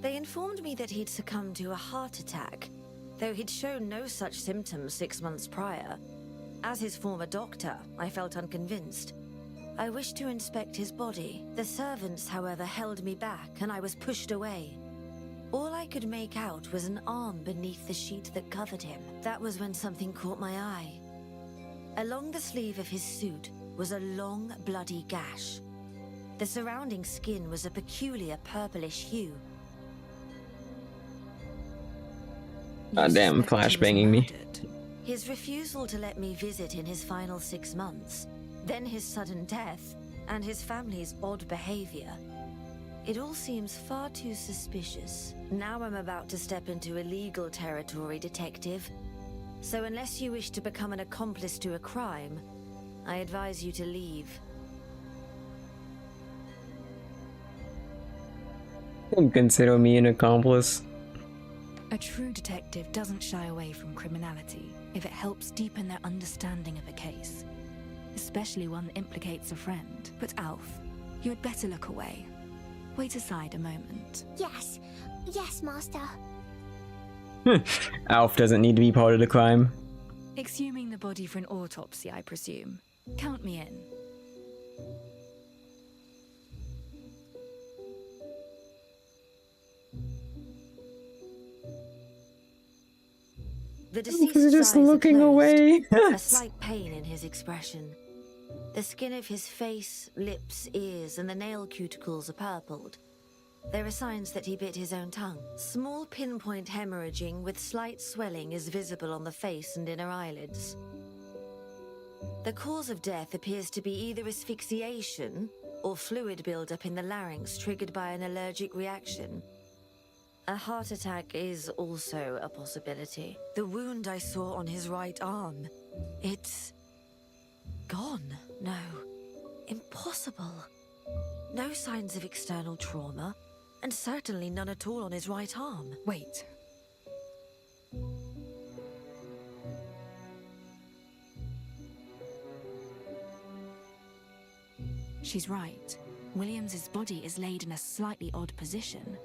R: They informed me that he'd succumbed to a heart attack, though he'd shown no such symptoms 6 months prior. As his former doctor, I felt unconvinced. I wished to inspect his body. The servants, however, held me back, and I was pushed away. All I could make out was an arm beneath the sheet that covered him. That was when something caught my eye. Along the sleeve of his suit was a long, bloody gash. The surrounding skin was a peculiar purplish hue.
A: Goddamn, flashbanging me.
R: His refusal to let me visit in his final 6 months, then his sudden death, and his family's odd behavior. It all seems far too suspicious. Now I'm about to step into illegal territory, detective. So unless you wish to become an accomplice to a crime, I advise you to leave.
A: Consider me an accomplice.
B: A true detective doesn't shy away from criminality if it helps deepen their understanding of a case, especially one that implicates a friend. But Alf, you had better look away. Wait aside a moment.
H: Yes. Yes, Master.
A: Alf doesn't need to be part of the crime.
B: Exhuming the body for an autopsy, I presume. Count me in.
R: The deceased's
A: He's just
R: eyes are
A: looking
R: closed,
A: away.
R: a slight pain in his expression. The skin of his face, lips, ears, and the nail cuticles are purpled. There are signs that he bit his own tongue. Small pinpoint hemorrhaging with slight swelling is visible on the face and inner eyelids. The cause of death appears to be either asphyxiation or fluid buildup in the larynx triggered by an allergic reaction. A heart attack is also a possibility. The wound I saw on his right arm, it's gone. No, impossible. No signs of external trauma, and certainly none at all on his right arm.
B: Wait. She's right. Williams's body is laid in a slightly odd position.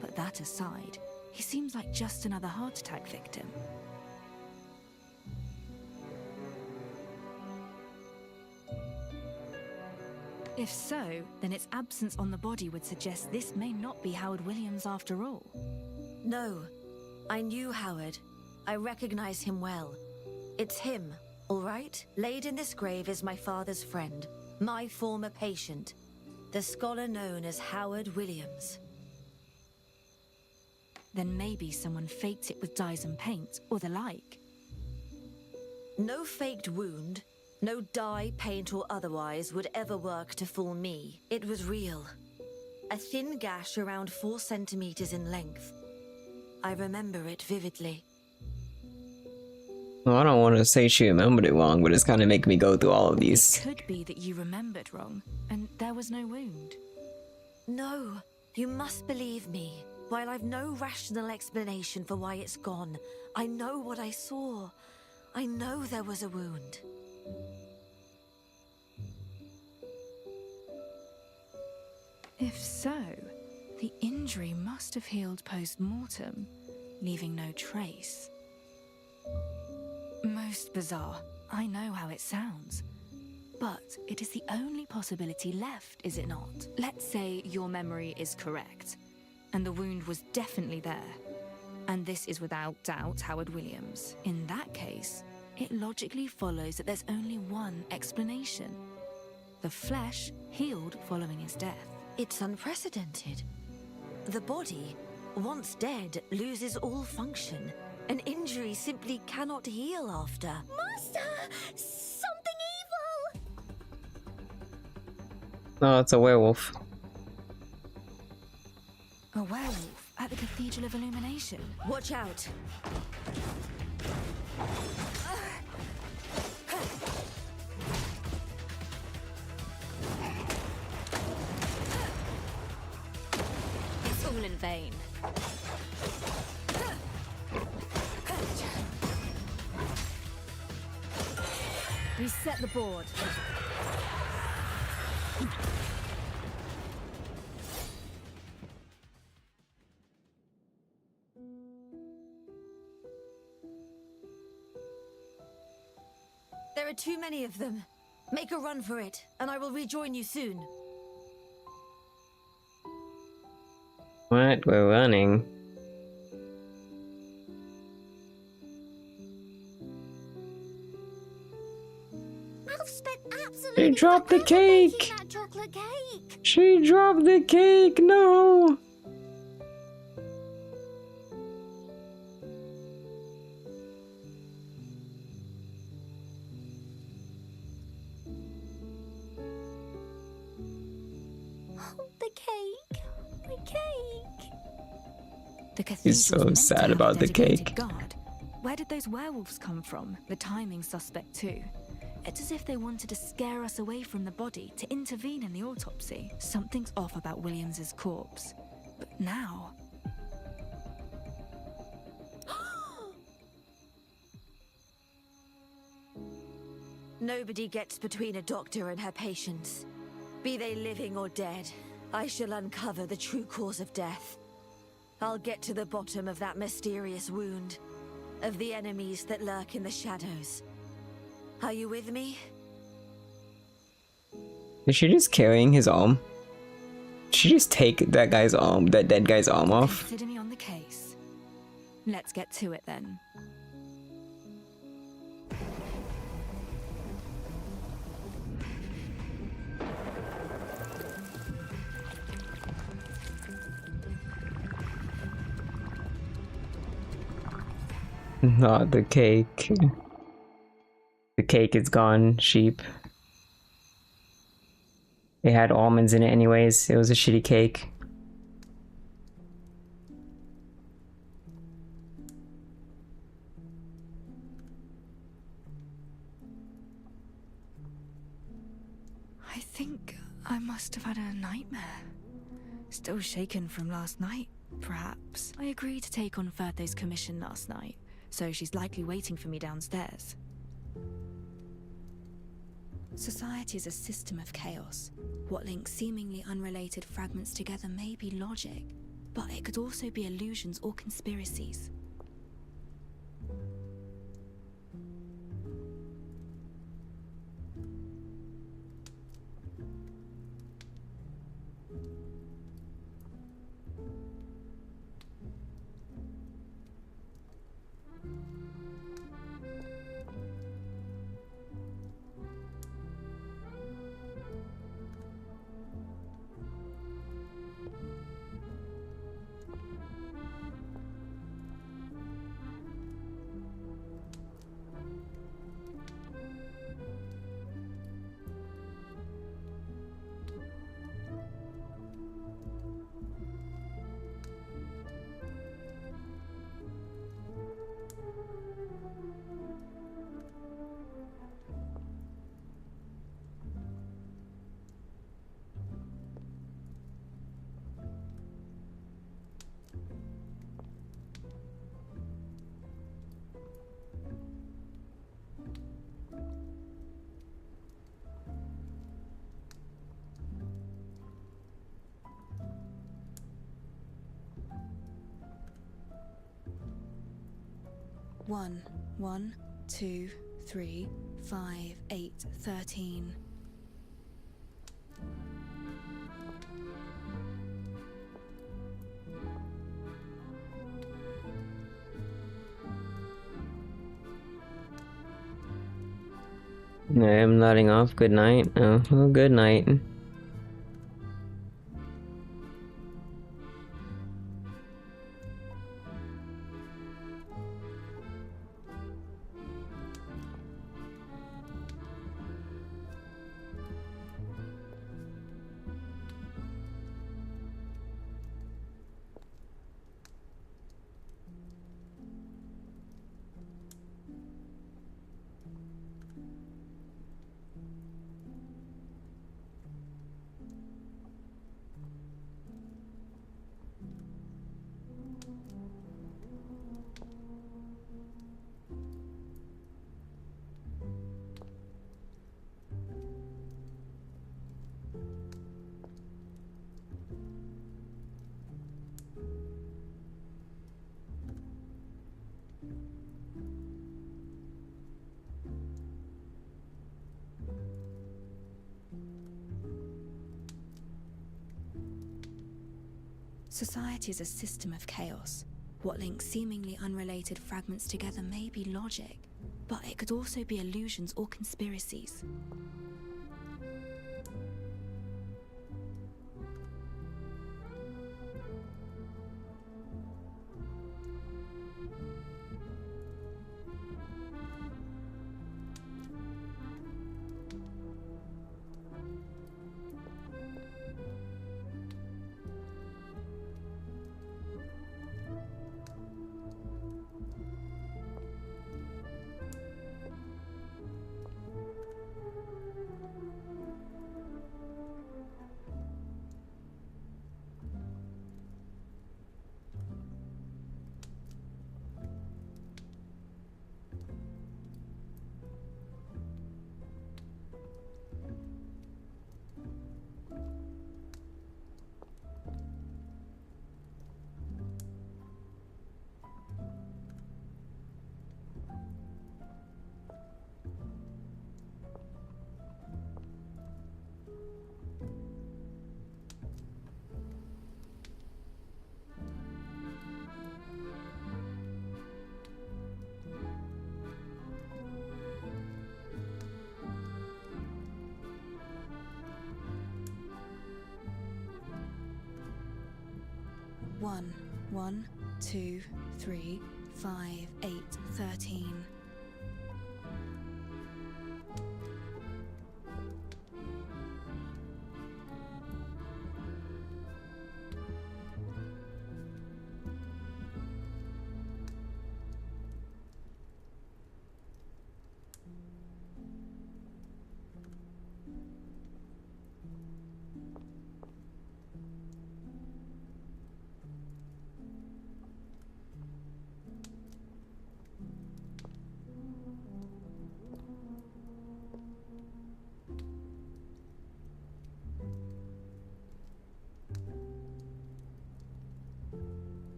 B: But that aside, he seems like just another heart attack victim. If so, then its absence on the body would suggest this may not be Howard Williams after all.
R: No, I knew Howard. I recognize him well. It's him, all right? Laid in this grave is my father's friend, my former patient, the scholar known as Howard Williams.
B: Then maybe someone faked it with dyes and paint, or the like.
R: No faked wound, no dye, paint, or otherwise would ever work to fool me. It was real. A thin gash around 4 centimeters in length. I remember it vividly.
A: Well, I don't want to say she remembered it wrong, but it's kind of making me go through all of these.
B: It could be that you remembered wrong, and there was no wound.
R: No, you must believe me. While I've no rational explanation for why it's gone, I know what I saw. I know there was a wound.
B: If so, the injury must have healed post-mortem, leaving no trace. Most bizarre. I know how it sounds. But it is the only possibility left, is it not? Let's say your memory is correct, and the wound was definitely there. And this is without doubt Howard Williams. In that case, it logically follows that there's only one explanation. The flesh healed following his death.
R: It's unprecedented. The body, once dead, loses all function. An injury simply cannot heal after.
H: Master! Something evil!
A: No, it's a werewolf.
B: A werewolf at the Cathedral of Illumination.
R: Watch out!
B: It's all in vain. Reset the board.
R: There are too many of them. Make a run for it, and I will rejoin you soon.
A: What? We're running.
H: I've spent absolutely
A: She dropped the cake!
H: that chocolate cake!
A: She dropped the cake! No!
H: Oh, the cake! The cake!
B: The
A: He's
B: cathedral's
A: so
B: meant to
A: sad
B: have a
A: about the
B: designated
A: cake.
B: guard. Where did those werewolves come from? The timing's suspect too. It's as if they wanted to scare us away from the body to intervene in the autopsy. Something's off about Williams's corpse. But now...
R: Nobody gets between a doctor and her patients. Be they living or dead, I shall uncover the true cause of death. I'll get to the bottom of that mysterious wound, of the enemies that lurk in the shadows. Are you with me?
A: Is she just carrying his arm? Did she just take that guy's arm, that dead guy's arm off?
B: Consider me on the case. Let's get to it then.
A: Not the cake. The cake is gone, sheep. It had almonds in it anyways. It was a shitty cake.
B: I think I must have had a nightmare. Still shaken from last night, perhaps. I agreed to take on Furtho's commission last night, so she's likely waiting for me downstairs. Society is a system of chaos. What links seemingly unrelated fragments together may be logic, but it could also be illusions or conspiracies. 1, 1, 2, 3, 5, 8, 13.
A: I am nodding off. Good night. Oh, well, good night.
B: Society is a system of chaos. What links seemingly unrelated fragments together may be logic, but it could also be illusions or conspiracies. One, 1, 2, 3, 5, 8, 13.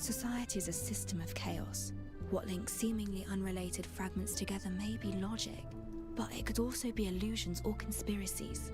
B: Society is a system of chaos. What links seemingly unrelated fragments together may be logic, but it could also be illusions or conspiracies.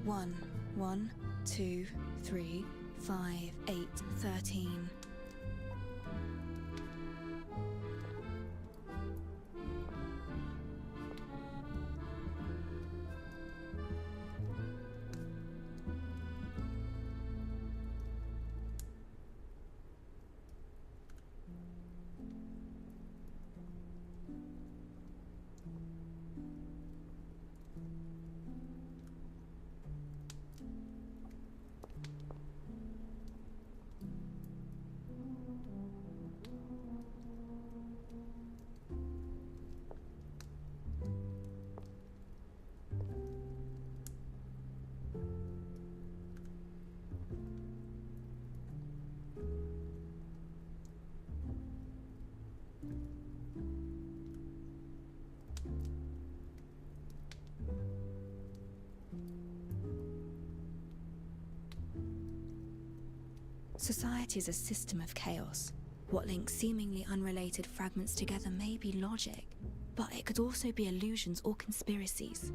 B: 1, 1, 2, 3, 5, 8, 13. Society is a system of chaos. What links seemingly unrelated fragments together may be logic, but it could also be illusions or conspiracies.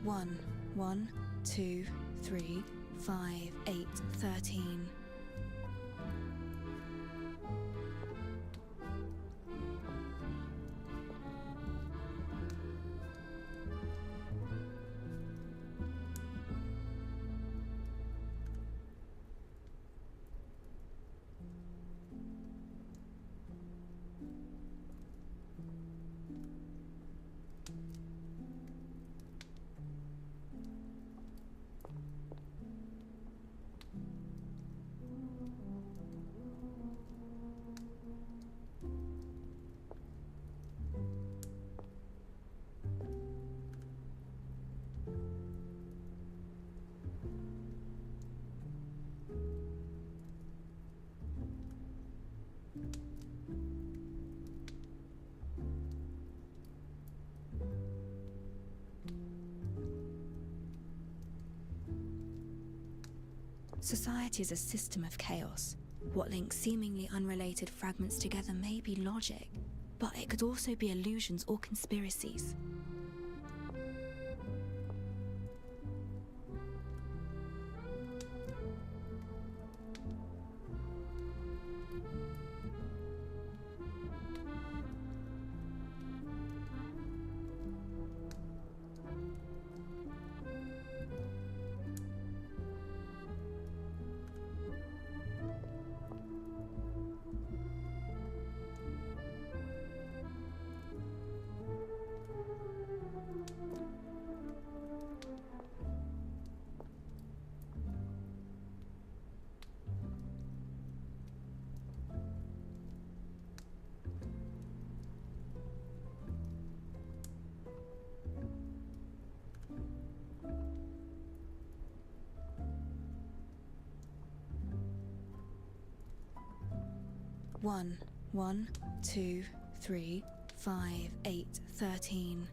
B: One, 1, 2, 3, 5, 8, 13. Society is a system of chaos. What links seemingly unrelated fragments together may be logic, but it could also be illusions or conspiracies. One, 1, 2, 3, 5, 8, 13.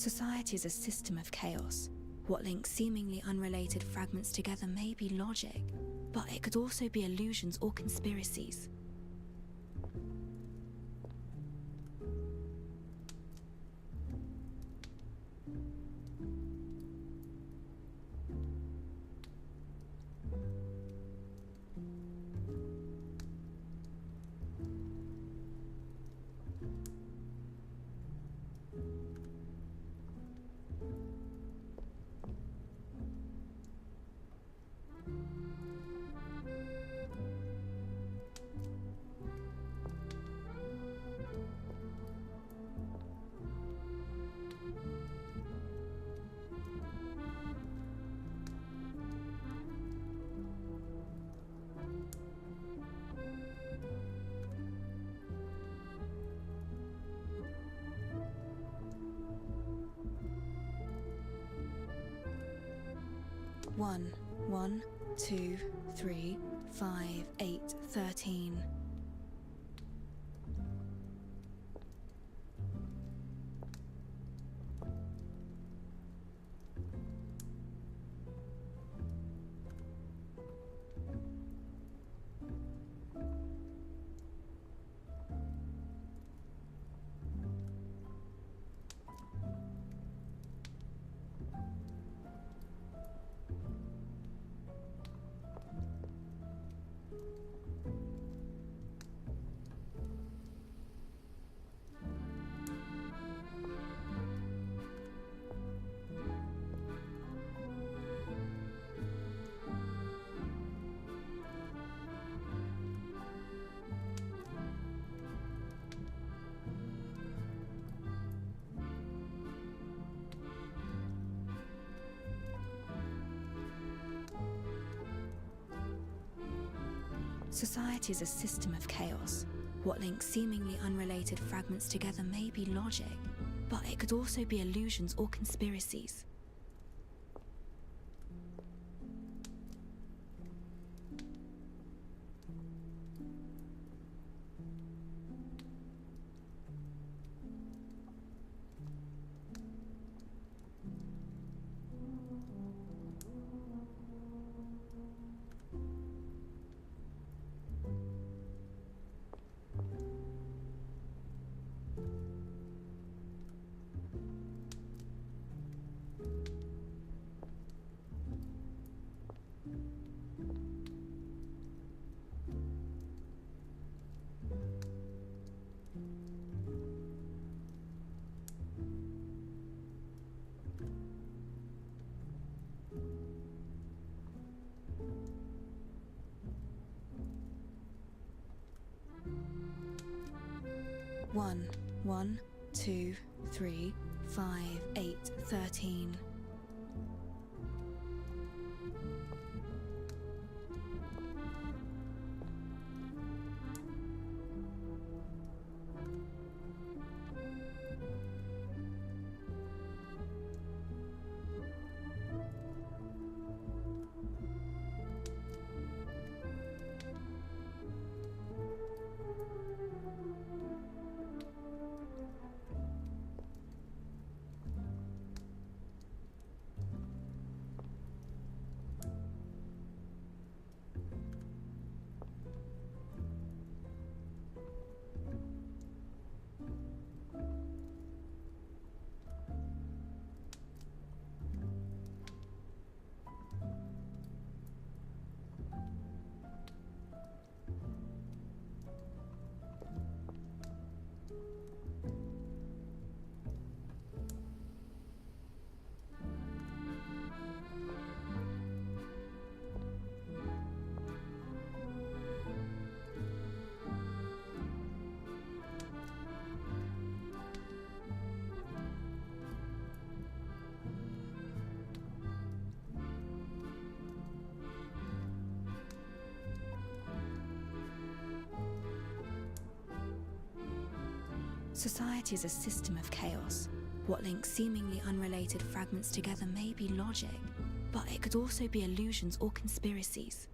B: Society is a system of chaos. What links seemingly unrelated fragments together may be logic, but it could also be illusions or conspiracies. One, 2, 3, 5, 8, 13. Society is a system of chaos. What links seemingly unrelated fragments together may be logic, but it could also be illusions or conspiracies. One, 2, 3, 5, 8, 13. Society is a system of chaos. What links seemingly unrelated fragments together may be logic, but it could also be illusions or conspiracies.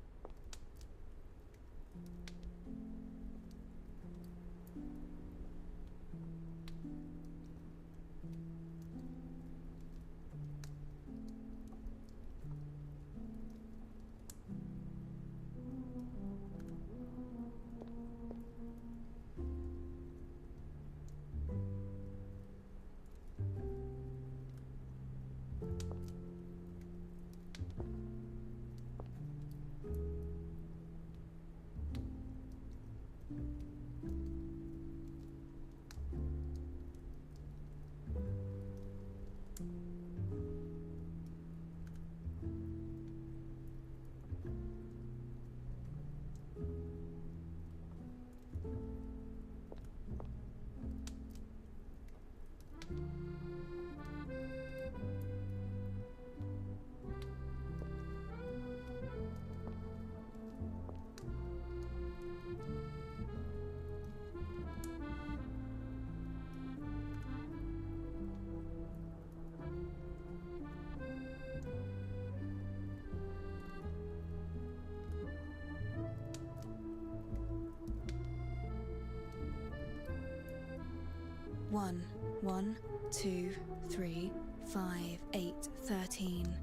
B: 1, 1, 2, 3, 5, 8, 13.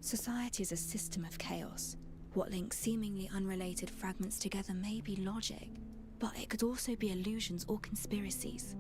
B: Society is a system of chaos. What links seemingly unrelated fragments together may be logic, but it could also be illusions or conspiracies.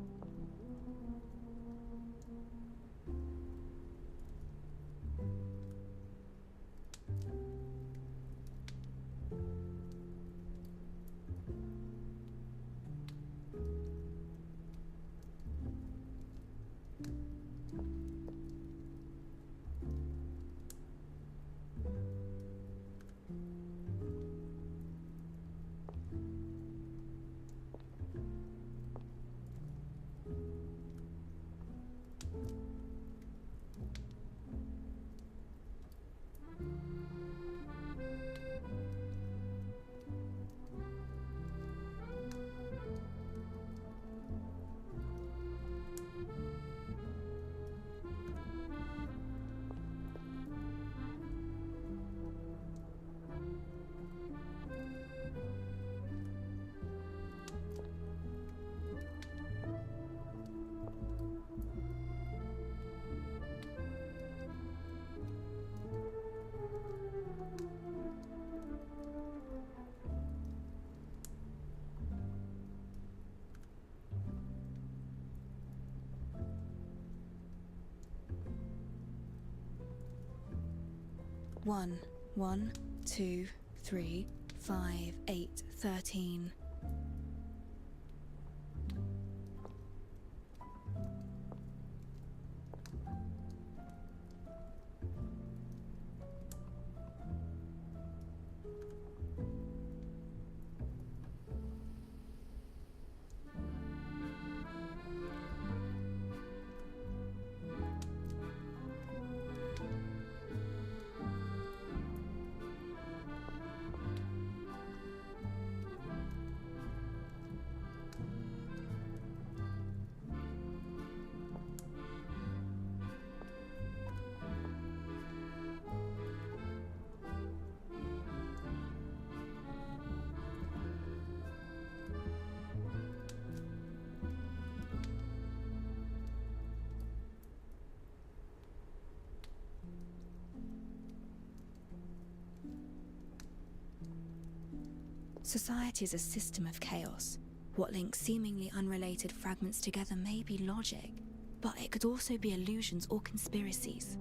B: One, 1, 2, 3, 5, 8, 13. Society is a system of chaos. What links seemingly unrelated fragments together may be logic, but it could also be illusions or conspiracies.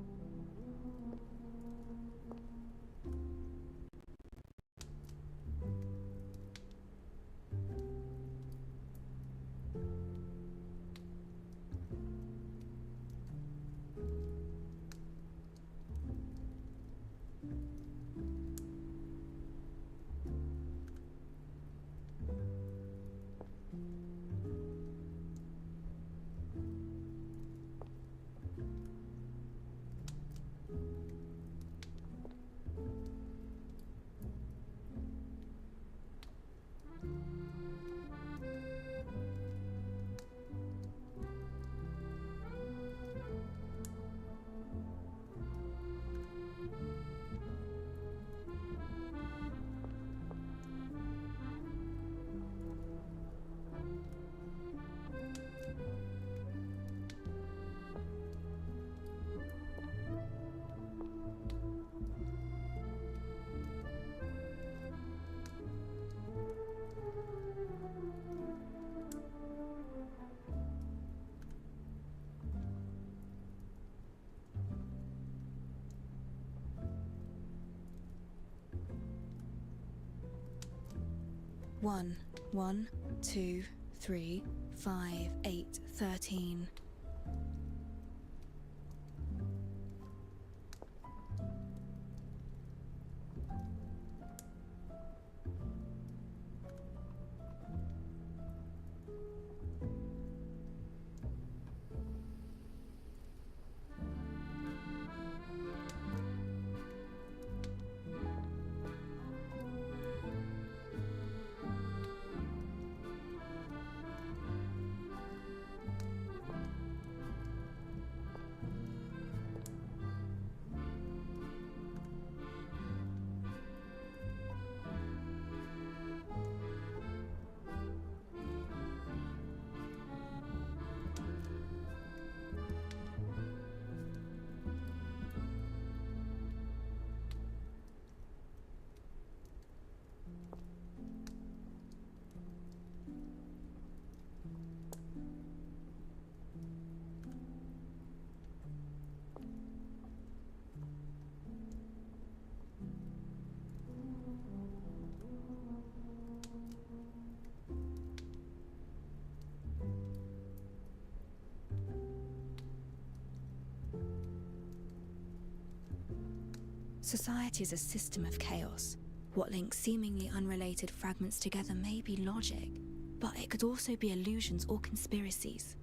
B: 1, 1, 2, 3, 5, 8, 13. Society is a system of chaos. What links seemingly unrelated fragments together may be logic, but it could also be illusions or conspiracies.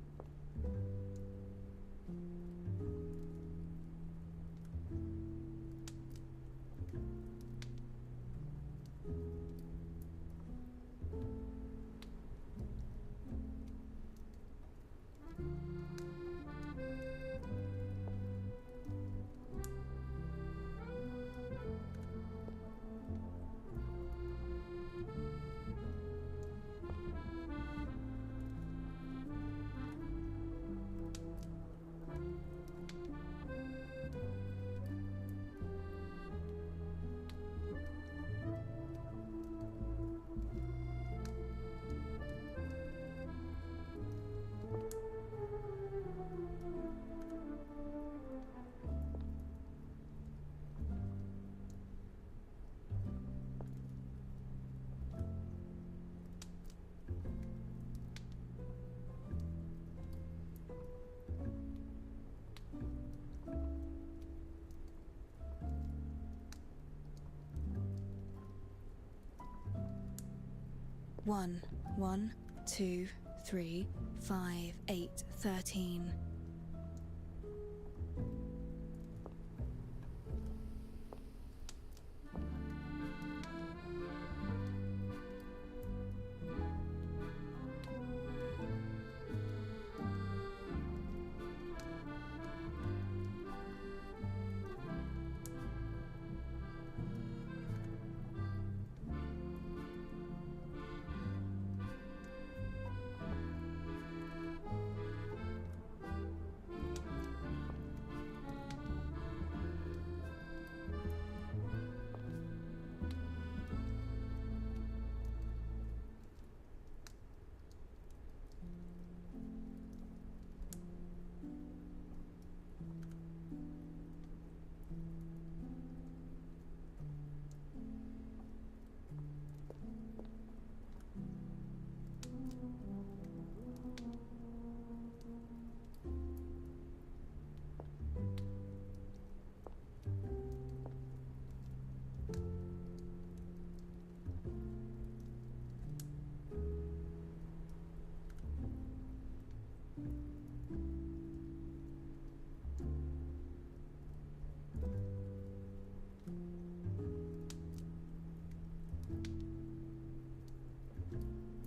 B: One, 1, 2, 3, 5, 8, 13.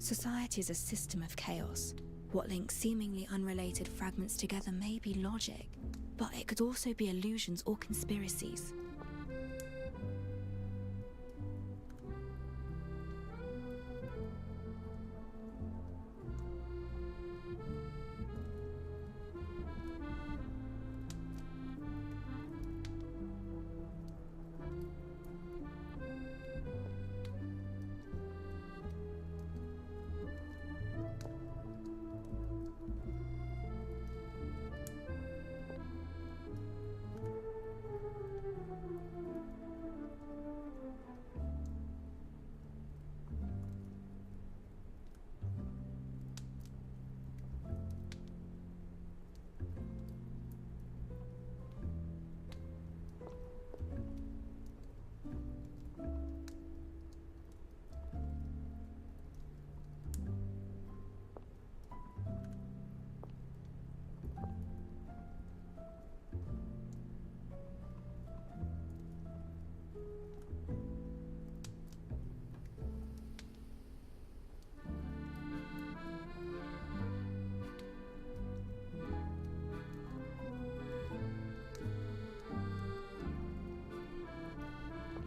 B: Society is a system of chaos. What links seemingly unrelated fragments together may be logic, but it could also be illusions or conspiracies.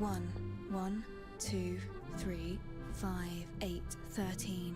B: 1, 1, 2, 3, 5, 8, 13.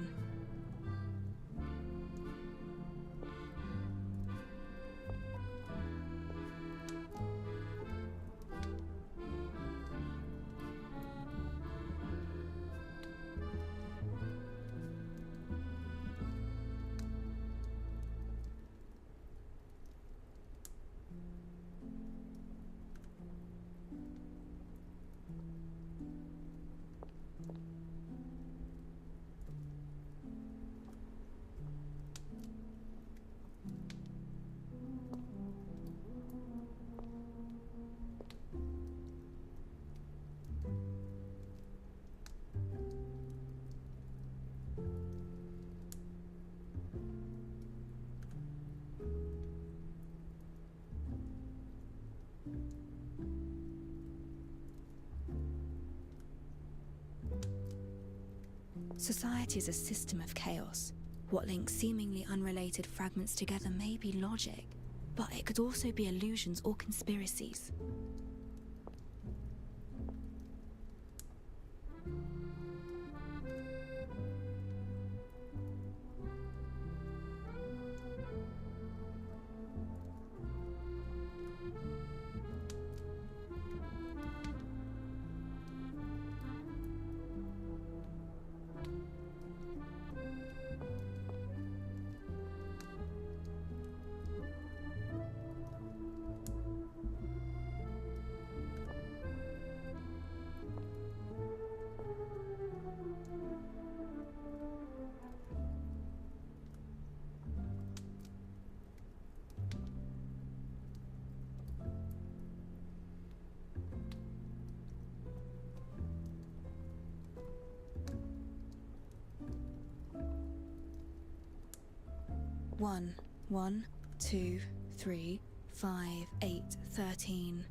B: Society is a system of chaos. What links seemingly unrelated fragments together may be logic, but it could also be illusions or conspiracies. One, 1, 2, 3, 5, 8, 13.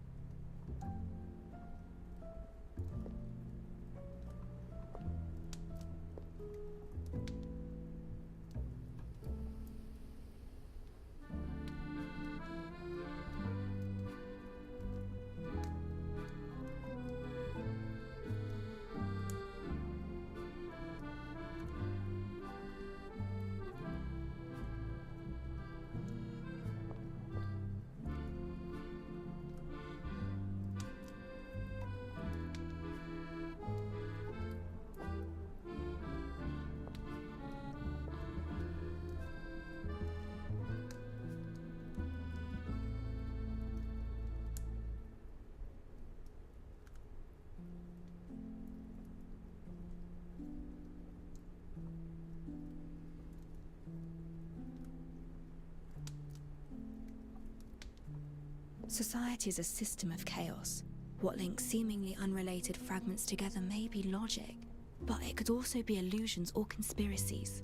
B: Society is a system of chaos. What links seemingly unrelated fragments together may be logic, but it could also be illusions or conspiracies.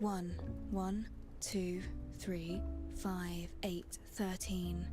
B: One, 1, 2, 3, 5, 8, 13.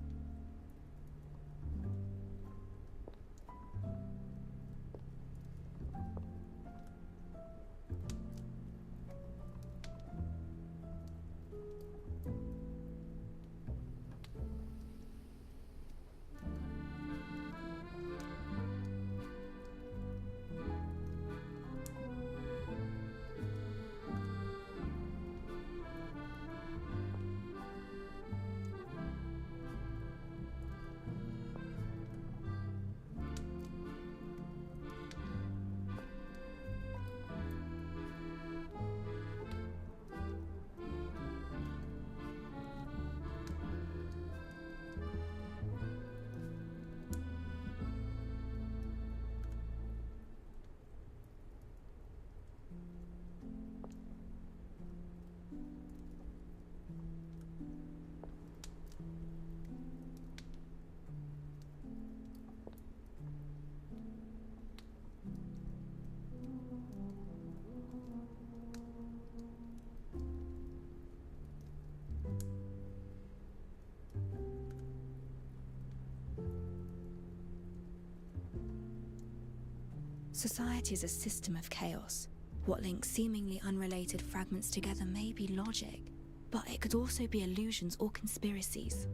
B: Society is a system of chaos. What links seemingly unrelated fragments together may be logic, but it could also be illusions or conspiracies.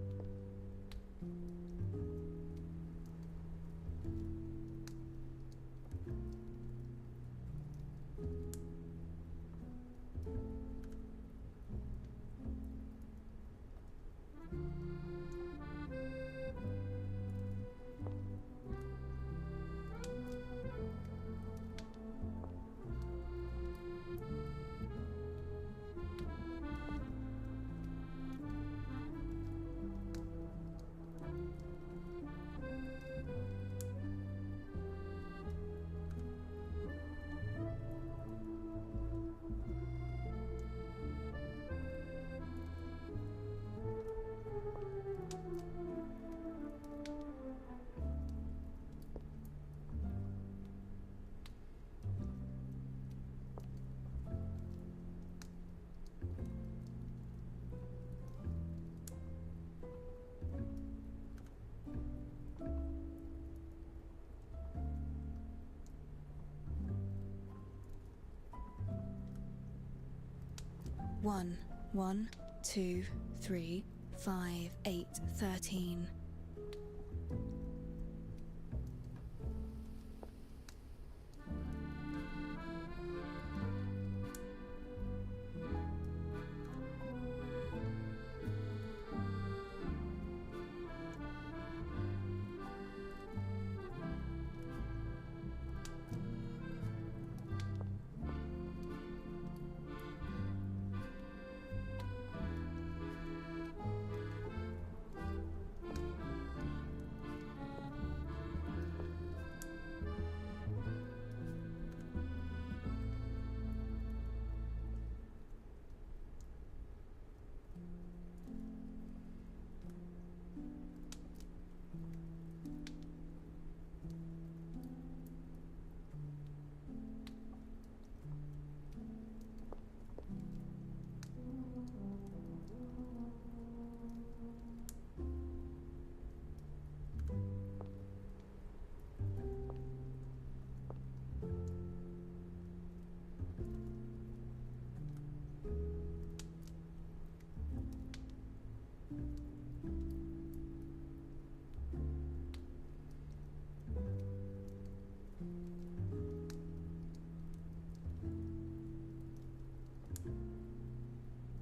B: One, 1, 2, 3, 5, 8, 13.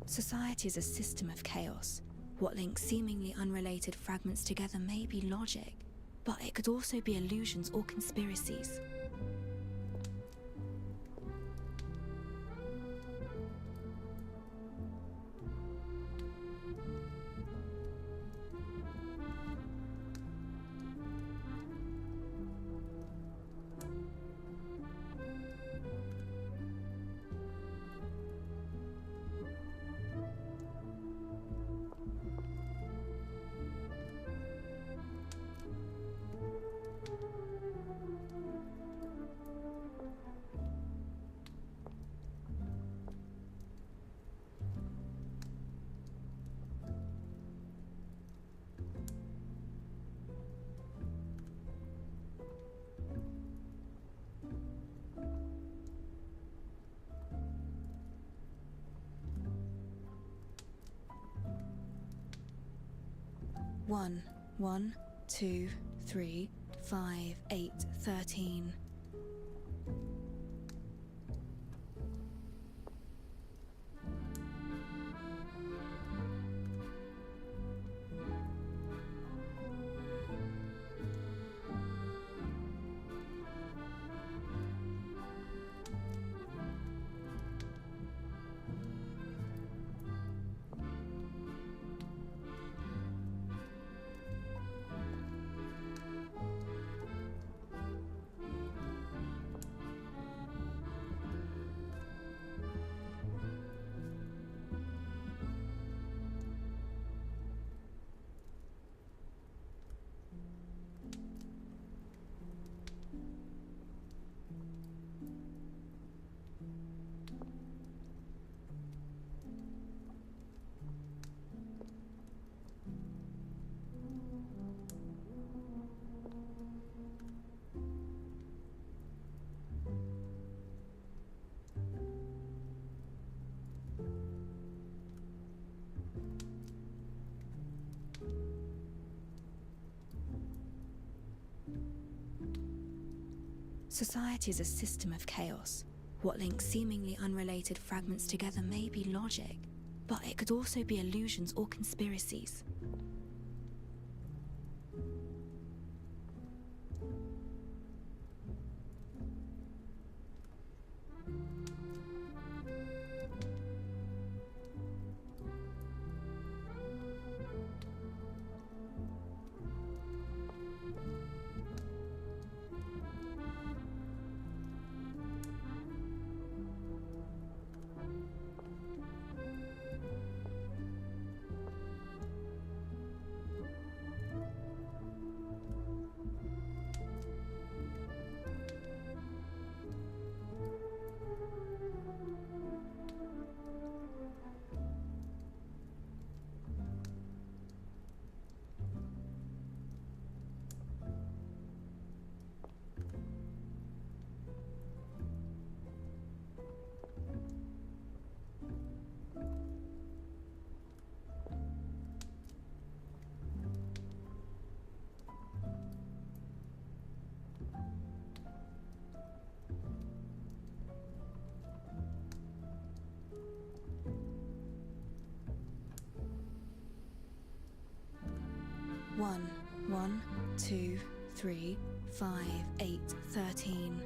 B: Society is a system of chaos. What links seemingly unrelated fragments together may be logic, but it could also be illusions or conspiracies. One, 1, 2, 3, 5, 8, 13. Society is a system of chaos. What links seemingly unrelated fragments together may be logic, but it could also be illusions or conspiracies. One, 1, 2, 3, 5, 8, 13.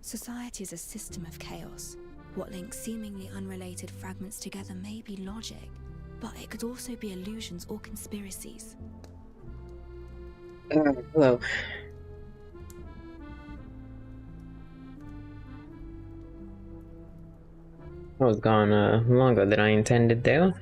B: Society is a system of chaos. What links seemingly unrelated fragments together may be logic, but it could also be illusions or conspiracies.
A: Hello. I was gone longer than I intended there.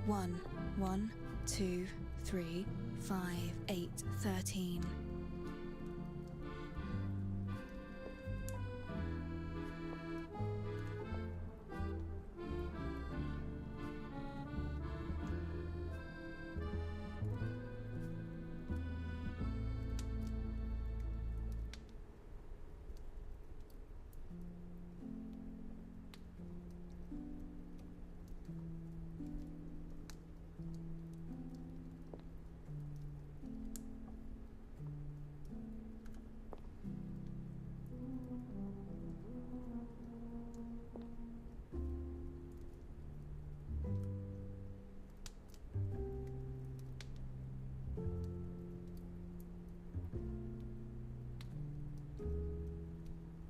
B: One, 1, 2, 3, 5, 8, 13.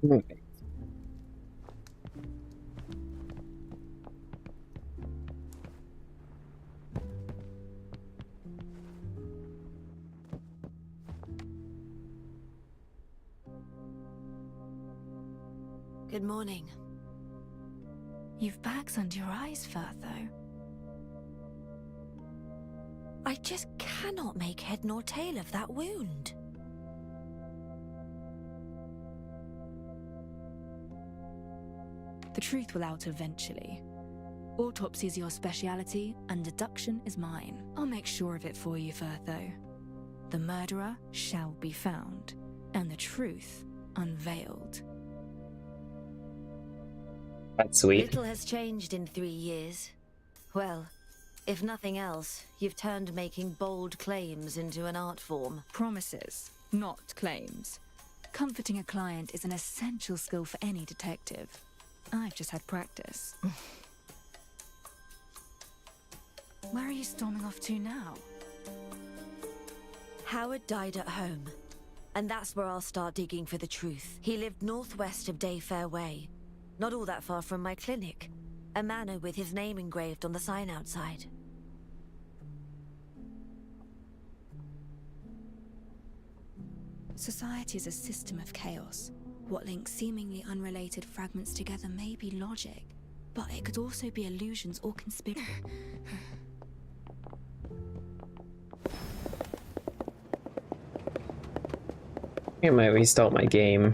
A: Okay.
R: Good morning.
B: You've bags under your eyes, Firtho.
R: I just cannot make head nor tail of that wound.
B: The truth will out eventually. Autopsy is your speciality, and deduction is mine. I'll make sure of it for you, Firtho. The murderer shall be found, and the truth unveiled.
A: That's sweet.
R: Little has changed in 3 years. Well, if nothing else, you've turned making bold claims into an art form.
B: Promises, not claims. Comforting a client is an essential skill for any detective. I've just had practice. Where are you storming off to now?
R: Howard died at home, and that's where I'll start digging for the truth. He lived northwest of Dayfair Way, not all that far from my clinic. A manor with his name engraved on the sign outside.
B: Society is a system of chaos. What links seemingly unrelated fragments together may be logic, but it could also be illusions or conspiracy.
A: I might restart my game.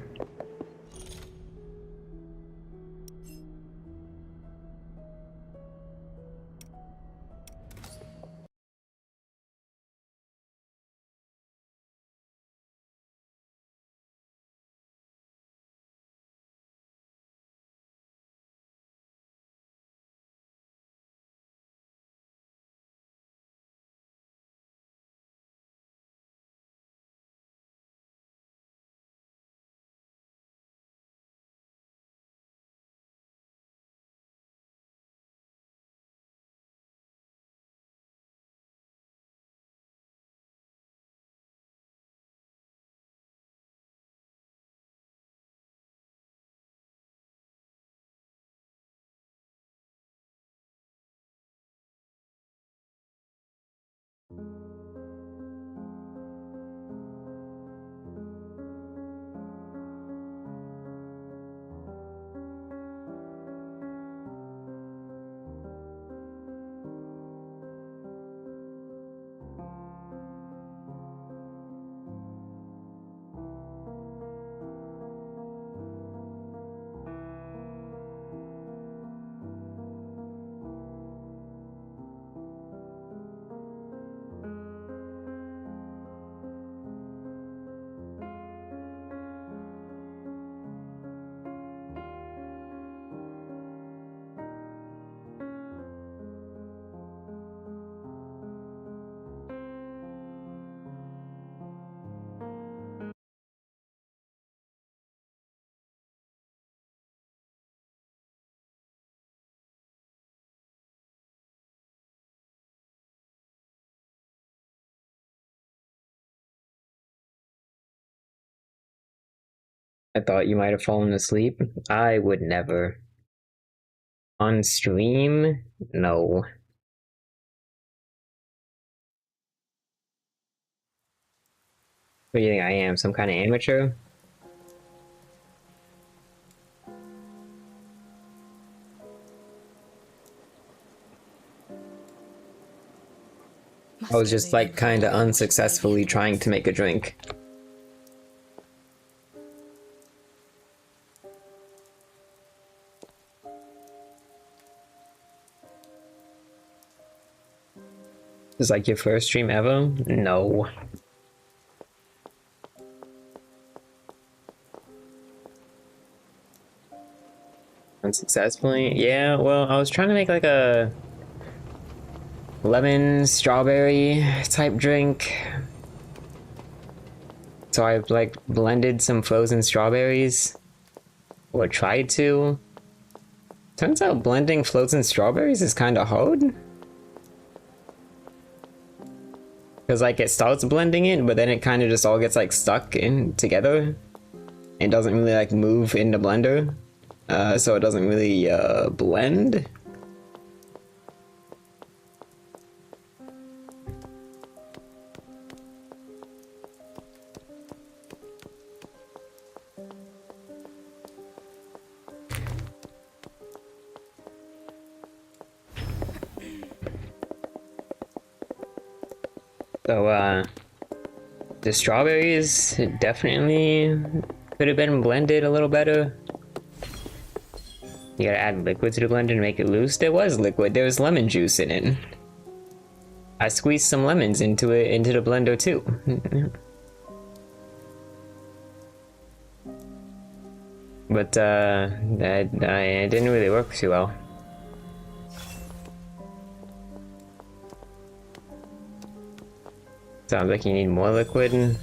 A: I thought you might have fallen asleep. I would never. On stream? No. What do you think I am? Some kind of amateur? I was just like kind of unsuccessfully trying to make a drink. Is like your first stream ever? No. Unsuccessfully? Yeah, well, I was trying to make like a lemon strawberry type drink. So I like blended some frozen strawberries, or tried to. Turns out blending frozen strawberries is kind of hard. Because like it starts blending it, but then it kind of just all gets like stuck in together. it doesn't really like move in the blender, so it doesn't really blend. So, the strawberries definitely could have been blended a little better. You gotta add liquid to the blender to make it loose. There was liquid, there was lemon juice in it. I squeezed some lemons into the blender too. But, that didn't really work too well. Sounds like you need more liquid,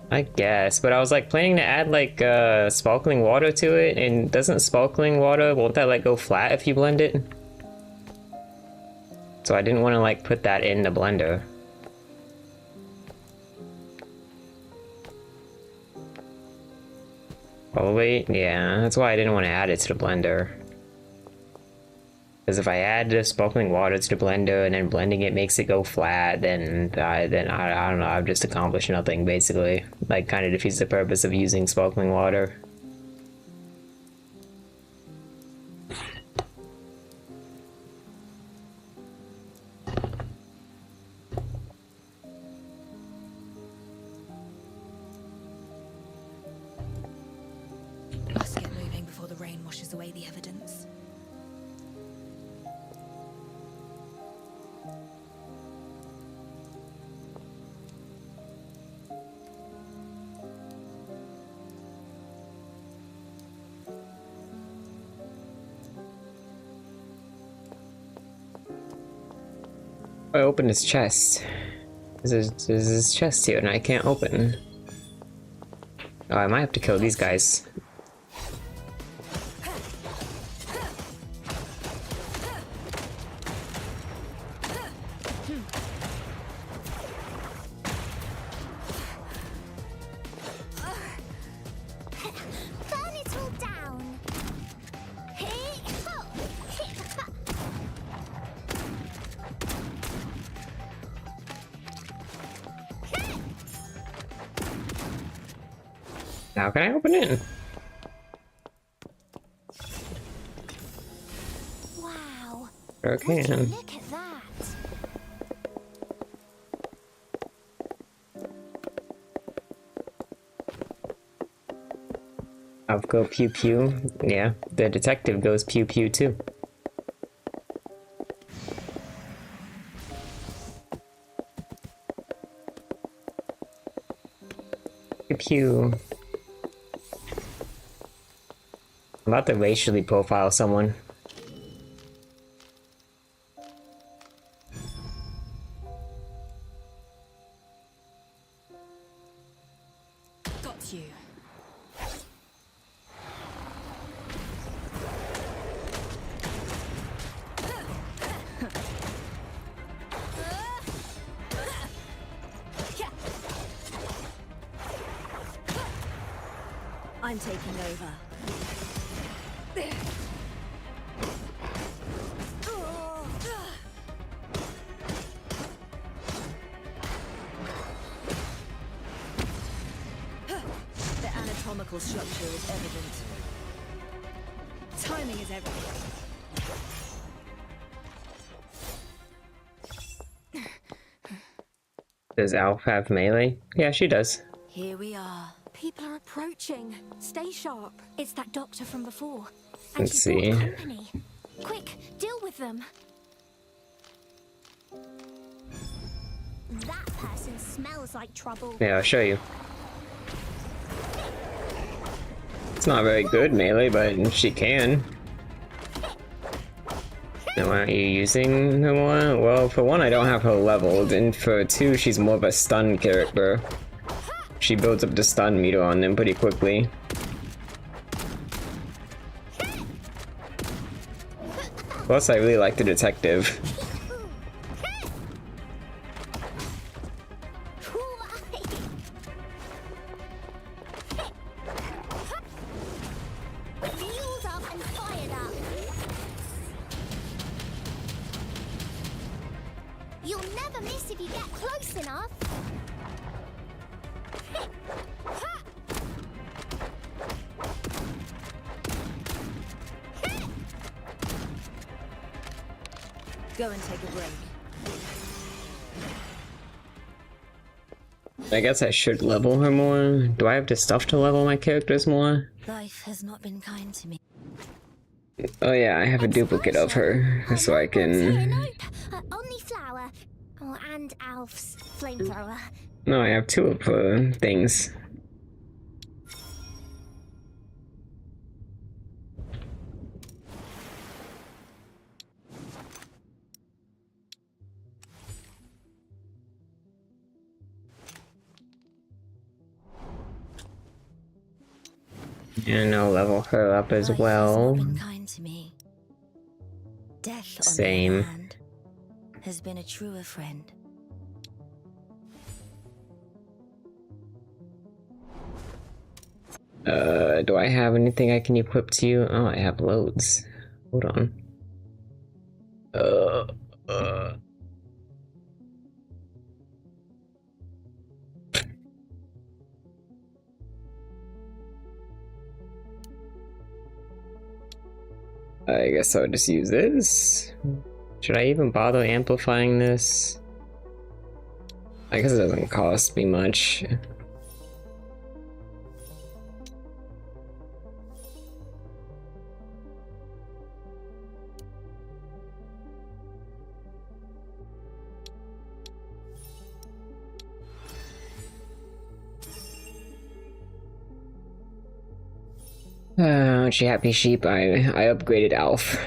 A: I guess, but I was like planning to add like sparkling water to it, and doesn't sparkling water, won't that like go flat if you blend it? So I didn't want to like put that in the blender. Probably, yeah, that's why I didn't want to add it to the blender. Because if I add the sparkling water to the blender and then blending it makes it go flat, then I don't know, I've just accomplished nothing basically. Like, kind of defeats the purpose of using sparkling water.
B: Must get moving before the rain washes away the evidence.
A: I opened his chest. There's his chest here and I can't open. Oh, I might have to kill these guys.
H: Burn it all down.
A: How can I open it?
H: Wow.
A: Sure can.
H: Look at that.
A: I'll go pew pew. Yeah, the detective goes pew pew too. Pew pew. I'm about to racially profile someone.
B: Got you.
S: I'm taking over.
B: The anatomical structure is evident. Timing is everything.
A: Does Alf have melee? Yeah, she does.
B: Here we are.
H: People are approaching. Stay sharp.
N: It's that doctor from before.
A: Let's see.
N: Company.
H: Quick, deal with them.
N: That person smells like trouble.
A: Yeah, I'll show you. It's not very good melee, but she can. Now, why aren't you using her more? Well, for one, I don't have her leveled, and for two, she's more of a stun character. She builds up the stun meter on them pretty quickly. Plus, I really like the detective.
H: gonna miss if you get close enough.
R: Go and take a break.
A: I guess I should level her more. Do I have the stuff to level my characters more?
B: Life has not been kind to me.
A: Oh yeah, I have a duplicate of her, so I can...
H: Only flower. Oh, and Alf's flamethrower.
A: No, I have two of her things. And I'll level her up as well.
B: Been kind to me. Death, on
A: Same.
B: the other hand, has been a truer friend.
A: Do I have anything I can equip to you? Oh, I have loads. Hold on. I guess I'll just use this. Should I even bother amplifying this? I guess it doesn't cost me much. Aren't you happy, sheep? I upgraded Alf.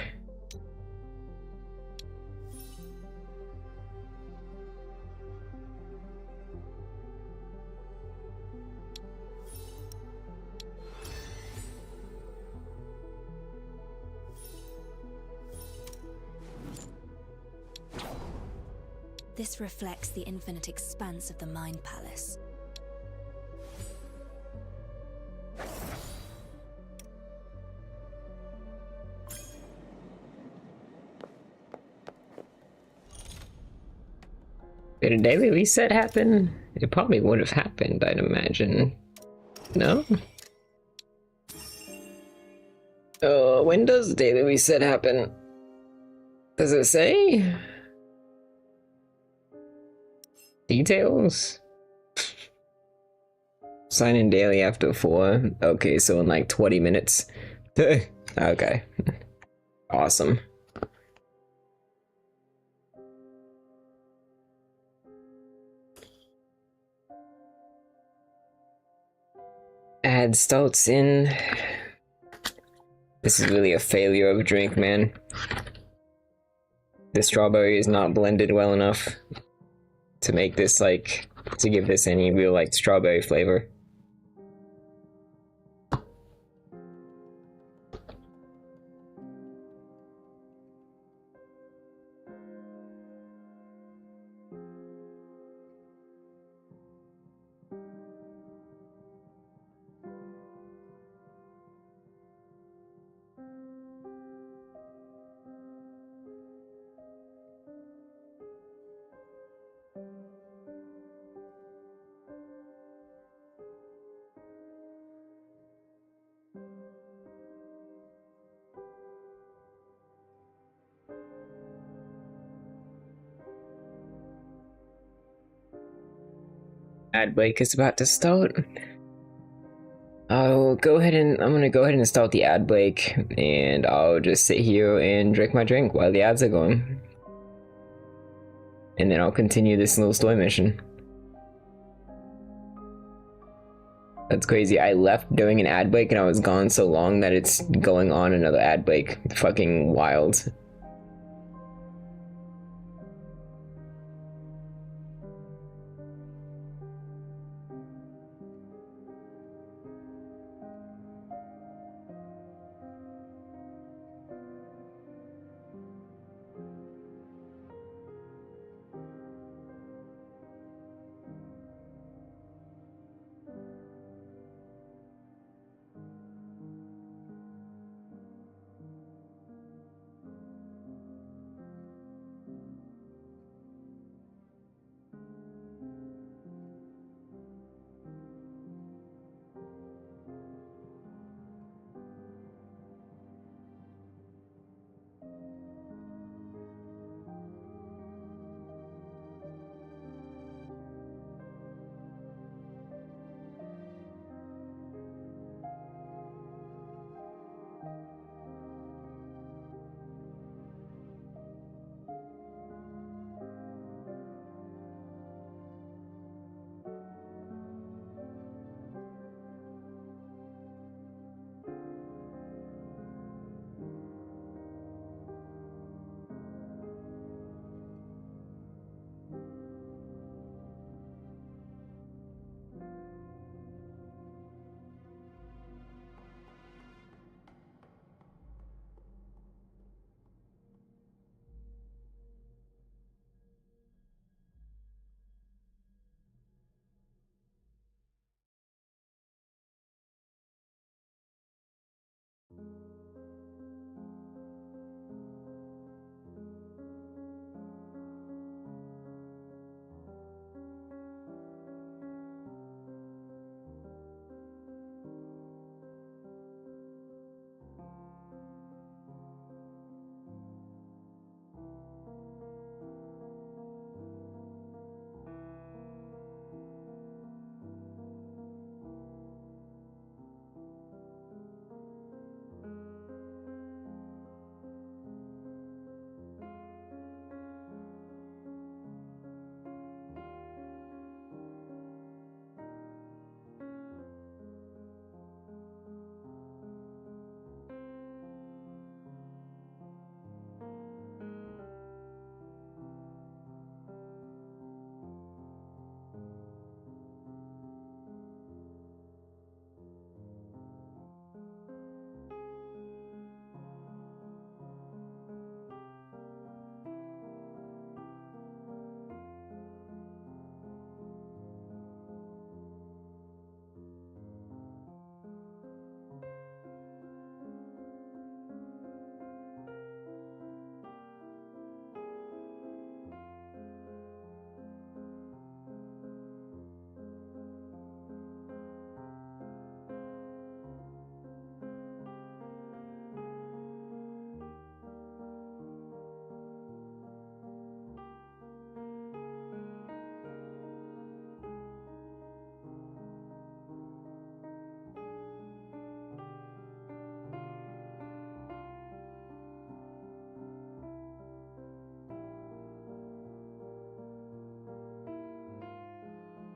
B: This reflects the infinite expanse of the Mind Palace.
A: Did a daily reset happen? It probably would have happened, I'd imagine. No? When does the daily reset happen? Does it say? Details? Sign in daily after 4. Okay, so in like 20 minutes. Okay. Awesome. Add stouts in. This is really a failure of a drink, man. The strawberry is not blended well enough to make this like, to give this any real like strawberry flavor. Ad break is about to start. I'm gonna go ahead and start the ad break, and I'll just sit here and drink my drink while the ads are going. And then I'll continue this little story mission. That's crazy. I left during an ad break and I was gone so long that it's going on another ad break. Fucking wild.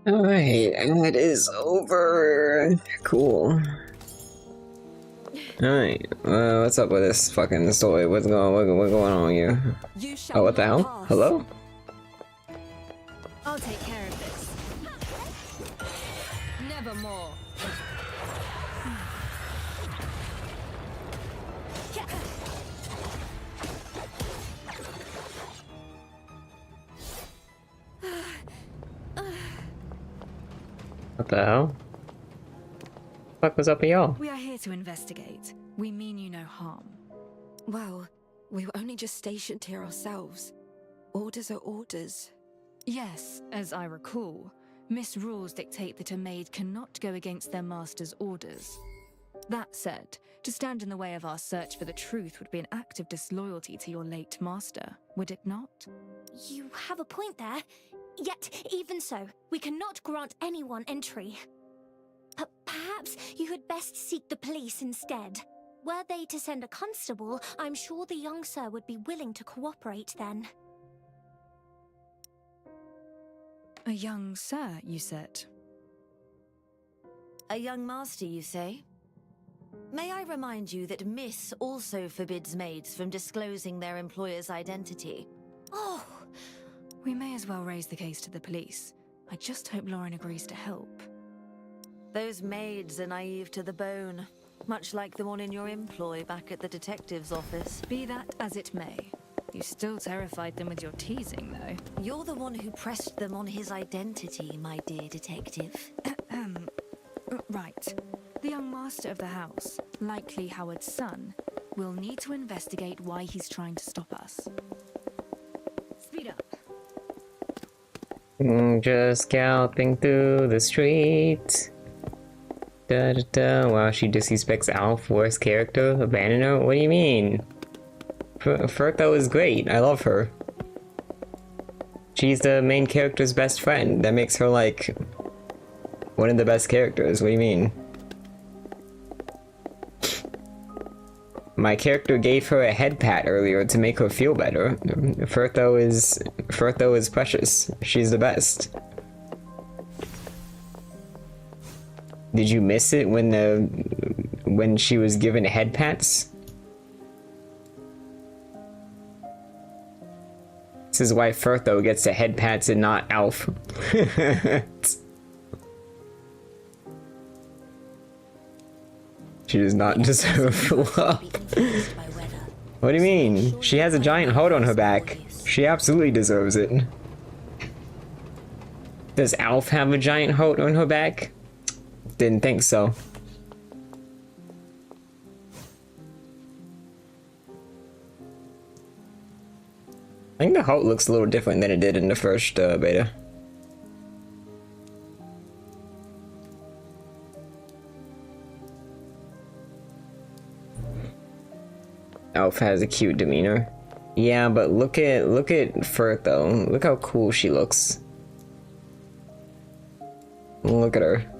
A: Alright, it is over. Cool. Alright, what's up with this fucking story? What's going on here? Oh, what the hell? Hello?
S: I'll take care of this. Nevermore.
A: What the hell? What was up with y'all?
B: We are here to investigate. We mean you no harm.
T: Well, we were only just stationed here ourselves. Orders are orders.
B: Yes, as I recall, misrules dictate that a maid cannot go against their master's orders. That said, to stand in the way of our search for the truth would be an act of disloyalty to your late master, would it not?
N: You have a point there. Yet, even so, we cannot grant anyone entry. But perhaps you had best seek the police instead. Were they to send a constable, I'm sure the young sir would be willing to cooperate then.
B: A young sir, you said?
R: A young master, you say? May I remind you that Miss also forbids maids from disclosing their employer's identity?
B: Oh! We may as well raise the case to the police. I just hope Lauren agrees to help.
R: Those maids are naive to the bone, much like the one in your employ back at the detective's office.
B: Be that as it may. You still terrified them with your teasing, though.
R: You're the one who pressed them on his identity, my dear detective.
B: Right. The young master of the house, likely Howard's son, will need to investigate why he's trying to stop us. Speed up.
A: Just galloping through the street. Da da da. Wow, she disrespects Alf, worst character, abandon her? What do you mean? Fertho is great. I love her. She's the main character's best friend. That makes her like one of the best characters. What do you mean? My character gave her a head pat earlier to make her feel better. Fertho is precious. She's the best. Did you miss it when she was given head pats? This is why Fertho gets the head pats and not Alf. She does not deserve love. What do you mean? She has a giant heart on her back. She absolutely deserves it. Does Alf have a giant heart on her back? Didn't think so. I think the heart looks a little different than it did in the first beta. Alf has a cute demeanor. Yeah, but look at Fertho. Look how cool she looks. Look at her.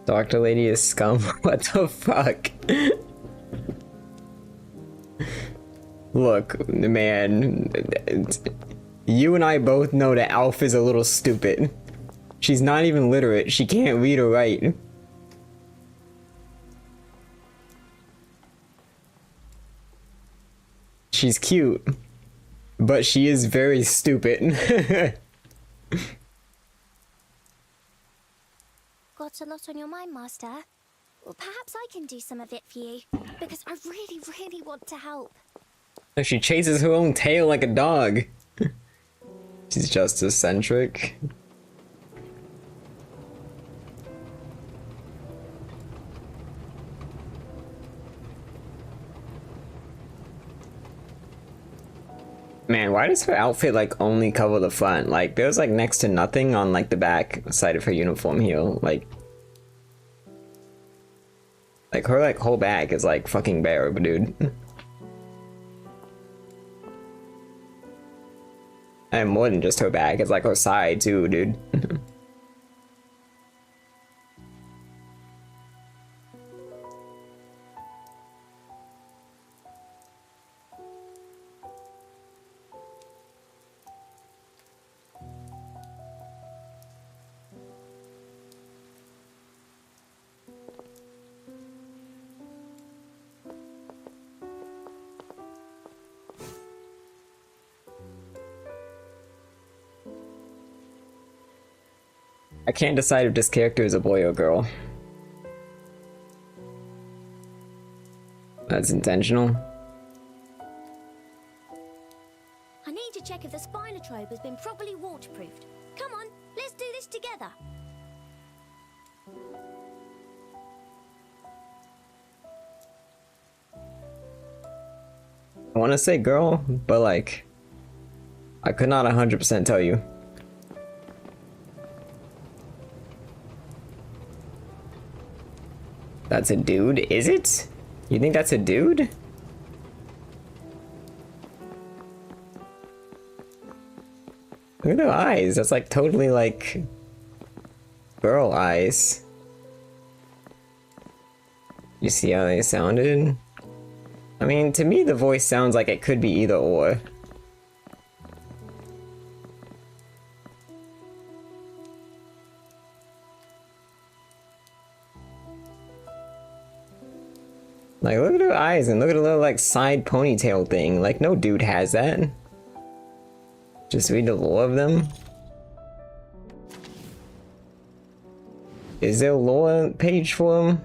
A: Dr. Lady is scum. What the fuck? Look, man. You and I both know that Alf is a little stupid. She's not even literate. She can't read or write. She's cute, but she is very stupid.
N: Got a lot on your mind, Master. Well, perhaps I can do some of it for you, because I really, really want to help.
A: She chases her own tail like a dog. She's just eccentric. Man, why does her outfit like only cover the front? Like there's like next to nothing on like the back side of her uniform here. Like her like whole back is like fucking bare, dude. And more than just her back, it's like her side too, dude. I can't decide if this character is a boy or girl. That's intentional.
N: I need to check if the spinotrope has been properly waterproofed. Come on, let's do this together.
A: I want to say girl, but like, I could not 100% tell you. That's a dude, is it? You think that's a dude? Look at their eyes, that's like totally like girl eyes. You see how they sounded? I mean, to me the voice sounds like it could be either or. Like, look at her eyes and look at the little, like, side ponytail thing. Like, no dude has that. Just read the lore of them. Is there a lore page for them?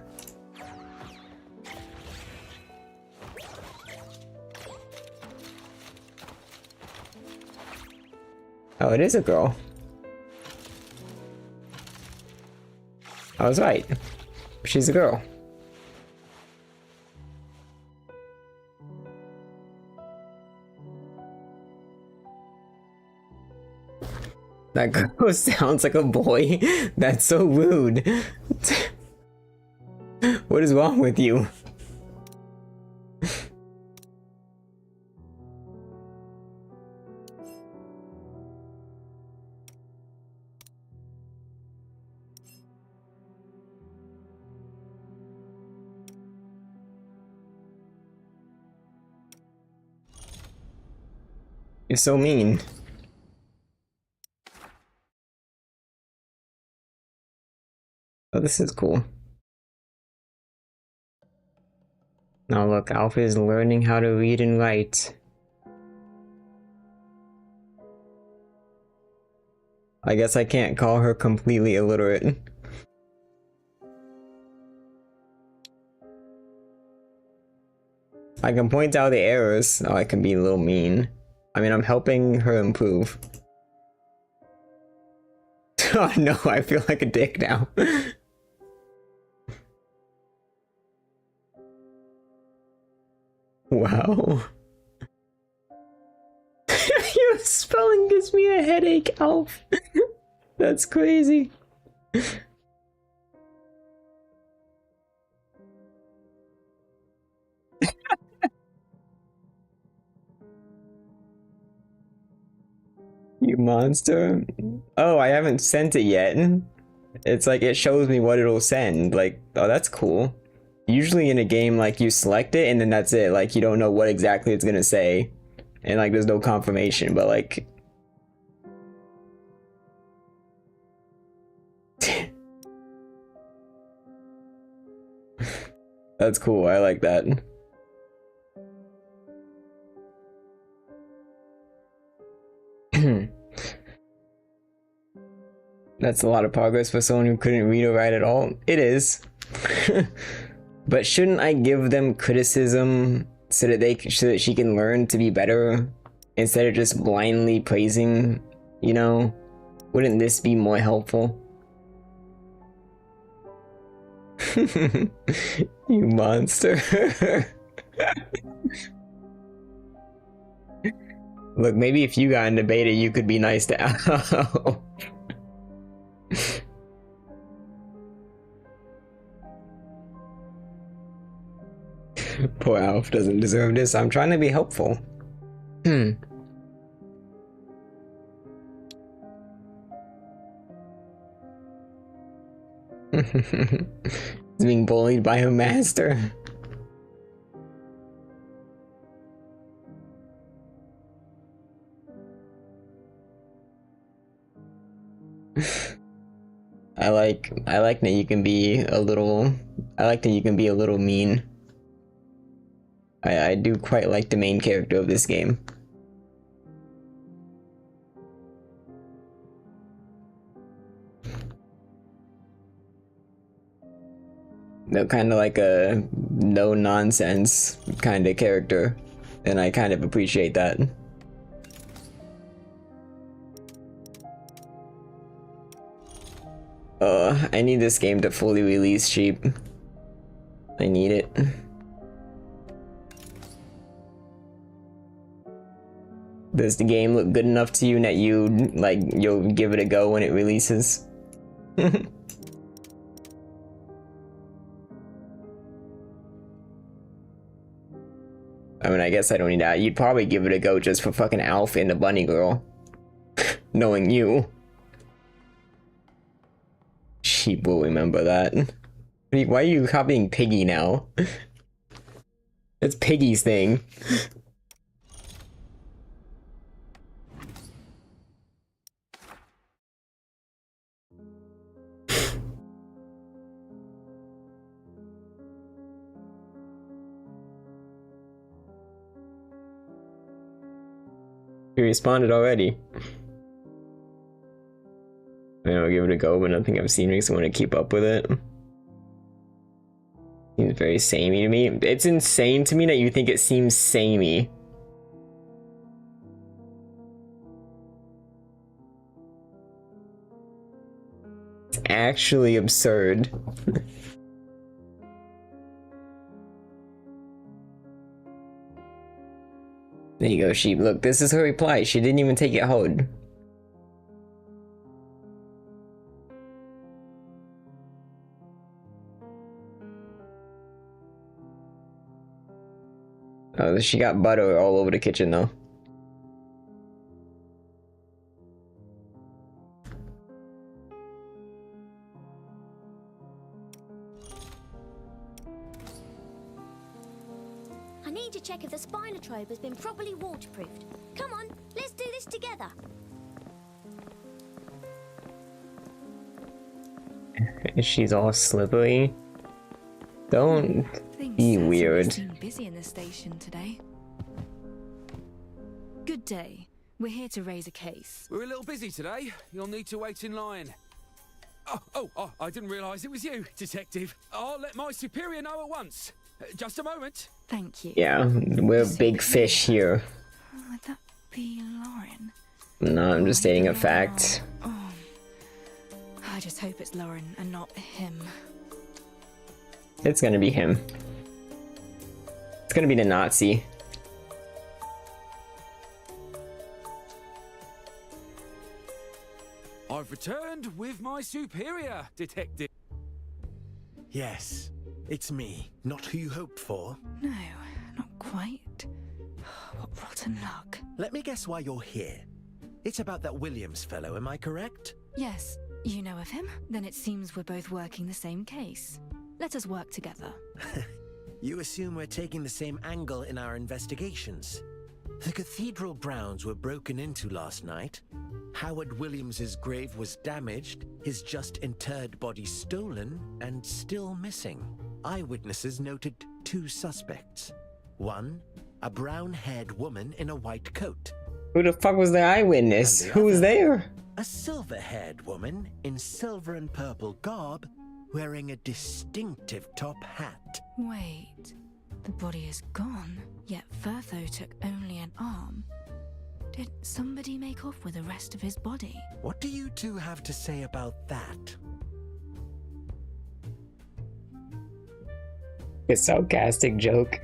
A: Oh, it is a girl. I was right. She's a girl. That girl sounds like a boy. That's so rude. What is wrong with you? You're so mean. Oh, this is cool. Now look, Alpha is learning how to read and write. I guess I can't call her completely illiterate. I can point out the errors. Oh, I can be a little mean. I mean, I'm helping her improve. Oh no, I feel like a dick now. Wow. Your spelling gives me a headache, Alf. That's crazy. You monster. Oh, I haven't sent it yet. It's like, it shows me what it'll send. Like, oh, that's cool. Usually in a game, like, you select it and then that's it. Like, you don't know what exactly it's gonna say. And like, there's no confirmation, but like... That's cool, I like that. That's a lot of progress for someone who couldn't read or write at all. It is. But shouldn't I give them criticism so that she can learn to be better instead of just blindly praising, you know? Wouldn't this be more helpful? You monster. Look, maybe if you got into beta, you could be nice to Al. Poor Alf doesn't deserve this. I'm trying to be helpful. He's being bullied by her master. I like that you can be a little mean. I do quite like the main character of this game. They're kind of like a no nonsense kind of character, and I kind of appreciate that. I need this game to fully release, Sheep. I need it. Does the game look good enough to you that you'll give it a go when it releases? I mean, I guess I don't need that. You'd probably give it a go just for fucking Alf and the bunny girl. Knowing you. Sheep will remember that. Why are you copying Piggy now? It's Piggy's thing. You responded already. I'll give it a go, but nothing I've seen makes me want to keep up with it. Seems very samey to me. It's insane to me that you think it seems samey. It's actually absurd. There you go, Sheep. Look, this is her reply. She didn't even take it hard. Oh, she got butter all over the kitchen though.
H: I need to check if the spinotrope has been properly waterproofed. Come on, let's do this together.
A: She's all slippery. Don't be weird.
B: Seem busy in the station today. Good day. We're here to raise a case.
L: We're a little busy today. You'll need to wait in line. Oh, I didn't realise it was you, Detective. I'll let my superior know at once. Just a moment.
B: Thank you.
A: Yeah, we're big fish here.
B: Would that be Lauren?
A: No, I'm just stating a fact.
B: Oh, I just hope it's Lauren and not him.
A: It's gonna be him. It's gonna be the Nazi.
L: I've returned with my superior, Detective.
M: Yes, it's me. Not who you hoped for.
B: No, not quite. What rotten luck.
M: Let me guess why you're here. It's about that Williams fellow, am I correct?
B: Yes, you know of him? Then it seems we're both working the same case. Let us work together.
M: You assume we're taking the same angle in our investigations. The cathedral grounds were broken into last night. Howard Williams's grave was damaged, his just interred body stolen, and still missing. Eyewitnesses noted 2 suspects. One, a brown-haired woman in a white coat.
A: Who the fuck was the eyewitness? Who was there?
M: A silver-haired woman in silver and purple garb, wearing a distinctive top hat.
B: Wait, the body is gone, yet Firtho took only an arm. Did somebody make off with the rest of his body?
M: What do you two have to say about that?
A: A sarcastic joke.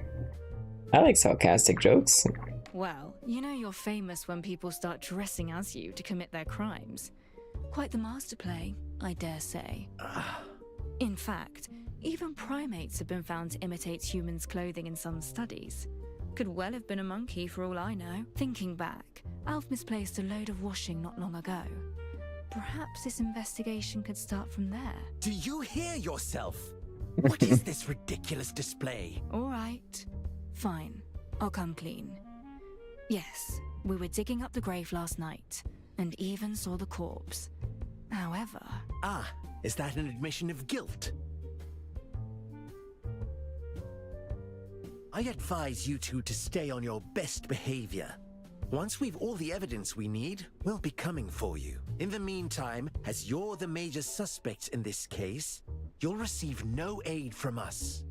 A: I like sarcastic jokes.
B: Well, you know you're famous when people start dressing as you to commit their crimes. Quite the master play, I dare say. In fact, even primates have been found to imitate humans' clothing in some studies. Could well have been a monkey for all I know. Thinking back, Alf misplaced a load of washing not long ago. Perhaps this investigation could start from there.
M: Do you hear yourself? What is this ridiculous display?
B: All right. Fine. I'll come clean. Yes, we were digging up the grave last night, and even saw the corpse. However...
M: Ah, is that an admission of guilt? I advise you two to stay on your best behavior. Once we've all the evidence we need, we'll be coming for you. In the meantime, as you're the major suspects in this case, you'll receive no aid from us.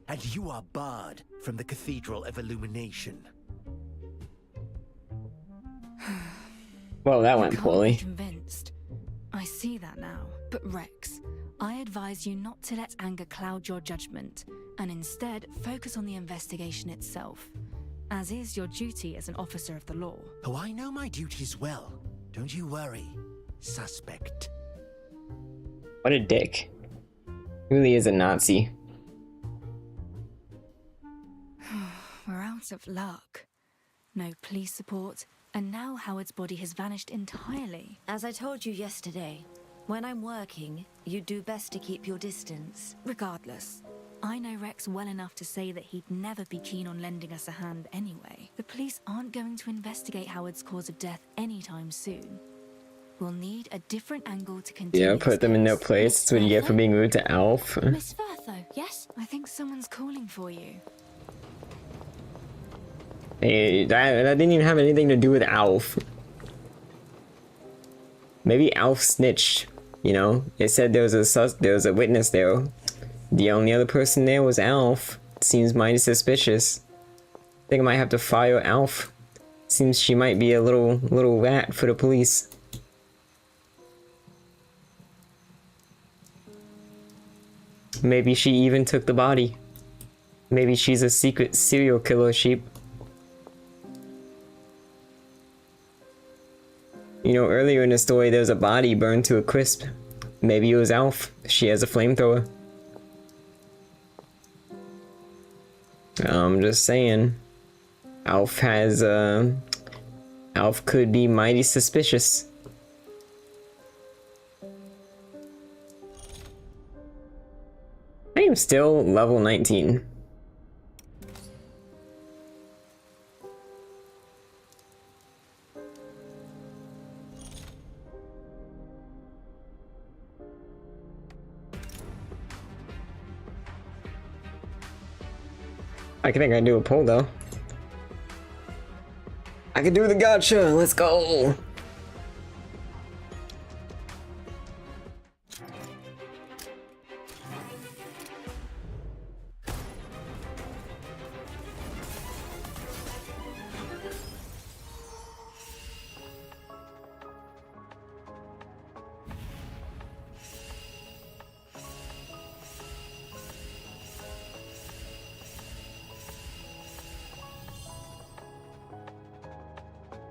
M: And you are barred from the Cathedral of Illumination.
A: Well, that
B: You
A: went
B: can't
A: poorly.
B: be convinced. I see that now. But Rex, I advise you not to let anger cloud your judgment, and instead focus on the investigation itself, as is your duty as an officer of the law.
M: Oh, I know my duties well. Don't you worry, suspect.
A: What a dick. He really is a Nazi.
B: We're out of luck. No police support, and now Howard's body has vanished entirely.
R: As I told you yesterday, when I'm working, you do best to keep your distance.
B: Regardless, I know Rex well enough to say that he'd never be keen on lending us a hand anyway. The police aren't going to investigate Howard's cause of death anytime soon. We'll need a different angle to continue.
A: Yeah, put them in their place. That's what you get for being rude to Alf.
B: Miss Firtho, yes? I think someone's calling for you.
A: Hey, that didn't even have anything to do with Alf. Maybe Alf snitched, you know? It said there was a witness there. The only other person there was Alf. Seems mighty suspicious. I think I might have to fire Alf. Seems she might be a little rat for the police. Maybe she even took the body. Maybe she's a secret serial killer sheep. You know, earlier in the story, there was a body burned to a crisp. Maybe it was Alf. She has a flamethrower. I'm just saying. Alf could be mighty suspicious. I am still level 19. I think I can do a pull though. I can do the gotcha. Let's go.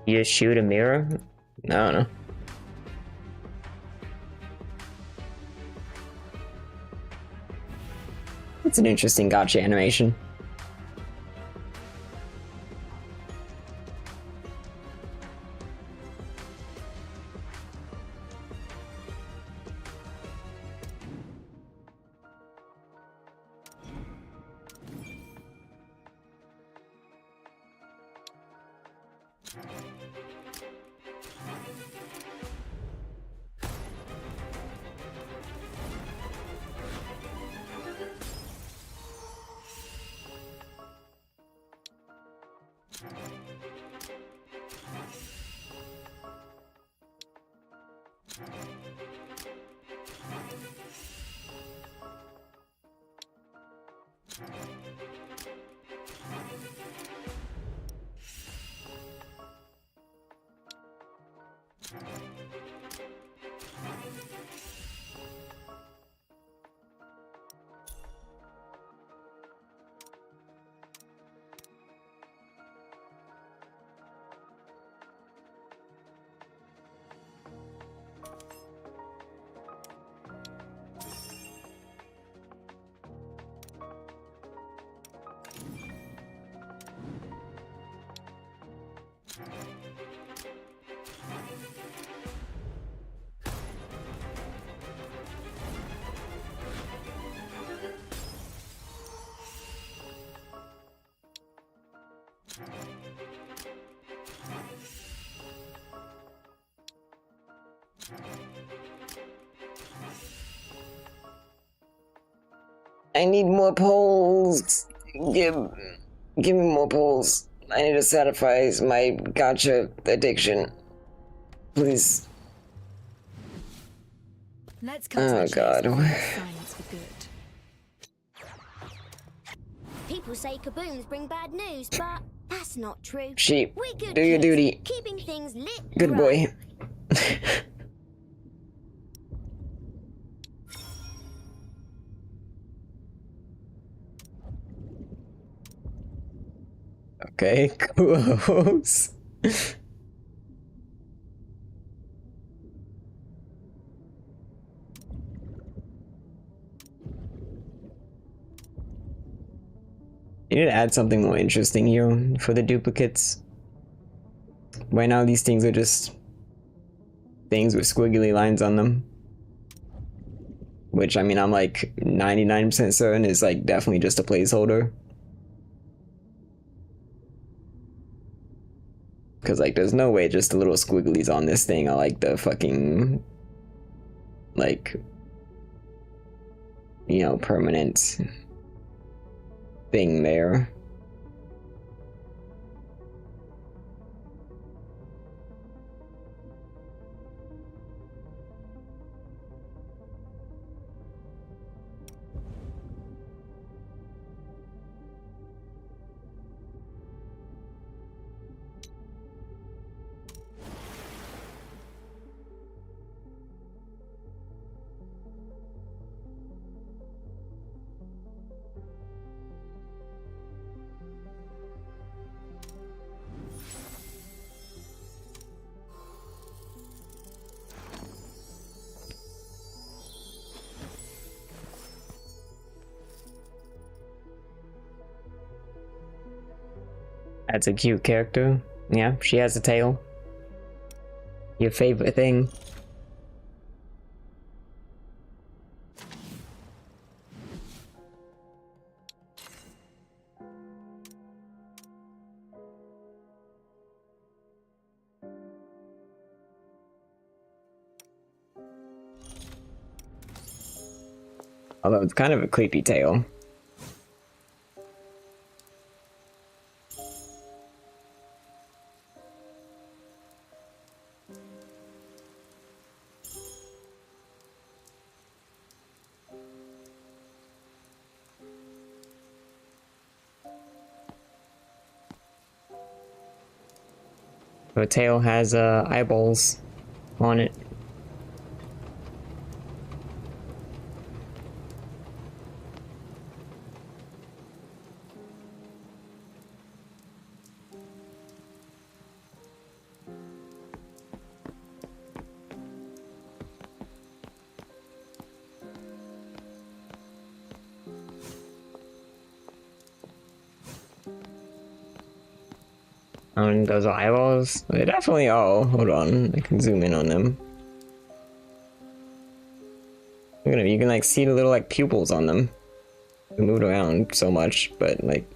A: You just shoot a mirror? I don't know. It's an interesting gotcha animation. I need more poles. Give me more poles. I need to satisfy my gotcha addiction. Please.
B: Let's cut
A: Oh
B: to the chase
A: God.
B: before silence for good.
H: People say kabooms bring bad news, but that's not true.
A: Sheep,
H: We're good
A: do your
H: kids,
A: duty.
H: keeping things lit.
A: Good
H: right.
A: boy. Okay, close. You need to add something more interesting here for the duplicates. Right now, these things are just things with squiggly lines on them. Which, I mean, I'm like 99% certain is like definitely just a placeholder. Because, like, there's no way just the little squigglies on this thing are like the fucking, like, you know, permanent thing there. That's a cute character. Yeah, she has a tail. Your favorite thing. Although it's kind of a creepy tail. Her tail has eyeballs on it. Those are eyeballs? They definitely are. Hold on, I can zoom in on them. Look at them, you can like see the little like pupils on them. They moved around so much, but like...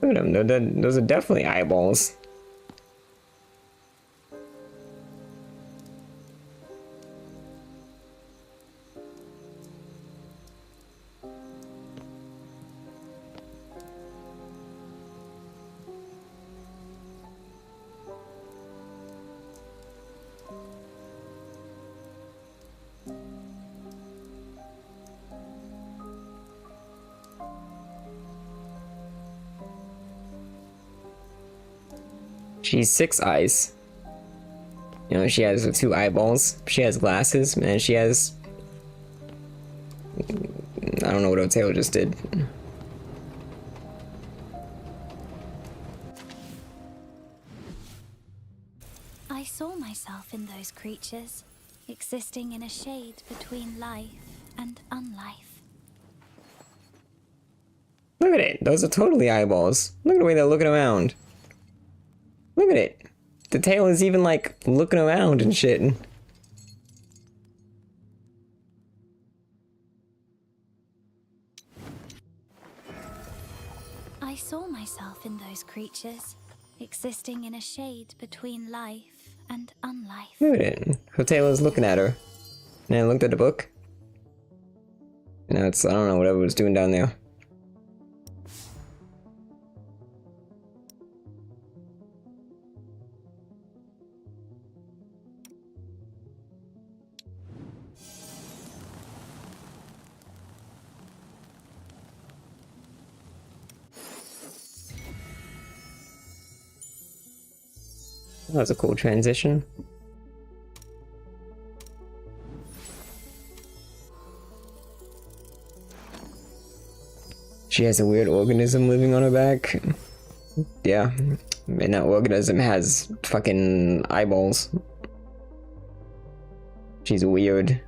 A: Look at them, those are definitely eyeballs. She's 6 eyes. You know, she has 2 eyeballs. She has glasses, and she has... I don't know what Oteo just did.
B: I saw myself in those creatures, existing in a shade between life and unlife.
A: Look at it, those are totally eyeballs. Look at the way they're looking around. Look at it. The tail is even like looking around and shit.
B: I saw myself in those creatures, existing in a shade between life and unlife.
A: Look at it. Her tail is looking at her. And I looked at the book. And now it's, I don't know, whatever it was doing down there. That was a cool transition. She has a weird organism living on her back. Yeah, and that organism has fucking eyeballs. She's weird.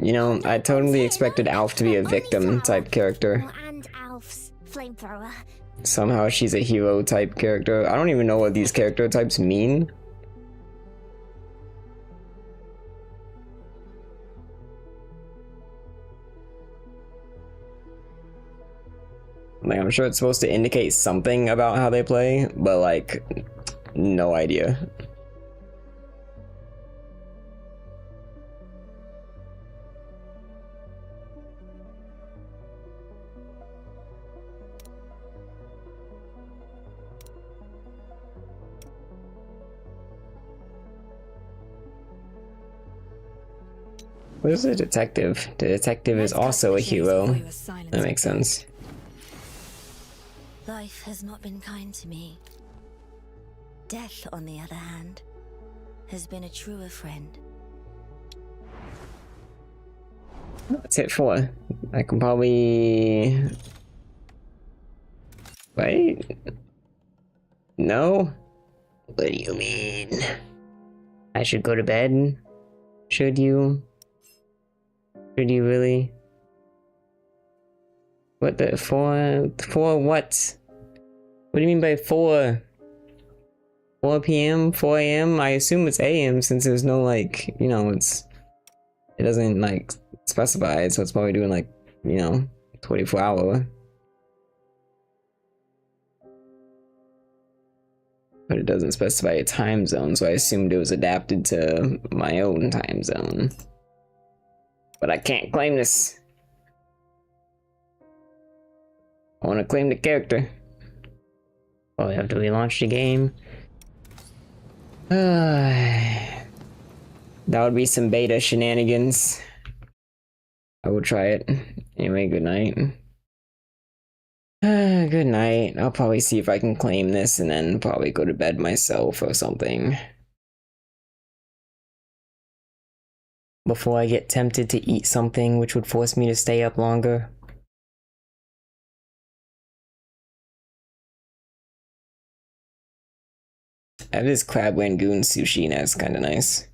A: You know, I totally expected Alf to be a victim type character.
H: And Alf's flamethrower.
A: Somehow she's a hero type character. I don't even know what these character types mean. Like, I'm sure it's supposed to indicate something about how they play, but like, no idea. What is a detective? The detective is also a hero. That makes sense.
B: Life has not been kind to me. Death, on the other hand, has been a truer friend.
A: What's it for? I can probably... Wait? No? What do you mean? I should go to bed? Should you? Should you really? What the... For what? What do you mean by 4? 4 p.m.? 4 a.m.? I assume it's a.m. since there's no, like, you know, it doesn't, like, specify, so it's probably doing, like, you know, 24-hour. But it doesn't specify a time zone, so I assumed it was adapted to my own time zone. But I can't claim this. I want to claim the character. Oh, we have to relaunch the game. That would be some beta shenanigans. I will try it. Anyway, good night. Good night. I'll probably see if I can claim this and then probably go to bed myself or something. Before I get tempted to eat something which would force me to stay up longer. I have this crab rangoon sushi and that's kind of nice.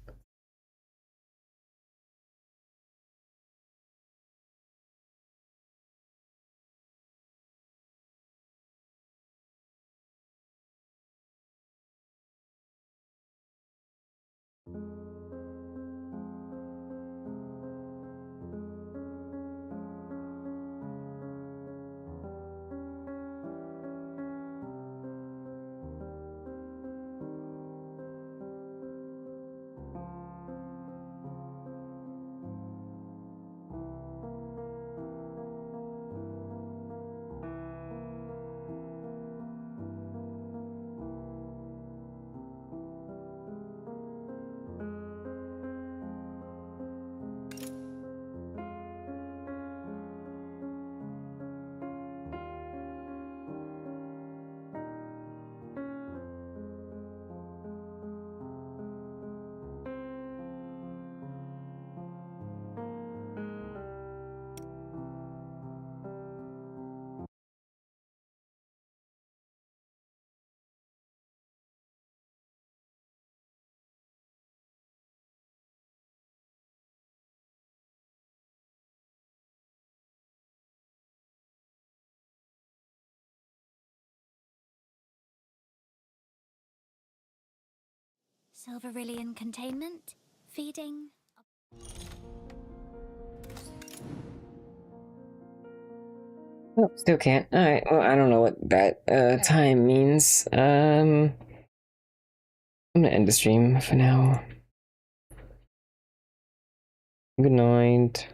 H: Silverillion containment, feeding.
A: Oh, still can't. Alright, well, I don't know what that time means. I'm gonna end the stream for now. Good night.